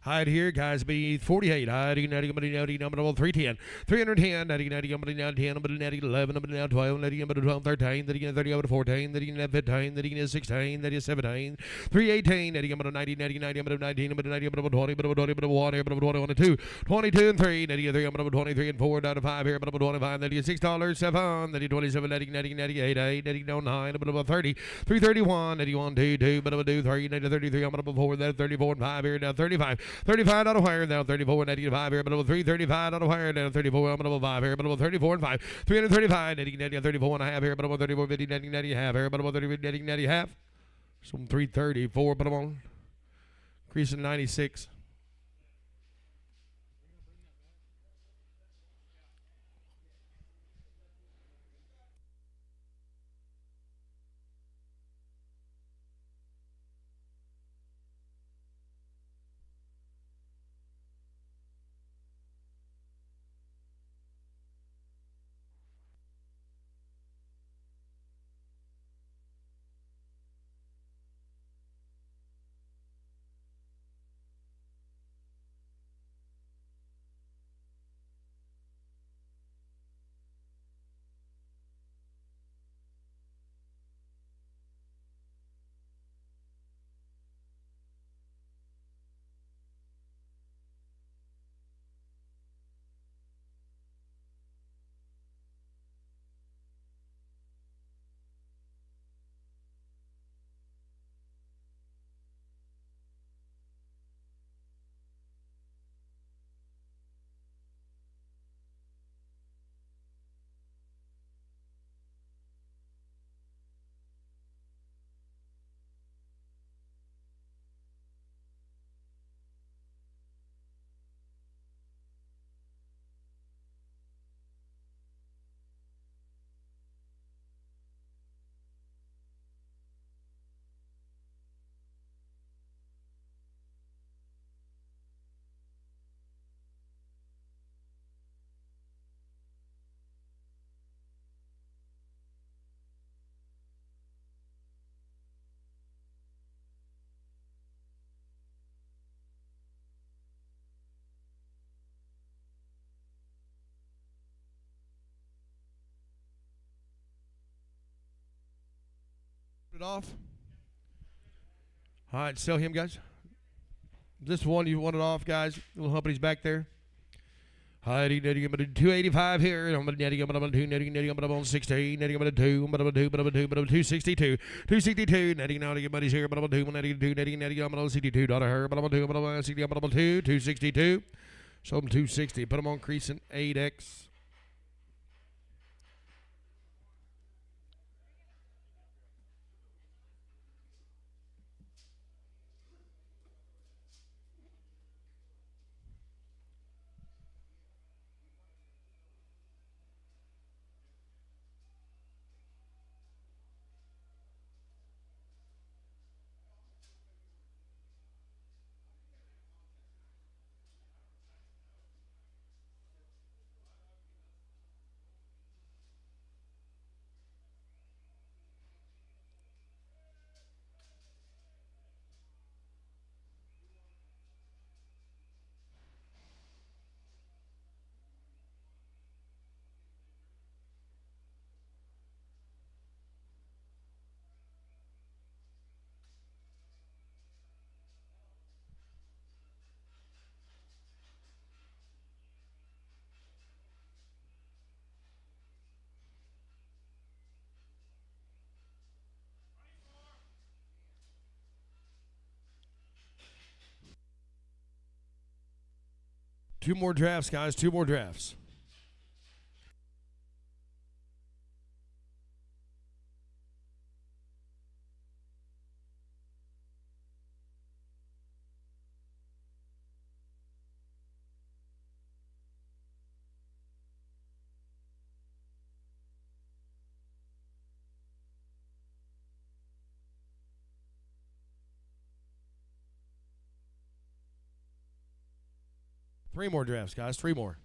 Hide here, guys, be 48. Hide, number 310. 310, 11, 12, 13, 14, 15, 16, 17, 318, 90, 19, 20, 22 and 3, 23 and 4, down to 5 here, $25, $6, 7, 27, 98, 8, 9, 30, 331, 81, 2, 2, 3, 33, 4, 34 and 5 here, now 35. 35 out of wire, now 34 and 5 here, but 335 out of wire, now 34, 5 here, but 34 and 5, 335, 34 and a half here, but 34, 50, 90 half here, but 30, 90 half, some 334, but I'm on, increasing 96. it off. All right, sell him, guys. This one you want it off, guys. Little Humpty's back there. Hi, 285 here. I'm going to 16, netting about 2, 262, 262, netting out of your buddies here, but 2, netting about 62, her, but 2, 262. Show them 260. Put them on Crescent 8X. Two more drafts, guys. Two more drafts. Three more drafts, guys. Three more.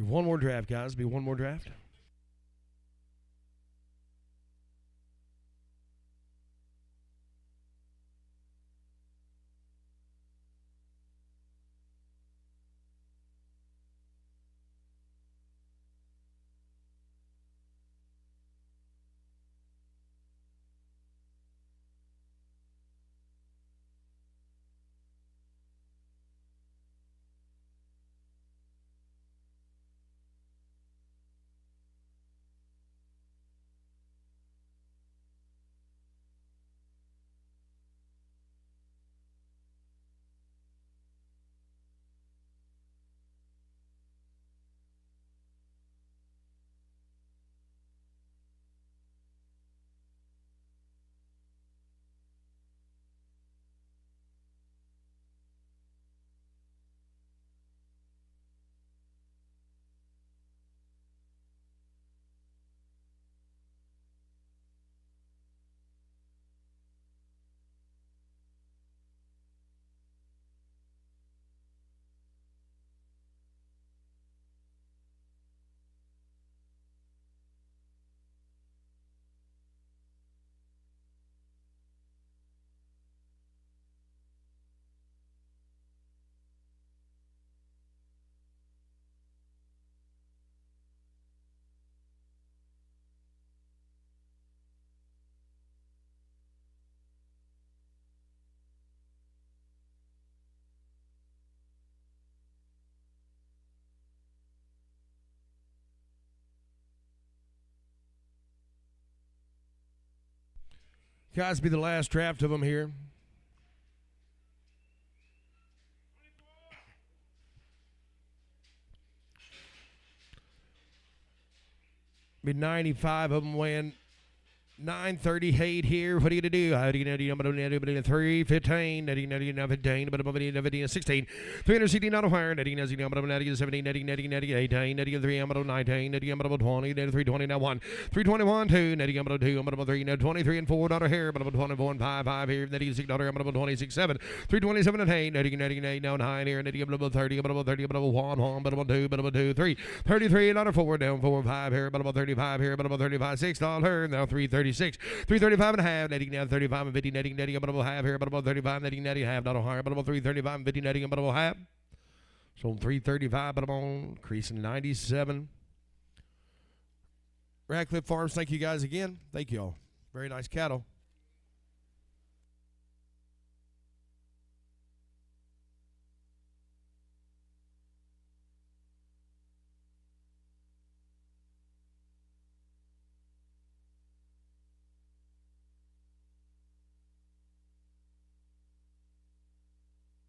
One more draft, guys. Be one more draft. Guys, be the last draft of them here. Be 95 of them weighing 938 here. What are you going to do? How do you know? 315, 15, 16, 360 not a fire, 17, 18, 19, 20, 320 now 1, 321, 2, 2, 3, 23 and 4 not a hair, 24 and 5 here, 6 not 26, 7, 327 and 8, now 9 here, 30, 30, 1, 2, 3, 33 not a 4, down 4, 5 here, 35 here, 35, 6 not her, now 330. 335 and a half, netting now 35 and 50, netting about half here, about 35, netting half, not a higher, about 335 and 50, netting about half. So 335, but I'm on increasing 97. Radcliffe Farms, thank you guys again. Thank you all. Very nice cattle.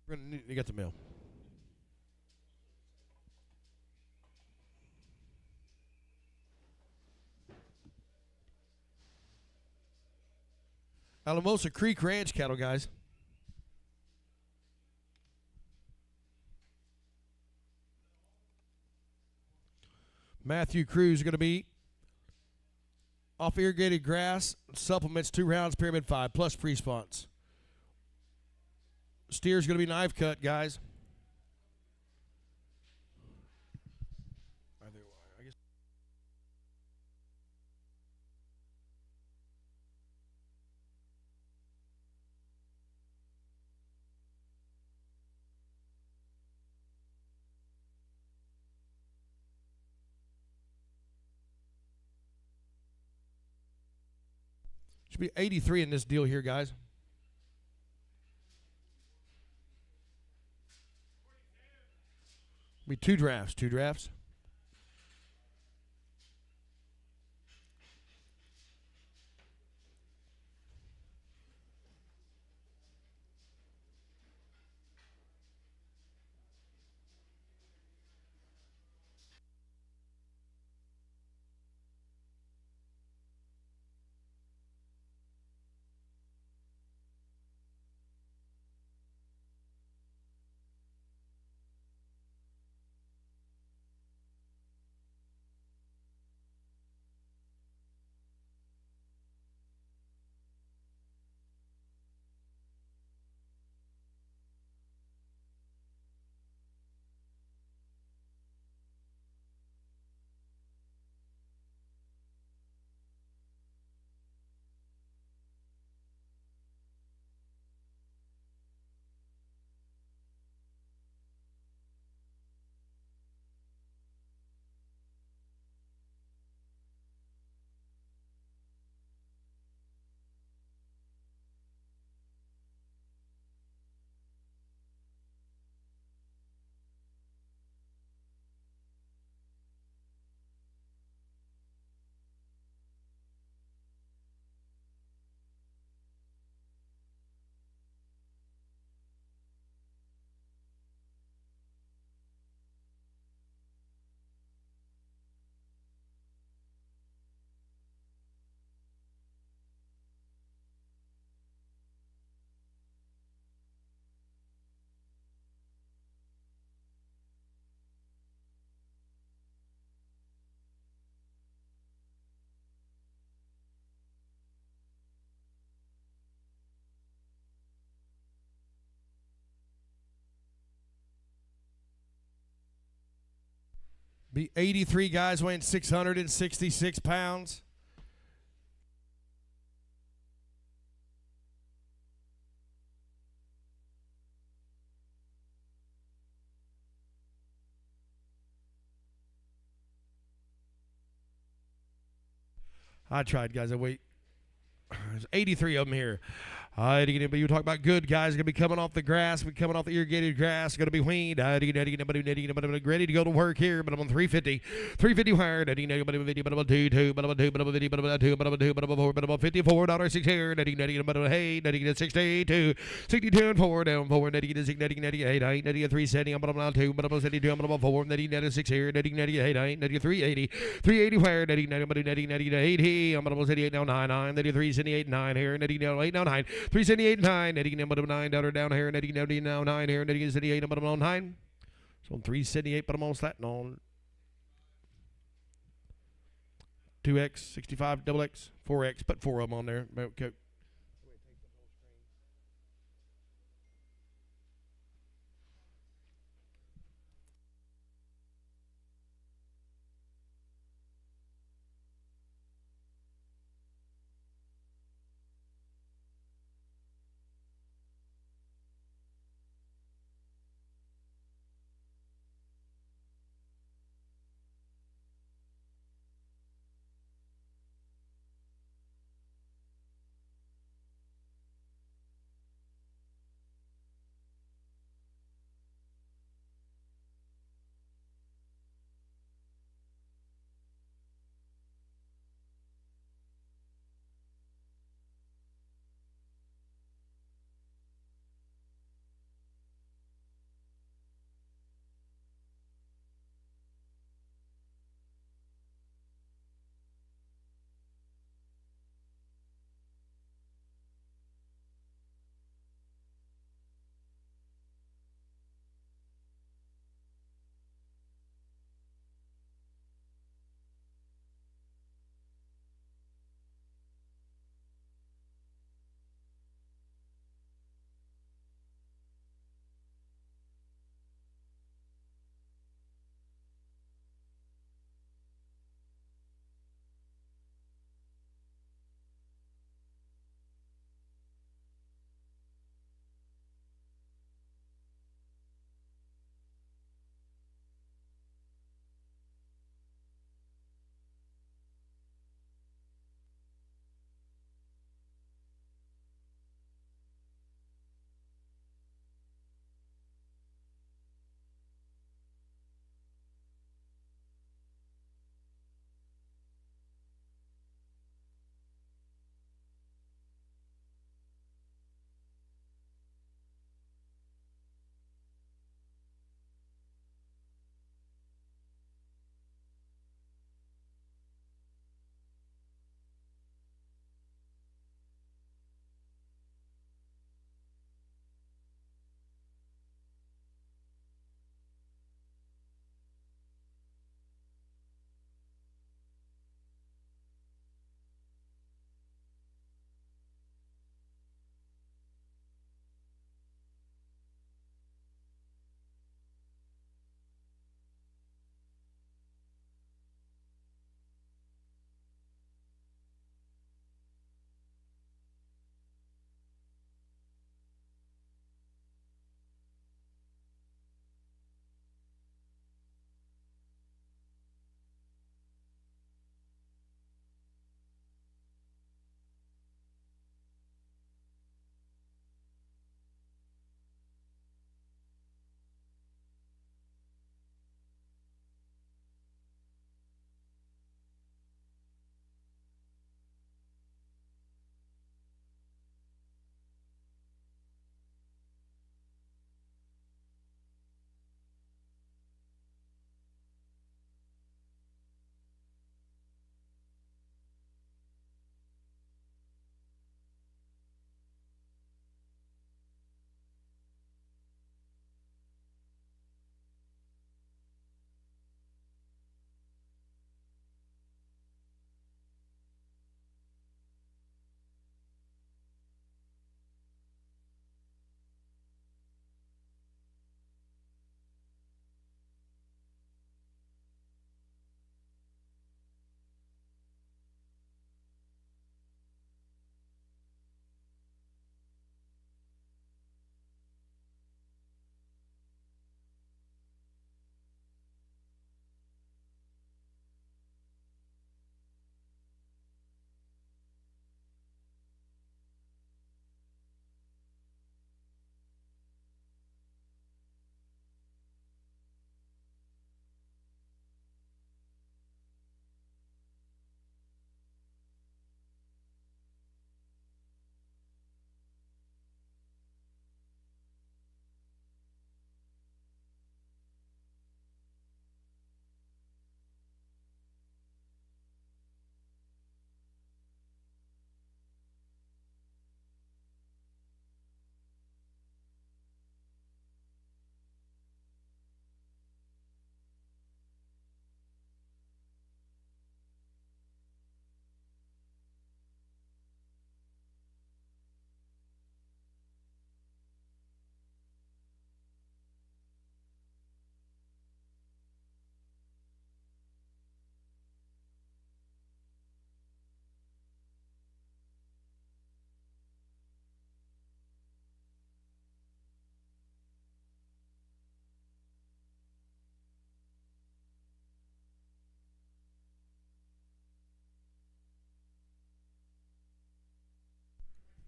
We're going to need to get the mail. Alamosa Creek Ranch cattle, guys. Matthew Cruz is going to be off irrigated grass, supplements 2 rounds, pyramid 5, plus free spots. Steer's going to be knife cut, guys. I guess. Should be 83 in this deal here, guys. Be 2 drafts. Be 83 guys weighing 666 pounds. I tried, guys. I wait. There's 83 of them here. You talk about good guys going to be coming off the grass, coming off the irrigated grass, going to be weaned. Ready to go to work here, but I'm on 350. 350 wired. $54.6 here. Hey, 62. 62 and 4 down 4. 370. I'm on 2, but I'm 72. I'm on 4. 6 here. 380. 380 wired. 80. I'm on 78 now 99. 378 9 here. 8 now 9. 378 9, netting number 9 down here, netting now 9 here, netting 78 but I'm on 9. So on 378, but I'm on slat on 2x, 65, double X, 4x, put 4 of them on there. Okay.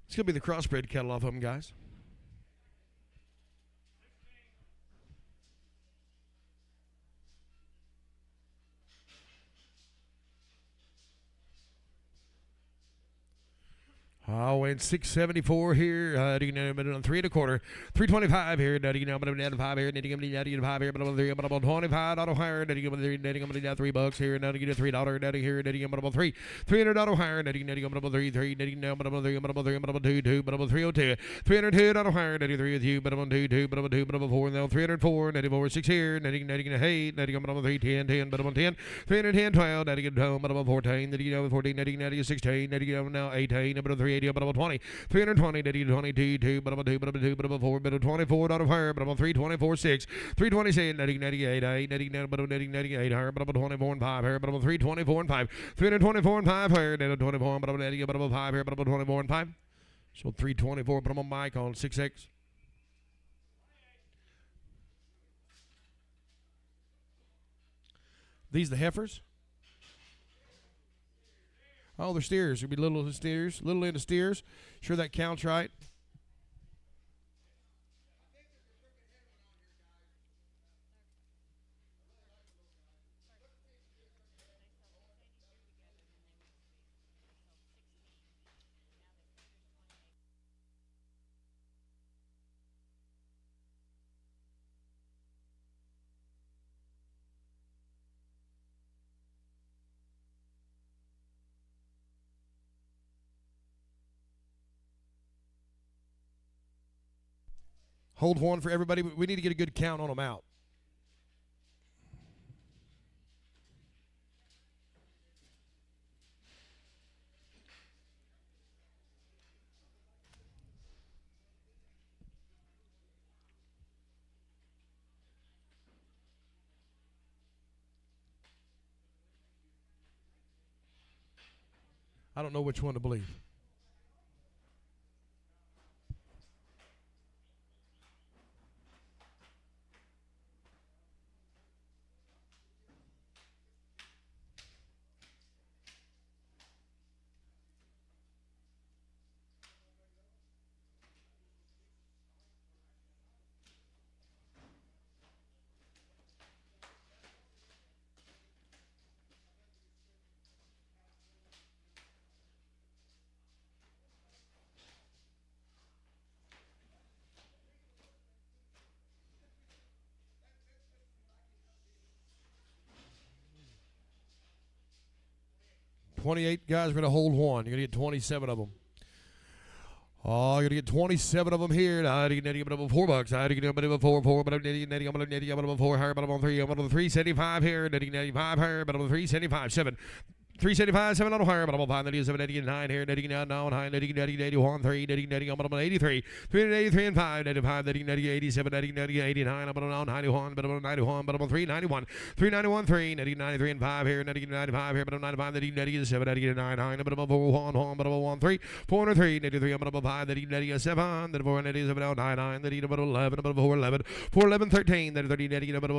It's going to be the crossbred cattle off of them, guys. Oh, and 674 here. 3 1/4. 325 here. 5 here. 5 here. 25 auto higher. $3 here. $3. Here. $3. $300 higher. $3. 2. 302. 302 auto higher. 3 with you. 2. 4. 304. 6 here. 8. 3. 10. 10. 310. 12. 14. 14. 16. Now 18. 3. 20, 320, 22, 2, 4, 24, out of higher, 324, 6, 327, 98, 8, 98, higher, 24 and 5, higher, 324 and 5, 324 and 5, higher, 24, 5, here, 24 and 5. So 324, put them on mic on 6X. These the heifers? Oh, they're steers. It'll be little steers, little end of steers. Sure that counts right. Hold one for everybody. We need to get a good count on them out. I don't know which one to believe. $28 guys are going to hold one. You're going to get 27 of them. Oh, you're going to get 27 of them here. $4. $4, higher, 375 here. 95 higher, 375, 7. 375, 7 on higher, 589 here, 89 high, 81, 3, 83, 383 and 5, 85, 87, 89, 91, 91, 391, 391, 3, 93 and 5 here, 95 here, 95, 87, 89, 1, 1, 3, 403, 83, 5, 87, 487, 99, 11, 411, 411, 13, 30,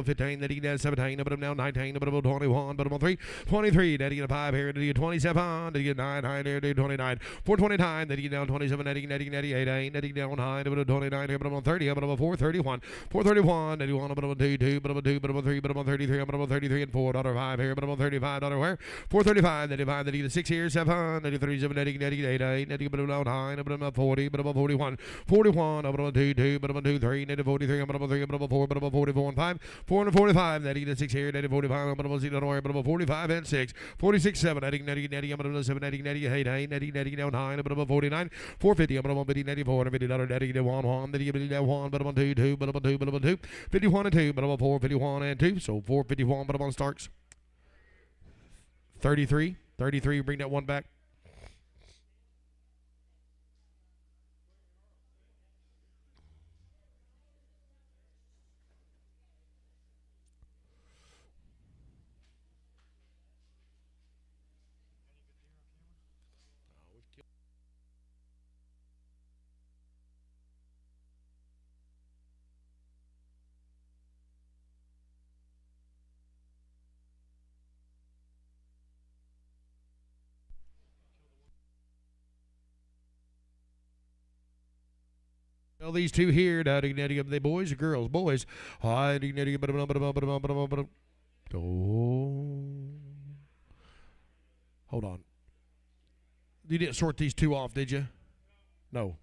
15, 17, now 19, 21, 3, 23, 5 here, 27, 9, 29, 429, down 27, 88, 8, down high, 29, 30, 431, 431, 81, 2, 2, 2, 3, 33, 33 and 4, $5 here, 35, where? 435, 85, 6 here, 7, 37, 88, 8, down high, 40, 41, 41, 2, 2, 2, 3, 43, 3, 4, 44 and 5, 445, 6 here, 45, 45 and 6, 46, 7, 80, 7, 80, 8, 80, down 9, 49, 450, 50, 94, 50, 1, 1, 1, 2, 2, 2, 51 and 2, 4, 51 and 2, so 451, starts 33, bring that one back. Tell these two here, they boys or girls? Boys. Oh. Hold on. You didn't sort these two off, did you? No.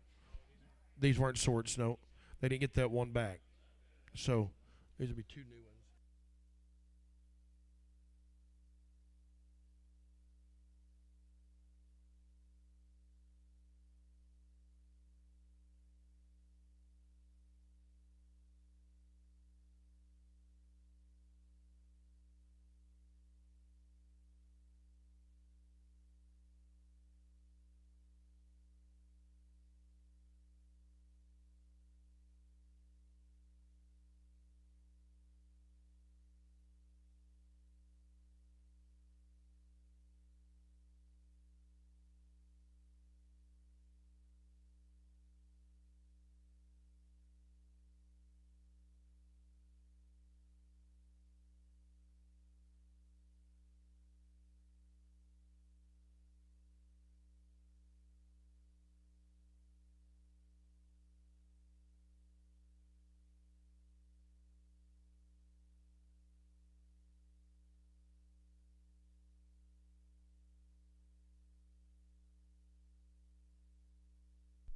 These weren't sorts, no. They didn't get that one back. So these will be two new ones.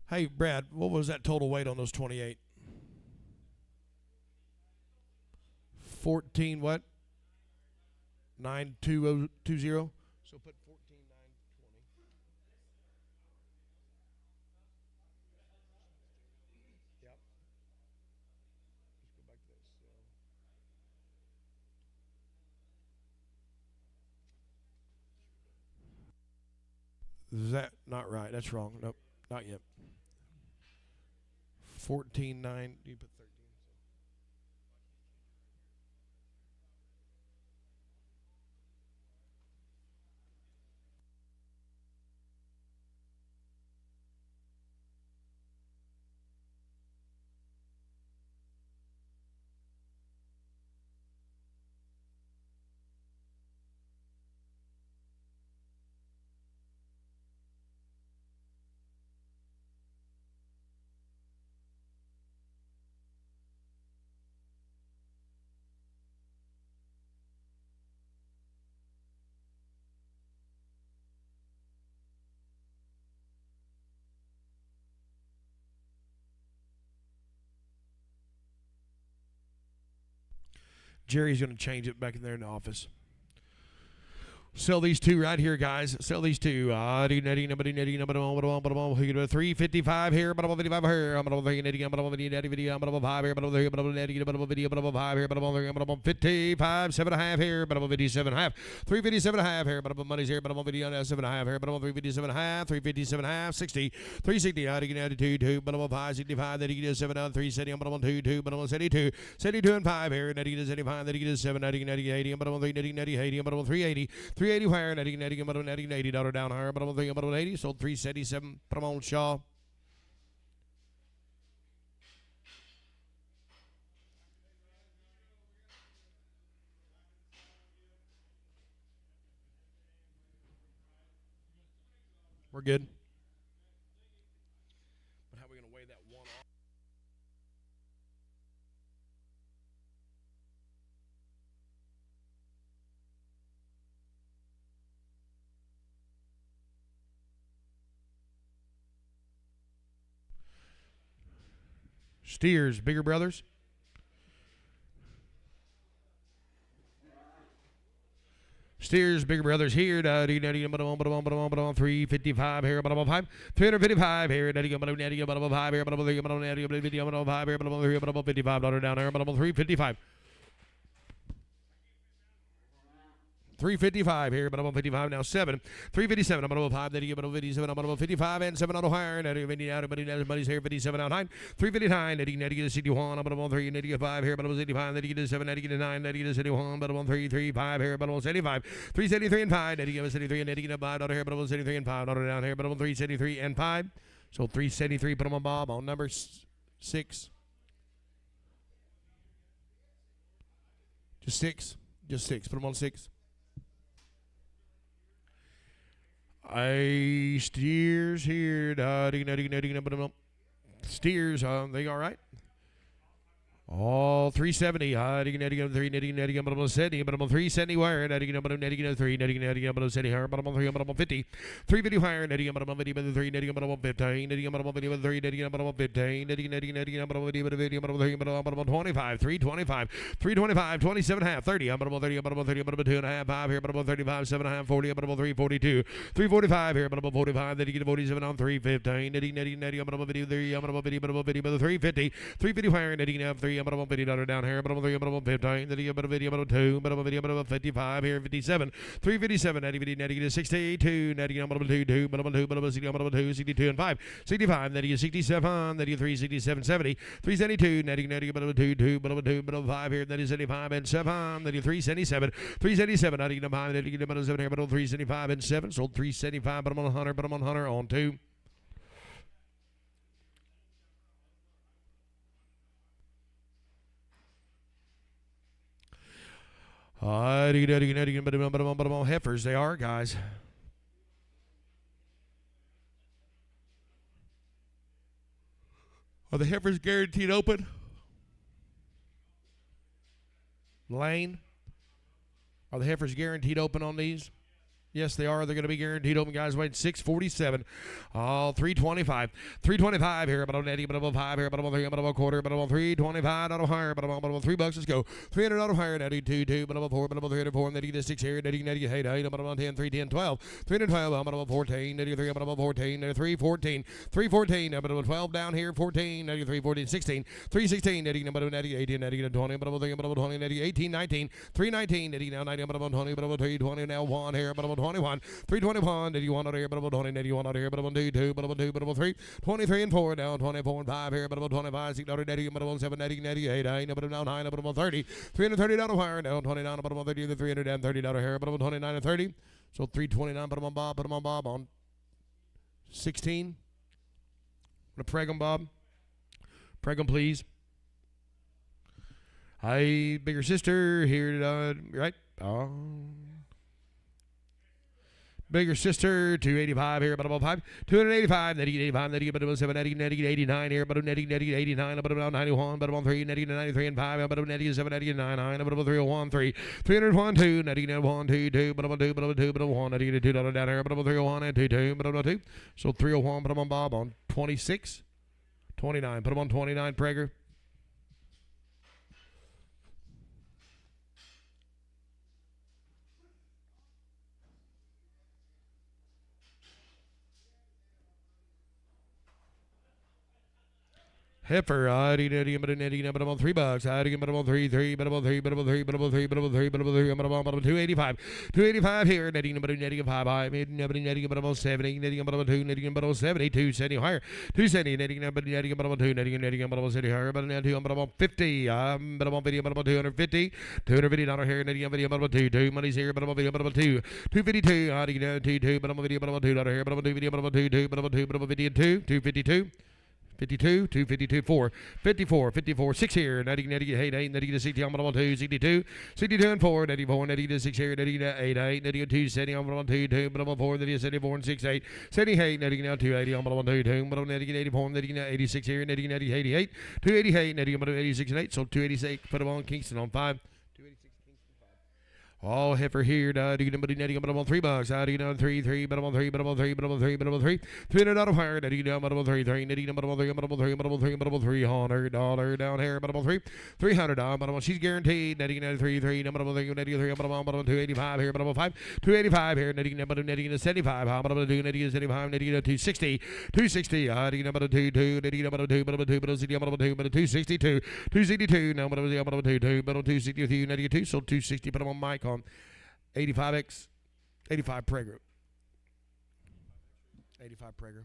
Hey, Brad, what was that total weight on those 28? 14 what? 92020? So put 14,920. Yep. Let's go back to this. Is that not right? That's wrong. Nope, not yet. 14,9. You put 13. Jerry's going to change it back in there in the office. Sell these two right here, guys. Sell these two. 355 here, 55 here. 55, 7.5 here, 57.5. 357.5 here, money's here, 7.5 here, 357.5, 357.5, 60, 360. 2, 5, 65, 7, 370, 2, 72, 72 and 5 here, 75, 7, 80, 380. 380 higher, netting $80 down higher, but I'm thinking about 80, sold 377. Put them on Shaw. We're good. But how are we going to weigh that one off? Steers, bigger brothers. Steers, bigger brothers here. 355 here, 5. 355 here. 5 here, $55 down here, 355. 355 here, but I'm on 55 now. 7. 357. I'm on 5. Then you get 57. I'm on 55 and 7 out of higher. Money's here. 57 out high. 359. Then you get 61. I'm on 3. Then you get 5 here, but I'm on 85. Then you get 7. Then you get 9. Then you get 71. But I'm on 3. 3, 5 here, but I'm on 75. 373 and 5. Then you get 73 and then you get 5 out here, but I'm on 73 and 5 out down here, but I'm on 373 and 5. So 373. Put them on Bob on number 6. Just 6. Just 6. Put them on 6. Steers here. Steers, they all right? All 370. Netting 3, netting 70, but 370 wire, netting 3, netting 70 higher, but 3, but 50. 350 higher, netting 50, but 3, netting 15, netting 50, but 3, netting 15, netting 50, but 25, 325, 325, 27 half, 30, but 30, but 30, but 2 and a half, 5 here, but 35, 7 and a half, 40, but 342, 345 here, but 45, then you get 47 on 315, netting, but 53, but 50, but 350, 350 higher, netting 3, but $50 down here, but 3, but 15, then you get a video, but 2, but 55 here, 57, 357, netting 62, netting but 2, but 2, but 62 and 5, 65, netting 67, netting 3, 67, 70, 372, netting but 2, but 2, but 5 here, that is 75 and 7, netting 377, 377, netting 5, netting but 7 here, but 375 and 7, sold 375, but 100, but 100 on 2. Heifers, they are, guys. Are the heifers guaranteed open? Lane, are the heifers guaranteed open on these? Yes, they are. They're going to be guaranteed open, guys. Waiting 647. All 325. 325 here, but on netting, but about 5 here, but about 3, but about a quarter, but about 325 out of higher, but about $3 let's go. 300 out of higher, netting 2, but about 4, but about 304, netting 6 here, netting 8, but about 10, 310, 12. 312, but about 14, netting 3, but about 14, netting 314, 314, but about 12 down here, 14, netting 314, 16, 316, netting about netting 18, netting 20, but about 3, but about 20, netting 18, 19, 319, netting now 90, but about 20, but about 320, now 1 here, but about 21, 321, 81 out here, but about 20, 81 out here, but about 2, but about 2, but about 3, 23 and 4, down 24 and 5 here, but about 25, 6 out here, but about 7, 88, 8, but about 9, but about 30, 330 down higher, down 29, but about 30, 330 down here, but about 29 and 30, so 329, put them on Bob on 16. I'm going to preg them, Bob. Preg them, please. Hi, bigger sister, here, right? Bigger sister, 285 here, but about 5, 285, netting 85, netting about 7, netting 89 here, but netting 89, about 91, but about 3, netting 93 and 5, but netting 7, netting 99, but about 301, 3, 301, 2, netting 1, 2, 2, but about 2, but about 2, but about 1, netting $2 down here, but about 301 and 2, 2, but about 2, so 301, put them on Bob on 26, 29, put them on 29, Prager. Heifer, but about $3. But about 3, but about 3, but about 3, but about 3, but about 3, but about 3, but about 285. 285 here, netting about netting 5 high, netting about 70, netting about 2, netting about 70, 270 higher, 270, netting about 2, netting about 70 higher, but about 50, but about 50, but about 250, $250 here, netting about 2, money's here, but about 2, 252, 2, but about $2 here, but about 2, but about 2, but about 2, but about 52, 252. 52, 252, 4, 54, 54, 6 here, netting 8, netting 60, I'm on 2, 62, 62 and 4, netting 4, netting 6 here, netting 8, netting 2, setting, I'm on 2, but I'm on 4, netting 74 and 6, 8, setting 8, netting now 280, I'm on 2, but I'm netting 84, netting 86 here, netting 88, 288, netting about 86 and 8, so 286, put them on Kingston on 5. All heifer here, netting about $3. But I'm on 3, but I'm on 3, but I'm on 3, but I'm on 3, but I'm on 3. $300 higher, netting down, but I'm on 3, netting but I'm on 3, but I'm on 3, but I'm on 3, but I'm on $300 down here, but I'm on 3, $300, but I'm on, she's guaranteed, netting 3, but I'm on 3, netting 3, but I'm on 285 here, but I'm on 5, 285 here, netting, but I'm netting 75, but I'm on 2, netting 75, netting 260, 260, netting about 2, netting about 2, but I'm 2, but I'm 60, but I'm 2, but I'm 262, 262, now but I'm 2, but I'm 262, netting 2, so 260, but I'm on Mike on 85X, 85 Prager. 85 Prager.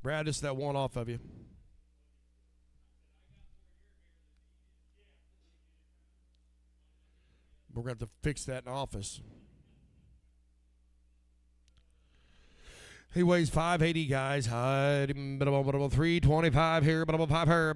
Brad, just that one off of you. We're going to have to fix that in office. He weighs 580, guys. 325 here, 5 here,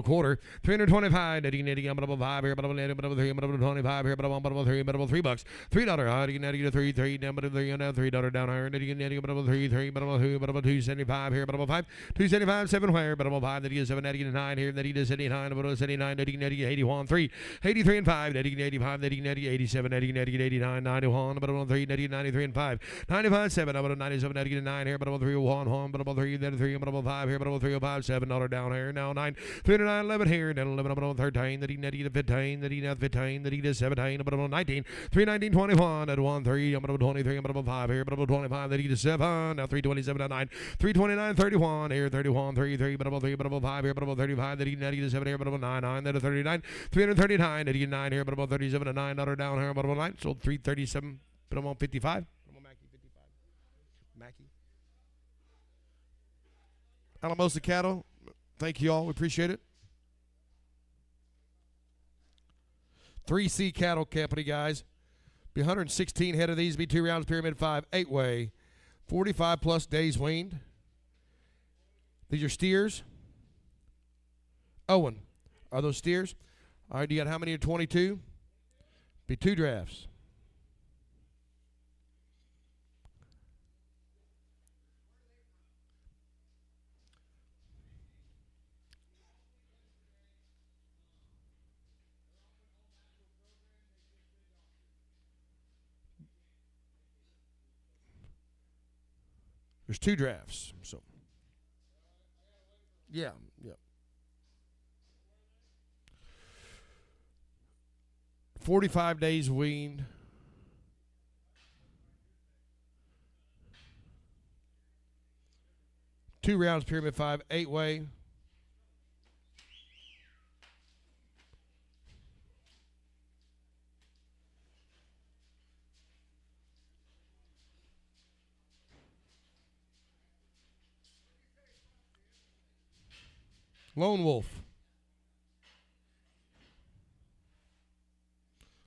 quarter. 325, 5 here, 325 here, $3 here, $3. $3, $3 down here, $275 here, 5. 275, 7 where, 5, 79 here, 79, 79, 81, 3. 83 and 5, 85, 87, 89, 91, 3, 93 and 5. 95, 7, 97, 9 here, but about 3 1, but about 3, then 3, but about 5 here, but about 3 5, $7 down here, now 9, 309, 11 here, then 11, about 13, that he net 15, that he net 15, that he does 17, but about 19, 319, 21, at 1, 3, but about 23, but about 5 here, but about 25, that he does 7, now 327, at 9, 329, 31 here, 31, 3, but about 3, but about 5 here, but about 35, that he net 7 here, but about 9, 9, that 39, 339, that he 9 here, but about 37, at $9 down here, but about 9, so 337, but about 55. Alamosa Cattle, thank you all. We appreciate it. 3C Cattle Company, guys. Be 116 head of these. Be 2 rounds, pyramid 5, 8-way. 45 plus days weaned. These are steers. Owen, are those steers? All right, you got how many are 22? Be 2 drafts. There's 2 drafts, so yeah. 45 days weaned. Two rounds, pyramid 5, 8-way. Lone Wolf.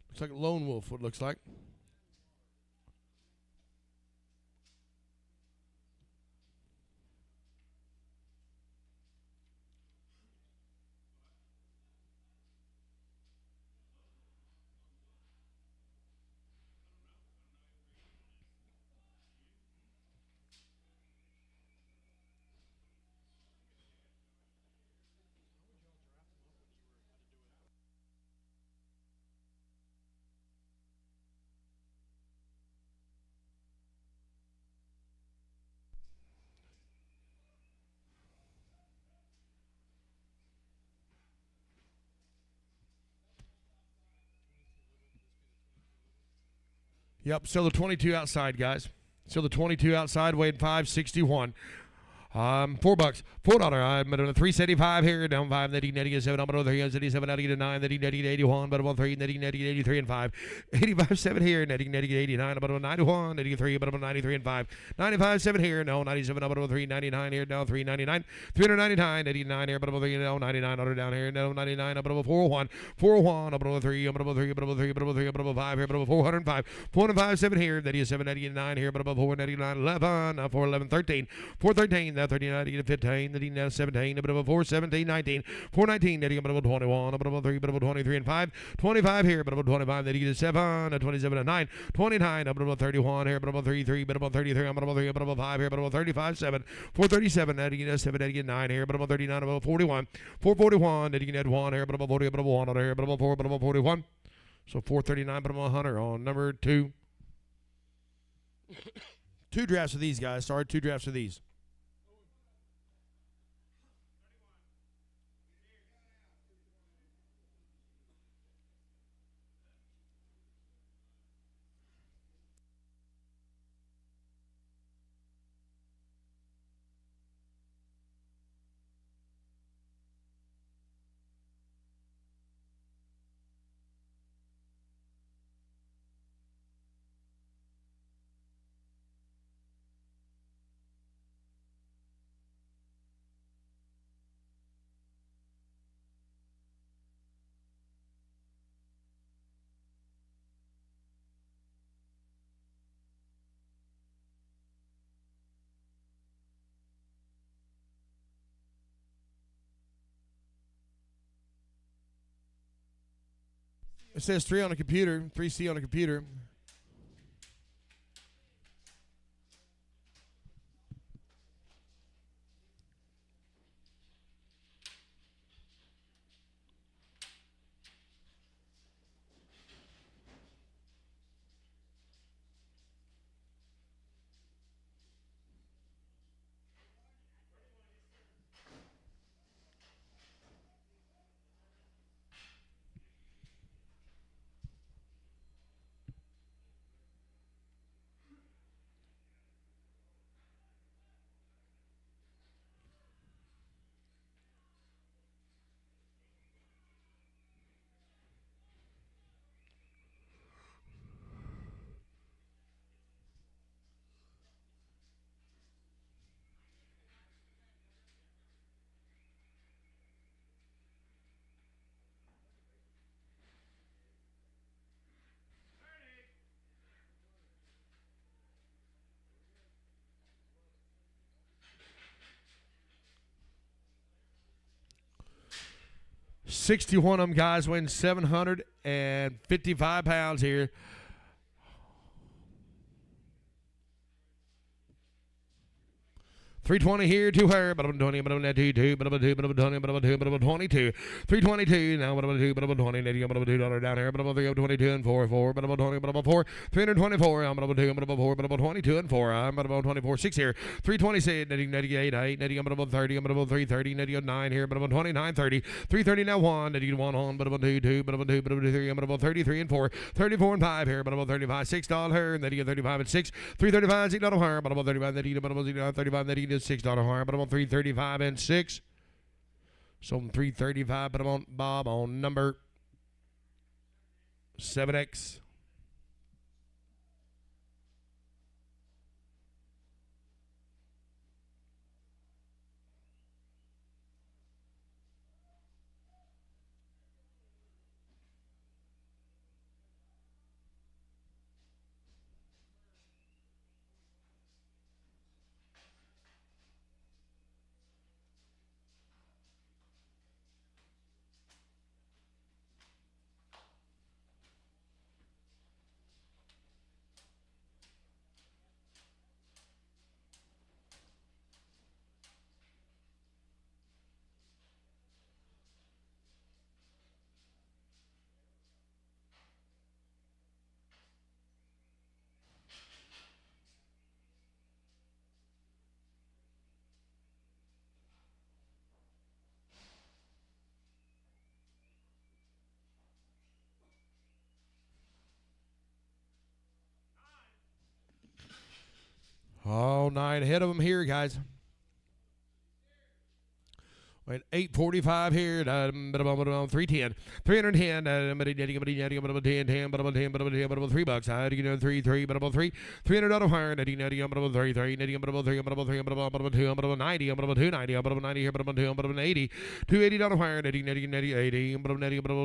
Looks like a Lone Wolf, what it looks like. Yep, still the 22 outside, guys. Still the 22 outside, weighed 561. $4. $4. I'm at a 375 here, down 5, netting 7, I'm at 377, netting 9, netting 81, but about 3, netting 83 and 5. 85 7 here, netting 89, about 91, netting 3, but about 93 and 5. 95 7 here, no, 97, about 399 here, now 399. 399, 89 here, but about 3, no, 99 under down here, no, 99, about 401. 401, about 3, about 3, about 3, about 3, about 5 here, about 405. 405 7 here, that is 7, 89 here, but about 499, 11, 411, 13. 413, 39, 15, 17, a bit of a 417, 19, 419, netting a bit of a 21, a bit of a 3, a bit of a 23 and 5, 25 here, a bit of a 25, netting a 7, a 27 and 9, 29, a bit of a 31 here, a bit of a 33, a bit of a 33, a bit of a 3, a bit of a 5 here, a bit of a 35, 7, 437, netting a 7, netting a 9 here, a bit of a 39, a bit of a 41, 441, netting a 1 here, a bit of a 40, a bit of a 1 here, a bit of a 4, a bit of a 41. So 439, a bit of a 100 on number 2. 2 drafts of these, guys. Sorry, 2 drafts of these. It says 3 on the computer, 3C on the computer. $61 of them guys win 755 pounds here. 320 here to her, but I'm 20, but I'm 22, but I'm 2, but I'm 20, but I'm 2, but I'm 22. 322 now, but I'm 2, but I'm 20, but I'm $2 down here, but I'm 3, 22 and 4, but I'm 20, but I'm 4, 324, I'm 2, but I'm 4, but I'm 22 and 4, I'm 24, 6 here, 326, 98, 8, but I'm 30, I'm 330, 9 here, but I'm 29, 30, 330 now 1, 1 on, but I'm 2, but I'm 2, but I'm 3, I'm 33 and 4, 34 and 5 here, but I'm 35, $6 her, and 35 and 6, 335, $6 her, but I'm 35, but I'm 35, $6 higher, but I'm on 335 and 6. So I'm 335, but I'm on Bob on number 7X. All 9 ahead of them here, guys. Wait, 845 here, 310, 310, 10, $10, $3, I had to get 3, 3, $300 higher, 3, 3, 3, 90, 290, here, 280, $280 higher, 80,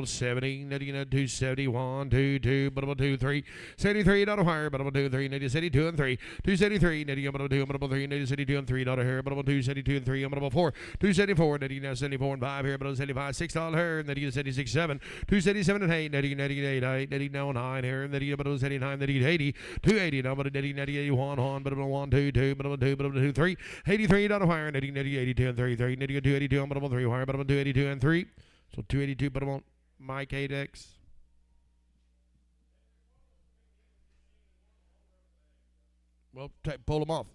70, 271, 22, 23, $73 higher, 2, 72 and 3, 273, 72 and $3 here, 272 and 3, 4, 274, 74 and 5 here, but $75, $6 here, and then you 76, 7, 277 and 8, 88, 8, now 9 here, and then you 79, 80, 280, now but 81 on, but 1, 2, 2, but 2, 3, $83 higher, 82 and 33, 282, but 3 higher, but 282 and 3, so 282, but I'm on Mike 8X. Well, pull them off.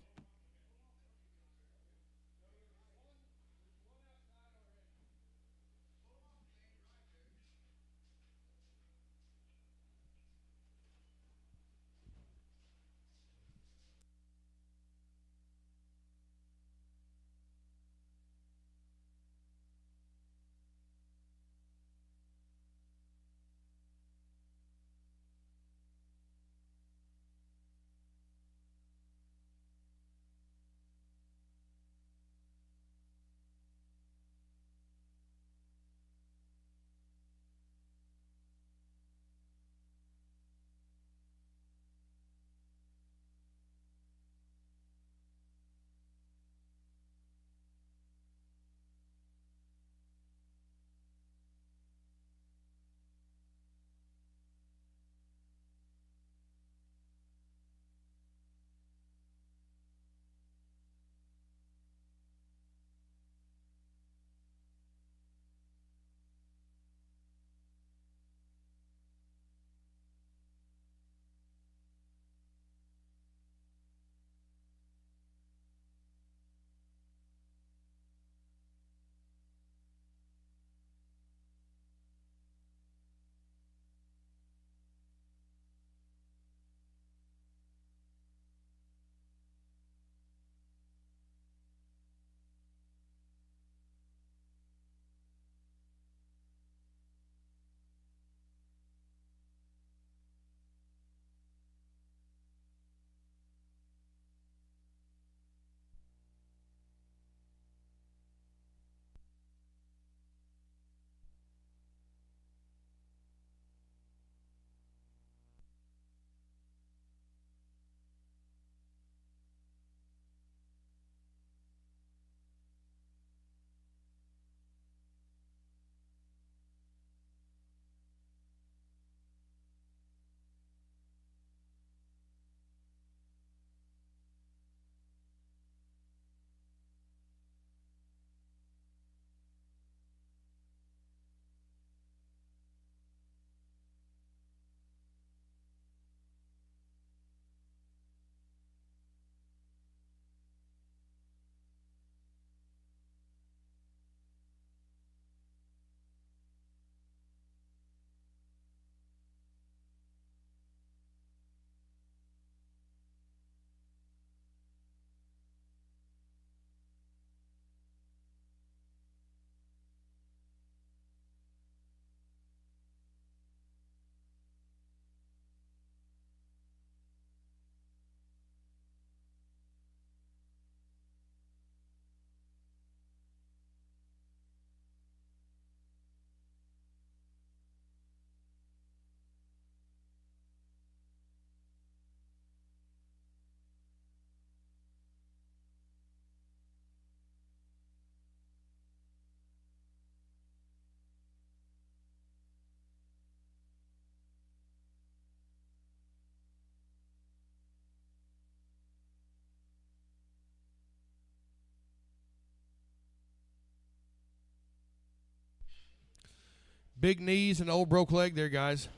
Big knees and old broke leg there, guys.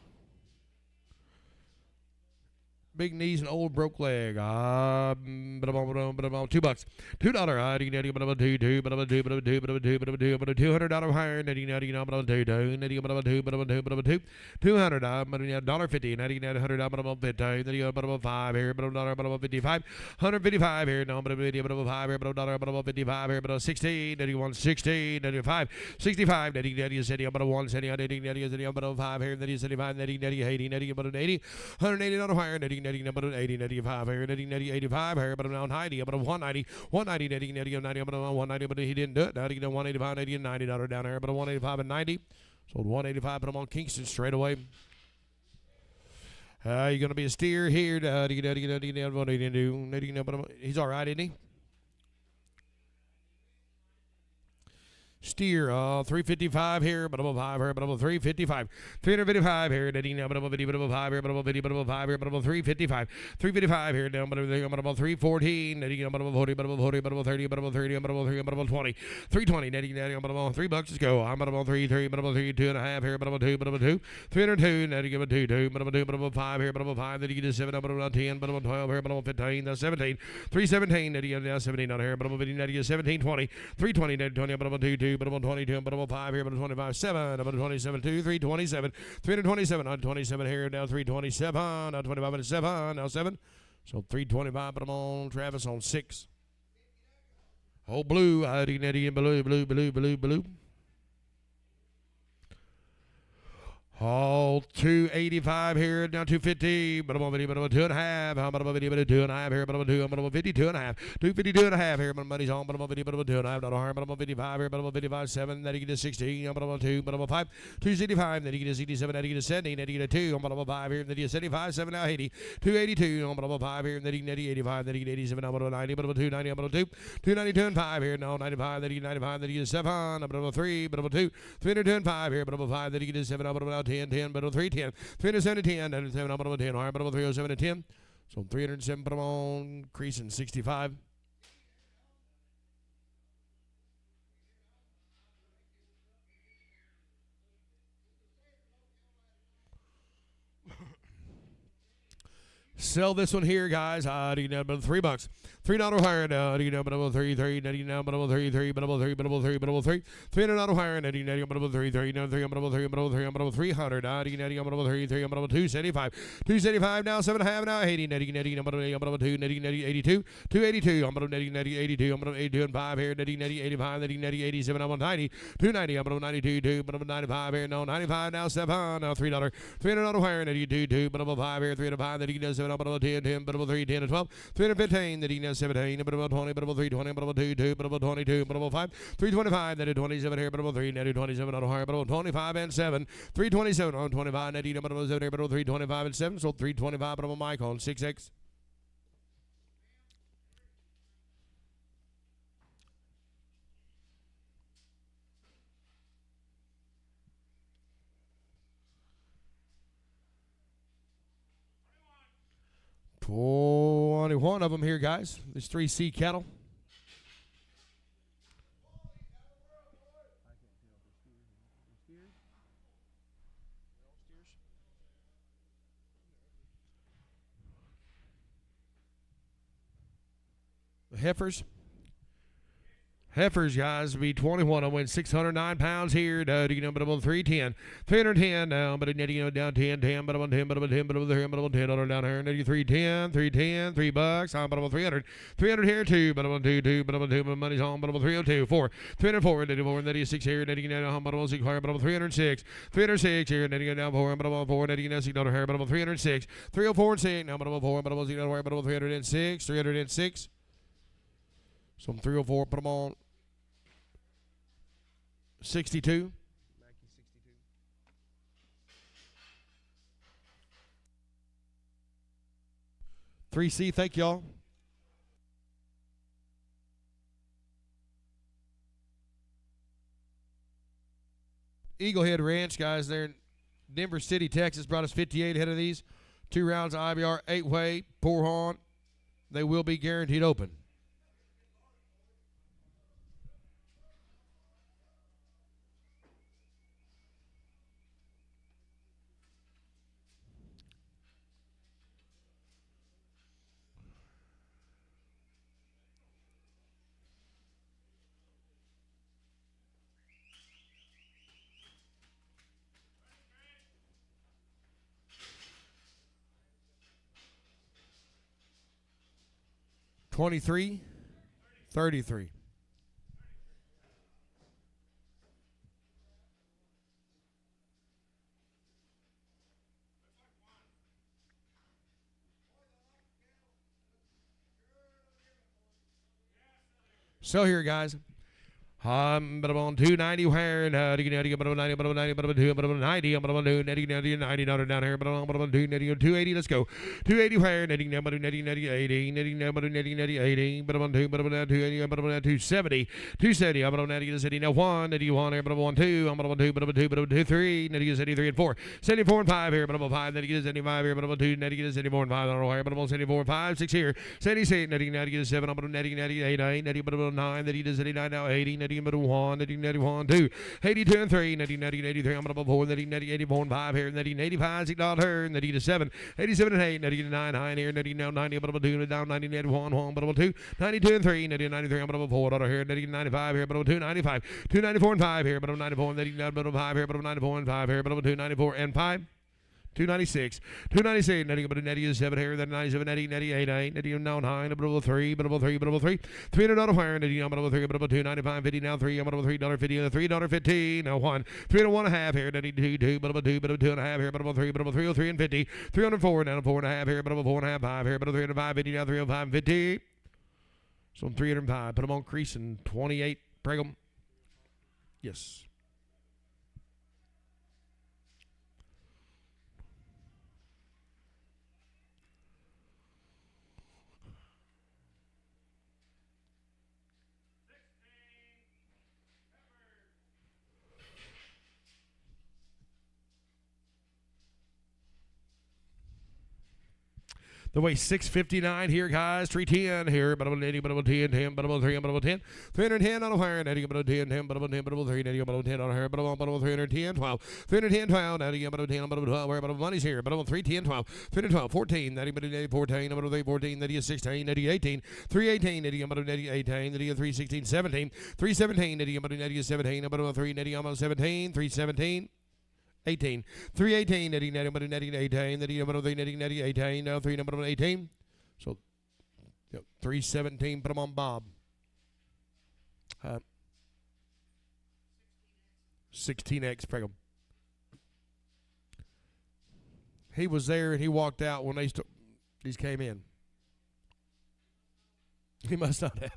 Big knees and old broke leg. $2. $2. $200 higher. $200 $200.50. $100.50 here. $55. $155 here. $5 here. $55 here. $16. $116. $5. $65. $1 $5 here. $75. $80. $180 higher. $80 number 80 95 here, 85 here, but now 90, but 190, 190, 90, 190, but he didn't do it. Now he got 185, 80, and $90 down here, but 185 and 90. Sold 185, put him on Kingston straight away. You're going to be a steer here. He's all right, isn't he? Steer, 355 here, but above 5 here, but above 355, 355 here, but above 50, but above 5 here, but above 50, but above 5 here, but above 355, 355 here, down, but above 314, but above 40, but above 40, but above 30, but above 30, but above 3, but above 20, 320, but above $3, let's go. I'm but above 3, but above 3, 2.5 here, but above 2, but above 2, 302, but 2, but above 2, but above 5 here, but above 5, then you get 7, but above 10, but above 12 here, but above 15, that's 17, 317, now 17 on here, but above 50, 17, 20, 320, 20, but above 2, but above 22, but above 5 here, but 25, 7, but 27, 2, 327, 327, on 27 here, now 327, now 25 and 7, now 7. So 325, but I'm on Travis on 6. Oh, blue, blue. All 285 here, now 250, but I'm on 50, but I'm 2.5, but I'm 50, but 2.5 here, but I'm 2, but I'm 52.5, 252.5 here, but money's on, but I'm 50, but I'm 2.5, not hard, but I'm 55 here, but I'm 55, 7, then you get to 16, but I'm 2, but I'm 5, 265, then you get to 67, then you get to 70, then you get to 2, but I'm 5 here, then you get 75, 7, now 80, 282, but I'm 5 here, then you get 85, then you get 87, but I'm 90, but I'm 290, but I'm 2, 292 and 5 here, now 95, then you get 95, then you get 7, but I'm 3, but I'm 2, 302 and 5 here, but I'm 5, then you get 7, but I'm 10, but 310, 307 to 10, and 7, but 10, higher, but 307 to 10. So 307, but I'm on increasing 65. Sell this one here, guys. About $3. $3 higher now. But 3, now, but 3, but 3, but 3, but 3. $300 higher now. But 3, now 3, but 3, but 3, but 300. But 3, but 275. 275 now, 7.5 now, 80. But 2, 82. 282. But 82. But 82 and 5 here. 85. 87. I'm on 90. 290. But 92. But 95 here. No, 95 now, 7. Now $3. $300 higher. 2, but 5 here. 3 to 5. 7, but 10, but 3, 10 to 12. 315. That he knows 17, but 20, but 320, but 2, but 22, but 5, 325, that 27 here, but 3, net 27 on higher, but 25 and 7, 327 on 25, net but 7 here, but 325 and 7, so 325, but Mike on 6X. Only one of them here, guys. There's 3 C cattle. The heifers, guys, be 21. I win 609 pounds here. But I'm 310. 310 now, but down 10, but I'm 10, but I'm 10, but I'm 10, but I'm 10 down here. 310, $3. I'm but I'm 300. 300 here too, but I'm 2, but I'm 2, but money's on, but I'm 302, 4, 304, and 6 here, but I'm 6 higher, but I'm 306. 306 here, down 4, but I'm 4, $6 here, but I'm 306. 304 and 6, now but I'm 4, but I'm 6 higher, but I'm 306. 306. So I'm 304, put them on 62. 3C, thank y'all. Eaglehead Ranch, guys, there in Denver City, Texas, brought us 58 head of these. 2 rounds of IBR, 8-weight, poor horn. They will be guaranteed open. 23, 33. So here, guys. But I'm on 290 where and 90, but I'm 90, but I'm 90, but I'm 2, but I'm 90, but I'm 90, 90 down here, but I'm 280. Let's go. 280 where, netting down, but 90, 80, netting down, but 90, 80, but I'm on 2, but I'm 280, but I'm 270, 270. I'm on 90, 70, now 1, 81 here, but I'm on 2, I'm on 2, but I'm 2, but I'm 2, 3, netting 73 and 4, 74 and 5 here, but I'm on 5, netting 75 here, but I'm on 2, netting 74 and 5 on here, but I'm on 74 and 5, 6 here, 76, netting 7, I'm on netting 88, netting, but I'm on 9, netting 79 now 80, netting but 1, netting 91, 2, 82 and 3, netting 83, I'm above 4, netting 84 and 5 here, netting 85, $6 her, netting 7, 87 and 8, netting 9, high here, netting now 90, but 2, down 90, 91, 1, but 2, 92 and 3, netting 93, I'm above 4, here, netting 95 here, but 2, 95, 2, 94 and 5 here, but 94, netting down, but 5 here, but 94 and 5 here, but 2, 94 and 5. 296, 296, netting about a netting 7 here, then 97, netting 88, 8, netting now 9, about 3, but about 3, but about 3, $300 higher, netting now about 3, but about 2, 95, 50, now 3, I'm about $3.50, $3.50, now 1, 301 and a half here, netting 2, 2, but about 2, but about 2 and a half here, but about 3, but about 303 and 50, 304, now 4 and a half here, but about 4 and a half, 5 here, but 305, 50, now 305 and 50. So 305, put them on crease and 28, break them. Yes. The way 659 here, guys. 310 here, but about 80, but about 10, 10, but about 3, but about 10. 310 on a fire, 80, but about 10, 10, but about 10, but about 3, 80, but about 10 on a hair, but about 310, 12. 310, 12, 80, but about 10, but about 12, where about money's here, but about 310, 12. 312, 14, 80, but 80, 14, but about 14, 80, 16, 80, 18. 318, 80, but 80, 18, 80, 316, 17. 317, 80, but 80, 17, but about 3, 80, almost 17, 317. 18, 318, netting, netting, but netting 18, netting, but netting 18, now 3 number 18. So 317, put them on Bob. 16X, peg 'em. He was there and he walked out when these came in. He must not have.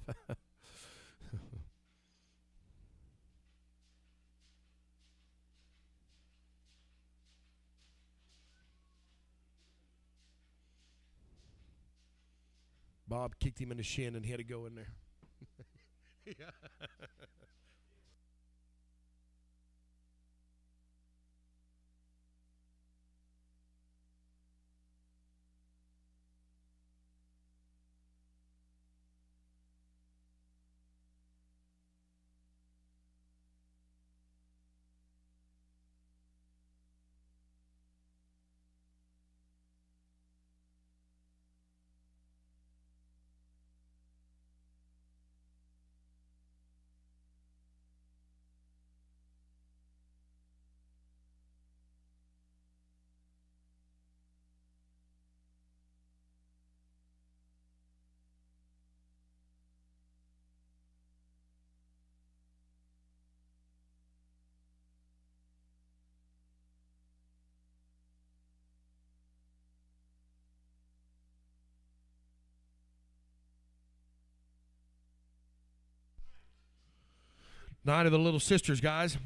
Bob kicked him in the shin and he had to go in there. Yeah. Nine of the little sisters, guys.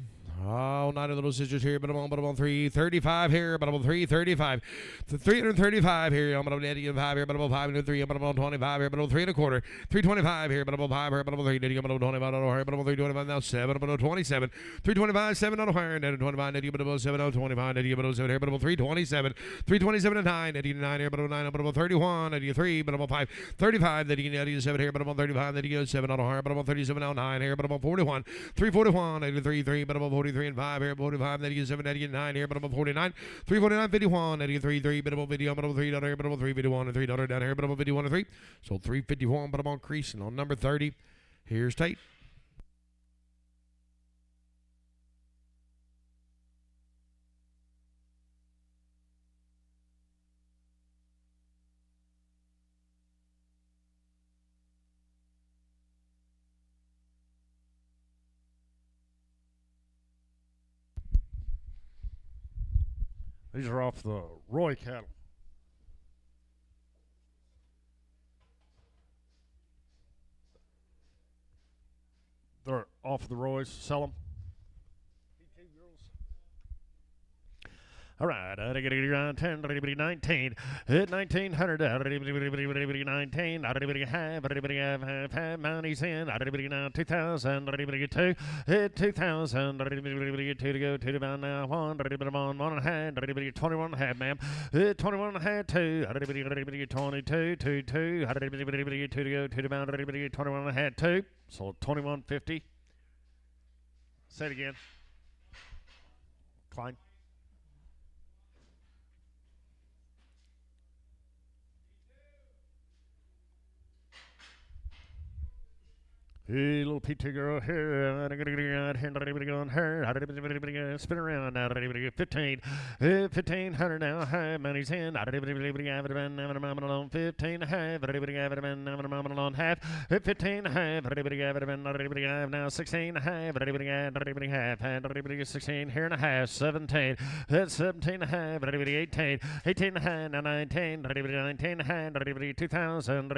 Oh, 9 of the little sisters here, but I'm on 335 here, but I'm on 335. 335 here, I'm on 85 here, but I'm on 503, I'm on 25 here, but I'm on 3 1/4. 325 here, but I'm on 5 here, but I'm on 3, I'm on 25 here, but I'm on 325 now 7, I'm on 27. 325, 7 on a fire, and 25, but I'm on 7, on 25, but I'm on 7 here, but I'm on 327. 327 and 9, 89 here, but I'm on 9, but I'm on 31, 83, but I'm on 5. 35, 87 here, but I'm on 35, 87 on a fire, but I'm on 37 now 9 here, but I'm on 41. 341, 83, 3, but I'm on 43 and 5 here, 45, 87, 89 here, but I'm on 49. 349, 51, 83, 3, but I'm on 50, but I'm on $3 here, but I'm on 351 and $3 down here, but I'm on 51 and 3. So 351, but I'm on creasing on number 30. Here's Tate. These are off the Roy cattle. They're off the Roys. Sell them. All right, 10, 19, 1900, 19, have money's in, 2000, 2, 2000, 2 to go, 2 to bound now, 1, 1 and a half, 21 and a half, ma'am, 21 and a half, 2, 22, 2, 2, 2 to go, 2 to bound, 21 and a half, 2, so 21.50. Say it again. Klein. Hey, little PT girl here, going her, spin around now, 15, 1500 now, high money's in, 15 half, half, 15 half, now 16 half, 16 here and a half, 17, 17 half, 18, 18 half, now 19, 19 half, 2000,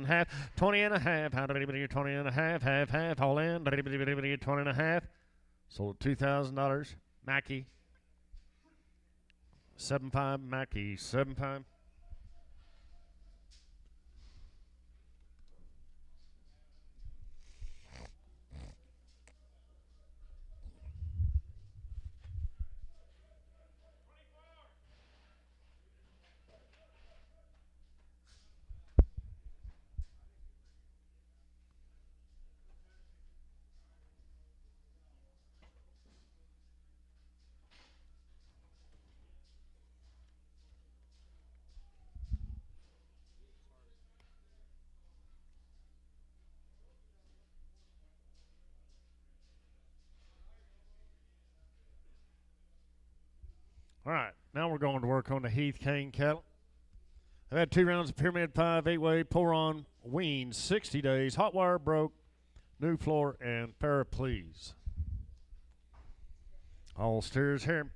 half, 20 and a half, 20 and a half, half, all in, 20 and a half, sold $2,000, Mackie, 7.5, Mackie, 7.5. All right, now we're going to work on the Heath Cane cattle. I've had 2 rounds of Pyramid 5, 8-way, pour on, wean, 60 days, hot wire broke, new floor, and Paraplease. All steers here.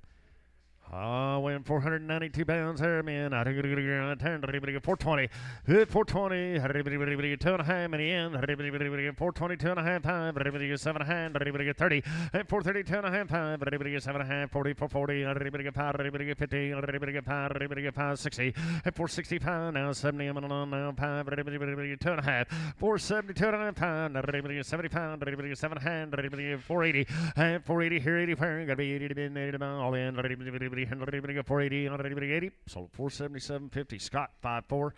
Weighing 492 pounds here, man. 420. 420. 2.5 in the end. 420, 2.5 time. 7.5. 30. 430, 2.5 time. 7.5. 40, 440. 50. 5, 60. 465 now. 70. I'm on now. 5. 2.5. 470, 2.5 time. 75. 7.5. 480. 480 here. 84. Gotta be 80 to be 80 all in. 480, 80, sold 477.50. Scott 54.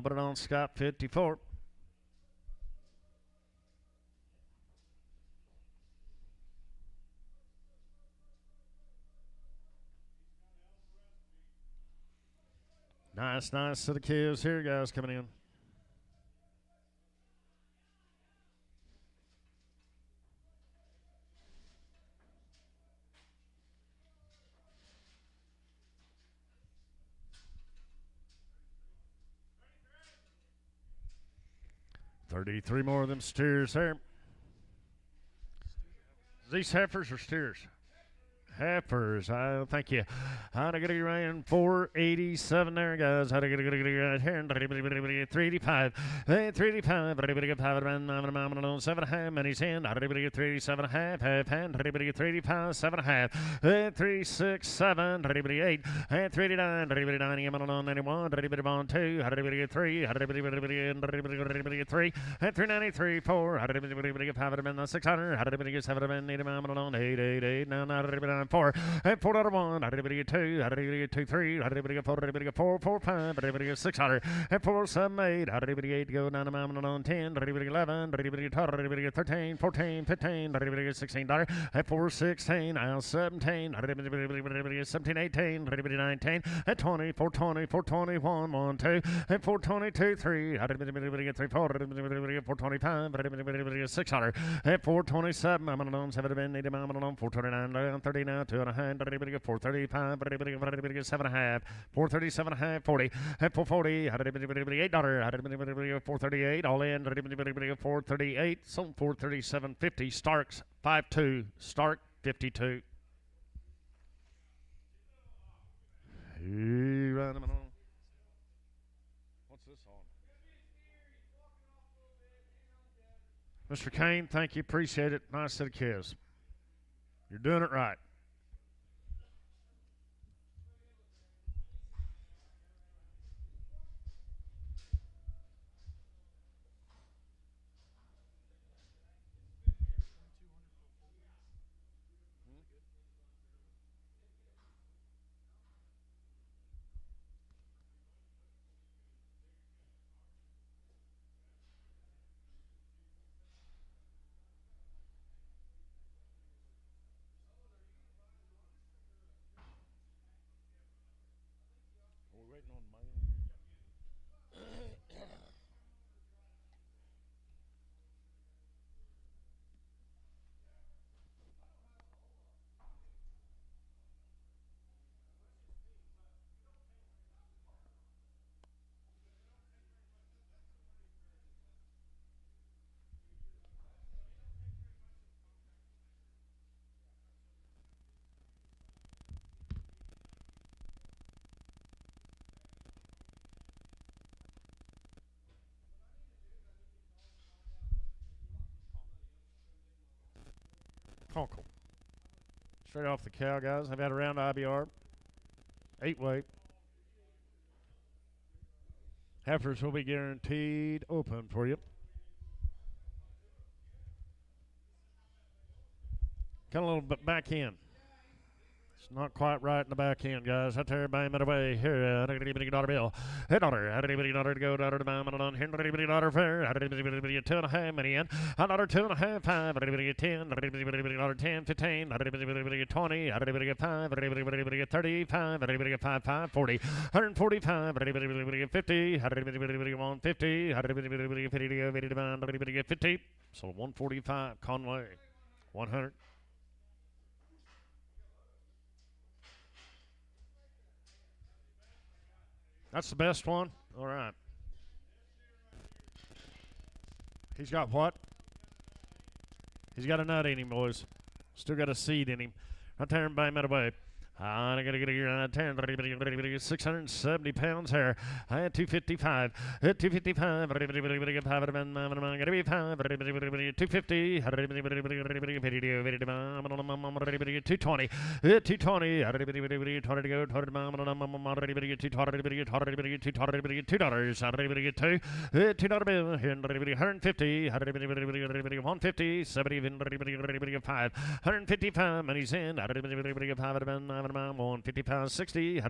Put it on Scott 54. Nice to the kids here, guys, coming in. Three more of them steers there. These heifers or steers? Heifers. Thank you. How to get it around 487 there, guys. How to get it right here. 385. 385. 7.5 money's in. 387 half. Hand. 385. 7.5. 367. 8. 389. 91. 2. 3. 3. 393. 4. 600. 7. 8. Now 4, 4 out of 1, 2, 2, 3, 4, 4, 5, 600, 4, 7, 8, 8, go down to 10, 11, 12, 13, 14, 15, $16, 4, 16, now 17, 17, 18, 19, 20, 4, 20, 4, 21, 1, 2, 4, 22, 3, 4, 425, 600, 427, 429, 30 now, 2.5, 435, 7.5, 437.5, 40, 440, $8, 438, all in, 438, sold 437.50, Starks 52, Stark 52. this on. Mr. Kane, thank you. Appreciate it. Nice set of kids. You're doing it right. We're waiting on mail. Conkle. Straight off the cow, guys. I've had a round IBR. 8 weight. Heifers will be guaranteed open for you. Got a little bit back in. It's not quite right in the back end, guys. That's everybody made away here. Daughter Bill. Hey, daughter. Daughter to go. Daughter to mom. Henry daughter fair. 2.5 million. Daughter 2.5. 5. 10. Daughter 10. 15. 20. 5. 35. 5. 5. 40. 145. 50. 150. 50. So 145. Conway. 100. That's the best one? All right. He's got what? He's got a nut in him, boys. Still got a seed in him. Right there and bang that away. I got to get here 670 pounds here. 255. 255. 250. 220. 220. 220 to go. $2. $2 bill. 150. 150. 70. 5. 155. Money's in. 155, 60, 5,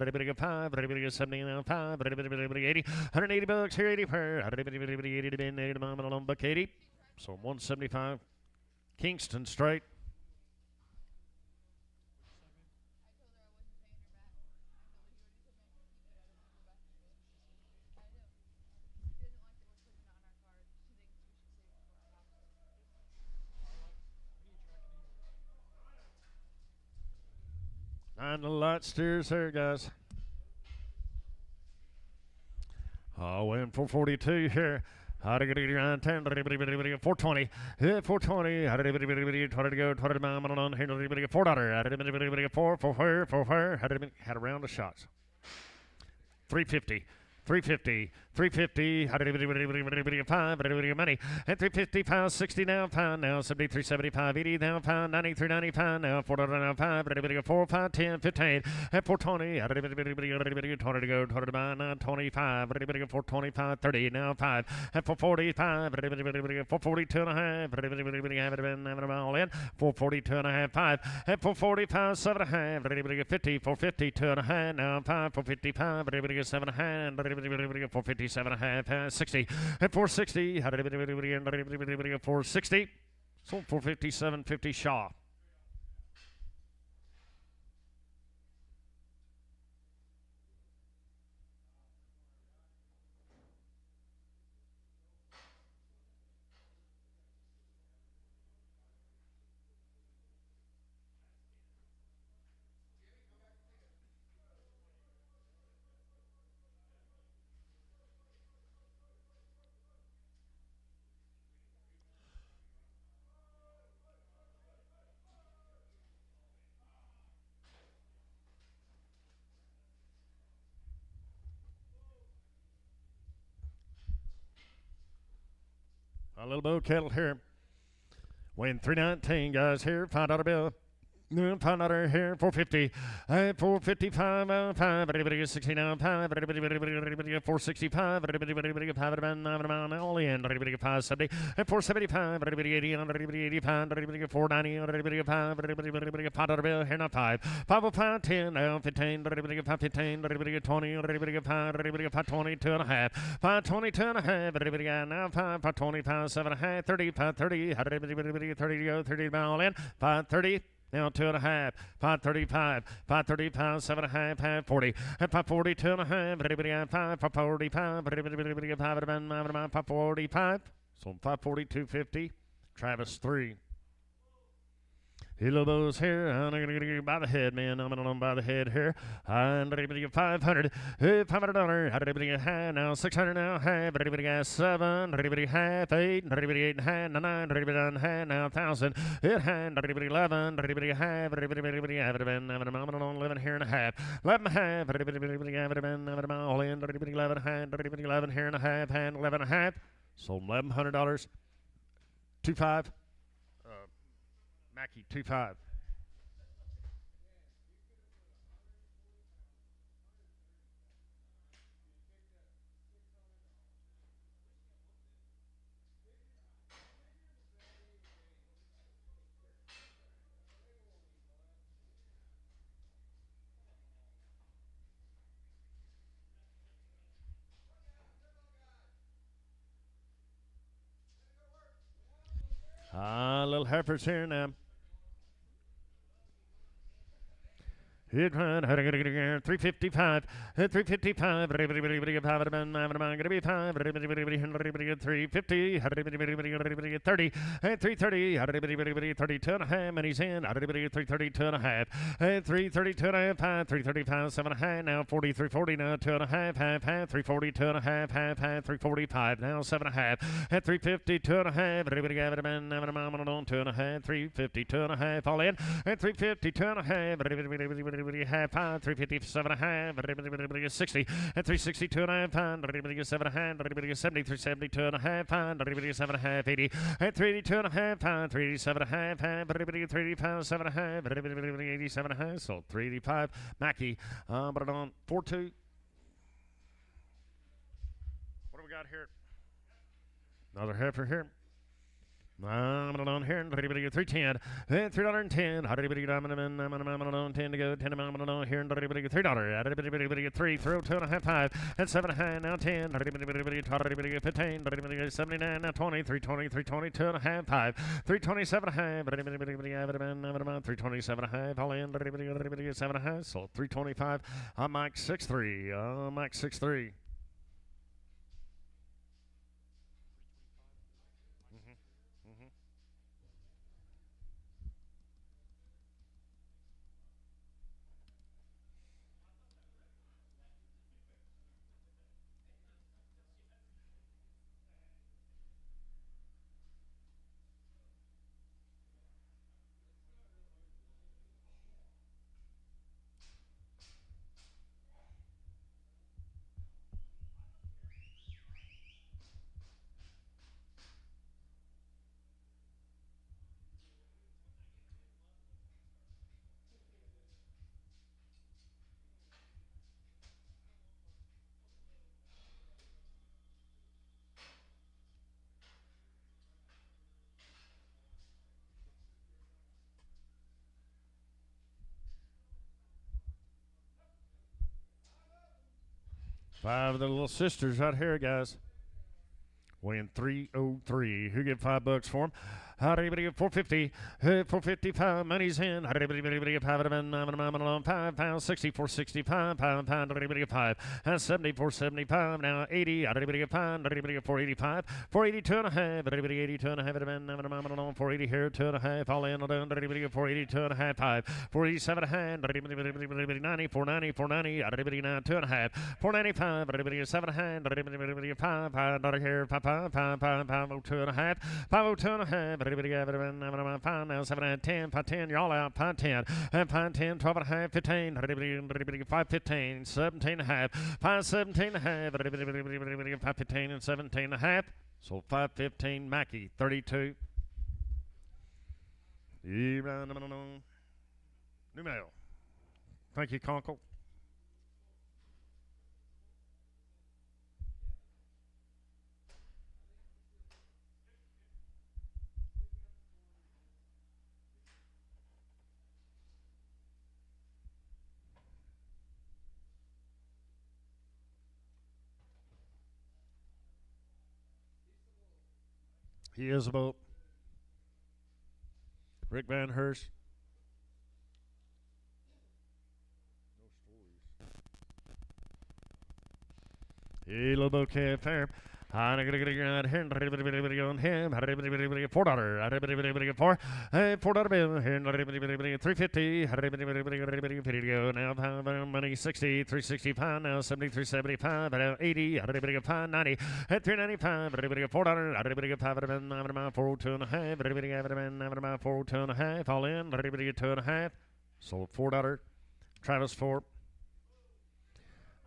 70, 5, 80, 180 bucks here, 80 per, 80 to bin, 80 to mom, and buck 80. So 175. Kingston straight. And the light steers there, guys. Oh, in 442 here. 420. 420. 20 to go. 20 to mom on $4. Had a round of shots. 350. 350, 350, 5, money, and 355, 60 now, pound now, 73, 75, 80 now, pound, 93, 95 now, $4 now, 5, 4, 5, 10, 15, and 420, 20 to go, 20 to buy, now 25, 425, 30 now, 5, and 445, 442 and a half, have it been all in, 442 and a half, 5, and 445, 7 and a half, 50, 452 and a half, now 5, 455, 7 and a half, 457 and a half, 60, and 460, 460, so 457.50 Shaw. A little bull kettle here. Win 319, guys, here. $5 bill. $5 here, 450, 455, 5, 69, 5, 465, all in, 570, 475, 80, 85, 490, 5 bill here, not 5, 505, 10, 15, 515, 20, 520, 2.5, 520, 2.5, now 520, 7.5, 30, 530, 30, 30, all in, 530. Now 2.5, 535, 535, 7.5, 540, 540, 2.5, 545, 545, so 540, 250, Travis 3. Hello, those here. I'm going to get by the head, man. I'm going to by the head here. I'm going to get $500. $500. How did everybody get high now? $600 now. Half. Everybody got 7. Everybody half. 8. Everybody 8 and half. 9. Everybody done half now. 1,000. 8 half. Everybody 11. Everybody half. Everybody have it been. I'm going to 11 here and a half. 11 half. Everybody have it been. All in. Everybody 11 half. Everybody 11 here and a half. And 11 and a half. So $1,100. 25. Mackie 25. Little heifers here now. Hit 355, 355, gonna be 5, 350, 30, 330, 32 and a half, and he's in, 332 and a half, 332 and a half, 335, 7 and a half, now 40, 340, now 2 and a half, 340, 2 and a half, 345, now 7 and a half, 350, 2 and a half, everybody got it, 2 and a half, 350, 2 and a half, all in, 350, 2 and a half, half pound, 357 and a half, 60, and 362 and a half pound, 7 and a half, 70, 372 and a half pound, 7 and a half, 80, and 382 and a half pound, 387 and a half, 385, 7 and a half, 87 and a half, so 385. Mackie, but it on 4-2. What do we got here? Another heifer here. I'm on here, 310, $310, $10 to go, 10 here, $3, $3, throw 2.5, 5, and 7 half, now 10, 15, 79, now 20, 320, 320, 2.5, 5, 327 half, 327 half, all in, 7 half, so 325. I'm Mike 6'3", Mike 6'3". Five of the little sisters right here, guys. Weighing 303. Who get $5 for them? How do you get 450? 455. Money's in. How do you get 5 pounds? 60, 465. Pound, 5. 70, 475. Now 80. How do you get 5? 485. 482 and a half. 82 and a half. 480 here. 2 and a half. All in. 482 and a half. 5. 487 and a half. 90. 490. 490. 2 and a half. 495. 7 and a half. 5. 5 here. 5. 502 and a half. 502 and a half. Everybody have it. Now 7 and 10. 510. You're all out. 510. And 510. 12 and a half. 15. 515. 17 and a half. 517 and a half. 515 and 17 and a half. Sold 515. Mackey 32. New mail. Thank you, Conkle. He is a boat. Rick Van Hersch. Hey, little bouquet fair. I'm gonna get around here and everybody on him. $4. $4 bill here. $3.50. Video now. Money 60. $3.65 now. 70. $3.75 now. 80. $5.90. $3.95. $4. $402 and a half. $402 and a half. All in. $2.5. Sold $4. Travis Ford.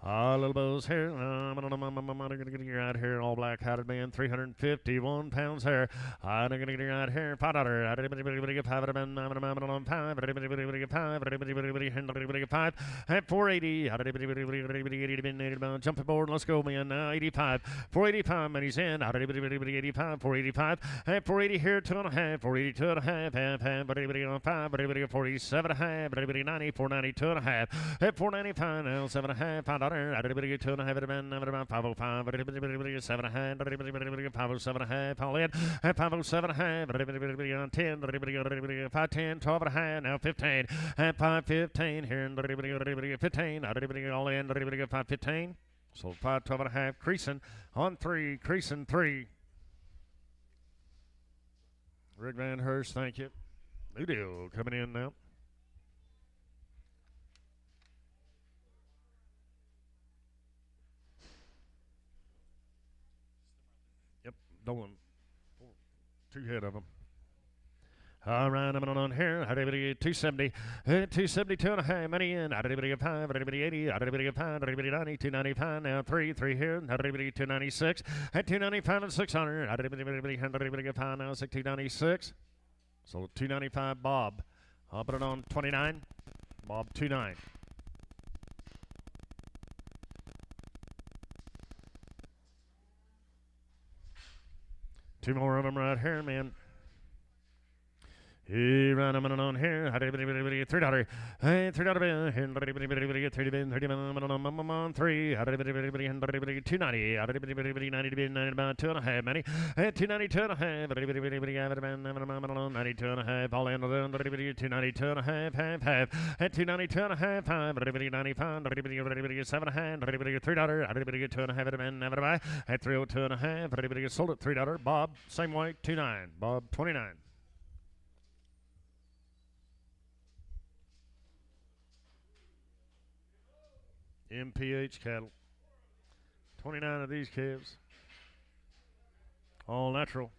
Little bows here. I'm gonna get you out here, all black hatted man. 351 pounds here. I'm gonna get you out here. $5. At 480. Jumping board. Let's go, man. 85. 485. Money's in. 85. 485. At 480 here. 2.5. 482 and a half. Half. 47 and a half. 90. 492 and a half. At 495 now. 7.5. $5. Everybody 2.5. 505. 7.5. 507.5. All in. At 507.5. Everybody on 10. 510. 12.5. Now 15. At 515 here. 15. Everybody all in. 515. So 512.5. Creasing on 3. Creasing 3. Rick Van Hersch, thank you. New deal coming in now. Dolan. 2 head of them. All right, I'm on here. 270. 272 and a half. Money in. 5. 80. 5. 90. 295 now. 3 here. 296. At 295 and 600. 5 now. 296. So 295 Bob. I'll put it on 29. Bob 29. Two more of them right here, man. He ran them on here. $3. $3 bill. $30 on 3. $290. $90 about 2.5. Money. $292 and a half. $92 and a half. All in. $292 and a half. Half. $292 and a half. 5. $95. $7.5. $3. $2.5. At $302 and a half. Sold at $3. Bob, same way. 29. Bob, 29. MPH cattle. 29 of these calves. All natural.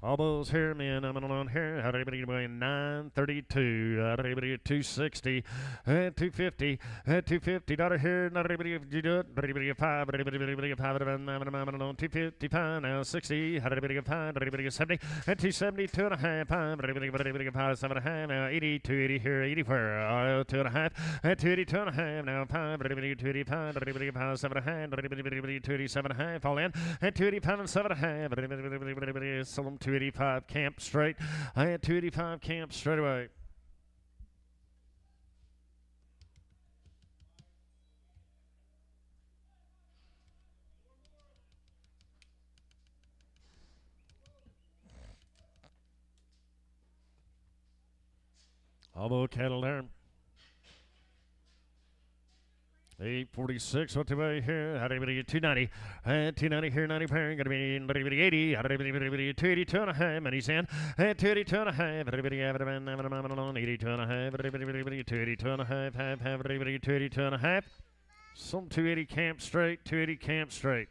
All those here, man. I'm on here. How everybody going? 932. Everybody at 260. 250. $250 here. Not everybody you do it. Everybody 5. Everybody 5. 255 now. 60. Everybody 5. Everybody 70. 270. 2.5. 5. Everybody 5. 7.5 now. 80. 280 here. 80 where? 2.5. 280. 2.5 now. 5. Everybody 285. Everybody 5. 7.5. Everybody 287.5. All in. 285 and 7.5. Everybody sell them 285 camp straight. I had 285 camp straight away. All the cattle there. 846, what do I hear? How do you get 290? 290 here, 90 pairing, gonna be 80. How do you 282 and a half, and he's in. 282 and a half, everybody have it, 82 and a half, 282 and a half, half, 282 and a half. Some 280 camp straight, 280 camp straight.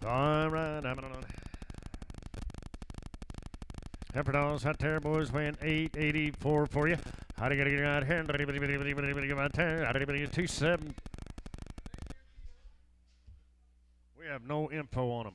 All right, I'm on. Heifer dolls out there, boys, weighing 884 for you. How do you get out here? Out there, how do you get 27? We have no info on them.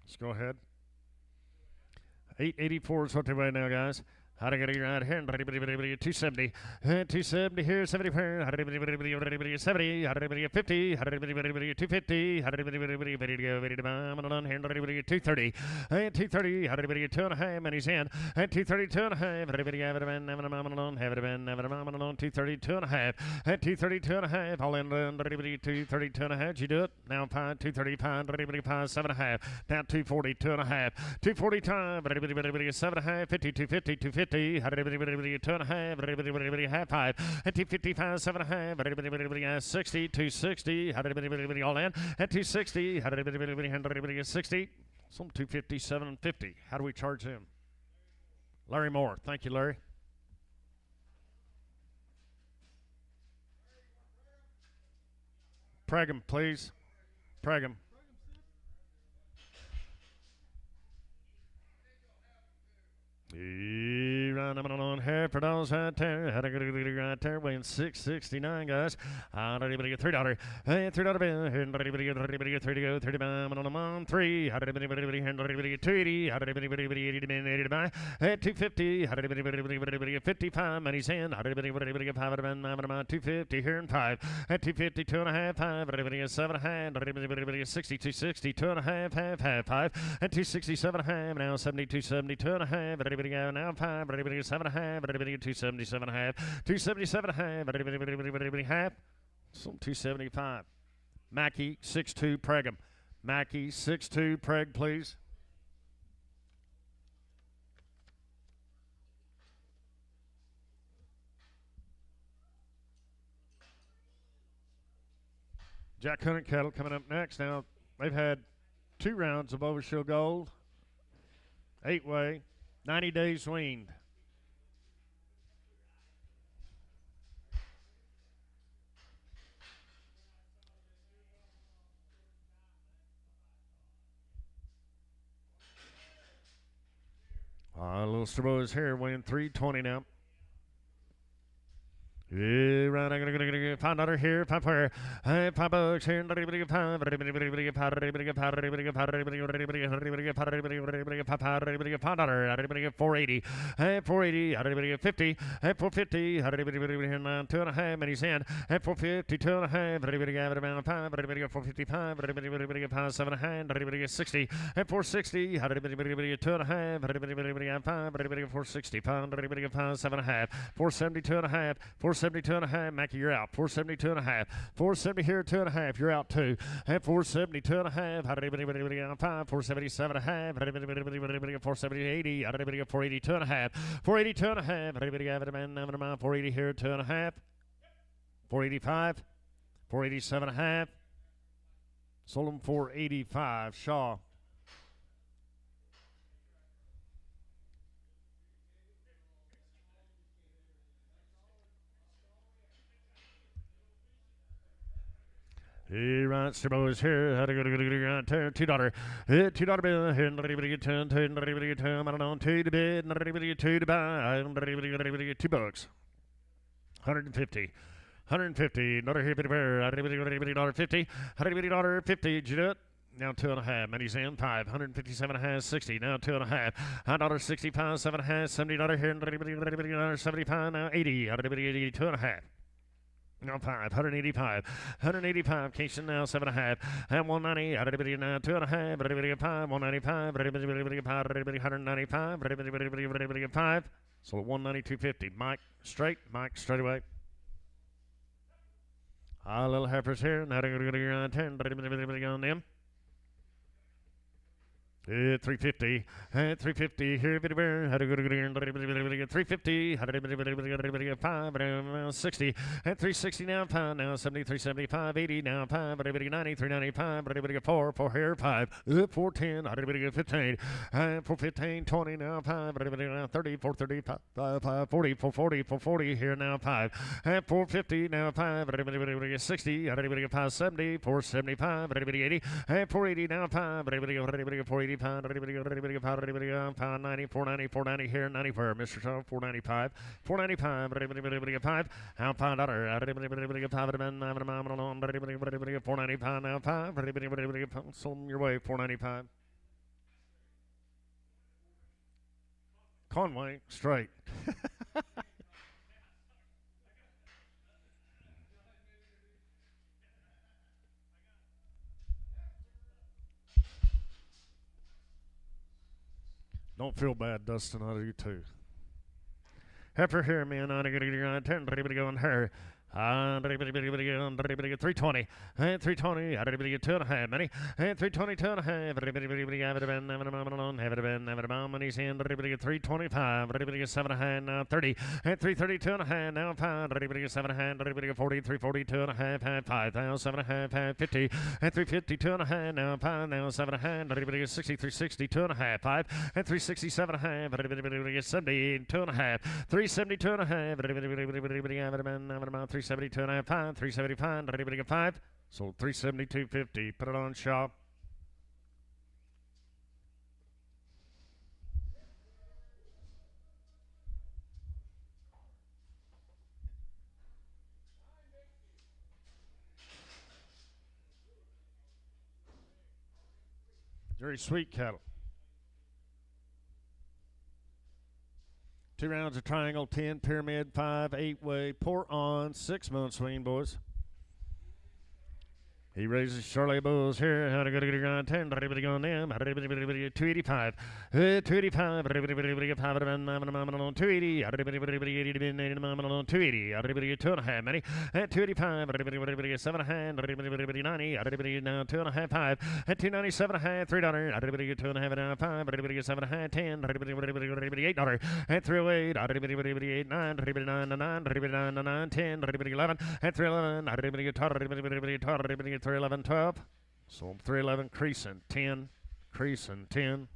Let's go ahead. 884 is what they're right now, guys. How to get right here? 270. 270 here, 70 here. 70. 50. 250. Ready to go. Ready to bomb. 230. 230. 2.5. And he's in. 230. 2.5. Everybody have it been. Have it been. Have it been. 230. 2.5. 230. 2.5. All in. 230. 2.5. You do it. Now 230. 7.5. Now 240. 2.5. 240 time. 7.5. 50. 250. 250. 2.5, half 5, 255, 7.5, 60, 260, all in, at 260, 60, some 250, 750. How do we charge him? Larry Moore. Thank you, Larry. Prag please. Prag on heifer dolls right there. Had a good right there, weighing 669, guys. $3. $3 bill. $30 go. 30 bomb on 3. 280. 80 to buy. 250. 55. Money's in. 250 here and 5. 250. 2.5. 5. 7.5. 60. 260. 2.5. Half 5. 267. Now 72. 70. 2.5. Now 5, 7.5, 277 half, 277 half, some 275. Mackey 6'2", Pregham. Mackey 6'2", Preg, please. Jack Hunt cattle coming up next. Now they've had 2 rounds of Overshield Gold, 8-way. 90 days weaned. Little Strobo's here weighing 320 now. Yeah, right, I'm gonna get $5 here, $5 here, $5 here, $5, $480, $480, $50, $450, $2.5, and he's in, $450, $2.5, $455, $7.5, $60, $460, $2.5, $460, $7.5, $470, $2.5, $472.5, Mackie, you're out. $472.5. $470 here, 2.5. You're out 2. At $472.5. $477.5. $470.80. $482.5. $482.5. $480 here, 2.5. $485. $487.5. Sold him $485. Shaw. He writes to boys here. How to go to $2. $2 bill. Everybody get 10. Everybody get 10. I don't know. 2 to bid. Everybody get 2 to buy. $2. 150. 150. Another here, $50. 50. $50. Did you do it? Now 2.5. Money's in 5. 157.5. 60. Now 2.5. $1.65. 7.5. $70 here. 75. Now 80. 80. 2.5. Now 5, 185, 185, Cation now 7.5, and 190, now 2.5, 5, 195, 195, 5, so 190, 250. Mike straight away. A little heifers here, now 10, on them. 350, 350, here, 350, 5, 60, 360 now, 5, now 73, 75, 80, now 5, 90, 395, 4 here, 5, 410, 15, 415, 20, now 5, 30, 430, 40, 440 here, now 5, 450, now 5, 60, 570, 475, 80, 480, now 5, 480. 490 here, 94, Mr. Shaw, 495, 495, how $5, 495 now, 5, sold your way, 495. Conway, straight. Don't feel bad, Dustin. I do too. Heifer here, man. I'm going to go on her. 320, 320, 2.5, money, 320, 2.5, money's in, 325, 7.5, now 30, 330, 2.5, now 5, 7.5, 40, 340, 2.5, 5, 7.5, 50, 350, 2.5, now 5, now 7.5, 60, 360, 2.5, 5, 360, 7.5, 70, 2.5, 370, 2.5, 372 and a half, 5, 375, 5, sold 372.50. Put it on shop. Very sweet cattle. 2 rounds of triangle, 10 pyramid, 5 8-way, pour on, 6 months swing, boys. He raises Charlie Bulls here. How to go to ground 10. How to go on them. 285. 285. 280. 280. 2.5 many. 285. 7.5. 90. Now 2.5. 5. 297. $3. 2.5. 5. 7.5. 10. $8. 308. 8. 9. 9. 10. 11. 311. 311, 12. Sold 311, creasing 10, creasing 10.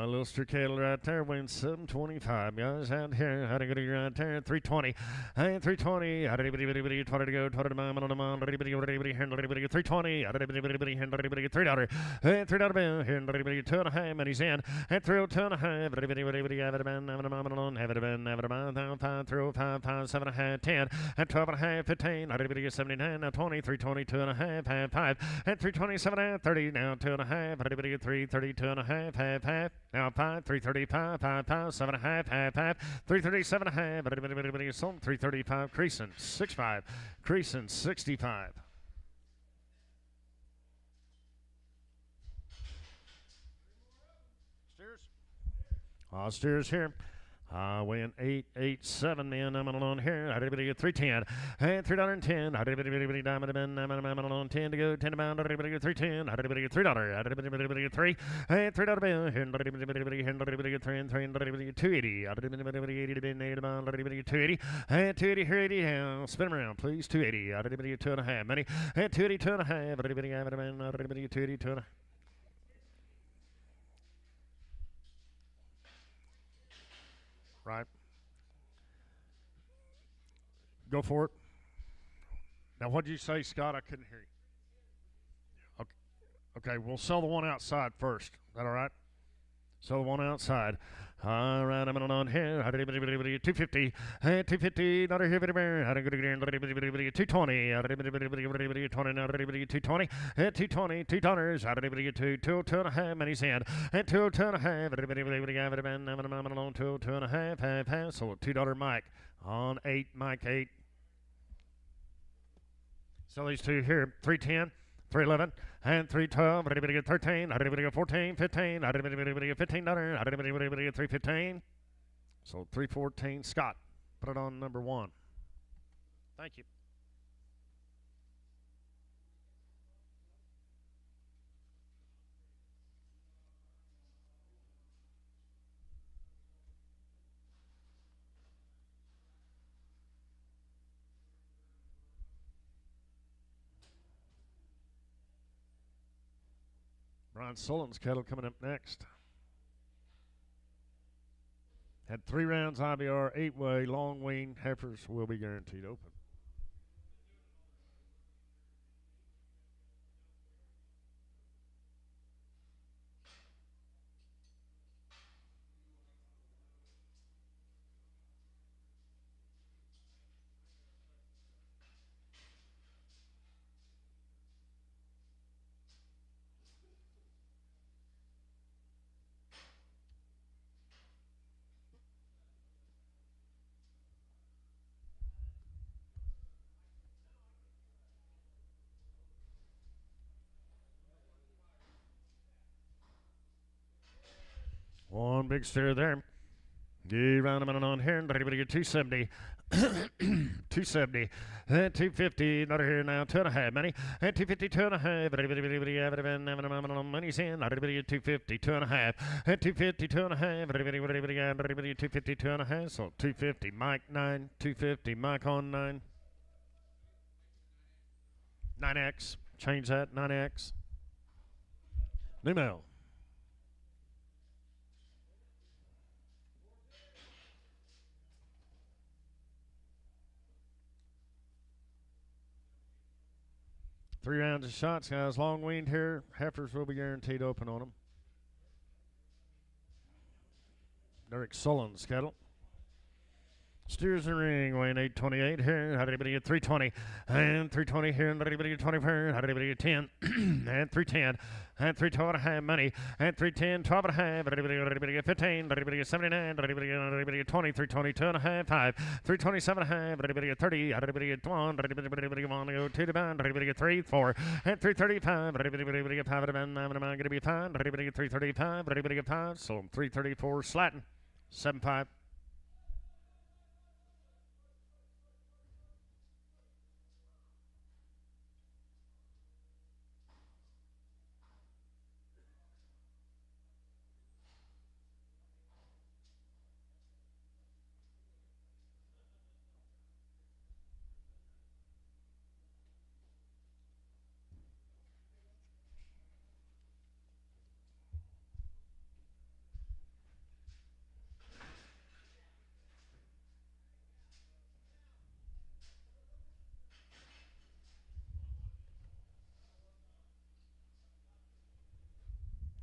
Little cattle right there, weighing 725. Guys out here, how to go to your right there, 320. 320. How to go, 20 to go, 20 to mile, 320. $3. $3 here, 2.5, and he's in. 302.5. Have 305, 7.5, 10, and 12.5, 15. 79, now 20, 320, 2.5, 5, and 327, 30, now 2.5, 330, 2.5, half. Now 5, 335, 5, 7.5, half, 337.5, sold 335, creasing 65, creasing 65. Steers? Steers here. Weighing 887, man. I'm on here. I did 310. And $3.10. I did 10 to go. 10 to bound. 310. I did $3. I did 3. And $3 bill. And 280. I did 80 to be 280. And 280 here, 80. Spin around, please. 280. I did 2.5. Money. And 280, 2.5. I did 280, 2.5. right? Go for it. Now, what did you say, Scott? I couldn't hear you. Okay, we'll sell the one outside first. Is that all right? Sell the one outside. All right, I'm on here. 250. 250. Not here. 220. 220. 220. $2. Two and a half. Money's in. 2 and a half. 2 and a half. So $2 Mike on 8. Mike 8. Sell these two here. 310. 311 and 312. Everybody get 13. Everybody get 14, 15. Everybody get $15. Everybody get 315. So 314. Scott, put it on number 1. Thank you. Ron Sullivan's cattle coming up next. Had 3 rounds IBR, 8-way, long wean heifers will be guaranteed open. One big steer there. Get round them on here. Everybody get 270. 270. 250. Another here now. 2.5. Money. 250. 2.5. Money's in. Everybody get 250. 2.5. 250. 2.5. Everybody 250. 2.5. So 250. Mike 9. 250. Mike on 9. 9X. Change that. 9X. New mail. Three rounds of shots, guys. Long weaned here. Heifers will be guaranteed open on them. Derek Sullen's cattle. Steers the ring, weighing 828 here. How'd anybody get 320? And 320 here. And anybody get 24? How'd anybody get 10? And 310. And 312.5 money. And 310, 12.5. Anybody get 15? Anybody get 79? Anybody get 20? 320, 2.5, 5. 327.5. Anybody get 30? Anybody get 1? Anybody want to go 2 to bound? Anybody get 3, 4. And 335. Anybody get 5 to bound? I'm going to be 5. Anybody get 335? Anybody get 5? So 334 slatting. 7.5.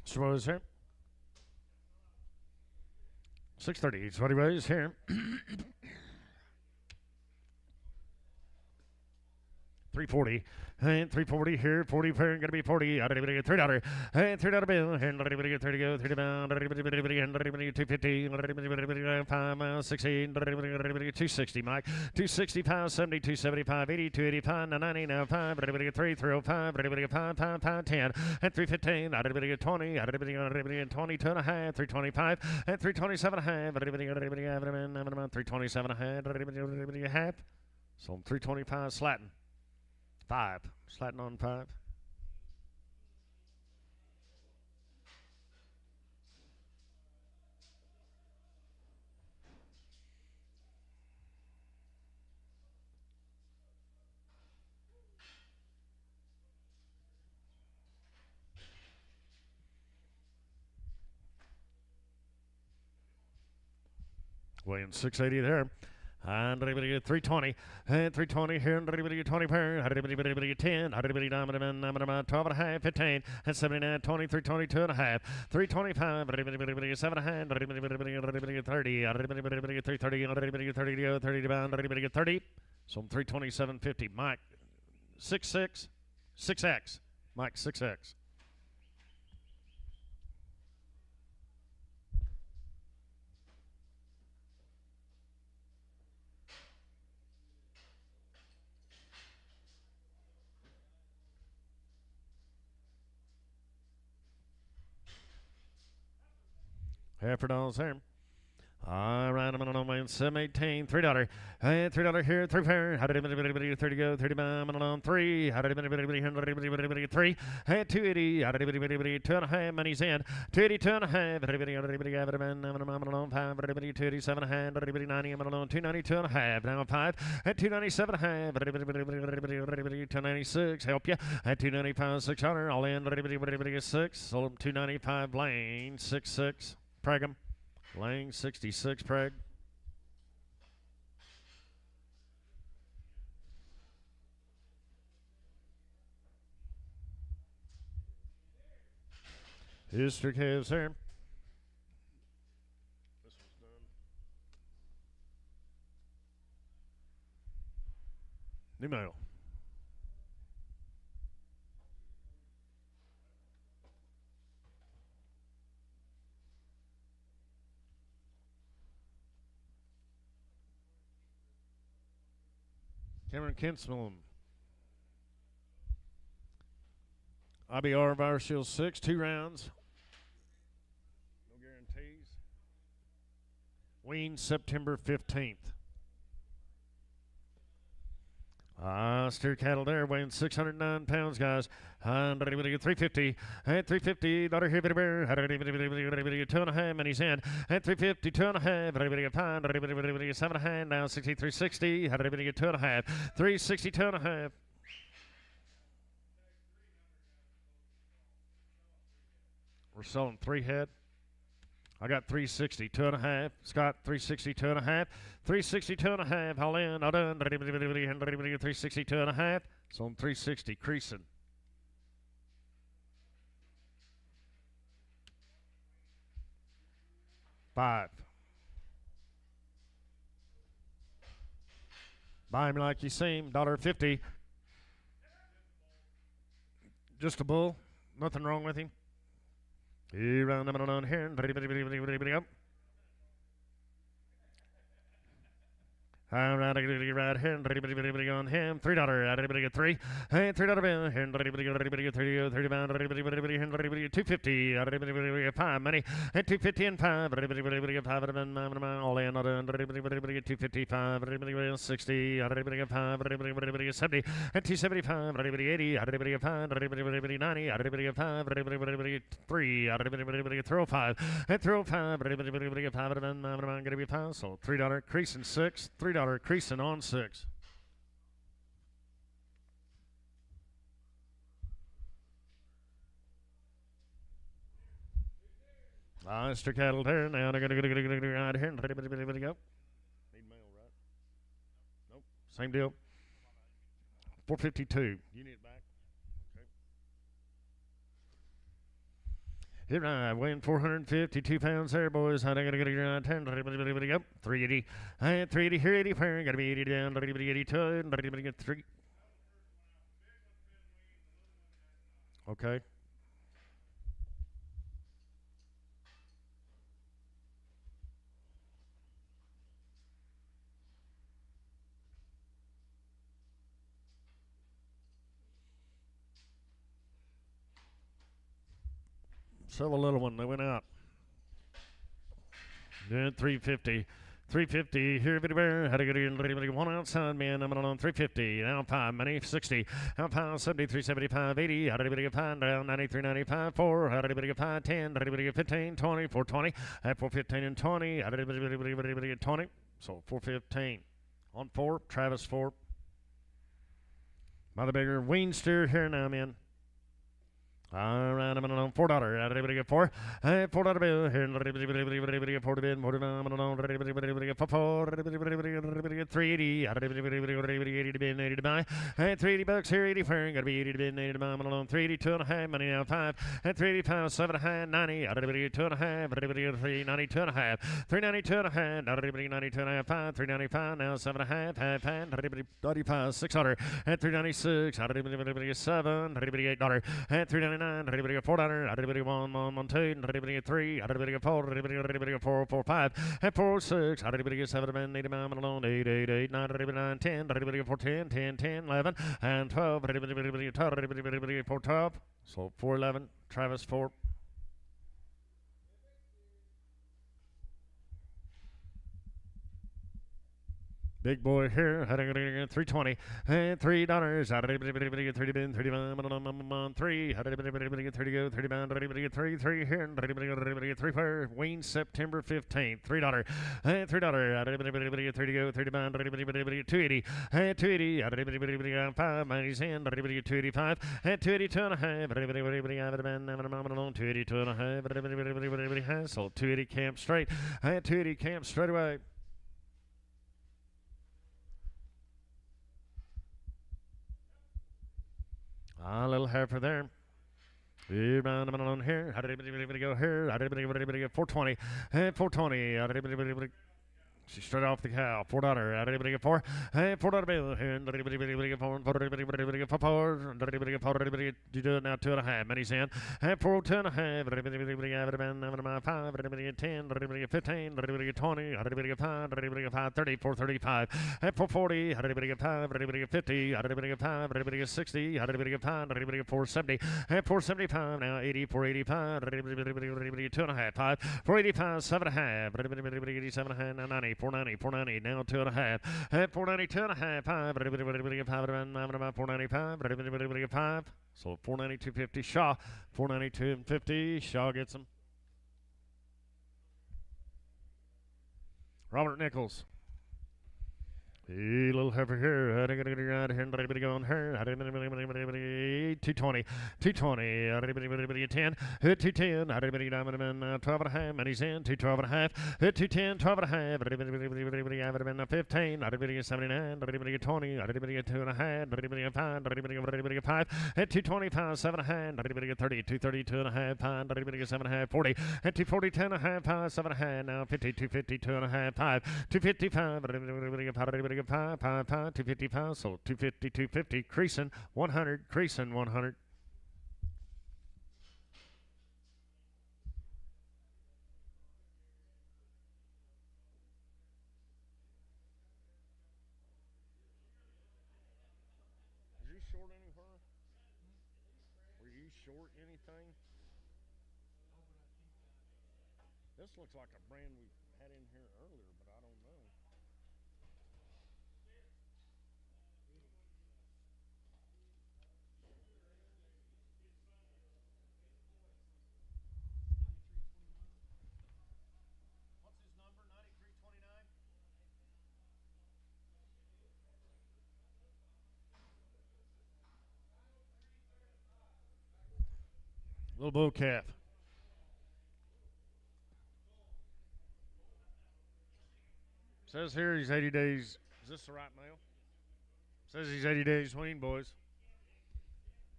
So what is here? 630. So what he weighs here. 340. And 340 here. 40 fair. Going to be 40. Everybody get $3. And $3 bill. And everybody get 30 go. 30 pound. Everybody get 250. Everybody get 5 miles. 16. Everybody get 260. Mike. 265, 70, 275, 80, 285, 90, now 5. Everybody get 3, 305. Everybody get 5, 5, 5, 10. And 315. Everybody get 20. Everybody get 22 and a half. 325. And 327 and a half. Everybody get 327 and a half. Everybody get half. So 325 slatting. 5. Slatting on 5. Weighing 680 there. And everybody get 320. And 320 here. And everybody get 20 per. And everybody get 10. And everybody down 12 and a half. 15. And 79. 20. 322 and a half. 325. And everybody get 7 and a half. And everybody get 30. And everybody get 330. And everybody get 30 to go. 30 to bound. Everybody get 30. So I'm 327.50. Mike 6'6". 6X. Mike 6X. $half there. All right, I'm on my $7.18, $3. And $3 here, 3 pair. How did everybody 30 go? 30 I'm on 3. How did everybody 3? And 280. How did everybody 2.5? Money's in. 280, 2.5. Everybody have it. I'm on 5. Everybody 287 and a half. Everybody 90. I'm on 292 and a half. Now 5. And 297 and a half. Everybody 296. Help you. And 295, 600. All in. Everybody is 6. Sold them 295. Lane 66. Pragum. Lang 66, Preg. History Caves here. This was done. New mail. Cameron Kinsmillan. IBR Virus Shield 6, 2 rounds. No guarantees. Weaned September 15th. Steer cattle there weighing 609 pounds, guys. And everybody get 350. And 350. Daughter here, bitty bear. Everybody get 2.5. And he's in. And 350, 2.5. Everybody get 5. Everybody get 7.5. Now 6360. Everybody get 2.5. 360, 2.5. We're selling 3 head. I got 360, 2.5. Scott, 360, 2.5. 360, 2.5. All in, all done. 360, 2.5. So I'm 360, creasing. $5. Buy him like you see him. $1.50. Just a bull. Nothing wrong with him. You round them on here. Up. All right, right here. On him. $3. Everybody get 3. And $3 bill. Here. Everybody get 30 pound. Everybody get 250. Everybody get 5 money. And 250 and 5. Everybody get 5. All in. Everybody get 255. Everybody get 60. Everybody get 5. Everybody get 70. And 275. Everybody 80. Everybody get 5. Everybody 90. Everybody get 5. Everybody get 3. Everybody get 305. And 305. Everybody get 5. I'm going to be 5. So $3 creasing 6. $3 creasing on 6. Mr. Cattle there. Now they're going to go right here. Everybody go. Need mail, right? Nope. Same deal. 452. You need it back? Okay. Here I weighing 452 pounds there, boys. How they going to get around 10? Everybody go. 380. 380 here, 80 pound. Got to be 80 down. Everybody 82. Everybody get 3. Okay. Sell a little one. They went out. Then 350. 350 here, bitty bear. How to get in? One outside, man. I'm on 350. Now 5 money. 60. Now 5, 70, 375, 80. How did everybody get 5 down? 93, 95, 4. How did everybody get 5, 10? How did everybody get 15, 20, 420? At 415 and 20. How did everybody get 20? So 415. On 4, Travis 4. Mother Bigger. Ween steer here now, man. All right, I'm on $4. Everybody get four. $4 bill here. Everybody get 40 bin. Everybody get four. Everybody get 380. Everybody 80 to bin, 80 to buy. 380 bucks here, 80 for. Gotta be 80 to bin, 80 to buy. I'm alone. 382 and a half. Money now 5. 385, 7 and a half, 90. Everybody get 2 and a half. Everybody get 392 and a half. 392 and a half. Everybody 92 and a half. 5. 395 now 7 and a half. Half hand. Everybody 95. 600. 396. Everybody get 7. Everybody $8. 399. Everybody get $4. Everybody 112. Everybody get 3. Everybody get 4. Everybody get 4, 4, 5. 4, 6. Everybody get 7. 80 man alone. 8, 8, 8, 9. Everybody 9, 10. Everybody get 4, 10, 10, 10, 11, and 12. Everybody get 12. Everybody get 4, 12. So 4, 11. Travis 4. Big boy here, 320, and $3. Everybody get 30 bin, 31, 3. Everybody get 30 go, 30 pound. Everybody get 3 here, and everybody get 3 for Wayne September 15th, $3, and $3. Everybody get 30 go, 30 pound. Everybody get 280, and 280. Everybody get 5, money's in. Everybody get 285, and 282 and a half. Everybody have it been, having a moment alone, 282 and a half. Everybody has sold 280 camp straight, and 280 camp straight away. A little heifer there. Round on here. Everybody go here. Everybody get 420. And 420. Everybody. She straight off the cow. $4. Everybody get 4. And $4 bill here. And everybody get 4. Everybody get 4. Everybody get 4. Everybody you do it now 2.5. Money's in. And 4, 2.5. Everybody have it been 5. Everybody get 10. Everybody get 15. Everybody get 20. Everybody get 5. Everybody get 5. 30. 435. And 440. Everybody get 5. Everybody get 50. Everybody get 5. Everybody get 60. Everybody get 5. Everybody get 470. And 475 now 80. 485. Everybody get 2.5. 5. 485. 7.5. Everybody get 7.5 now 90. 490 now 2.5. At 492 and a half. 5. Everybody get 5. 495. Everybody get 5. So 492.50 Shaw. 492.50 Shaw gets him. Robert Nichols. Hey, little heifer here. Everybody going here. 220. 220. Everybody 10. 210. Everybody down 12 and a half. Money's in. 212 and a half. 210. 12 and a half. Everybody have it 15. Everybody get 79. Everybody get 20. Everybody get 2 and a half. Everybody get 5. Everybody get 5. At 225. 7 and a half. Everybody get 30. 230. 2 and a half. 5. Everybody get 7 and a half. 40. At 240. 10 and a half. 5. 7 and a half. Now 50. 250. 2 and a half. 5. 255. Everybody get 5. Everybody get 5, 255, so 250, 250, creasing 100, creasing 100. Is he short anywhere? Were you short anything? This looks like a brand we had in here earlier, but I don't know. Little bull calf. Says here he's 80 days. Is this the right male? Says he's 80 days wean, boys.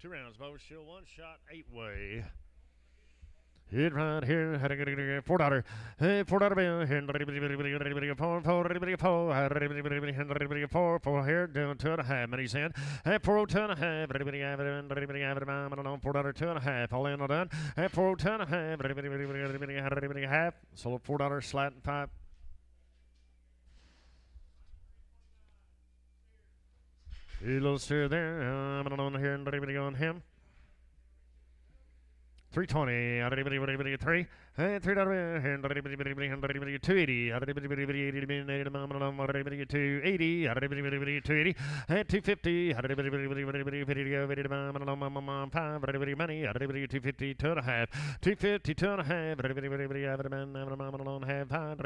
2 rounds, bow shield, 1 shot, 8-way. Hit right here, $4. $4 bill here, everybody get 4, 4 here, down 2.5. Money's in. 402.5. Everybody have it, $4 2.5. All in, all done. 402.5. Everybody half. So $4 slat and 5. A little steer there. I'm on here, and everybody on him. 320. Everybody get 3. And $3 280. 280. 280. And 250. Ready to go. Ready to buy. Money. 250. 2.5. 250. 2.5. 255.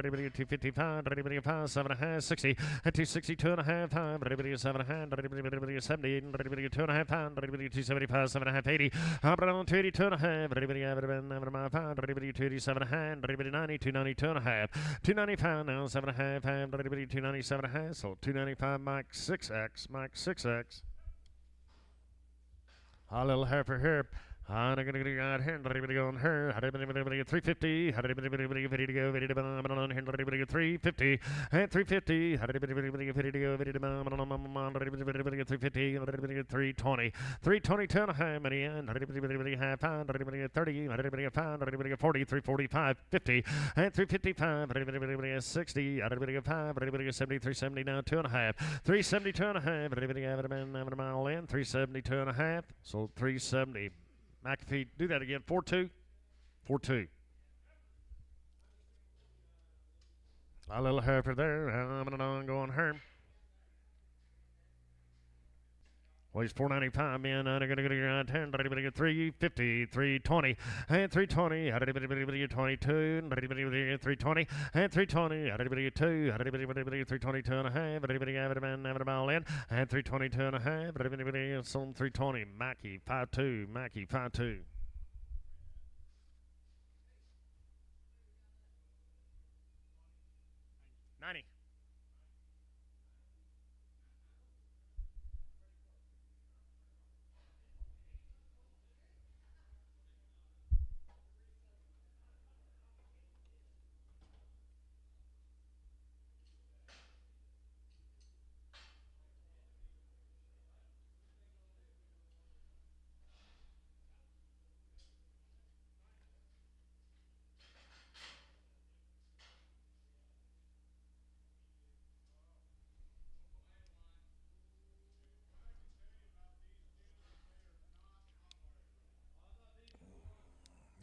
7.5. 60. 260. 2.5. 7.5. 70. 2.5. 275. 7.5. 80. 280. 2.5. 287.5. 290. 290. 2.5. 295 now. 7.5. 297.5. So 295. Mike 6X. Mike 6X. A little heifer here. I'm going to go out here. Ready to go on her. 350. Ready to go. Ready to go. 350. And 350. Ready to go. Ready to go. 350. 320. 320. 2.5. Ready and ready half pound. Ready 30. Ready 5. Ready 40. 345. 50. And 355. Ready 60. Ready 5. Ready 70. 370 now. 2.5. 370. 2.5. Ready a mile in. 370. 2.5. So 370. McAfee, do that again. 4-2. 4-2. A little heifer there. I'm going her. Weighs 495, man. I'm going to get 10. 350, 320, and 320. 22, 320, and 320. 2, 320, 2.5. Have it all in. And 320, 2.5. It's on 320. Mackie, 5-2. Mackie, 5-2.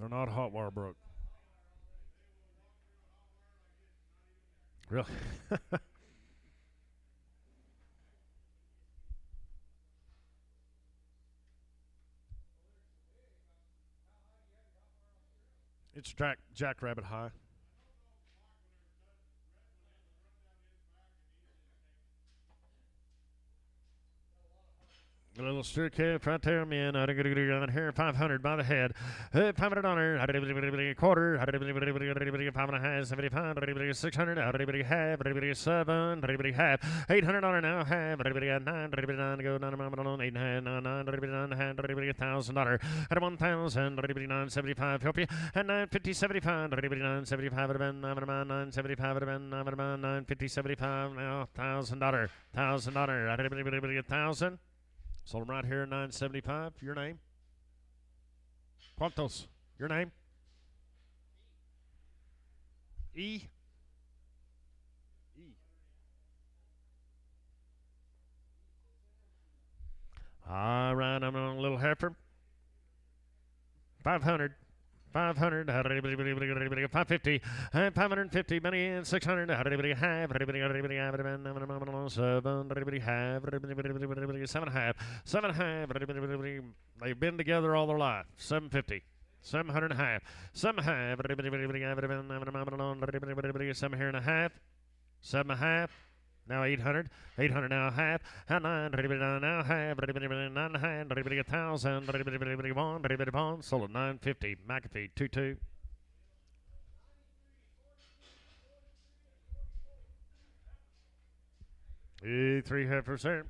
They're not hot wire broke. Really? It's jackrabbit high. A little steer calf right there, man. I got on here. 500 by the head. 500 on her. A quarter. 5.5. 75. 600. Half. 7. Half. 800 on her now. Half. 9. 9 go down. 8 9 9. $1,000. At 1,000. 975. Help you. And 950. 75. 975. 975. 950. 75. Now $1,000. $1,000. 1,000. Sold them right here, 975. Your name? Quantos? Your name? E? E. All right, I'm on a little heifer. 500. 500, 550, 550, money in 600, half, 7 half, they've been together all their life, 750. 700 and a half, 7 half, 7 here and a half, 7 and a half. Now 800, 800 now half, and 9, now half, 9 1,000, 1, sold at 950, McAfee 2-2. E3 heifers there.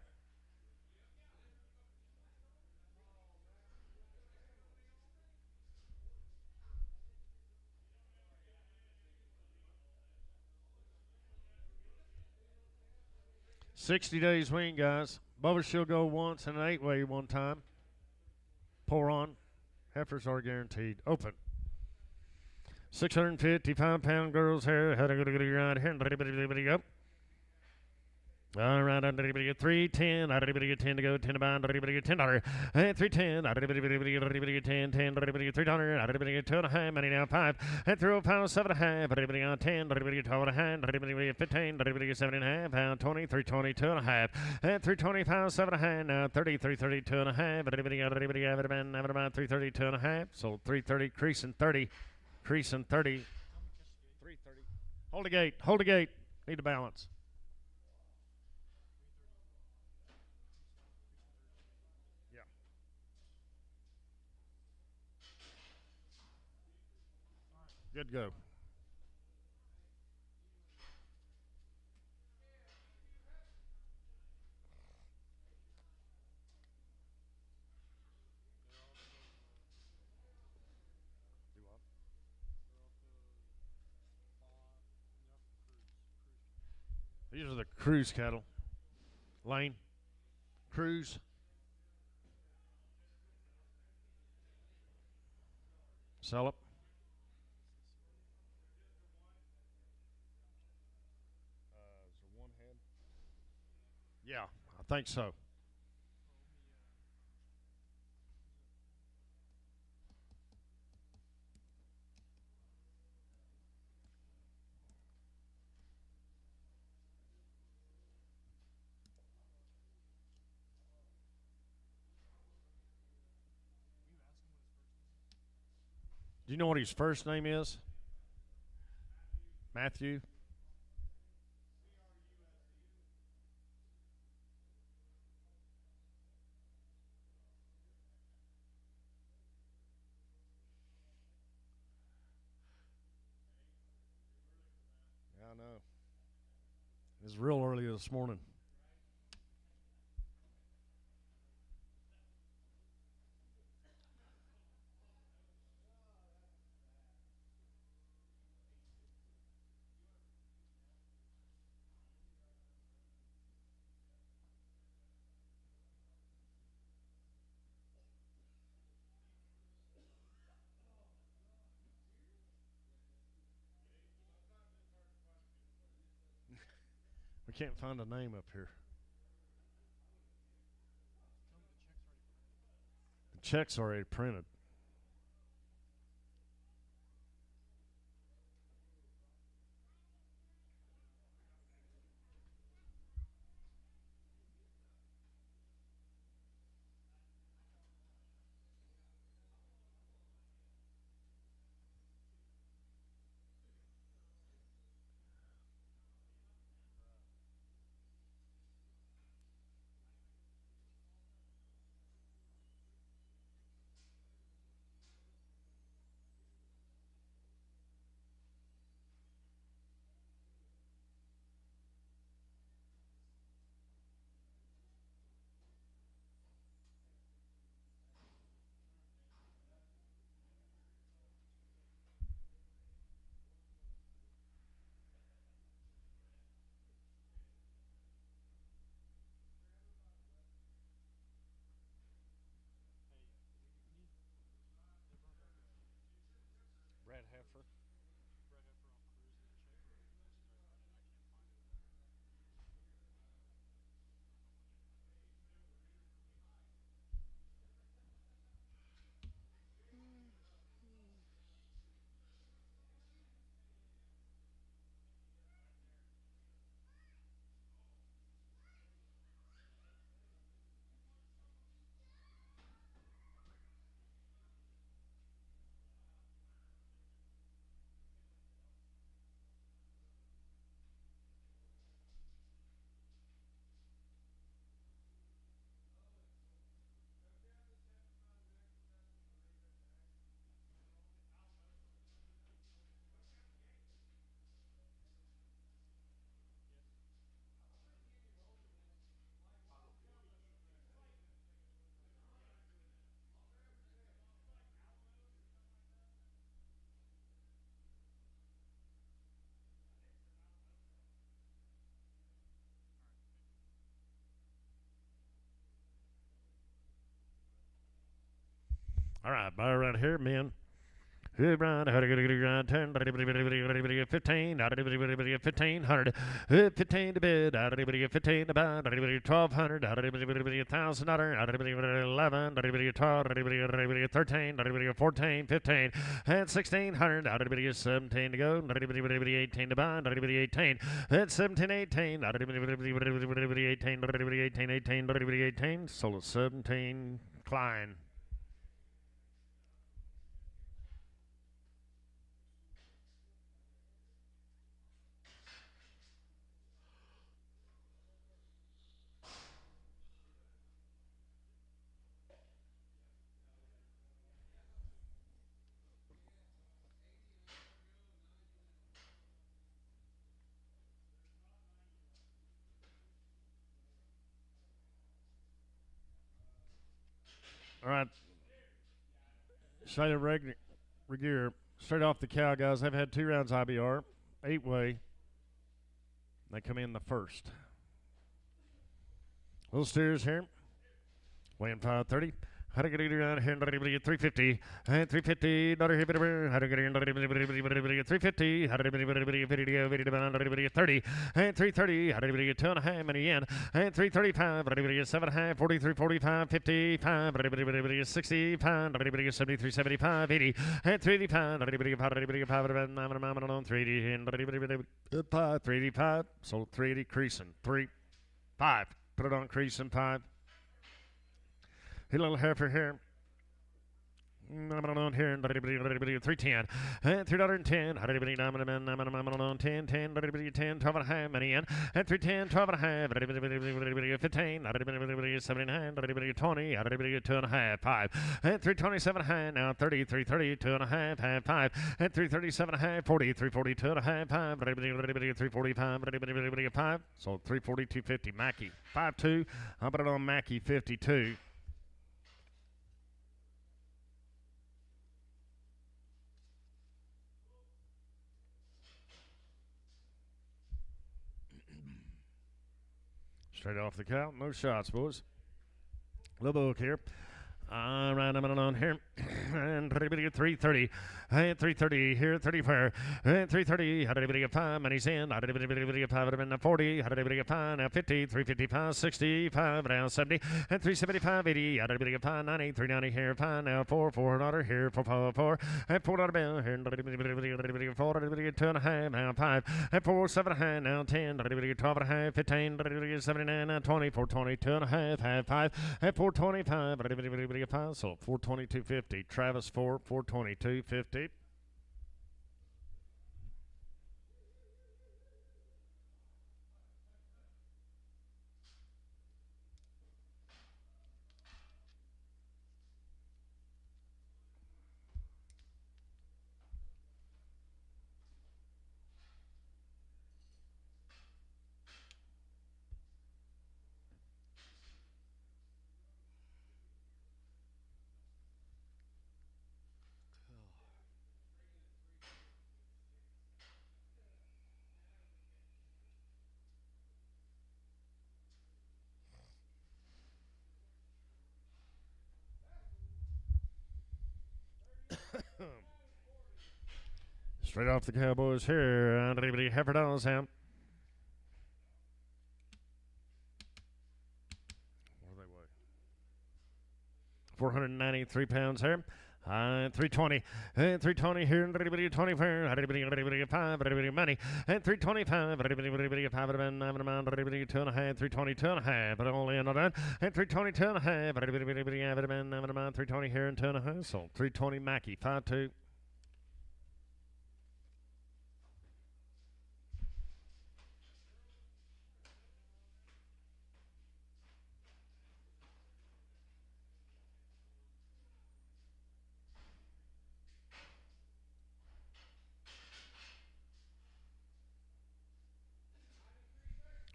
$60 days wean, guys. Bubba she'll go once and an 8-way one time. Pour on. Heifers are guaranteed. Open. 655-pound girls here. How to go to right here. All right, everybody get 310. Everybody get 10 to go. 10 to bound. Everybody get $10. And 310. Everybody get 10. 10. Everybody get $3. Everybody get 2.5. Money now 5. And through pound 7.5. Everybody got 10. Everybody get 12.5. Everybody get 15. Everybody get 7.5. Pound 20. 320. 2.5. And 320 pound 7.5. Now 30. 330. 2.5. Everybody got about 330. 2.5. So 330. Creasing 30. Creasing 30. 330. Hold the gate. Hold the gate. Need to balance. Good go. These are the cruise cattle. Lane. Cruise. Sell it. Is there one head? Yeah, I think so. Do you know what his first name is? Matthew? Yeah, I know. It was real early this morning. We can't find a name up here. The check's already printed. Brad Heifer. All right, buy right here, men. Run, 10, 15, 1500, 15 to bid, 15 to buy, 1200, 1000, 11, 12, 13, 14, 15, and 1600, 17 to go, 18 to buy, 18, and 17, 18, 18, sold at 17, Klein. All right. Shayla Regier, straight off the cow, guys. They've had 2 rounds IBR, 8-way. They come in the first. Little steers here. Weighing 530. How to get it around here? 350 and 350. How to get it 350. How to get it 30 and 330. How to get it 2.5 many yen and 335. How to get it 7.5 43 45 55. How to get it 60. How to get it 73 75 80 and 385. How to get it 385. So 380 creasing 3 5. Put it on creasing 5. A little heifer here. On here, 310 and $3.10. 10, 10, 10, 12 and a half, money in, and 310, 12 and a half, 15, 79, 20, 2 and a half, 5, and 327 and a half, now 30, 330, 2 and a half, half 5, and 337 and a half, 40, 342 and a half, 5, 345, 5, so 340, 250, Mackie, 5-2, I'll put it on Mackie, 52. Straight off the cow, no shots, boys. Little book here. All right, I'm on here. And 330. And 330 here, 34. And 330. How did everybody get 5? Money's in. How did everybody get 5? Would have been 40. How did everybody get 5? Now 50. 355, 65. Now 70. And 375, 80. How did everybody get 5? 90. 390 here. 5. Now 4. 400 here. 4. And 4 bill here. 4. 2.5. Now 5. And 4. 7.5. Now 10. 12.5. 15. 79. Now 20. 420. 2.5. Half 5. And 425. 5, so 422.50. Travis 4, 422.50. Straight off the Cowboys here. And everybody heifer dollars out. What do they weigh? 493 pounds here. 320 and 320 here and everybody 24 everybody 5 everybody money and 325 everybody 5 everybody 2 and a half 322 and a half but only another and 322 and a half everybody 320 here and 2 and a half so 320 Mackie 5-2.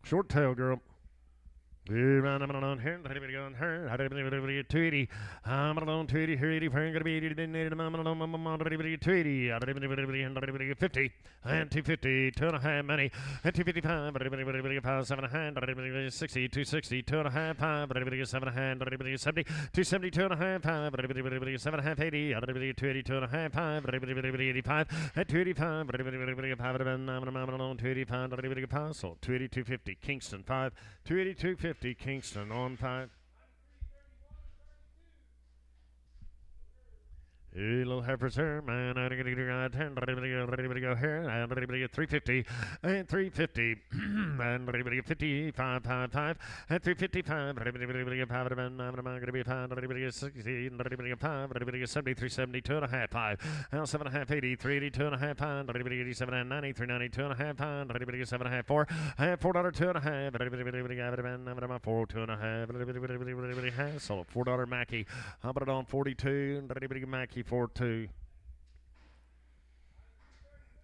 Short tail girl. Round on here, on her, 280. I'm alone 280, here 80, going to be 80, then 280, 50, and 250, 2.5 money, and 255, 7.5, 60, 260, 2.5, 5, 7.5, 70, 270, 2.5, 5, 7.5, 80, 280, 2.5, 5, 85, and 285, 285, so 280, 250, Kingston 5, 280, 250. Kingston on 5. Little heifers here, man. I'm going to get 10, ready to go here, and ready to get 350, and 350, and ready to get 55, 5, and 355, ready to get 5, and I'm going to be 5, ready to get 60, ready to get 5, ready to get 70, 370, 2.5, 5, and 7.5, 80, 380, 2.5 pound, ready to get 87 and 90, 390, 2.5 pound, ready to get 7.5, 4, and $4, 2.5, ready to get 4, 2.5, ready to so $4 Mackie. How about it on 42, ready to get Mackie 4-2.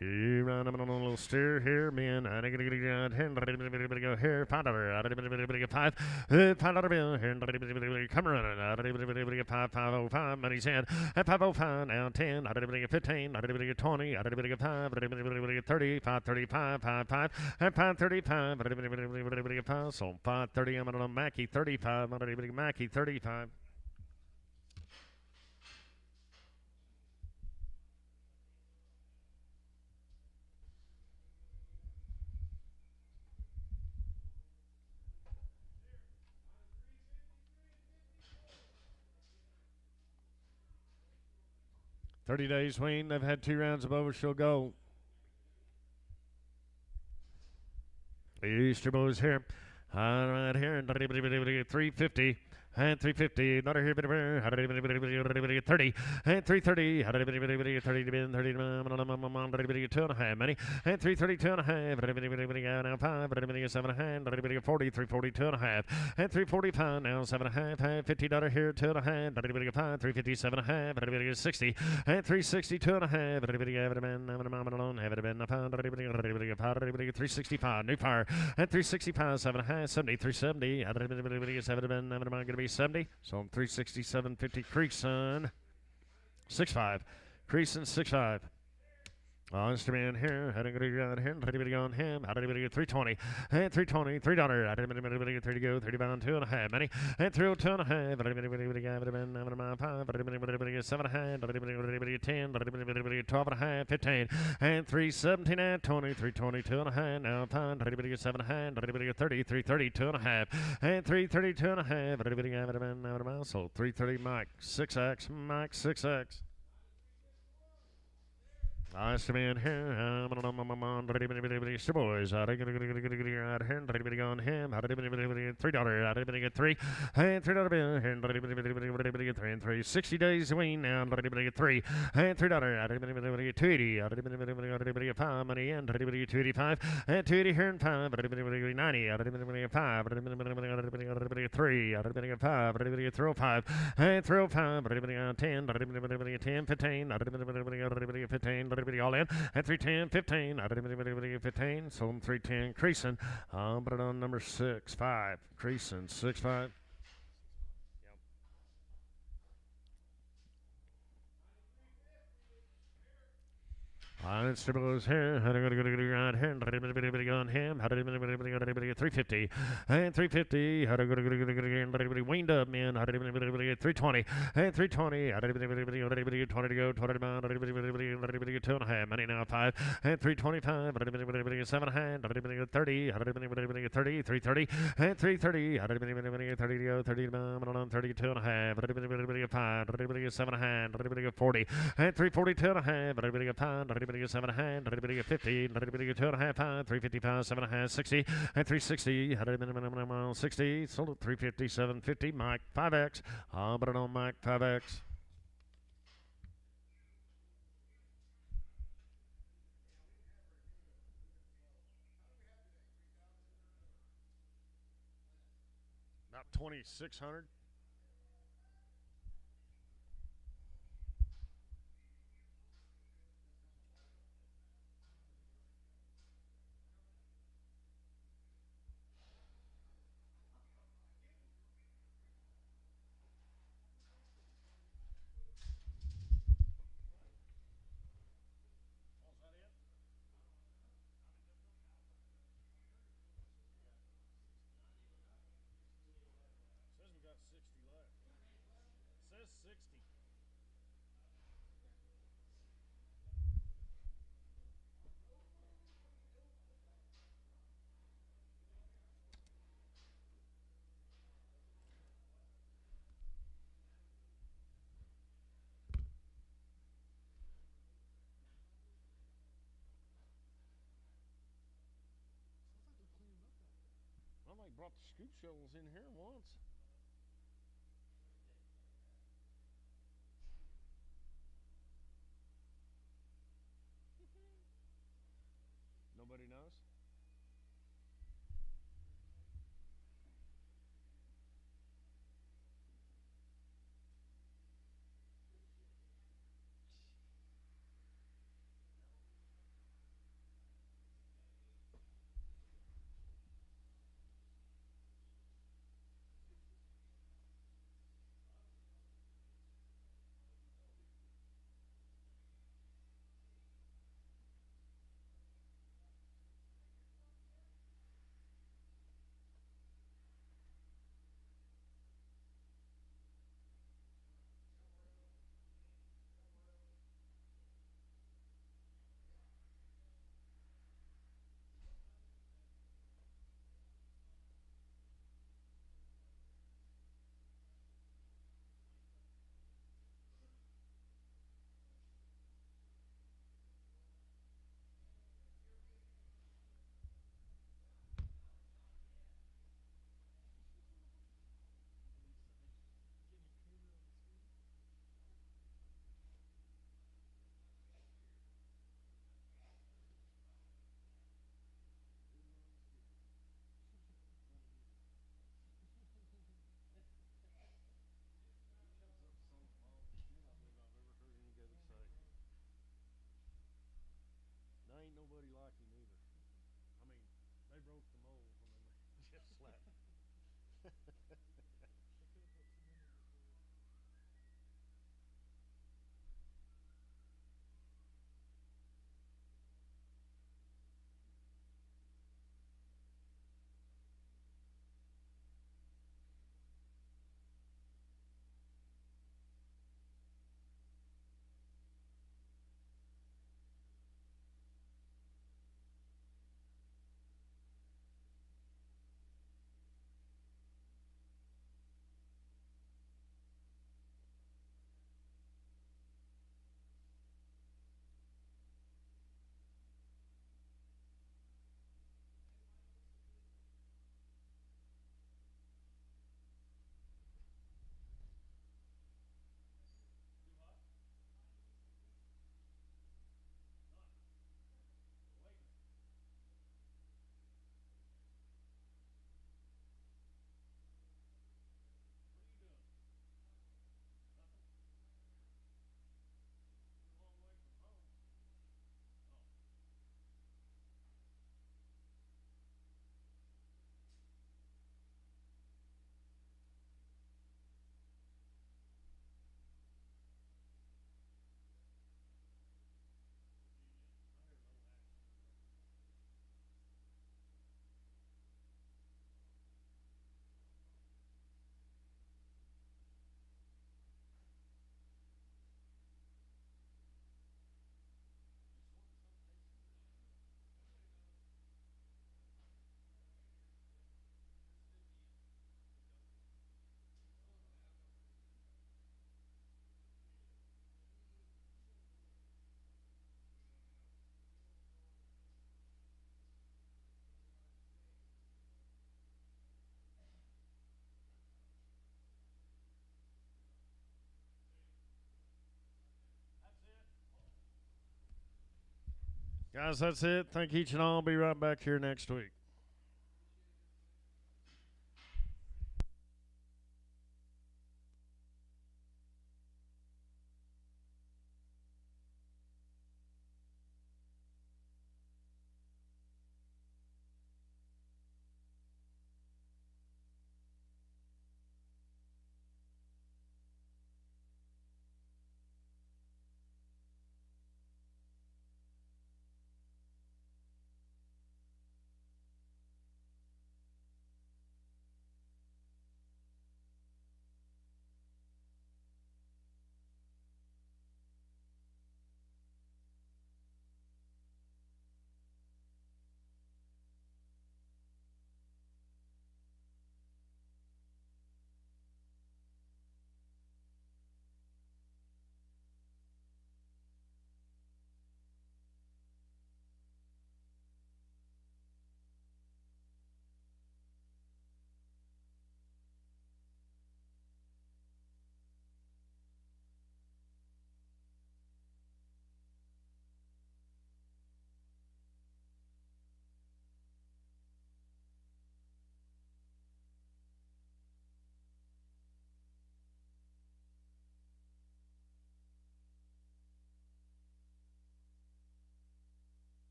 You run on a little steer here, man. I'm going to get 10, go here, $5, $5, $5 bill here, come running, 505, money's in, at 505, now 10, 15, 20, 5, 30, 535, 55, and 535, so 530, I'm on Mackie 35, Mackie 35. $30 Wayne. They've had 2 rounds of over. She'll go. The Easter Boys here. All right, here. 350. And 350, not here, 30, and 330, 30 to bin, 30 to 2.5 money, and 330, 2.5, now 5, 7.5, 40, 340, 2.5, and 345, now 7.5, $50 here, 2.5, 5, 350, 7.5, 60, and 360, 2.5, have it been, 365, new fire, and 365, 7.5, 70, 370, 7, going to be 70, so 367.50 Creekson 6.5, Creekson 6.5. Mr. Man here, how do you get here? How do you go on him? How do you get 320? And 320, $3. How do you get 3 to go? 30 pound, 2.5 money. And 302.5. How do you get 5? How do you get 7.5? How do you get 10? How do you get 12.5? 15. And 317 and 20, 320, 2.5. Now 5. How do you get 7.5? How do you get 30? 330, 2.5. And 330, 2.5. How do you get so 330 Mike 6X, Mike 6X. Nice man here. Boys. Ready to go on him. $3. 3 and $3 bill. 3 and 3. 60 days win now. Ready to get 3 and $3. 280. 5 money and 285 and 280 here and 5. 90. 5. 3. 5. 305 and 305. 10. 10. 15. 15. All in at 310, 15, 15, so 310, Creason, put it on number 6-5, Creason, 6-5. It's Triple here. How do you go on him? How do you go on him? How do you go 350 and 350? How do you go wind up, man? How do you go 320 and 320? How do you go 20 to go? 20 to bound. How do you go 2.5? Money now 5 and 325. How do you go 7 hand? How do you go 30? How do you go 30? 330 and 330. How do you go 30 to go? 30 to bound. 32 and a half. How do you go 5? How do you go 7 hand? How do you go 40 and 342 and a half? How do you go 5? 7.5, everybody get 50, everybody get 2.5, 355, 7.5, 60, and 360, 60, sold at 350, 750, Mike 5X, but it on Mike 5X. About 2,600. Well, they brought the scoop shovels in here once. Nobody knows? There ain't nobody like him either. I mean, they broke the mold when they just slapped him. Guys, that's it. Thank each and all. Be right back here next week.